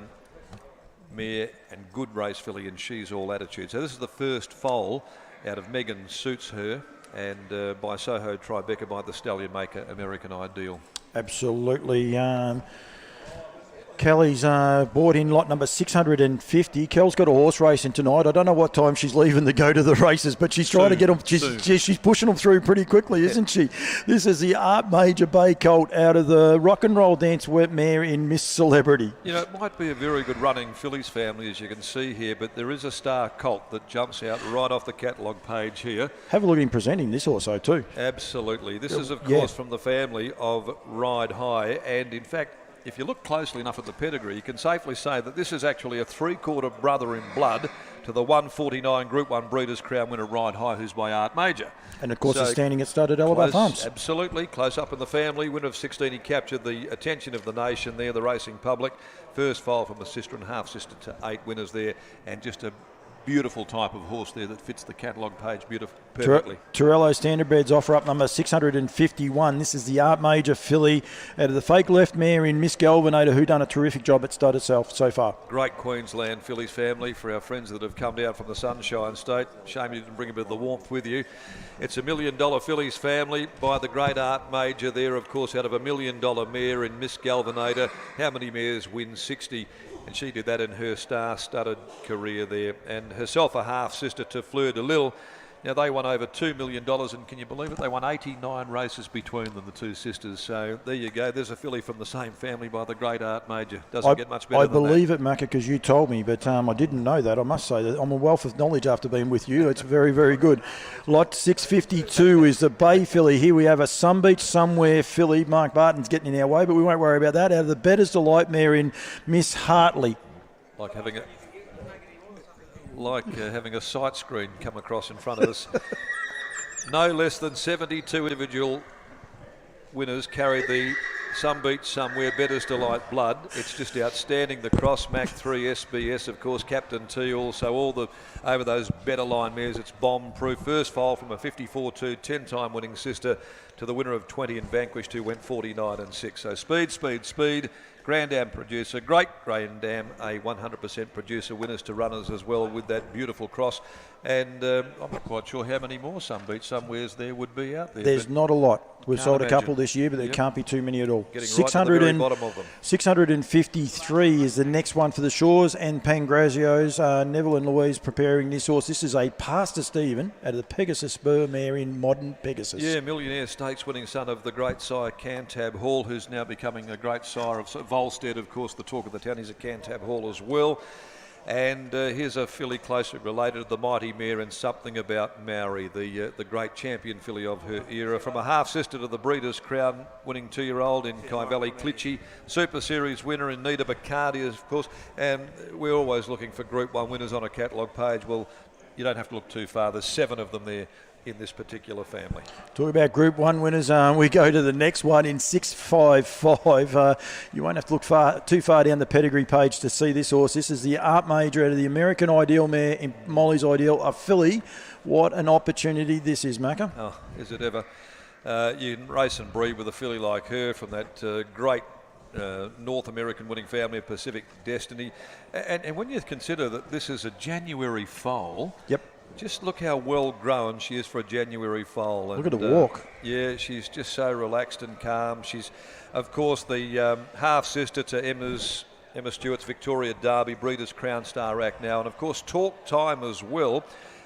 mare and good race filly, and she's all attitude. So this is the first foal out of Megan Suits Her, and by Soho Tribeca by the stallion maker American Ideal. Absolutely. Kelly's bought in lot number 650. Kel's got a horse racing tonight. I don't know what time she's leaving to go to the races, but she's trying to get them. She's pushing them through pretty quickly, isn't she? This is the Art Major Bay colt out of the Rock and Roll Dance mare in Miss Celebrity. You know, it might be a very good running fillies family, as you can see here, but there is a star colt that jumps out right off the catalogue page here. Have a look at him presenting this also too. Absolutely. This is, of course, from the family of Ride High, and in fact, if you look closely enough at the pedigree, you can safely say that this is actually a 3/4 brother in blood to the 149 Group 1 Breeders' Crown winner Ride High, who's by Art Major. And of course, he's standing at stud at Elbow Farms. Absolutely, close up in the family. Winner of 16, he captured the attention of the nation there, the racing public. First foal from a sister and half sister to 8 winners there, and just a beautiful type of horse there that fits the catalogue page perfectly. Torello Standardbreds offer up number 651. This is the Art Major filly out of the fake left mare in Miss Galvinator, who done a terrific job at stud herself so far. Great Queensland fillies family for our friends that have come down from the Sunshine State. Shame you didn't bring a bit of the warmth with you. It's $1 million fillies family by the great Art Major there, of course, out of $1 million mare in Miss Galvinator. How many mares win 60? And she did that in her star-studded career there. And herself a half-sister to Fleur de Lille, Now, they won over $2 million, and can you believe it? They won 89 races between them, the two sisters. So there you go. There's a filly from the same family by the great Art Major. Doesn't get much better than that. I believe it, Macca, because you told me, but I didn't know that. I must say that I'm a wealth of knowledge after being with you. It's very, very good. Lot 652 is the Bay filly. Here we have a Sun Beach Somewhere filly. Mark Barton's getting in our way, but we won't worry about that. Out of the Better's Delight mare in Miss Hartley. Like having a sight screen come across in front of us. No less than 72 individual winners carry the Some Beach Somewhere Better's Delight blood. It's just outstanding. The Cross, Mac 3, SBS, of course, Captain T, also all the over those better line mares. It's bomb-proof. First foal from a 54-2, 10-time winning sister to the winner of 20 and Vanquished, who went 49 and 6. So speed, speed, speed. Grand Am producer, great Grand Am, a 100% producer, winners to runners as well with that beautiful cross. And I'm not quite sure how many more Some Beach Somewheres there would be out there. There's not a lot. We've sold a imagine. couple this year, but there can't be too many at all. Getting right to the very bottom of them. 653 is the next one for the Shores and Pangrazios. Neville and Louise preparing this horse. This is a Pastor Stephen out of the Pegasus Spur mare in Modern Pegasus. Yeah, Millionaire Stakes winning son of the great sire Cantab Hall, who's now becoming a great sire of Volstead, of course, the talk of the town. He's at Cantab Hall as well. And here's a filly closely related to the mighty mare in Something About Maori, the great champion filly of her era. From a half-sister to the Breeders' Crown winning 2-year-old in Kai Valley Klitschy, Super Series winner in Nita Bacardi, of course. And we're always looking for Group 1 winners on a catalogue page. Well, you don't have to look too far. There's 7 of them there in this particular family. Talk about Group 1 winners. We go to the next one in 655. You won't have to look too far down the pedigree page to see this horse. This is the Art Major out of the American Ideal mare in Molly's Ideal, a filly. What an opportunity this is, Macca. Oh, is it ever? You can race and breed with a filly like her from that great North American winning family of Pacific Destiny. And when you consider that this is a January foal, Yep. just look how well grown she is for a January foal. Look at her walk. Yeah, she's just so relaxed and calm. She's, of course, the half-sister to Emma Stewart's Victoria Derby, Breeders' Crown Star Act now. And, of course, Talk Time as well,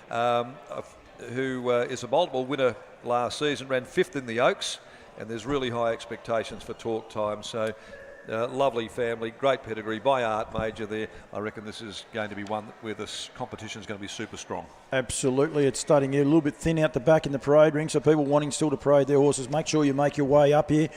who is a multiple winner last season, ran 5th in the Oaks. And there's really high expectations for Talk Time. So lovely family, great pedigree by Art Major there. I reckon this is going to be one where this competition is going to be super strong. Absolutely. It's starting to get a little bit thin out the back in the parade ring, so people wanting still to parade their horses, make sure you make your way up here.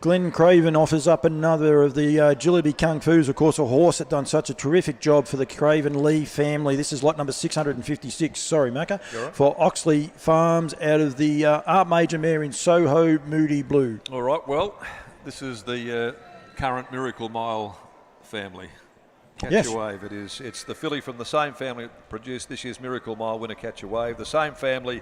Glenn Craven offers up another of the Jillaby Kung Fu's, of course, a horse that done such a terrific job for the Craven Lee family. This is lot number 656, sorry, Macca, right. for Oxley Farms out of the Art Major mare in Soho Moody Blue. All right, well, this is the current Miracle Mile family. Catch a Wave it is. It's the filly from the same family that produced this year's Miracle Mile winner, Catch a Wave. The same family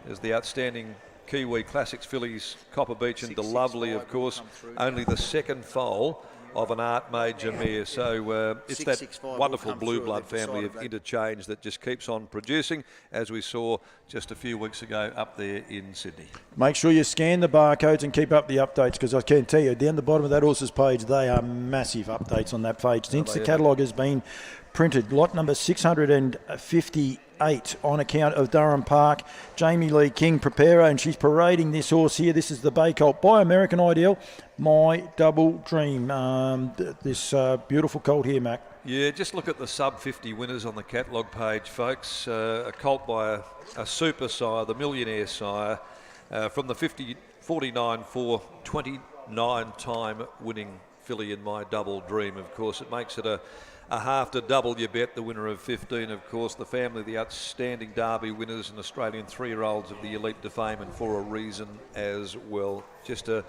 as the outstanding Kiwi Classics fillies, Copper Beach and DeLovely, of course. Only the second foal of an Art Major mare. So it's that wonderful blue blood family of interchange that just keeps on producing, as we saw just a few weeks ago up there in Sydney. Make sure you scan the barcodes and keep up the updates, because I can tell you, down the bottom of that horse's page, they are massive updates on that page since the catalogue has been printed. Lot number 658 on account of Durham Park. Jamie Lee King, preparer, and she's parading this horse here. This is the Bay Colt by American Ideal, My Double Dream. This beautiful colt here, Mac. Yeah, just look at the sub-50 winners on the catalogue page, folks. A colt by a super sire, the Millionaire sire, from the 49-4, 29-time winning filly in My Double Dream, of course. It makes it a half to double your bet, the winner of 15, of course. The family, the outstanding Derby winners and Australian 3-year-olds of the Elite to Fame, and for a reason as well. Just a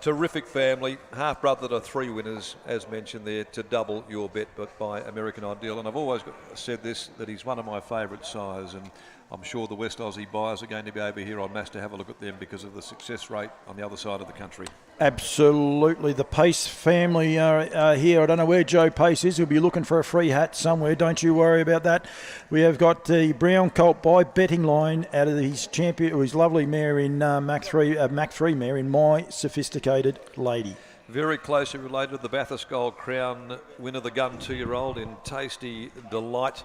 terrific family, half-brother to 3 winners, as mentioned there, to double your bet, but by American Ideal. And I've always said this, that he's one of my favourite sires, and I'm sure the West Aussie buyers are going to be over here en masse to have a look at them because of the success rate on the other side of the country. Absolutely. The Pace family are here. I don't know where Joe Pace is. He'll be looking for a free hat somewhere. Don't you worry about that. We have got the Brown Colt by Betting Line out of his champion, or his lovely mare in Mac 3 mare in My Sophisticated Lady. Very closely related to the Bathurst Gold Crown winner, the Gun 2-year-old in Tasty Delight.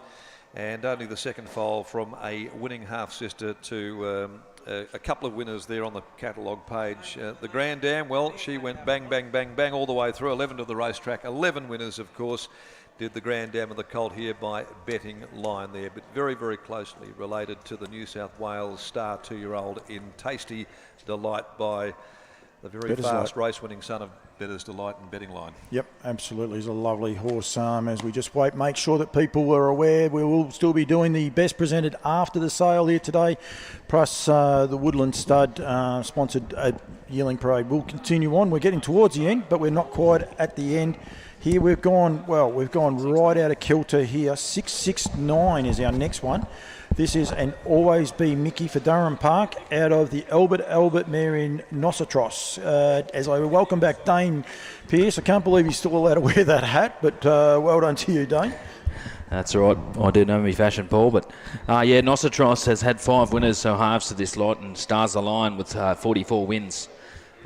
and only the second foal from a winning half-sister to a couple of winners there on the catalogue page. The Grand Dam, well, she went bang, bang, bang, bang all the way through. 11 to the racetrack, 11 winners, of course. Did the Grand Dam of the colt here by betting line there, but very, very closely related to the New South Wales star 2-year-old in Tasty Delight by the very Better's fast Light. race-winning son of Better's Delight and betting line. Yep, absolutely. He's a lovely horse. As we just wait, make sure that people are aware, we will still be doing the best presented after the sale here today. Plus the Woodland Stud sponsored yearling parade will continue on. We're getting towards the end, but we're not quite at the end. Here we've gone right out of kilter here. 669 is our next one. This is an Always Be Mickey for Durham Park out of the Albert mare in Nosotros. As I welcome back Dane Pearce. I can't believe he's still allowed to wear that hat, but well done to you, Dane. That's all right. I do know me fashion, Paul. But, Nosotros has had 5 winners, so halves to this lot, and stars the line with 44 wins.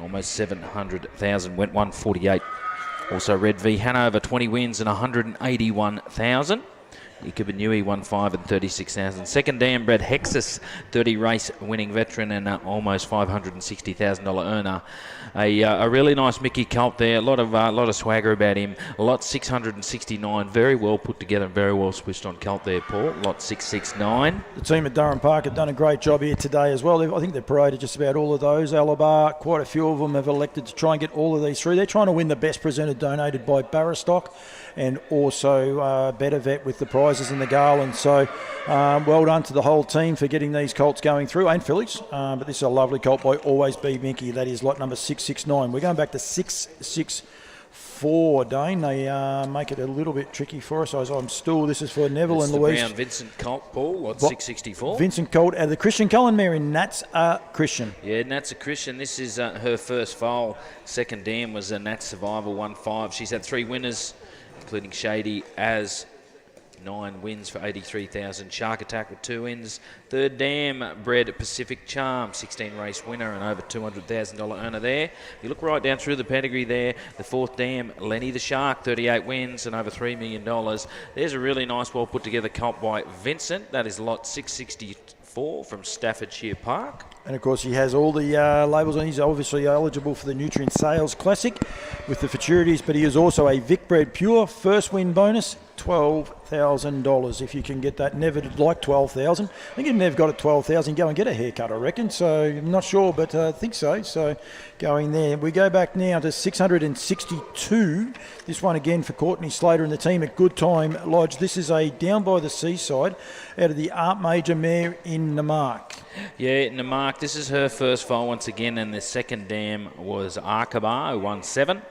Almost 700,000, went 148. Also Red V Hanover, 20 wins and 181,000. Ikabanui won 5 and 36,000. Second Dam bred Hexus, 30 race winning veteran and almost $560,000 earner. A really nice Mickey colt there. A lot of swagger about him. Lot 669, very well put together, very well switched on colt there, Paul. Lot 669. The team at Durham Park have done a great job here today as well. I think they've paraded just about all of those. Alabar, quite a few of them have elected to try and get all of these through. They're trying to win the best presented donated by Barristock and also Better Vet with the prizes in the Garland. So well done to the whole team for getting these colts going through, and fillies. But this is a lovely colt by Always Be Mickey. That is lot number 669. We're going back to 664, Dane. They make it a little bit tricky for us. I'm still, this is for Neville It's and the Louise. Brown Vincent colt, Paul, lot 664. Vincent Colt out of the Christian Cullen mare in Nats Christian. Yeah, Nat's a Christian. This is her first foal. Second Dam was a Nat Survival 1-5. She's had 3 winners, including Shady as 9 wins for 83,000. Shark Attack with 2 wins. Third Dam bred Pacific Charm, 16 race winner and over $200,000 earner there. You look right down through the pedigree there. The fourth Dam, Lenny the Shark, 38 wins and over $3 million. There's a really nice, well put together colt by Vincent. That is lot 664 from Staffordshire Park. And of course he has all the labels on. He's obviously eligible for the Nutrien Sales Classic with the futurities, but he is also a Vic Bred Pure first win bonus, $12,000 if you can get that. Never did like 12,000. I think if Nev got it 12,000, go and get a haircut, I reckon. So I'm not sure, but I think so. So going there. We go back now to 662. This one again for Courtney Slater and the team at Good Time Lodge. This is a down by the seaside out of the Art Major mare in Namark. Yeah, Namark, this is her first foal once again, and the second Dam was Arkabar, who won 7.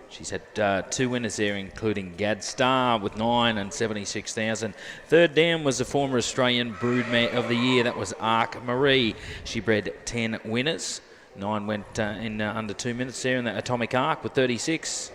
She's had 2 winners there, including Gad Star with 9 and 76,000. Third Dam was the former Australian Broodmare of the Year. That was Ark Marie. She bred 10 winners. 9 went in under 2 minutes there in the Atomic Arc with 36.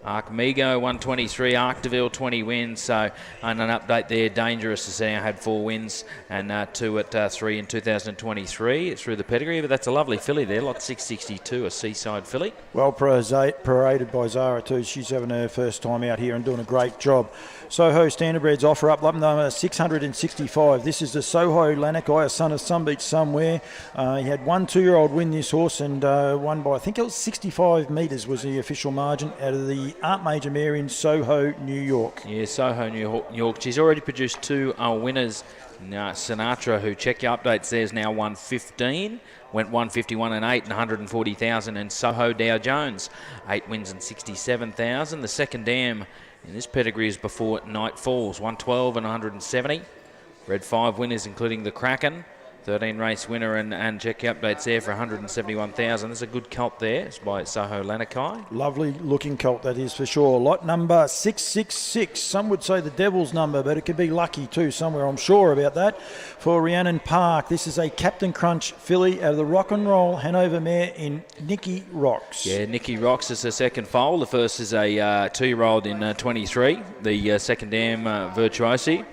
Archmigo 123, Arcdeville 20 wins. So and an update there, Dangerous as now had 4 wins and 2 at 3 in 2023 through the pedigree. But that's a lovely filly there, lot 662, a seaside filly. Well paraded by Zara too. She's having her first time out here and doing a great job. Soho Standardbreds offer up number 665. This is the Soho Lanakai, a son of Sunbeach Somewhere. He had 1 2-year-old win this horse and won by, I think it was 65 metres was the official margin out of the Art Major mare in Soho, New York. Yeah, Soho, New York. She's already produced 2 winners. Now, Sinatra, who check your updates there, is now 115. Went 151 and 8 and 140,000. And Soho Dow Jones, 8 wins and 67,000. The second Dam in this pedigree is before night falls, 112 and 170. Bred 5 winners, including the Kraken. 13 race winner and check your updates there for 171,000. There's a good colt there. It's by Soho Lanakai. Lovely looking colt, that is for sure. Lot number 666. Some would say the devil's number, but it could be lucky too somewhere. I'm sure about that. For Rhiannon Park, this is a Captain Crunch filly out of the Rock and Roll Hanover mare in Nicky Rocks. Yeah, Nicky Rocks is her second foal. The first is a 2-year-old in 23. The second Dam Virtuosi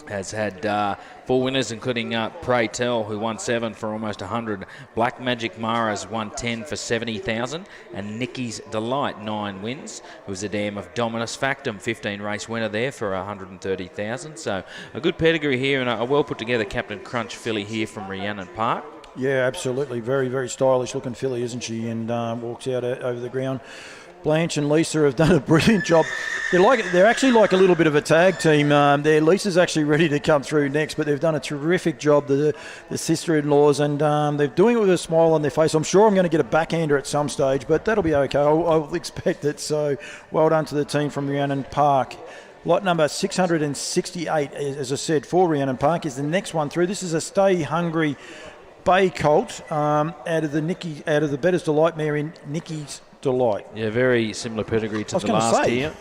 has had 4 winners, including Pray Tell, who won 7 for almost 100. Black Magic Mara's won 10 for 70,000. And Nikki's Delight, 9 wins. It was a dam of Dominus Factum, 15 race winner there for 130,000. So a good pedigree here, and a well put together Captain Crunch filly here from Rhiannon Park. Yeah, absolutely. Very, very stylish looking filly, isn't she? And walks out over the ground. Blanche and Lisa have done a brilliant job. They're actually like a little bit of a tag team. Lisa's actually ready to come through next, but they've done a terrific job, the sister-in-laws, and they're doing it with a smile on their face. I'm sure I'm going to get a backhander at some stage, but that'll be okay. I'll expect it. So well done to the team from Rhiannon Park. Lot number 668, as I said, for Rhiannon Park is the next one through. This is a Stay Hungry Bay Colt out of the Better's Delight mare in Nikki's Delight. Yeah, very similar pedigree to the last here.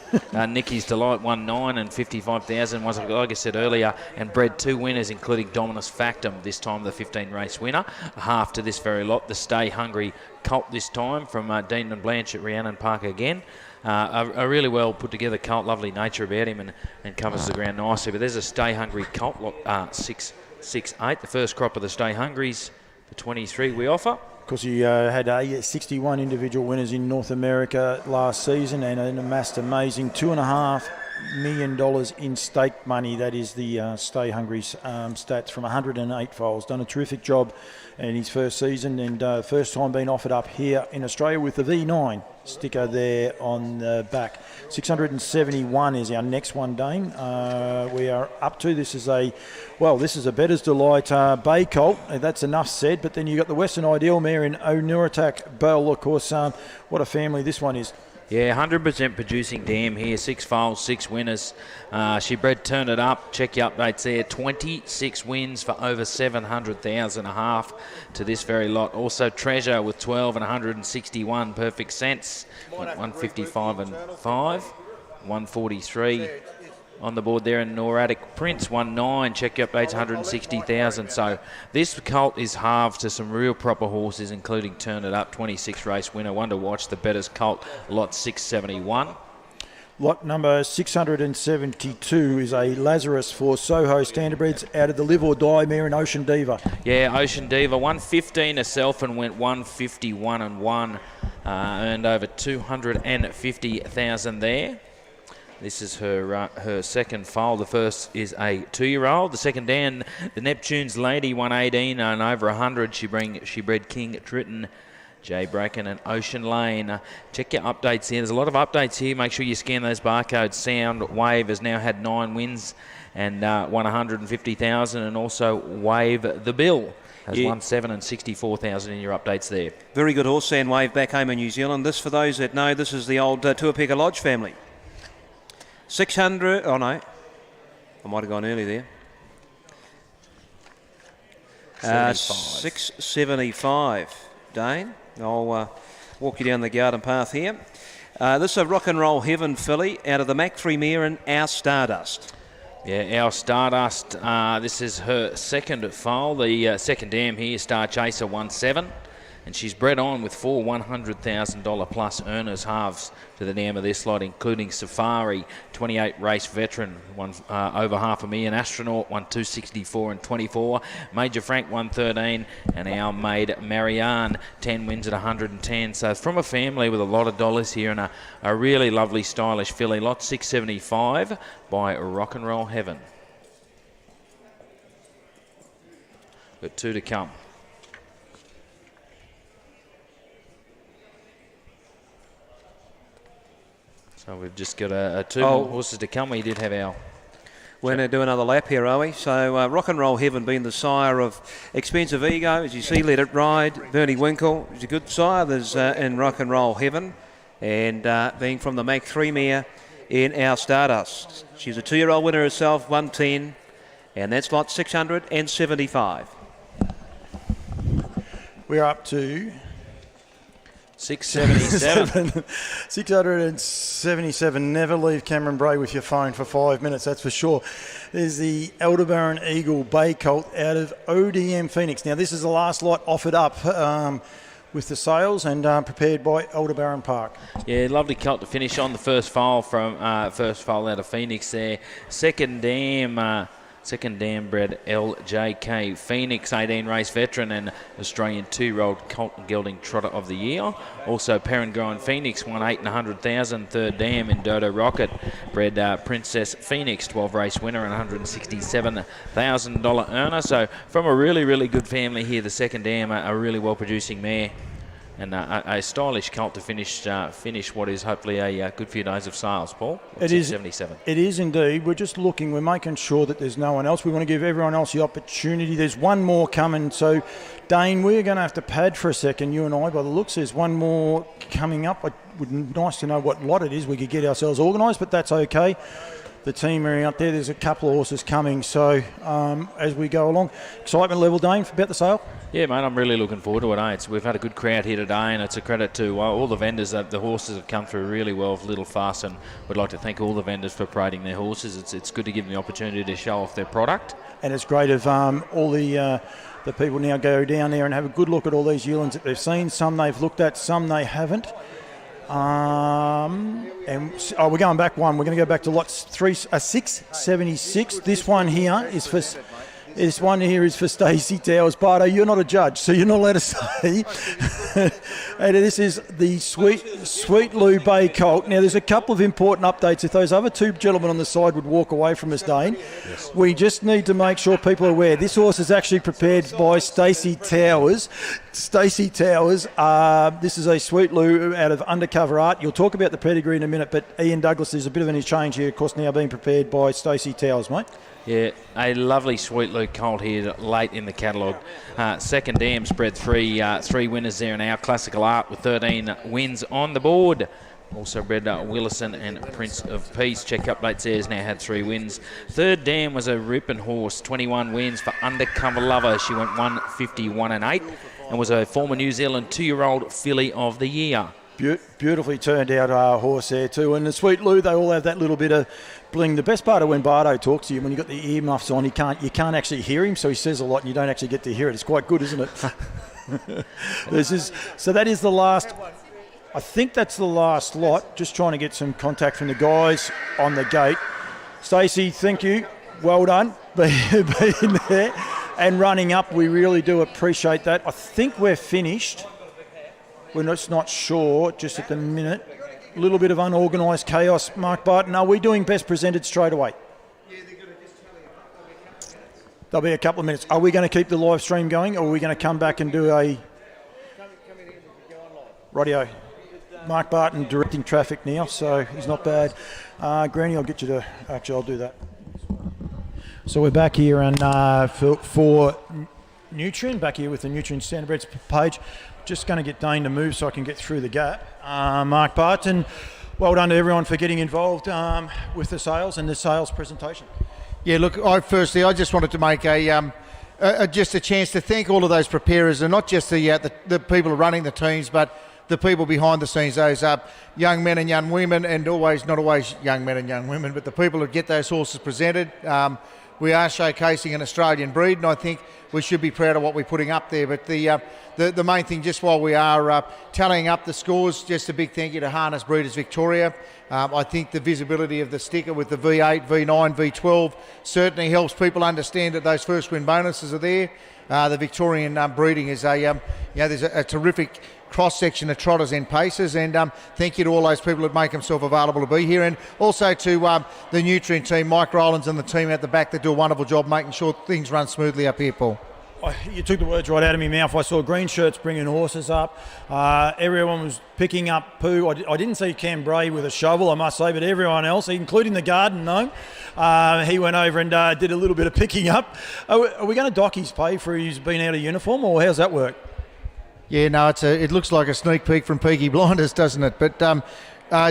Nikki's Delight won 9 and 55,000, was, like I said earlier, and bred 2 winners, including Dominus Factum, this time the 15 race winner. A half to this very lot. The Stay Hungry Colt this time from Dean and Blanche at Rhiannon Park again. A really well put together colt, lovely nature about him, and covers the ground nicely. But there's a Stay Hungry Colt, lot 668, the first crop of the Stay Hungries, the 23 we offer. Of course, he had 61 individual winners in North America last season and amassed amazing $2.5 million in stake money. That is the Stay Hungry's stats from 108 foals. Done a terrific job in his first season, and first time being offered up here in Australia with the V9 sticker there on the back. 671 is our next one, Dane. We are up to, this is a Better's Delight Bay Colt. That's enough said, but then you got the Western Ideal mare in Onuratak Bell. Of course, what a family this one is. Yeah, 100% producing dam here. 6 foals, 6 winners. She bred Turn It Up. Check your updates there. 26 wins for over 700,000 a half to this very lot. Also Treasure with 12 and 161. Perfect Sense. 155 and 5. 143 on the board there. And Noratic Prince 1-9. Check your updates, 160,000. So this colt is halved to some real proper horses, including Turn It Up, 26 race winner. One to watch, the Better's Colt, lot 671. Lot number 672 is a Lazarus for Soho Standardbreds out of the Live or Die mare in Ocean Diva. Yeah, Ocean Diva, 115 herself and went 151 and 1. Earned over 250,000 there. This is her second foal. The first is a 2-year-old. The second Dan, the Neptune's Lady, 118 and over 100. She bred King Triton, Jay Bracken and Ocean Lane. Check your updates here. There's a lot of updates here. Make sure you scan those barcodes. Sound Wave has now had 9 wins and won 150,000. And also Wave the Bill has won 7 and 64,000 in your updates there. Very good horse, Sand Wave, back home in New Zealand. This, for those that know, this is the old Tuapeka Lodge family. 600, oh no, I might have gone early there. 675, Dane. I'll walk you down the garden path here. This is a Rock and Roll Heaven filly out of the Mac 3 mare in Our Stardust. Yeah, Our Stardust. This is her second foal. The second dam here, Star Chaser, 1-7. And she's bred on with 4 $100,000 plus earners halves to the dam of this lot, including Safari, 28 race veteran, won over $500,000. Astronaut won 264 and 24. Major Frank 113, and our maid Marianne 10 wins at 110. So from a family with a lot of dollars here, and a really lovely stylish filly. Lot 675 by Rock and Roll Heaven. Got 2 to come. So we've just got 2 more horses to come. We did have our... We're going to do another lap here, are we? So Rock and Roll Heaven being the sire of Expensive Ego. As you see, Let It Ride. Bernie Winkle is a good sire. There's in Rock and Roll Heaven. And being from the Mac 3 mare in Our Stardust. She's a 2-year-old winner herself, 110. And that's lot 675. We're up to... 677. 677. Never leave Cameron Bray with your phone for 5 minutes, that's for sure. There's the Aldebaran Eagle Bay Colt out of ODM Phoenix. Now, this is the last lot offered up with the sales and prepared by Aldebaran Park. Yeah, lovely colt to finish on. The first foal out of Phoenix there. Second dam... Second dam bred LJK Phoenix, 18 race veteran and Australian 2-year-old colt and gelding trotter of the year. Also Perrin Grown Phoenix won 8 and 100,000. Third dam in Dodo Rocket bred Princess Phoenix, 12 race winner and $167,000 earner. So from a really, really good family here, the second dam, a really well producing mare. And a stylish colt to finish what is hopefully a good few days of sales, Paul. It is 77. It is indeed. We're just looking. We're making sure that there's no one else. We want to give everyone else the opportunity. There's one more coming. So, Dane, we're going to have to pad for a second, you and I. By the looks, there's one more coming up. It would be nice to know what lot it is. We could get ourselves organised, but that's okay. The team are out there. There's a couple of horses coming. So, as we go along, excitement level, Dane, about the sale? Yeah, mate, I'm really looking forward to it. We've had a good crowd here today, and it's a credit to all the vendors. That the horses have come through really well with little fuss, and we'd like to thank all the vendors for parading their horses. It's good to give them the opportunity to show off their product. And it's great if all the people now go down there and have a good look at all these yearlings that they've seen. Some they've looked at, some they haven't. And we're going back one. We're going to go back to lot 676. This one here is for Stacey Towers. Bardo, you're not a judge, so you're not allowed to say. And this is the Sweet Lou Bay colt. Now, there's a couple of important updates. If those other two gentlemen on the side would walk away from us, Dane, yes. We just need to make sure people are aware. This horse is actually prepared by Stacey Towers. Stacey Towers, this is a Sweet Lou out of Undercover Art. You'll talk about the pedigree in a minute, but Ian Douglas, there's a bit of an change here, of course, now being prepared by Stacey Towers, mate. Yeah, a lovely Sweet Lou colt here late in the catalogue. Second dam spread three winners there in our Classical Art with 13 wins on the board. Also bred Willison and Prince of Peace. Check updates there, has now had 3 wins. Third dam was a ripping horse, 21 wins for Undercover Lover. She went 151 and 8 and was a former New Zealand 2-year-old filly of the year. Beautifully turned out horse there too. And the Sweet Lou, they all have that little bit of bling. The best part of when Bardo talks to you, when you've got the earmuffs on, you can't actually hear him, so he says a lot and you don't actually get to hear it. It's quite good, isn't it? So that is the last. I think that's the last lot. Just trying to get some contact from the guys on the gate. Stacey, thank you. Well done being there and running up. We really do appreciate that. I think we're finished. We're just not sure just at the minute. A little bit of unorganised chaos. Mark Barton, are we doing best presented straight away? There'll be a couple of minutes. Are we going to keep the live stream going, or are we going to come back and do a... Radio. Mark Barton directing traffic now, so he's not bad. Granny, I'll get you to... Actually, I'll do that. So we're back here and for Nutrien, back here with the Nutrien Standardbreds page. Just going to get Dane to move so I can get through the gap. Mark Barton, well done to everyone for getting involved with the sales and the sales presentation. Yeah, look, I just wanted to make just a chance to thank all of those preparers, and not just the people running the teams, but the people behind the scenes, those young men and young women, and not always young men and young women, but the people who get those horses presented. We are showcasing an Australian breed, and I think we should be proud of what we're putting up there. But the main thing, just while we are tallying up the scores, just a big thank you to Harness Breeders Victoria. I think the visibility of the sticker with the V8, V9, V12 certainly helps people understand that those first win bonuses are there. The Victorian breeding is there's a terrific cross-section of trotters and pacers, and thank you to all those people that make themselves available to be here, and also to the Nutrien team, Mike Rowlands and the team at the back that do a wonderful job making sure things run smoothly up here, Paul. You took the words right out of my mouth. I saw green shirts bringing horses up. Everyone was picking up poo. I didn't see Cam Bray with a shovel, I must say, but everyone else, including the garden gnome, he went over and did a little bit of picking up. Are we going to dock his pay for his being out of uniform, or how's that work? Yeah, no, it looks like a sneak peek from Peaky Blinders, doesn't it? But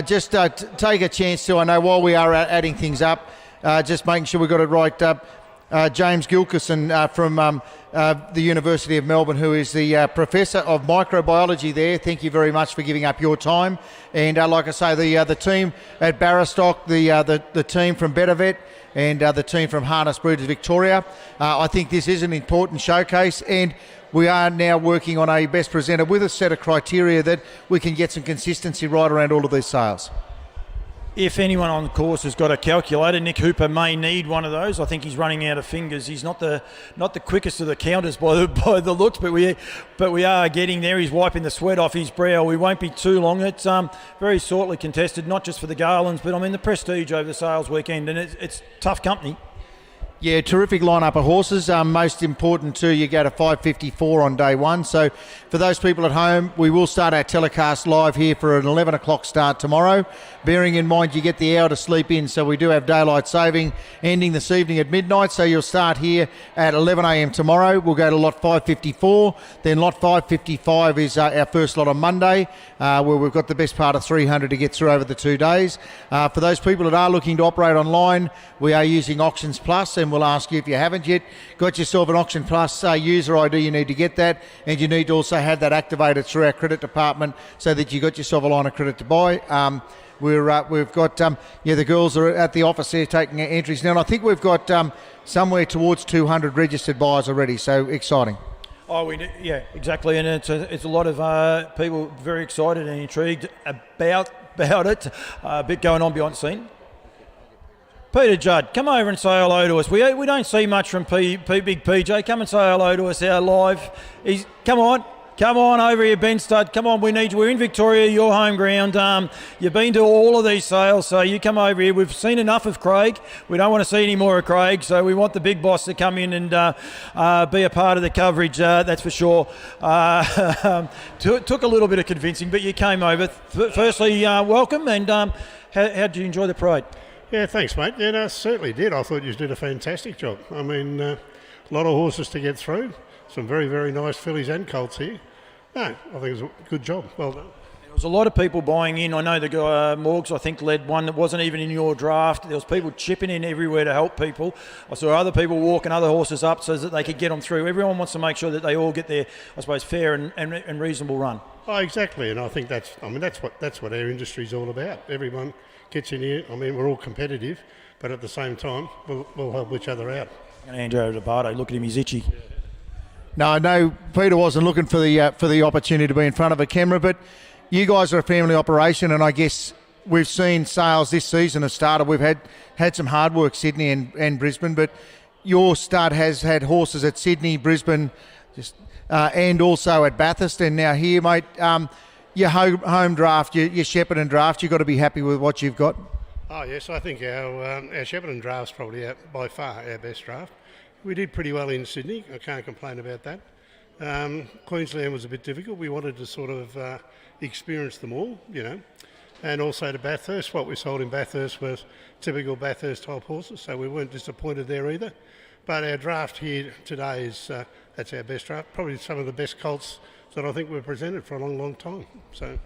just take a chance to, I know while we are adding things up, just making sure we've got it right. James Gilkison from the University of Melbourne, who is the Professor of Microbiology there. Thank you very much for giving up your time. And like I say, the team at Barristock, the team from BetterVet, and the team from Harness Breeders Victoria. I think this is an important showcase, and we are now working on a best presenter with a set of criteria that we can get some consistency right around all of these sales. If anyone on the course has got a calculator, Nick Hooper may need one of those. I think he's running out of fingers. He's not the quickest of the counters by the looks, but we are getting there. He's wiping the sweat off his brow. We won't be too long. It's very shortly contested, not just for the Garlands, but I mean the prestige over the sales weekend, and it's tough company. Yeah, terrific lineup of horses. Most important too, you go to 5:54 on day one. So for those people at home, we will start our telecast live here for an 11 o'clock start tomorrow. Bearing in mind you get the hour to sleep in, so we do have daylight saving ending this evening at midnight. So you'll start here at 11 a.m. tomorrow. We'll go to lot 554. Then lot 555 is our first lot on Monday, where we've got the best part of 300 to get through over the 2 days. For those people that are looking to operate online, we are using Auctions Plus, and we'll ask you if you haven't yet got yourself an Auction Plus user ID, you need to get that, and you need to also have that activated through our credit department so that you got yourself a line of credit to buy. We've got the girls are at the office there taking entries now, and I think we've got somewhere towards 200 registered buyers already, so exciting. Oh, yeah, exactly, and it's a lot of people very excited and intrigued about it. A bit going on behind the scene. Peter Judd, come over and say hello to us. We don't see much from Big PJ. Come and say hello to us out live. Come on over here, Ben Stud. Come on, we need you. We're in Victoria, your home ground. You've been to all of these sales, so you come over here. We've seen enough of Craig. We don't want to see any more of Craig, so we want the big boss to come in and be a part of the coverage, that's for sure. Took a little bit of convincing, but you came over. Firstly, welcome, and how did you enjoy the parade? Yeah, thanks, mate. Yeah, no, certainly did. I thought you did a fantastic job. I mean, a lot of horses to get through. Some very, very nice fillies and colts here. No, I think it was a good job. Well done. There was a lot of people buying in. I know the guy, Morgs, I think, led one that wasn't even in your draft. There was people chipping in everywhere to help people. I saw other people walking other horses up so that they could get them through. Everyone wants to make sure that they all get their, I suppose, fair and reasonable run. Oh, exactly. And I think that's what our industry's all about. Everyone gets in here. I mean, we're all competitive, but at the same time, we'll help each other out. I'm going to hand you over to Bardo. Look at him, he's itchy. No, I know Peter wasn't looking for the opportunity to be in front of a camera, but you guys are a family operation, and I guess we've seen sales this season have started. We've had some hard work, Sydney and Brisbane, but your start has had horses at Sydney, Brisbane, and also at Bathurst, and now here, mate. Your home draft, your Shepparton draft, you've got to be happy with what you've got. Oh, yes, I think our Shepparton draft's probably by far our best draft. We did pretty well in Sydney. I can't complain about that. Queensland was a bit difficult. We wanted to sort of experience them all, and also to Bathurst. What we sold in Bathurst was typical Bathurst type horses, so we weren't disappointed there either. But our draft here today is that's our best draft. Probably some of the best colts that I think we've presented for a long, long time. So,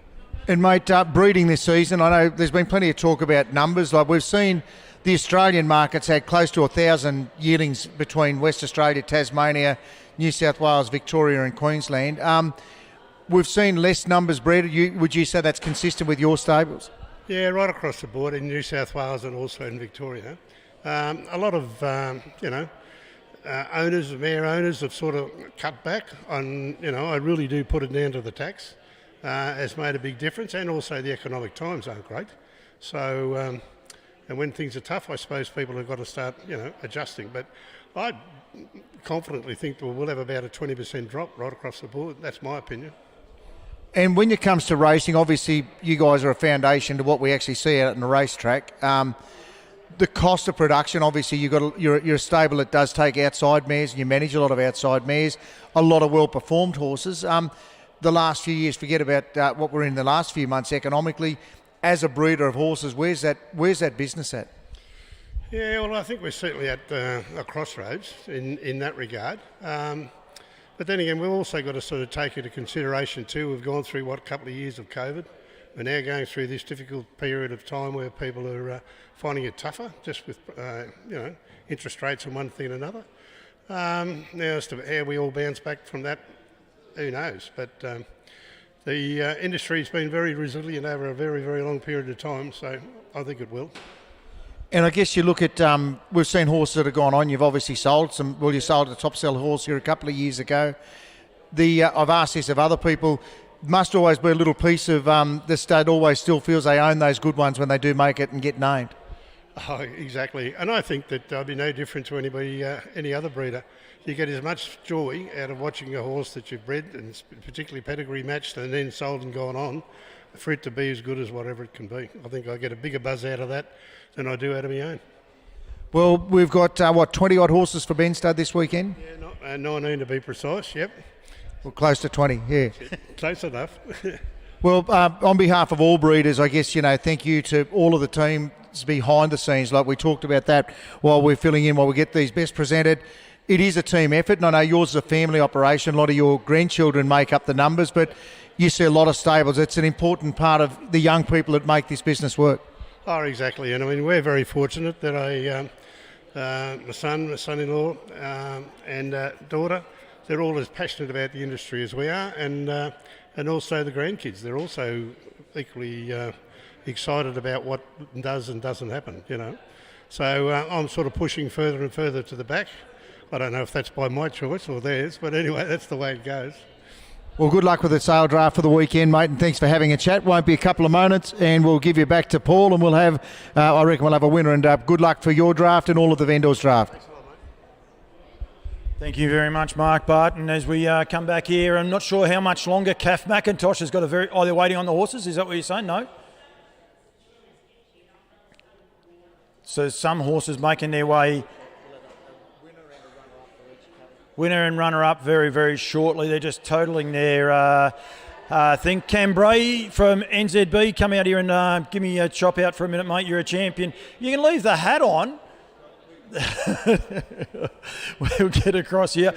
and mate, breeding this season, I know there's been plenty of talk about numbers. Like we've seen, the Australian markets had close to 1,000 yearlings between West Australia, Tasmania, New South Wales, Victoria, and Queensland. We've seen less numbers bred. Would you say that's consistent with your stables? Yeah, right across the board in New South Wales and also in Victoria. A lot of mare owners have sort of cut back on, I really do put it down to the tax. Has made a big difference, and also the economic times aren't great. So, and when things are tough, I suppose people have got to start, adjusting. But I confidently think that we'll have about a 20% drop right across the board. That's my opinion. And when it comes to racing, obviously you guys are a foundation to what we actually see out in the racetrack. The cost of production, obviously you're a stable that does take outside mares, and you manage a lot of outside mares, a lot of well-performed horses. The last few years, forget about what we're in the last few months economically. As a breeder of horses, where's that business at? Yeah, well, I think we're certainly at a crossroads in that regard. But then again, we've also got to sort of take into consideration too, we've gone through, a couple of years of COVID. We're now going through this difficult period of time where people are finding it tougher, just with, interest rates and one thing and another. Now, as to how we all bounce back from that, who knows? But the industry's been very resilient over a very, very long period of time, so I think it will. And I guess you look at, we've seen horses that have gone on. You've obviously sold some. Well, you sold a top seller horse here a couple of years ago. I've asked this of other people. must always be a little piece of the state always still feels they own those good ones when they do make it and get named. Oh, exactly. And I think that there'll be no different to anybody, any other breeder. You get as much joy out of watching a horse that you've bred, and it's particularly pedigree matched and then sold and gone on, for it to be as good as whatever it can be. I think I get a bigger buzz out of that than I do out of my own. Well, we've got, 20-odd horses for Ben Stud this weekend? Yeah, 19 to be precise, yep. Well, close to 20, yeah. Close enough. Well, on behalf of all breeders, I guess, thank you to all of the team behind the scenes. Like we talked about that while we're filling in, while we get these best presented. It is a team effort, and I know yours is a family operation. A lot of your grandchildren make up the numbers, but you see a lot of stables. It's an important part of the young people that make this business work. Oh, exactly. And I mean, we're very fortunate that my son, my son-in-law, and daughter, they're all as passionate about the industry as we are, and also the grandkids. They're also equally excited about what does and doesn't happen, So I'm sort of pushing further and further to the back. I don't know if that's by my choice or theirs, but anyway, that's the way it goes. Well, good luck with the sale draft for the weekend, mate, and thanks for having a chat. Won't be a couple of moments, and we'll give you back to Paul, and we'll have, I reckon we'll have a winner, and good luck for your draft and all of the vendors' draft. Thank you very much, Mark Barton. As we come back here, I'm not sure how much longer. Kath McIntosh has got they're waiting on the horses. Is that what you're saying? No? So some horses making their way. Winner and runner-up very, very shortly. They're just totalling their thing. Cambrai from NZB, come out here and give me a chop out for a minute, mate. You're a champion. You can leave the hat on. We'll get across here.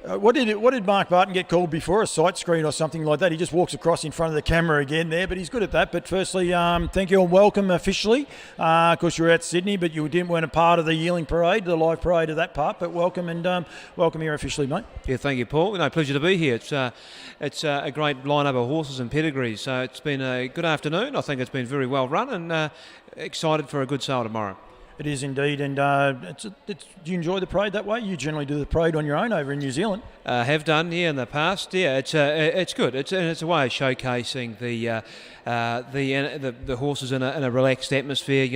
What did Mark Barton get called before? A sight screen or something like that? He just walks across in front of the camera again there, but he's good at that. But firstly, thank you and welcome officially. Of course, you're at Sydney, but you weren't a part of the Yearling Parade, the live parade of that part. But welcome and welcome here officially, mate. Yeah, thank you, Paul. Pleasure to be here. It's a great lineup of horses and pedigrees. So it's been a good afternoon. I think it's been very well run, and excited for a good sale tomorrow. It is indeed, and do you enjoy the parade that way? You generally do the parade on your own over in New Zealand. Have done, yeah, in the past. Yeah, it's good. It's a way of showcasing the horses in a relaxed atmosphere.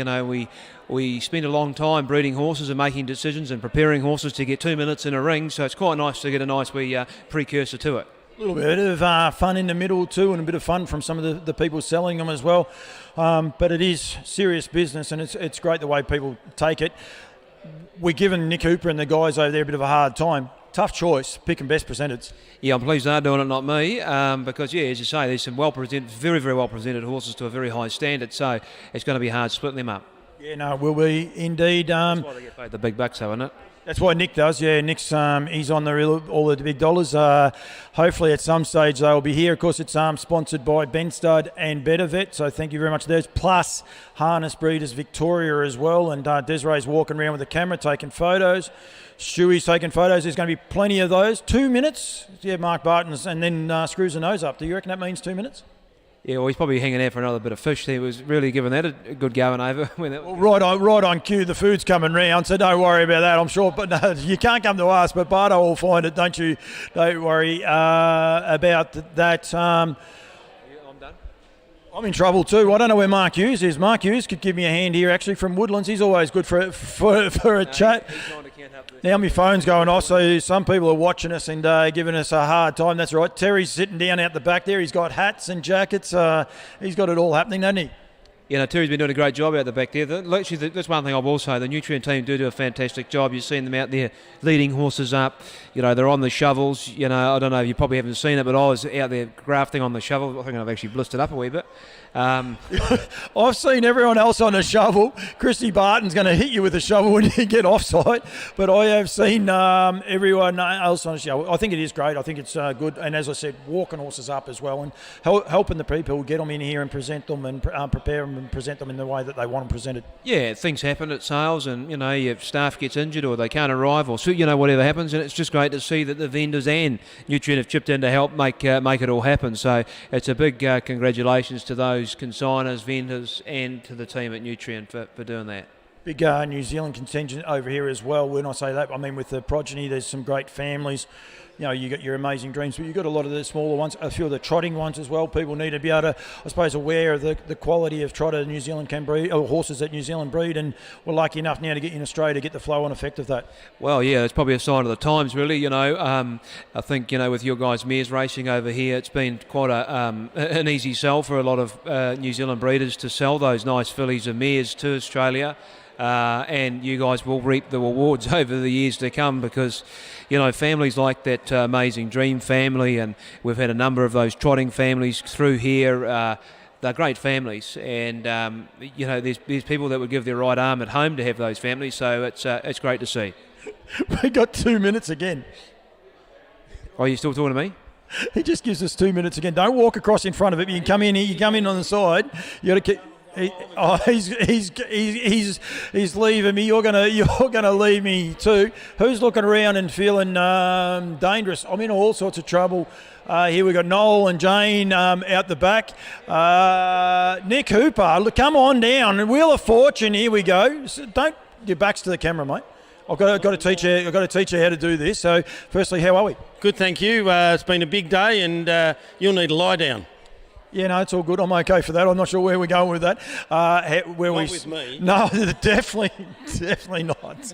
We spend a long time breeding horses and making decisions and preparing horses to get 2 minutes in a ring. So it's quite nice to get a nice wee precursor to it. A little bit of fun in the middle too, and a bit of fun from some of the people selling them as well. But it is serious business, and it's great the way people take it. We're giving Nick Hooper and the guys over there a bit of a hard time. Tough choice, picking best presented. Yeah, I'm pleased they're doing it, not me, because, yeah, as you say, there's some well-presented, very, very well-presented horses to a very high standard, so it's going to be hard splitting them up. Yeah, no, it will be indeed. That's why they get paid the big bucks, though, isn't it? That's why Nick does. Yeah, Nick's he's on all the big dollars. Hopefully at some stage they'll be here. Of course, it's sponsored by Ben Stud and Better Vet, so thank you very much. There's plus Harness Breeders Victoria as well, and Desiree's walking around with the camera taking photos. Stewie's taking photos. There's going to be plenty of those. 2 minutes. Yeah, Mark Barton's, and then screws the nose up. Do you reckon that means 2 minutes? Yeah, well, he's probably hanging out for another bit of fish. He was really giving that a good going over. Right on cue. The food's coming round, so don't worry about that, I'm sure. But no, you can't come to us, but Bardo will find it, don't you? Don't worry about that. I'm done. I'm in trouble too. I don't know where Mark Hughes is. Mark Hughes could give me a hand here, actually, from Woodlands. He's always good for a chat. Now my phone's going off, so some people are watching us and giving us a hard time. That's right. Terry's sitting down out the back there. He's got hats and jackets. He's got it all happening, doesn't he? Yeah, Terry's been doing a great job out the back there. Actually, that's one thing I will say. The Nutrien team do a fantastic job. You've seen them out there leading horses up. They're on the shovels. I don't know if you probably haven't seen it, but I was out there grafting on the shovel. I think I've actually blistered up a wee bit. I've seen everyone else on a shovel. Christy Barton's going to hit you with a shovel when you get offside, but I have seen everyone else on a shovel. I think it is great. I think it's good, and as I said, walking horses up as well, and helping the people get them in here and present them and prepare them and present them in the way that they want them presented. Yeah, things happen at sales, and your staff gets injured or they can't arrive, or whatever happens, and it's just great to see that the vendors and Nutrien have chipped in to help make it all happen. So it's a big congratulations to those consigners, vendors, and to the team at Nutrien for doing that. Big New Zealand contingent over here as well. When I say that, I mean with the progeny, there's some great families you got your Amazing Dreams, but you've got a lot of the smaller ones, a few of the trotting ones as well. People need to be able to, I suppose, aware of the quality of trotter New Zealand can breed, or horses that New Zealand breed, and we're lucky enough now to get in Australia to get the flow and effect of that. Well, yeah, it's probably a sign of the times, really. I think, with your guys' mares racing over here, it's been quite an easy sell for a lot of New Zealand breeders to sell those nice fillies and mares to Australia. And you guys will reap the rewards over the years to come, because, families like that Amazing Dream family, and we've had a number of those trotting families through here. They're great families, and there's people that would give their right arm at home to have those families. So it's great to see. We got 2 minutes again. Oh, you still talking to me? He just gives us 2 minutes again. Don't walk across in front of it. You can come in here. You come in on the side. You got to keep. He's leaving me. You're gonna leave me too. Who's looking around and feeling dangerous? I'm in all sorts of trouble. Here we got Noel and Jane out the back. Nick Hooper, look, come on down. Wheel of Fortune. Here we go. So don't your backs to the camera, mate. I've got to teach you. I've got to teach you how to do this. So, firstly, how are we? Good, thank you. It's been a big day, and you'll need to lie down. Yeah, no, it's all good. I'm okay for that. I'm not sure where we're going with that. Not with me. No, definitely not.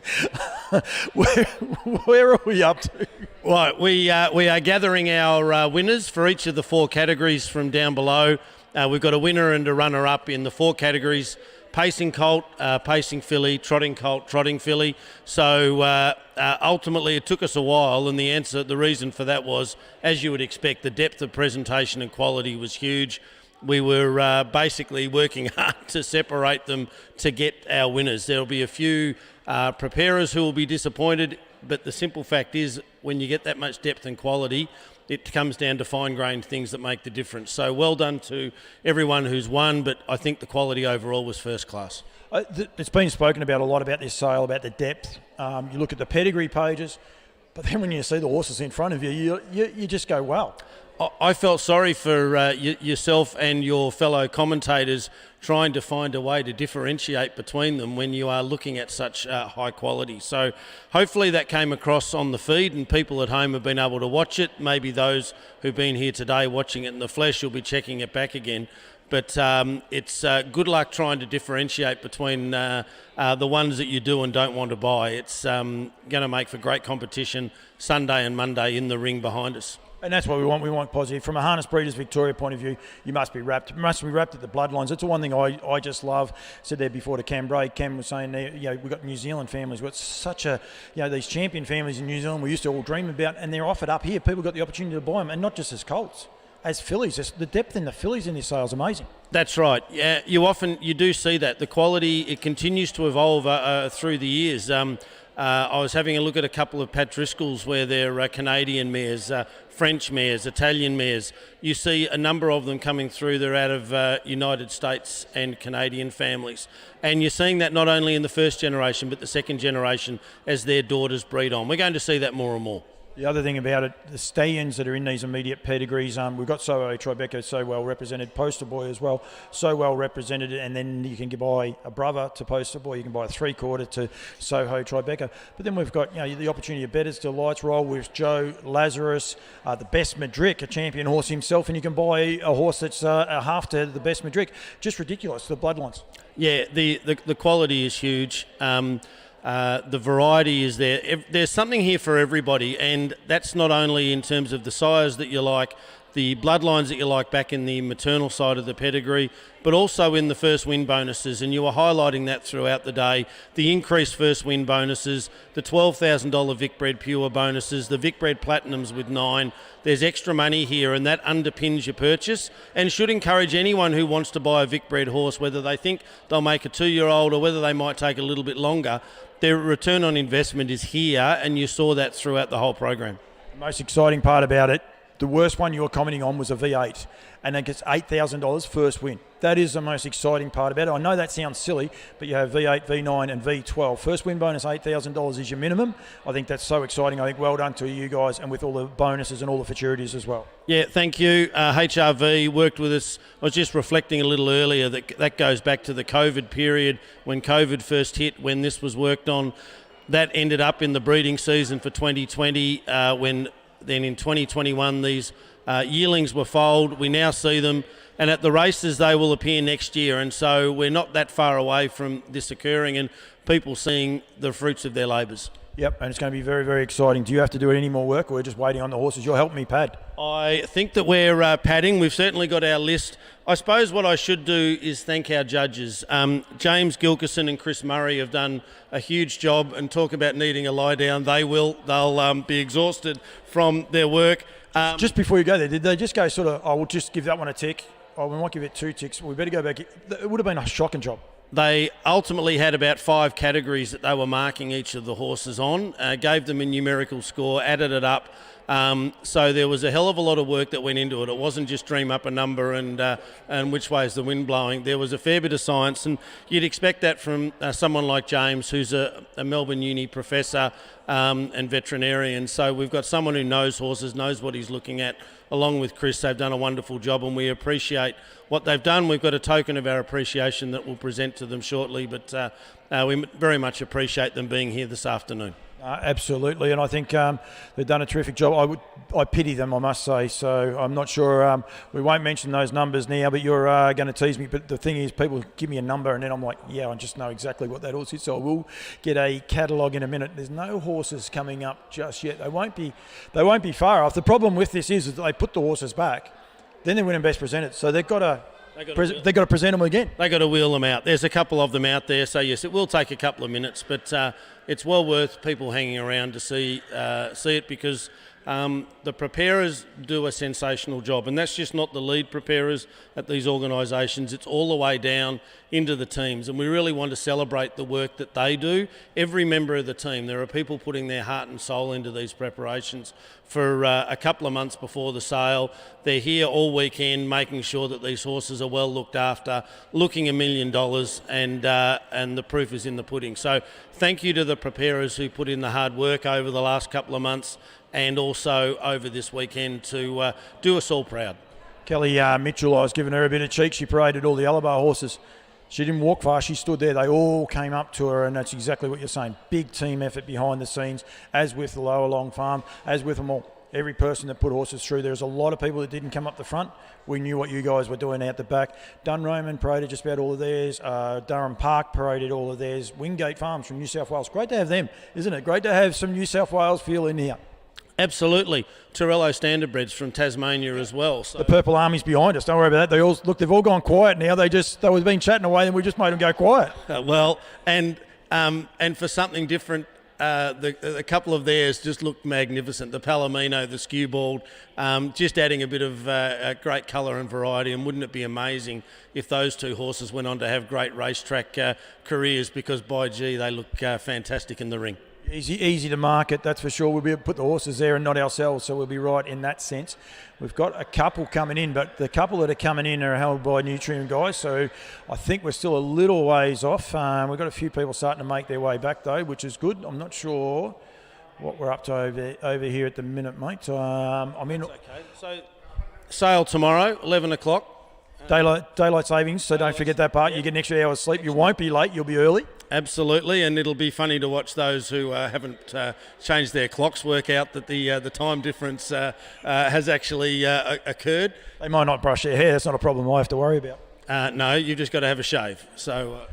Where are we up to? Right, we are gathering our winners for each of the 4 categories from down below. We've got a winner and a runner-up in the 4 categories: pacing colt, pacing filly, trotting colt, trotting filly. So ultimately it took us a while, and the reason for that was, as you would expect, the depth of presentation and quality was huge. We were basically working hard to separate them to get our winners. There'll be a few preparers who will be disappointed, but the simple fact is, when you get that much depth and quality, it comes down to fine-grained things that make the difference. So well done to everyone who's won, but I think the quality overall was first class. It's been spoken about a lot about this sale, about the depth. You look at the pedigree pages, but then when you see the horses in front of you, you just go, wow. I felt sorry for yourself and your fellow commentators trying to find a way to differentiate between them when you are looking at such high quality. So hopefully that came across on the feed, and people at home have been able to watch it. Maybe those who've been here today watching it in the flesh will be checking it back again. But it's good luck trying to differentiate between the ones that you do and don't want to buy. It's going to make for great competition Sunday and Monday in the ring behind us. And that's what we want. We want positive. From a Harness Breeders Victoria point of view, you must be wrapped. You must be wrapped at the bloodlines. That's the one thing I just love. Said there before to Cam Bray. Cam was saying, we've got New Zealand families. We've got such a, these champion families in New Zealand we used to all dream about, and they're offered up here. People got the opportunity to buy them, and not just as colts, as fillies. The depth in the fillies in this sale is amazing. That's right. Yeah, you do see that. The quality, it continues to evolve through the years. I was having a look at a couple of Pat Driscoll's where they're Canadian mares, French mares, Italian mares. You see a number of them coming through. They're out of United States and Canadian families. And you're seeing that not only in the first generation, but the second generation as their daughters breed on. We're going to see that more and more. The other thing about it, the stallions that are in these immediate pedigrees, we've got Soho Tribeca so well represented, Poster Boy as well, so well represented, and then you can buy a brother to Poster Boy, you can buy a 3/4 to Soho Tribeca. But then we've got the opportunity of Betters to Lights Roll with Joe Lazarus, the Best Madrick, a champion horse himself, and you can buy a horse that's a half to the Best Madrick. Just ridiculous, the bloodlines. Yeah, the quality is huge. The variety is there. There's something here for everybody, and that's not only in terms of the sires that you like, the bloodlines that you like back in the maternal side of the pedigree, but also in the first win bonuses, and you were highlighting that throughout the day. The increased first win bonuses, the $12,000 Vicbred Pure bonuses, the Vicbred Platinums with 9. There's extra money here, and that underpins your purchase and should encourage anyone who wants to buy a Vicbred horse, whether they think they'll make a 2-year-old or whether they might take a little bit longer. Their return on investment is here, and you saw that throughout the whole program. The most exciting part about it, the worst one you were commenting on was a V8, and it gets $8,000 first win. That is the most exciting part about it. I know that sounds silly, but you have V8, V9 and V12. First win bonus $8,000 is your minimum. I think that's so exciting. I think well done to you guys, and with all the bonuses and all the futurities as well. Yeah, thank you. HRV worked with us. I was just reflecting a little earlier that goes back to the COVID period when COVID first hit, when this was worked on. That ended up in the breeding season for 2020 when Then in 2021, these yearlings were foaled. We now see them, and at the races they will appear next year. And so we're not that far away from this occurring and people seeing the fruits of their labours. Yep, and it's going to be very, very exciting. Do you have to do any more work, or we're just waiting on the horses? You'll help me pad. I think that we're padding. We've certainly got our list. I suppose what I should do is thank our judges. James Gilkison and Chris Murray have done a huge job, and talk about needing a lie down. They will. They'll be exhausted from their work. Just before you go there, did they just go sort of, oh, we'll just give that one a tick? Oh, we might give it 2 ticks. We better go back. It would have been a shocking job. They ultimately had about 5 categories that they were marking each of the horses on, gave them a numerical score, added it up. So there was a hell of a lot of work that went into it. It wasn't just dream up a number and which way is the wind blowing. There was a fair bit of science, and you'd expect that from someone like James, who's a Melbourne Uni professor and veterinarian. So we've got someone who knows horses, knows what he's looking at. Along with Chris, they've done a wonderful job, and we appreciate what they've done. We've got a token of our appreciation that we'll present to them shortly, but we very much appreciate them being here this afternoon. Absolutely, and I think they've done a terrific job. I pity them, I must say. So I'm not sure. We won't mention those numbers now, but you're going to tease me. But the thing is, people give me a number, and then I'm like, yeah, I just know exactly what that horse is. So I will get a catalogue in a minute. There's no horses coming up just yet. They won't be far off. The problem with this is that they put the horses back, then they win them best presented. So they've got to. They've got to present them again. They've got to wheel them out. There's a couple of them out there, so yes, it will take a couple of minutes, but it's well worth people hanging around to see it, because the preparers do a sensational job, and that's just not the lead preparers at these organisations. It's all the way down into the teams, and we really want to celebrate the work that they do. Every member of the team, there are people putting their heart and soul into these preparations for a couple of months before the sale. They're here all weekend making sure that these horses are well looked after, looking $1 million, and the proof is in the pudding. So thank you to the preparers who put in the hard work over the last couple of months and also over this weekend to do us all proud. Kelly Mitchell, I was giving her a bit of cheek. She paraded all the Alabar horses. She didn't walk far. She stood there. They all came up to her, and that's exactly what you're saying. Big team effort behind the scenes, as with the Lower Long Farm, as with them all. Every person that put horses through, there's a lot of people that didn't come up the front. We knew what you guys were doing out the back. Dunroman paraded just about all of theirs. Durham Park paraded all of theirs. Wingate Farms from New South Wales. Great to have them, isn't it? Great to have some New South Wales feel in here. Absolutely. Torello Standardbreds from Tasmania as well. So. The Purple Army's behind us. Don't worry about that. They've all gone quiet now. They were been chatting away, and we just made them go quiet. And for something different, a couple of theirs just looked magnificent. The Palomino, the Skewbald, just adding a bit of great colour and variety. And wouldn't it be amazing if those two horses went on to have great racetrack careers? Because by gee, they look fantastic in the ring. Easy to market, that's for sure. We'll be able to put the horses there and not ourselves, so we'll be right in that sense. We've got a couple coming in, but the couple that are coming in are held by Nutrien guys, so I think we're still a little ways off. We've got a few people starting to make their way back, though, which is good. I'm not sure what we're up to over here at the minute, mate. That's okay. So, sale tomorrow, 11 o'clock. Daylight savings, so don't forget that part. You get an extra hour's sleep. You won't be late, you'll be early. Absolutely, and it'll be funny to watch those who haven't changed their clocks work out that the time difference has actually occurred. They might not brush their hair. That's not a problem I have to worry about. No, you've just got to have a shave. So.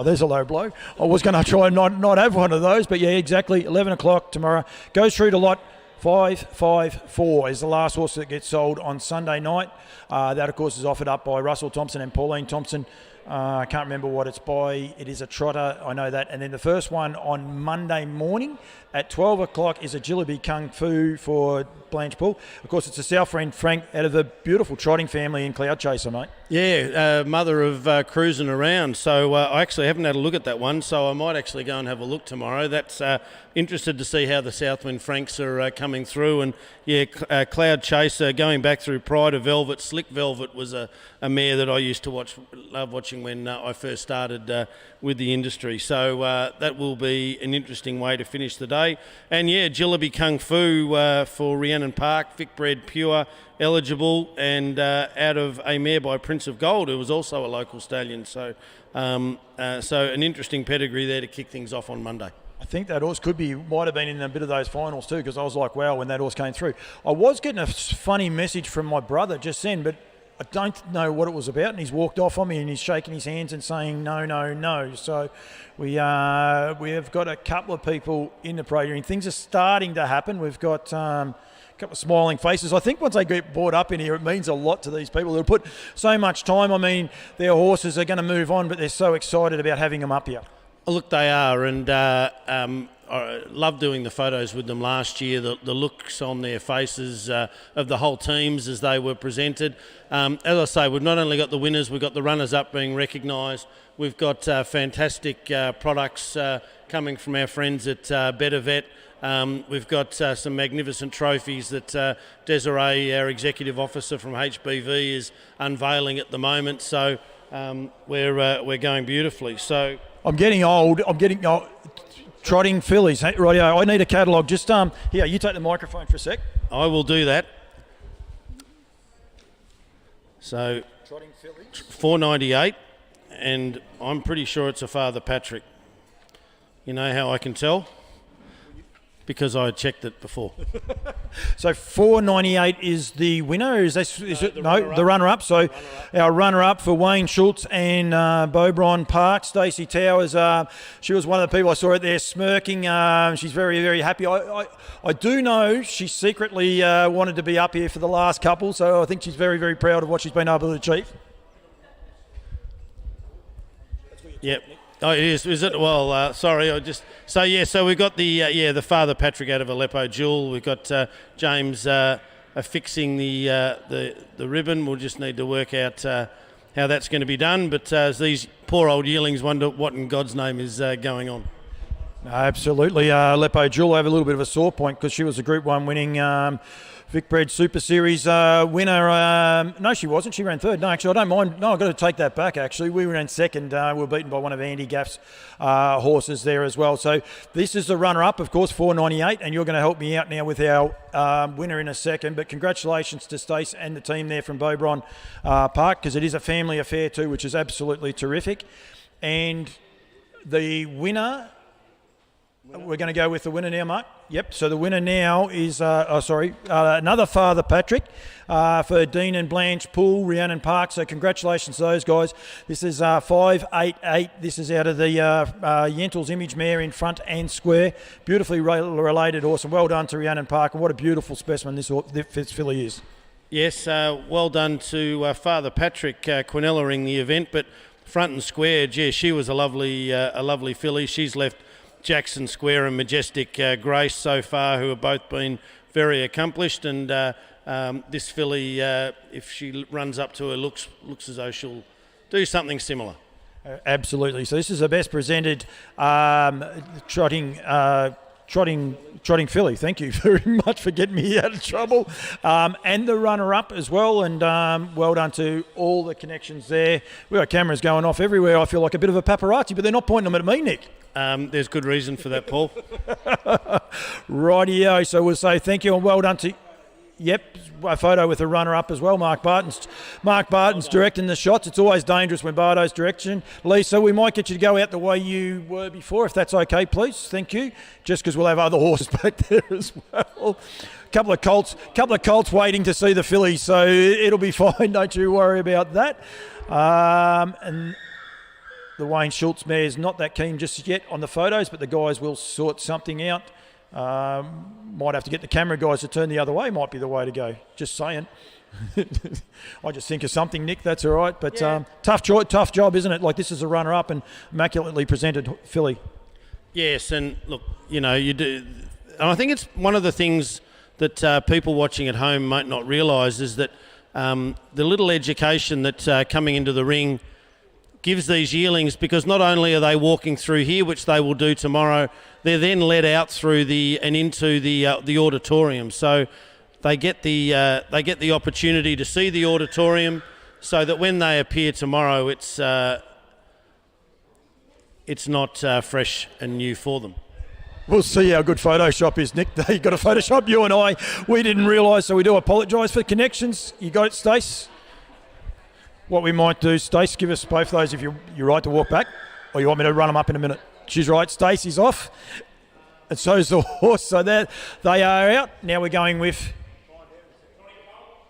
There's a low blow. I was going to try and not have one of those, but yeah, exactly. 11 o'clock tomorrow. Goes through to lot 554 is the last horse that gets sold on Sunday night. That, of course, is offered up by Russell Thompson and Pauline Thompson. I can't remember what it's by. It is a trotter, I know that. And then the first one on Monday morning at 12 o'clock is a Jillaby Kung Fu for Blanche Poole. Of course, it's a South Friend Frank out of the beautiful trotting family in Cloud Chaser, mate. Yeah, mother of cruising around. So I actually haven't had a look at that one, so I might actually go and have a look tomorrow. That's interested to see how the Southwind Franks are coming through. And yeah, Cloud Chaser, going back through Pride of Velvet. Slick Velvet was a mare that I used to love watching when I first started with the industry. So that will be an interesting way to finish the day. And yeah, Jillaby Kung Fu for Rhiannon Park, Vic bred, pure, eligible, and out of a mare by Prince of Gold, who was also a local stallion. So, so an interesting pedigree there to kick things off on Monday. I think that horse might have been in a bit of those finals too, because I was like, wow, when that horse came through. I was getting a funny message from my brother just then, but I don't know what it was about, and he's walked off on me and he's shaking his hands and saying no, no, no. So we have got a couple of people in the parade, and things are starting to happen. We've got a couple of smiling faces. I think once they get brought up in here, it means a lot to these people. They'll put so much time. I mean, their horses are going to move on, but they're so excited about having them up here. Look, they are, and I loved doing the photos with them last year. The looks on their faces of the whole teams as they were presented. As I say, we've not only got the winners, we've got the runners-up being recognised. We've got fantastic products coming from our friends at Better Vet. We've got some magnificent trophies that Desiree, our executive officer from HBV, is unveiling at the moment. So we're going beautifully. So. I'm getting old. Trotting fillies. Hey, rightio. I need a catalogue. Just here, you take the microphone for a sec. I will do that. So, Trotting fillies. 498, and I'm pretty sure it's a Father Patrick. You know how I can tell? Because I checked it before. So 498 is the winner. The runner-up. So our runner-up for Wayne Schultz and Beaubron Park, Stacey Towers. She was one of the people I saw out there smirking. She's very, very happy. I do know she secretly wanted to be up here for the last couple, so I think she's very, very proud of what she's been able to achieve. Yep. Oh, it is it? Well, sorry, So we've got the Father Patrick out of Aleppo Jewel. We've got James affixing the ribbon. We'll just need to work out how that's going to be done. But these poor old yearlings wonder what in God's name is going on. Absolutely. Aleppo Jewel have a little bit of a sore point because she was a Group 1 winning Vicbred Super Series winner. No, she wasn't. She ran third. No, actually, I don't mind. No, I've got to take that back, actually. We ran second. We were beaten by one of Andy Gaff's horses there as well. So this is the runner-up, of course, 498, and you're going to help me out now with our winner in a second. But congratulations to Stace and the team there from Beaubron Park, because it is a family affair too, which is absolutely terrific. And the winner... We're going to go with the winner now, Mark. Yep, so the winner now is, another Father Patrick for Dean and Blanche Poole, Rhiannon Park. So congratulations to those guys. This is 588. This is out of the Yentle's Image Mare in front and square. Beautifully related horse, and well done to Rhiannon Park. And what a beautiful specimen this filly is. Yes, well done to Father Patrick Quinella-ing the event, but front and square, gee, she was a lovely filly. She's left Jackson Square and Majestic Grace so far, who have both been very accomplished, and this filly, if she runs up to her, looks as though she'll do something similar. Absolutely. So this is the best presented trotting filly. Thank you very much for getting me out of trouble. And the runner-up as well, and well done to all the connections there. We've got cameras going off everywhere. I feel like a bit of a paparazzi, but they're not pointing them at me, Nick. There's good reason for that, Paul. Rightio. So we'll say thank you and well done to... Yep, a photo with the runner-up as well. Mark Barton's directing the shots. It's always dangerous when Barto's direction. Lisa, we might get you to go out the way you were before, if that's okay, please. Thank you. Just because we'll have other horses back there as well. Couple of colts waiting to see the fillies, so it'll be fine. Don't you worry about that. And the Wayne Schultz mare's not that keen just yet on the photos, but the guys will sort something out. Might have to get the camera guys to turn the other way. Might be the way to go. Just saying. I just think of something, Nick. That's all right. But yeah. Tough job, isn't it? Like, this is a runner-up and immaculately presented filly. Yes, and look, you do. And I think it's one of the things that people watching at home might not realise is that the little education that coming into the ring gives these yearlings, because not only are they walking through here, which they will do tomorrow, they're then led out through into the auditorium. So they get the opportunity to see the auditorium, so that when they appear tomorrow, it's not fresh and new for them. We'll see how good Photoshop is, Nick. You've got to Photoshop, you and I. We didn't realise, so we do apologise for connections. You got it, Stace? What we might do, Stace, give us both those if you're right to walk back, or you want me to run them up in a minute. She's right. Stacey's off. And so's the horse. So that they are out. Now we're going with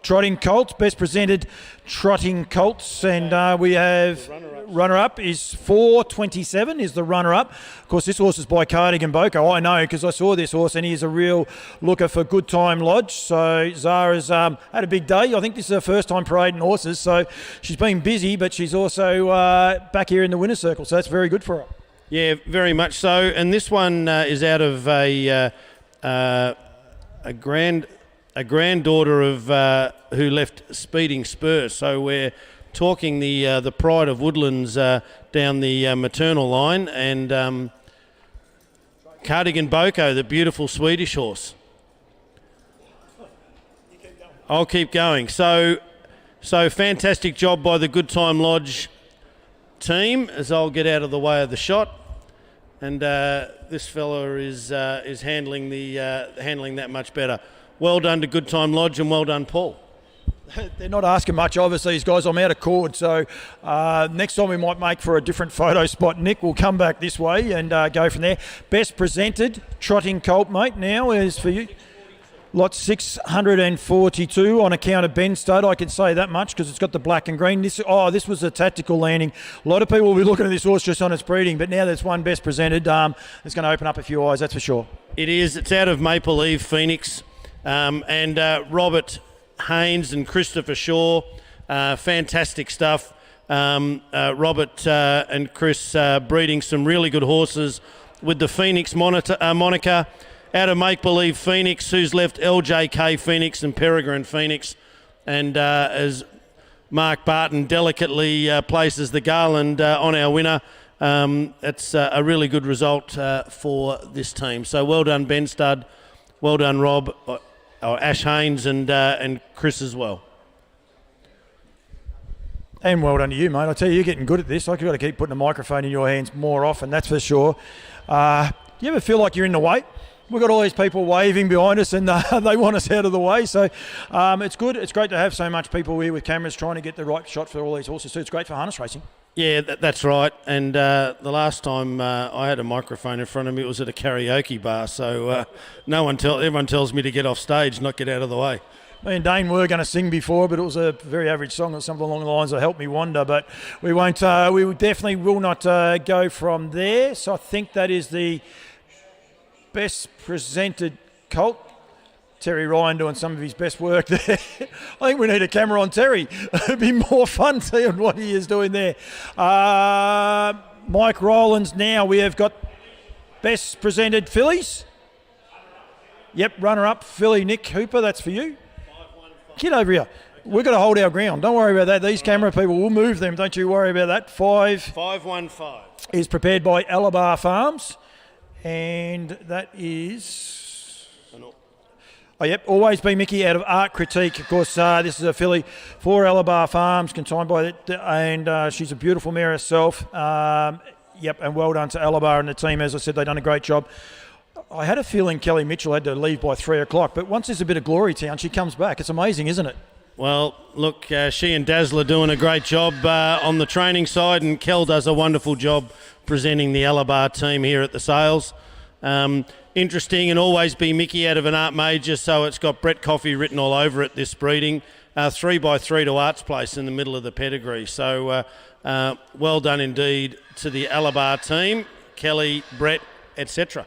Trotting Colts, best presented Trotting Colts, and we have runner-up is 4:27 is the runner-up. Of course, this horse is by Cardigan Boko. I know because I saw this horse, and he's a real looker for Good Time Lodge. So Zara's had a big day. I think this is her first time parading horses, so she's been busy, but she's also back here in the winner's circle, so that's very good for her. Yeah, very much so. And this one is out of a granddaughter of who left Speeding Spur. So we're talking the pride of Woodlands down the maternal line, and Cardigan Boko, the beautiful Swedish horse. I'll keep going. So fantastic job by the Good Time Lodge team, as I'll get out of the way of the shot. And this fella is handling that much better. Well done to Good Time Lodge, and well done, Paul. They're not asking much of us, these guys. I'm out of cord, so next time we might make for a different photo spot. Nick will come back this way and go from there. Best presented Trotting Colt, mate, now is for you. Lot 642 on account of Ben Stud. I can say that much because it's got the black and green. This was a tactical landing. A lot of people will be looking at this horse just on its breeding, but now there's one best presented. It's going to open up a few eyes, that's for sure. It is. It's out of Maple Leaf Phoenix, and Robert Haynes and Christopher Shaw. Fantastic stuff. Robert and Chris breeding some really good horses with the Phoenix moniker. Out of Make Believe Phoenix, who's left LJK Phoenix and Peregrine Phoenix. And as Mark Barton delicately places the garland on our winner, it's a really good result for this team. So well done, Ben Stud. Well done, Rob, Ash Haynes, and Chris as well. And well done to you, mate. I tell you, you're getting good at this. I've got to keep putting a microphone in your hands more often, that's for sure. You ever feel like you're in the way? We've got all these people waving behind us, and they want us out of the way. So it's good. It's great to have so much people here with cameras trying to get the right shot for all these horses. So it's great for harness racing. Yeah, that's right. And the last time I had a microphone in front of me, it was at a karaoke bar. So everyone tells me to get off stage, not get out of the way. Me and Dane were going to sing before, but it was a very average song or something along the lines of Help Me Wander. But we won't. We definitely will not go from there. So I think that is the best presented colt. Terry Ryan doing some of his best work there. I think we need a camera on Terry. It'd be more fun seeing what he is doing there. Mike Rowlands now. We have got best presented fillies. Yep, runner-up filly Nick Hooper. That's for you. Get over here. We've got to hold our ground. Don't worry about that. These camera people will move them. Don't you worry about that. 515 is prepared by Alabar Farms. And that is... Oh, yep, Always Be Mickey out of Art Critique. Of course, this is a filly for Alabar Farms, consigned by it, and she's a beautiful mare herself. Yep, and well done to Alabar and the team. As I said, they've done a great job. I had a feeling Kelly Mitchell had to leave by 3 o'clock, but once there's a bit of Glory Town, she comes back. It's amazing, isn't it? Well, look, she and Dazzler doing a great job on the training side, and Kel does a wonderful job presenting the Alabar team here at the sales. Interesting, and Always Be Mickey out of an Art Major, so it's got Brett Coffey written all over it, this breeding. 3x3 to Art's Place in the middle of the pedigree. So well done indeed to the Alabar team, Kelly, Brett, etc.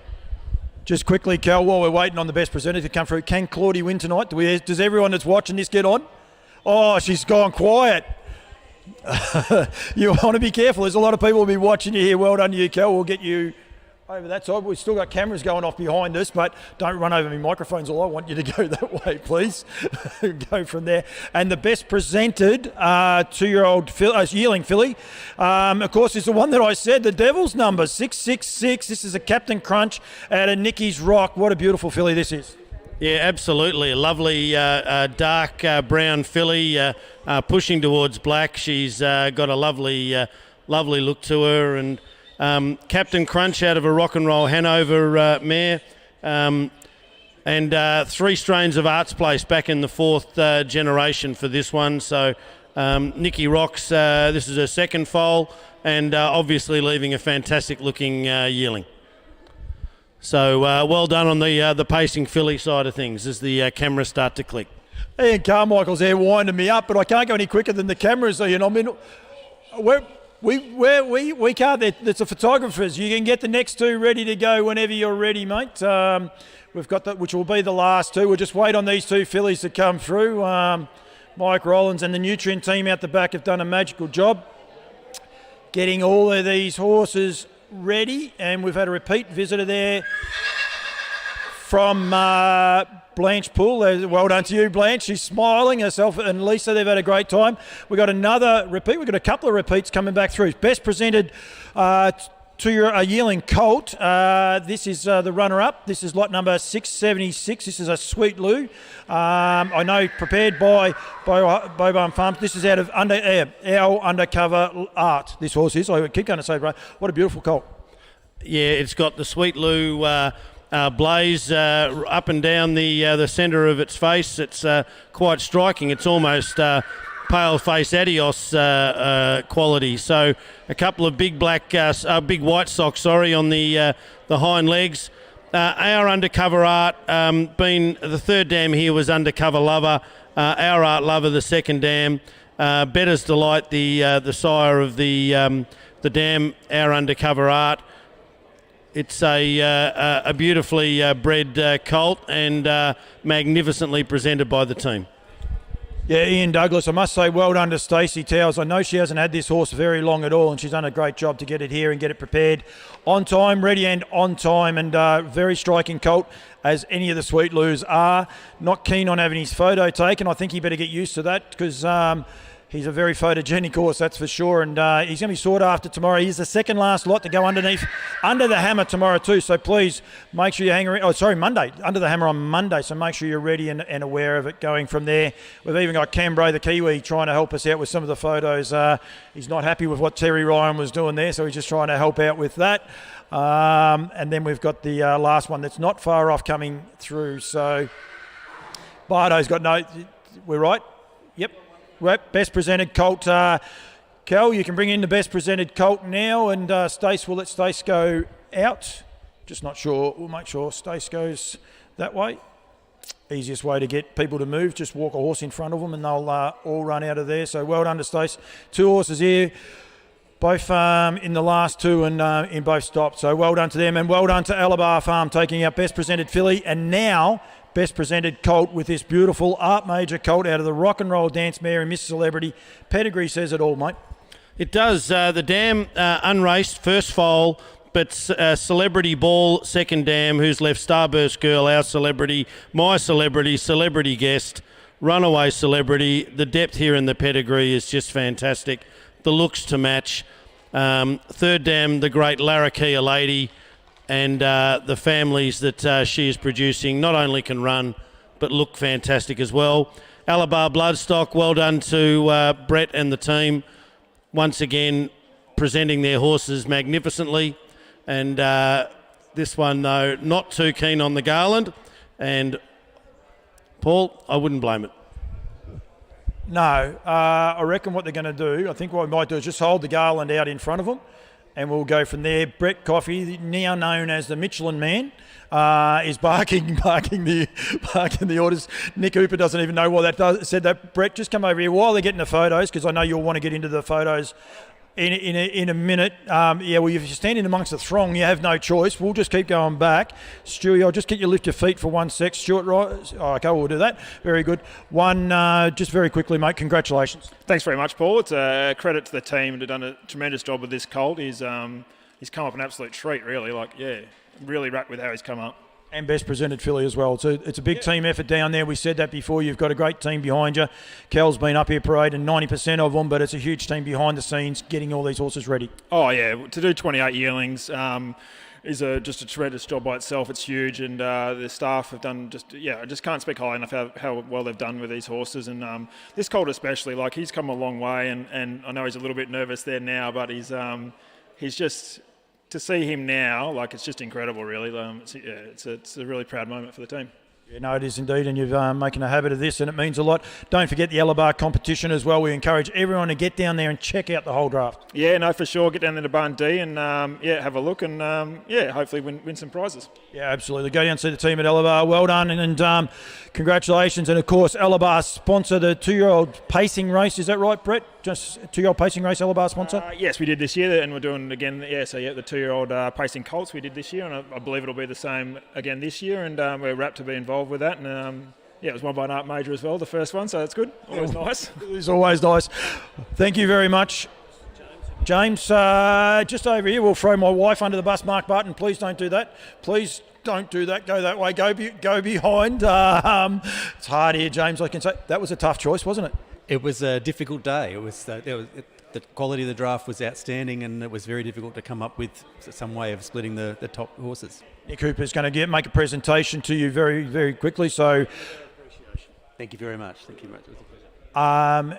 Just quickly, Cal, while we're waiting on the best presenter to come through, can Claudie win tonight? Does everyone that's watching this get on? Oh, she's gone quiet. You want to be careful. There's a lot of people will be watching you here. Well done to you, Cal. We'll get you over that side. We've still got cameras going off behind us, but don't run over me microphones. All I want you to go that way, please. Go from there. And the best presented 2-year-old yearling filly, of course, is the one that I said, the Devil's number, 666. This is a Captain Crunch out of Nicky's Rock. What a beautiful filly this is. Yeah, absolutely. A lovely dark brown filly pushing towards black. She's got a lovely look to her. And Captain Crunch out of a Rock and Roll Hanover mare. And 3 strains of Arts Place back in the 4th generation for this one. So Nikki Rocks, this is her second foal, and obviously leaving a fantastic looking yearling. So well done on the pacing filly side of things as the cameras start to click. Ian Carmichael's there winding me up, but I can't go any quicker than the cameras. I mean, we can't. It's the photographers. You can get the next two ready to go whenever you're ready, mate. We've got that, which will be the last two. We'll just wait on these two fillies to come through. Mike Rollins and the Nutrien team out the back have done a magical job getting all of these horses ready, and we've had a repeat visitor there from Blanche Poole. Well done to you, Blanche. She's smiling. Herself and Lisa, they've had a great time. We've got another repeat. We've got a couple of repeats coming back through. Best presented two-year yearling colt. This is the runner-up. This is lot number 676. This is a Sweet Lou. I know prepared by Boban Farms. This is out of our Undercover Art. This horse is. I keep going to say, bro, what a beautiful colt. Yeah, it's got the Sweet Lou blaze up and down the centre of its face. It's quite striking. It's almost pale face Adios quality. So a couple of big big white socks, on the hind legs. Our Undercover Art, being the third dam here was Undercover Lover. Our Art Lover, the second dam. Better's Delight, the sire of the dam, Our Undercover Art. It's a beautifully bred colt and magnificently presented by the team. Yeah, Ian Douglas, I must say well done to Stacey Towers. I know she hasn't had this horse very long at all, and she's done a great job to get it here and get it prepared on time, ready and on time, and very striking colt, as any of the Sweet Loos are. Not keen on having his photo taken. I think he better get used to that because he's a very photogenic horse, that's for sure, and he's going to be sought after tomorrow. He's the second last lot to go under the hammer tomorrow too, so please make sure you hang around. Monday, under the hammer on Monday, so make sure you're ready and aware of it going from there. We've even got Cambro, the Kiwi, trying to help us out with some of the photos. He's not happy with what Terry Ryan was doing there, so he's just trying to help out with that. And then we've got the last one that's not far off coming through, so Bardo's got no... We're right? Yep. Best presented colt. Cal, you can bring in the best presented colt now, and Stace, will let Stace go out. Just not sure. We'll make sure Stace goes that way. Easiest way to get people to move, just walk a horse in front of them and they'll all run out of there. So well done to Stace. Two horses here, both in the last two and in both stops. So well done to them, and well done to Alabar Farm taking out best presented filly, and now best presented colt with this beautiful Art Major colt out of the Rock and Roll Dance Mare and Miss Celebrity. Pedigree says it all, mate. It does. The dam unraced, first foal, but Celebrity Ball, second dam, who's left Starburst Girl, our celebrity, my celebrity, celebrity guest, runaway celebrity. The depth here in the pedigree is just fantastic. The looks to match. Third dam, the great Larrakia Lady, and the families that she is producing not only can run but look fantastic as well. Alabar Bloodstock, well done to Brett and the team, once again presenting their horses magnificently. And this one, though, not too keen on the Garland, and Paul, I wouldn't blame it. No, I reckon what they're going to do, I think what we might do is just hold the Garland out in front of them, and we'll go from there. Brett Coffey, now known as the Michelin Man, is barking the orders. Nick Hooper doesn't even know why said that. Brett, just come over here while they're getting the photos, because I know you'll want to get into the photos in a minute. Well, if you're standing amongst the throng, you have no choice. We'll just keep going back. Stewie, I'll just get you lift your feet for 1 sec. Stuart, right? Oh, okay, we'll do that. Very good. Just very quickly, mate, congratulations. Thanks very much, Paul. It's a credit to the team. They've done a tremendous job with this colt. He's come up an absolute treat, really. Really rapt with how he's come up. And best presented filly as well. It's a big team effort down there. We said that before. You've got a great team behind you. Cal's been up here parading 90% of them, but it's a huge team behind the scenes getting all these horses ready. Oh, yeah. To do 28 yearlings is just a tremendous job by itself. It's huge, and the staff have done I just can't speak highly enough how well they've done with these horses. And this colt especially, he's come a long way, and I know he's a little bit nervous there now, but he's just... To see him now, it's just incredible, really. It's a really proud moment for the team. Yeah, no, it is indeed, and you're making a habit of this, and it means a lot. Don't forget the Elabar competition as well. We encourage everyone to get down there and check out the whole draft. Yeah, no, for sure. Get down there to Barn D and have a look and hopefully win some prizes. Yeah, absolutely. Go down and see the team at Elabar. Well done, and congratulations. And of course, Elabar sponsor the 2-year-old pacing race. Is that right, Brett? Just 2-year-old pacing race, Elabar sponsor? Yes, we did this year, and we're doing it again. Yeah, so the 2-year-old pacing colts we did this year, and I believe it'll be the same again this year. And we're rapt to be involved with that. And it was won by an Art Major as well, the first one, so that's good. Always nice. It's always nice. Thank you very much. James, just over here, we'll throw my wife under the bus. Mark Barton, please don't do that. Please don't do that. Go that way. Go behind. It's hard here, James. I can say that was a tough choice, wasn't it? It was a difficult day. The quality of the draft was outstanding, and it was very difficult to come up with some way of splitting the top horses. Nick Cooper's going to make a presentation to you very, very quickly. So, thank you very much. Thank you very much. It was a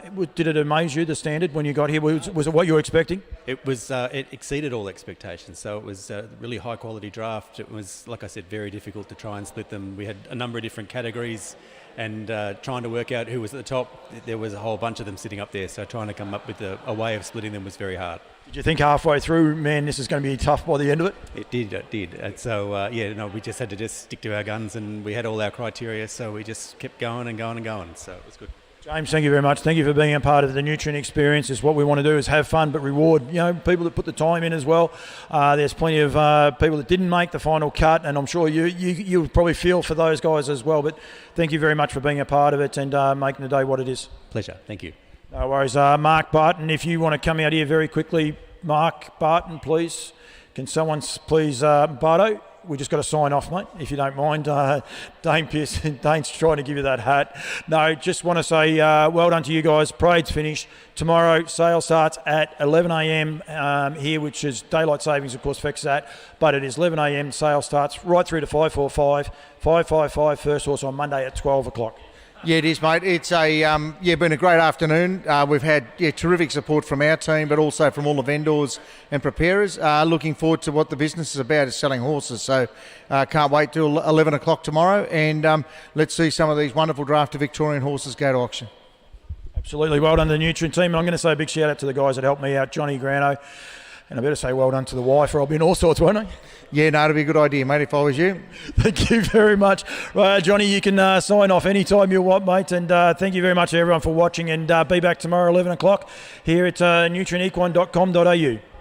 pleasure. Did it amaze you, the standard, when you got here? Was it what you were expecting? It was. It exceeded all expectations. So it was a really high quality draft. It was, like I said, very difficult to try and split them. We had a number of different categories, and trying to work out who was at the top. There was a whole bunch of them sitting up there. So trying to come up with a way of splitting them was very hard. Did you think halfway through, man, this is going to be tough by the end of it? It did. And so, we just had to stick to our guns, and we had all our criteria, so we just kept going and going and going. So it was good. James, thank you very much. Thank you for being a part of the Nutrien experience. Is what we want to do is have fun, but reward people that put the time in as well. There's plenty of people that didn't make the final cut, and I'm sure you probably feel for those guys as well. But thank you very much for being a part of it and making the day what it is. Pleasure. Thank you. No worries. Mark Barton, if you want to come out here very quickly, Mark Barton, please. Can someone please, Bardo? We just got to sign off, mate, if you don't mind. Dane Pearson, Dane's trying to give you that hat. No, just want to say well done to you guys. Parade's finished. Tomorrow, sale starts at 11 a.m. Here, which is daylight savings, of course, affects that. But it is 11 a.m. Sale starts right through to 5:45. 5:55 first horse on Monday at 12 o'clock. Yeah, it is, mate. It's been a great afternoon. We've had terrific support from our team, but also from all the vendors and preparers. Looking forward to what the business is about, is selling horses. So can't wait till 11 o'clock tomorrow, and let's see some of these wonderful drafted Victorian horses go to auction. Absolutely. Well done to the Nutrien team. And I'm going to say a big shout out to the guys that helped me out, Johnny Grano. And I better say well done to the wife, or I'll be in all sorts, won't I? Yeah, no, it'd be a good idea, mate, if I was you. Thank you very much. Right, Johnny, you can sign off anytime you want, mate. And thank you very much to everyone for watching. And be back tomorrow, 11 o'clock, here at nutrienequine.com.au.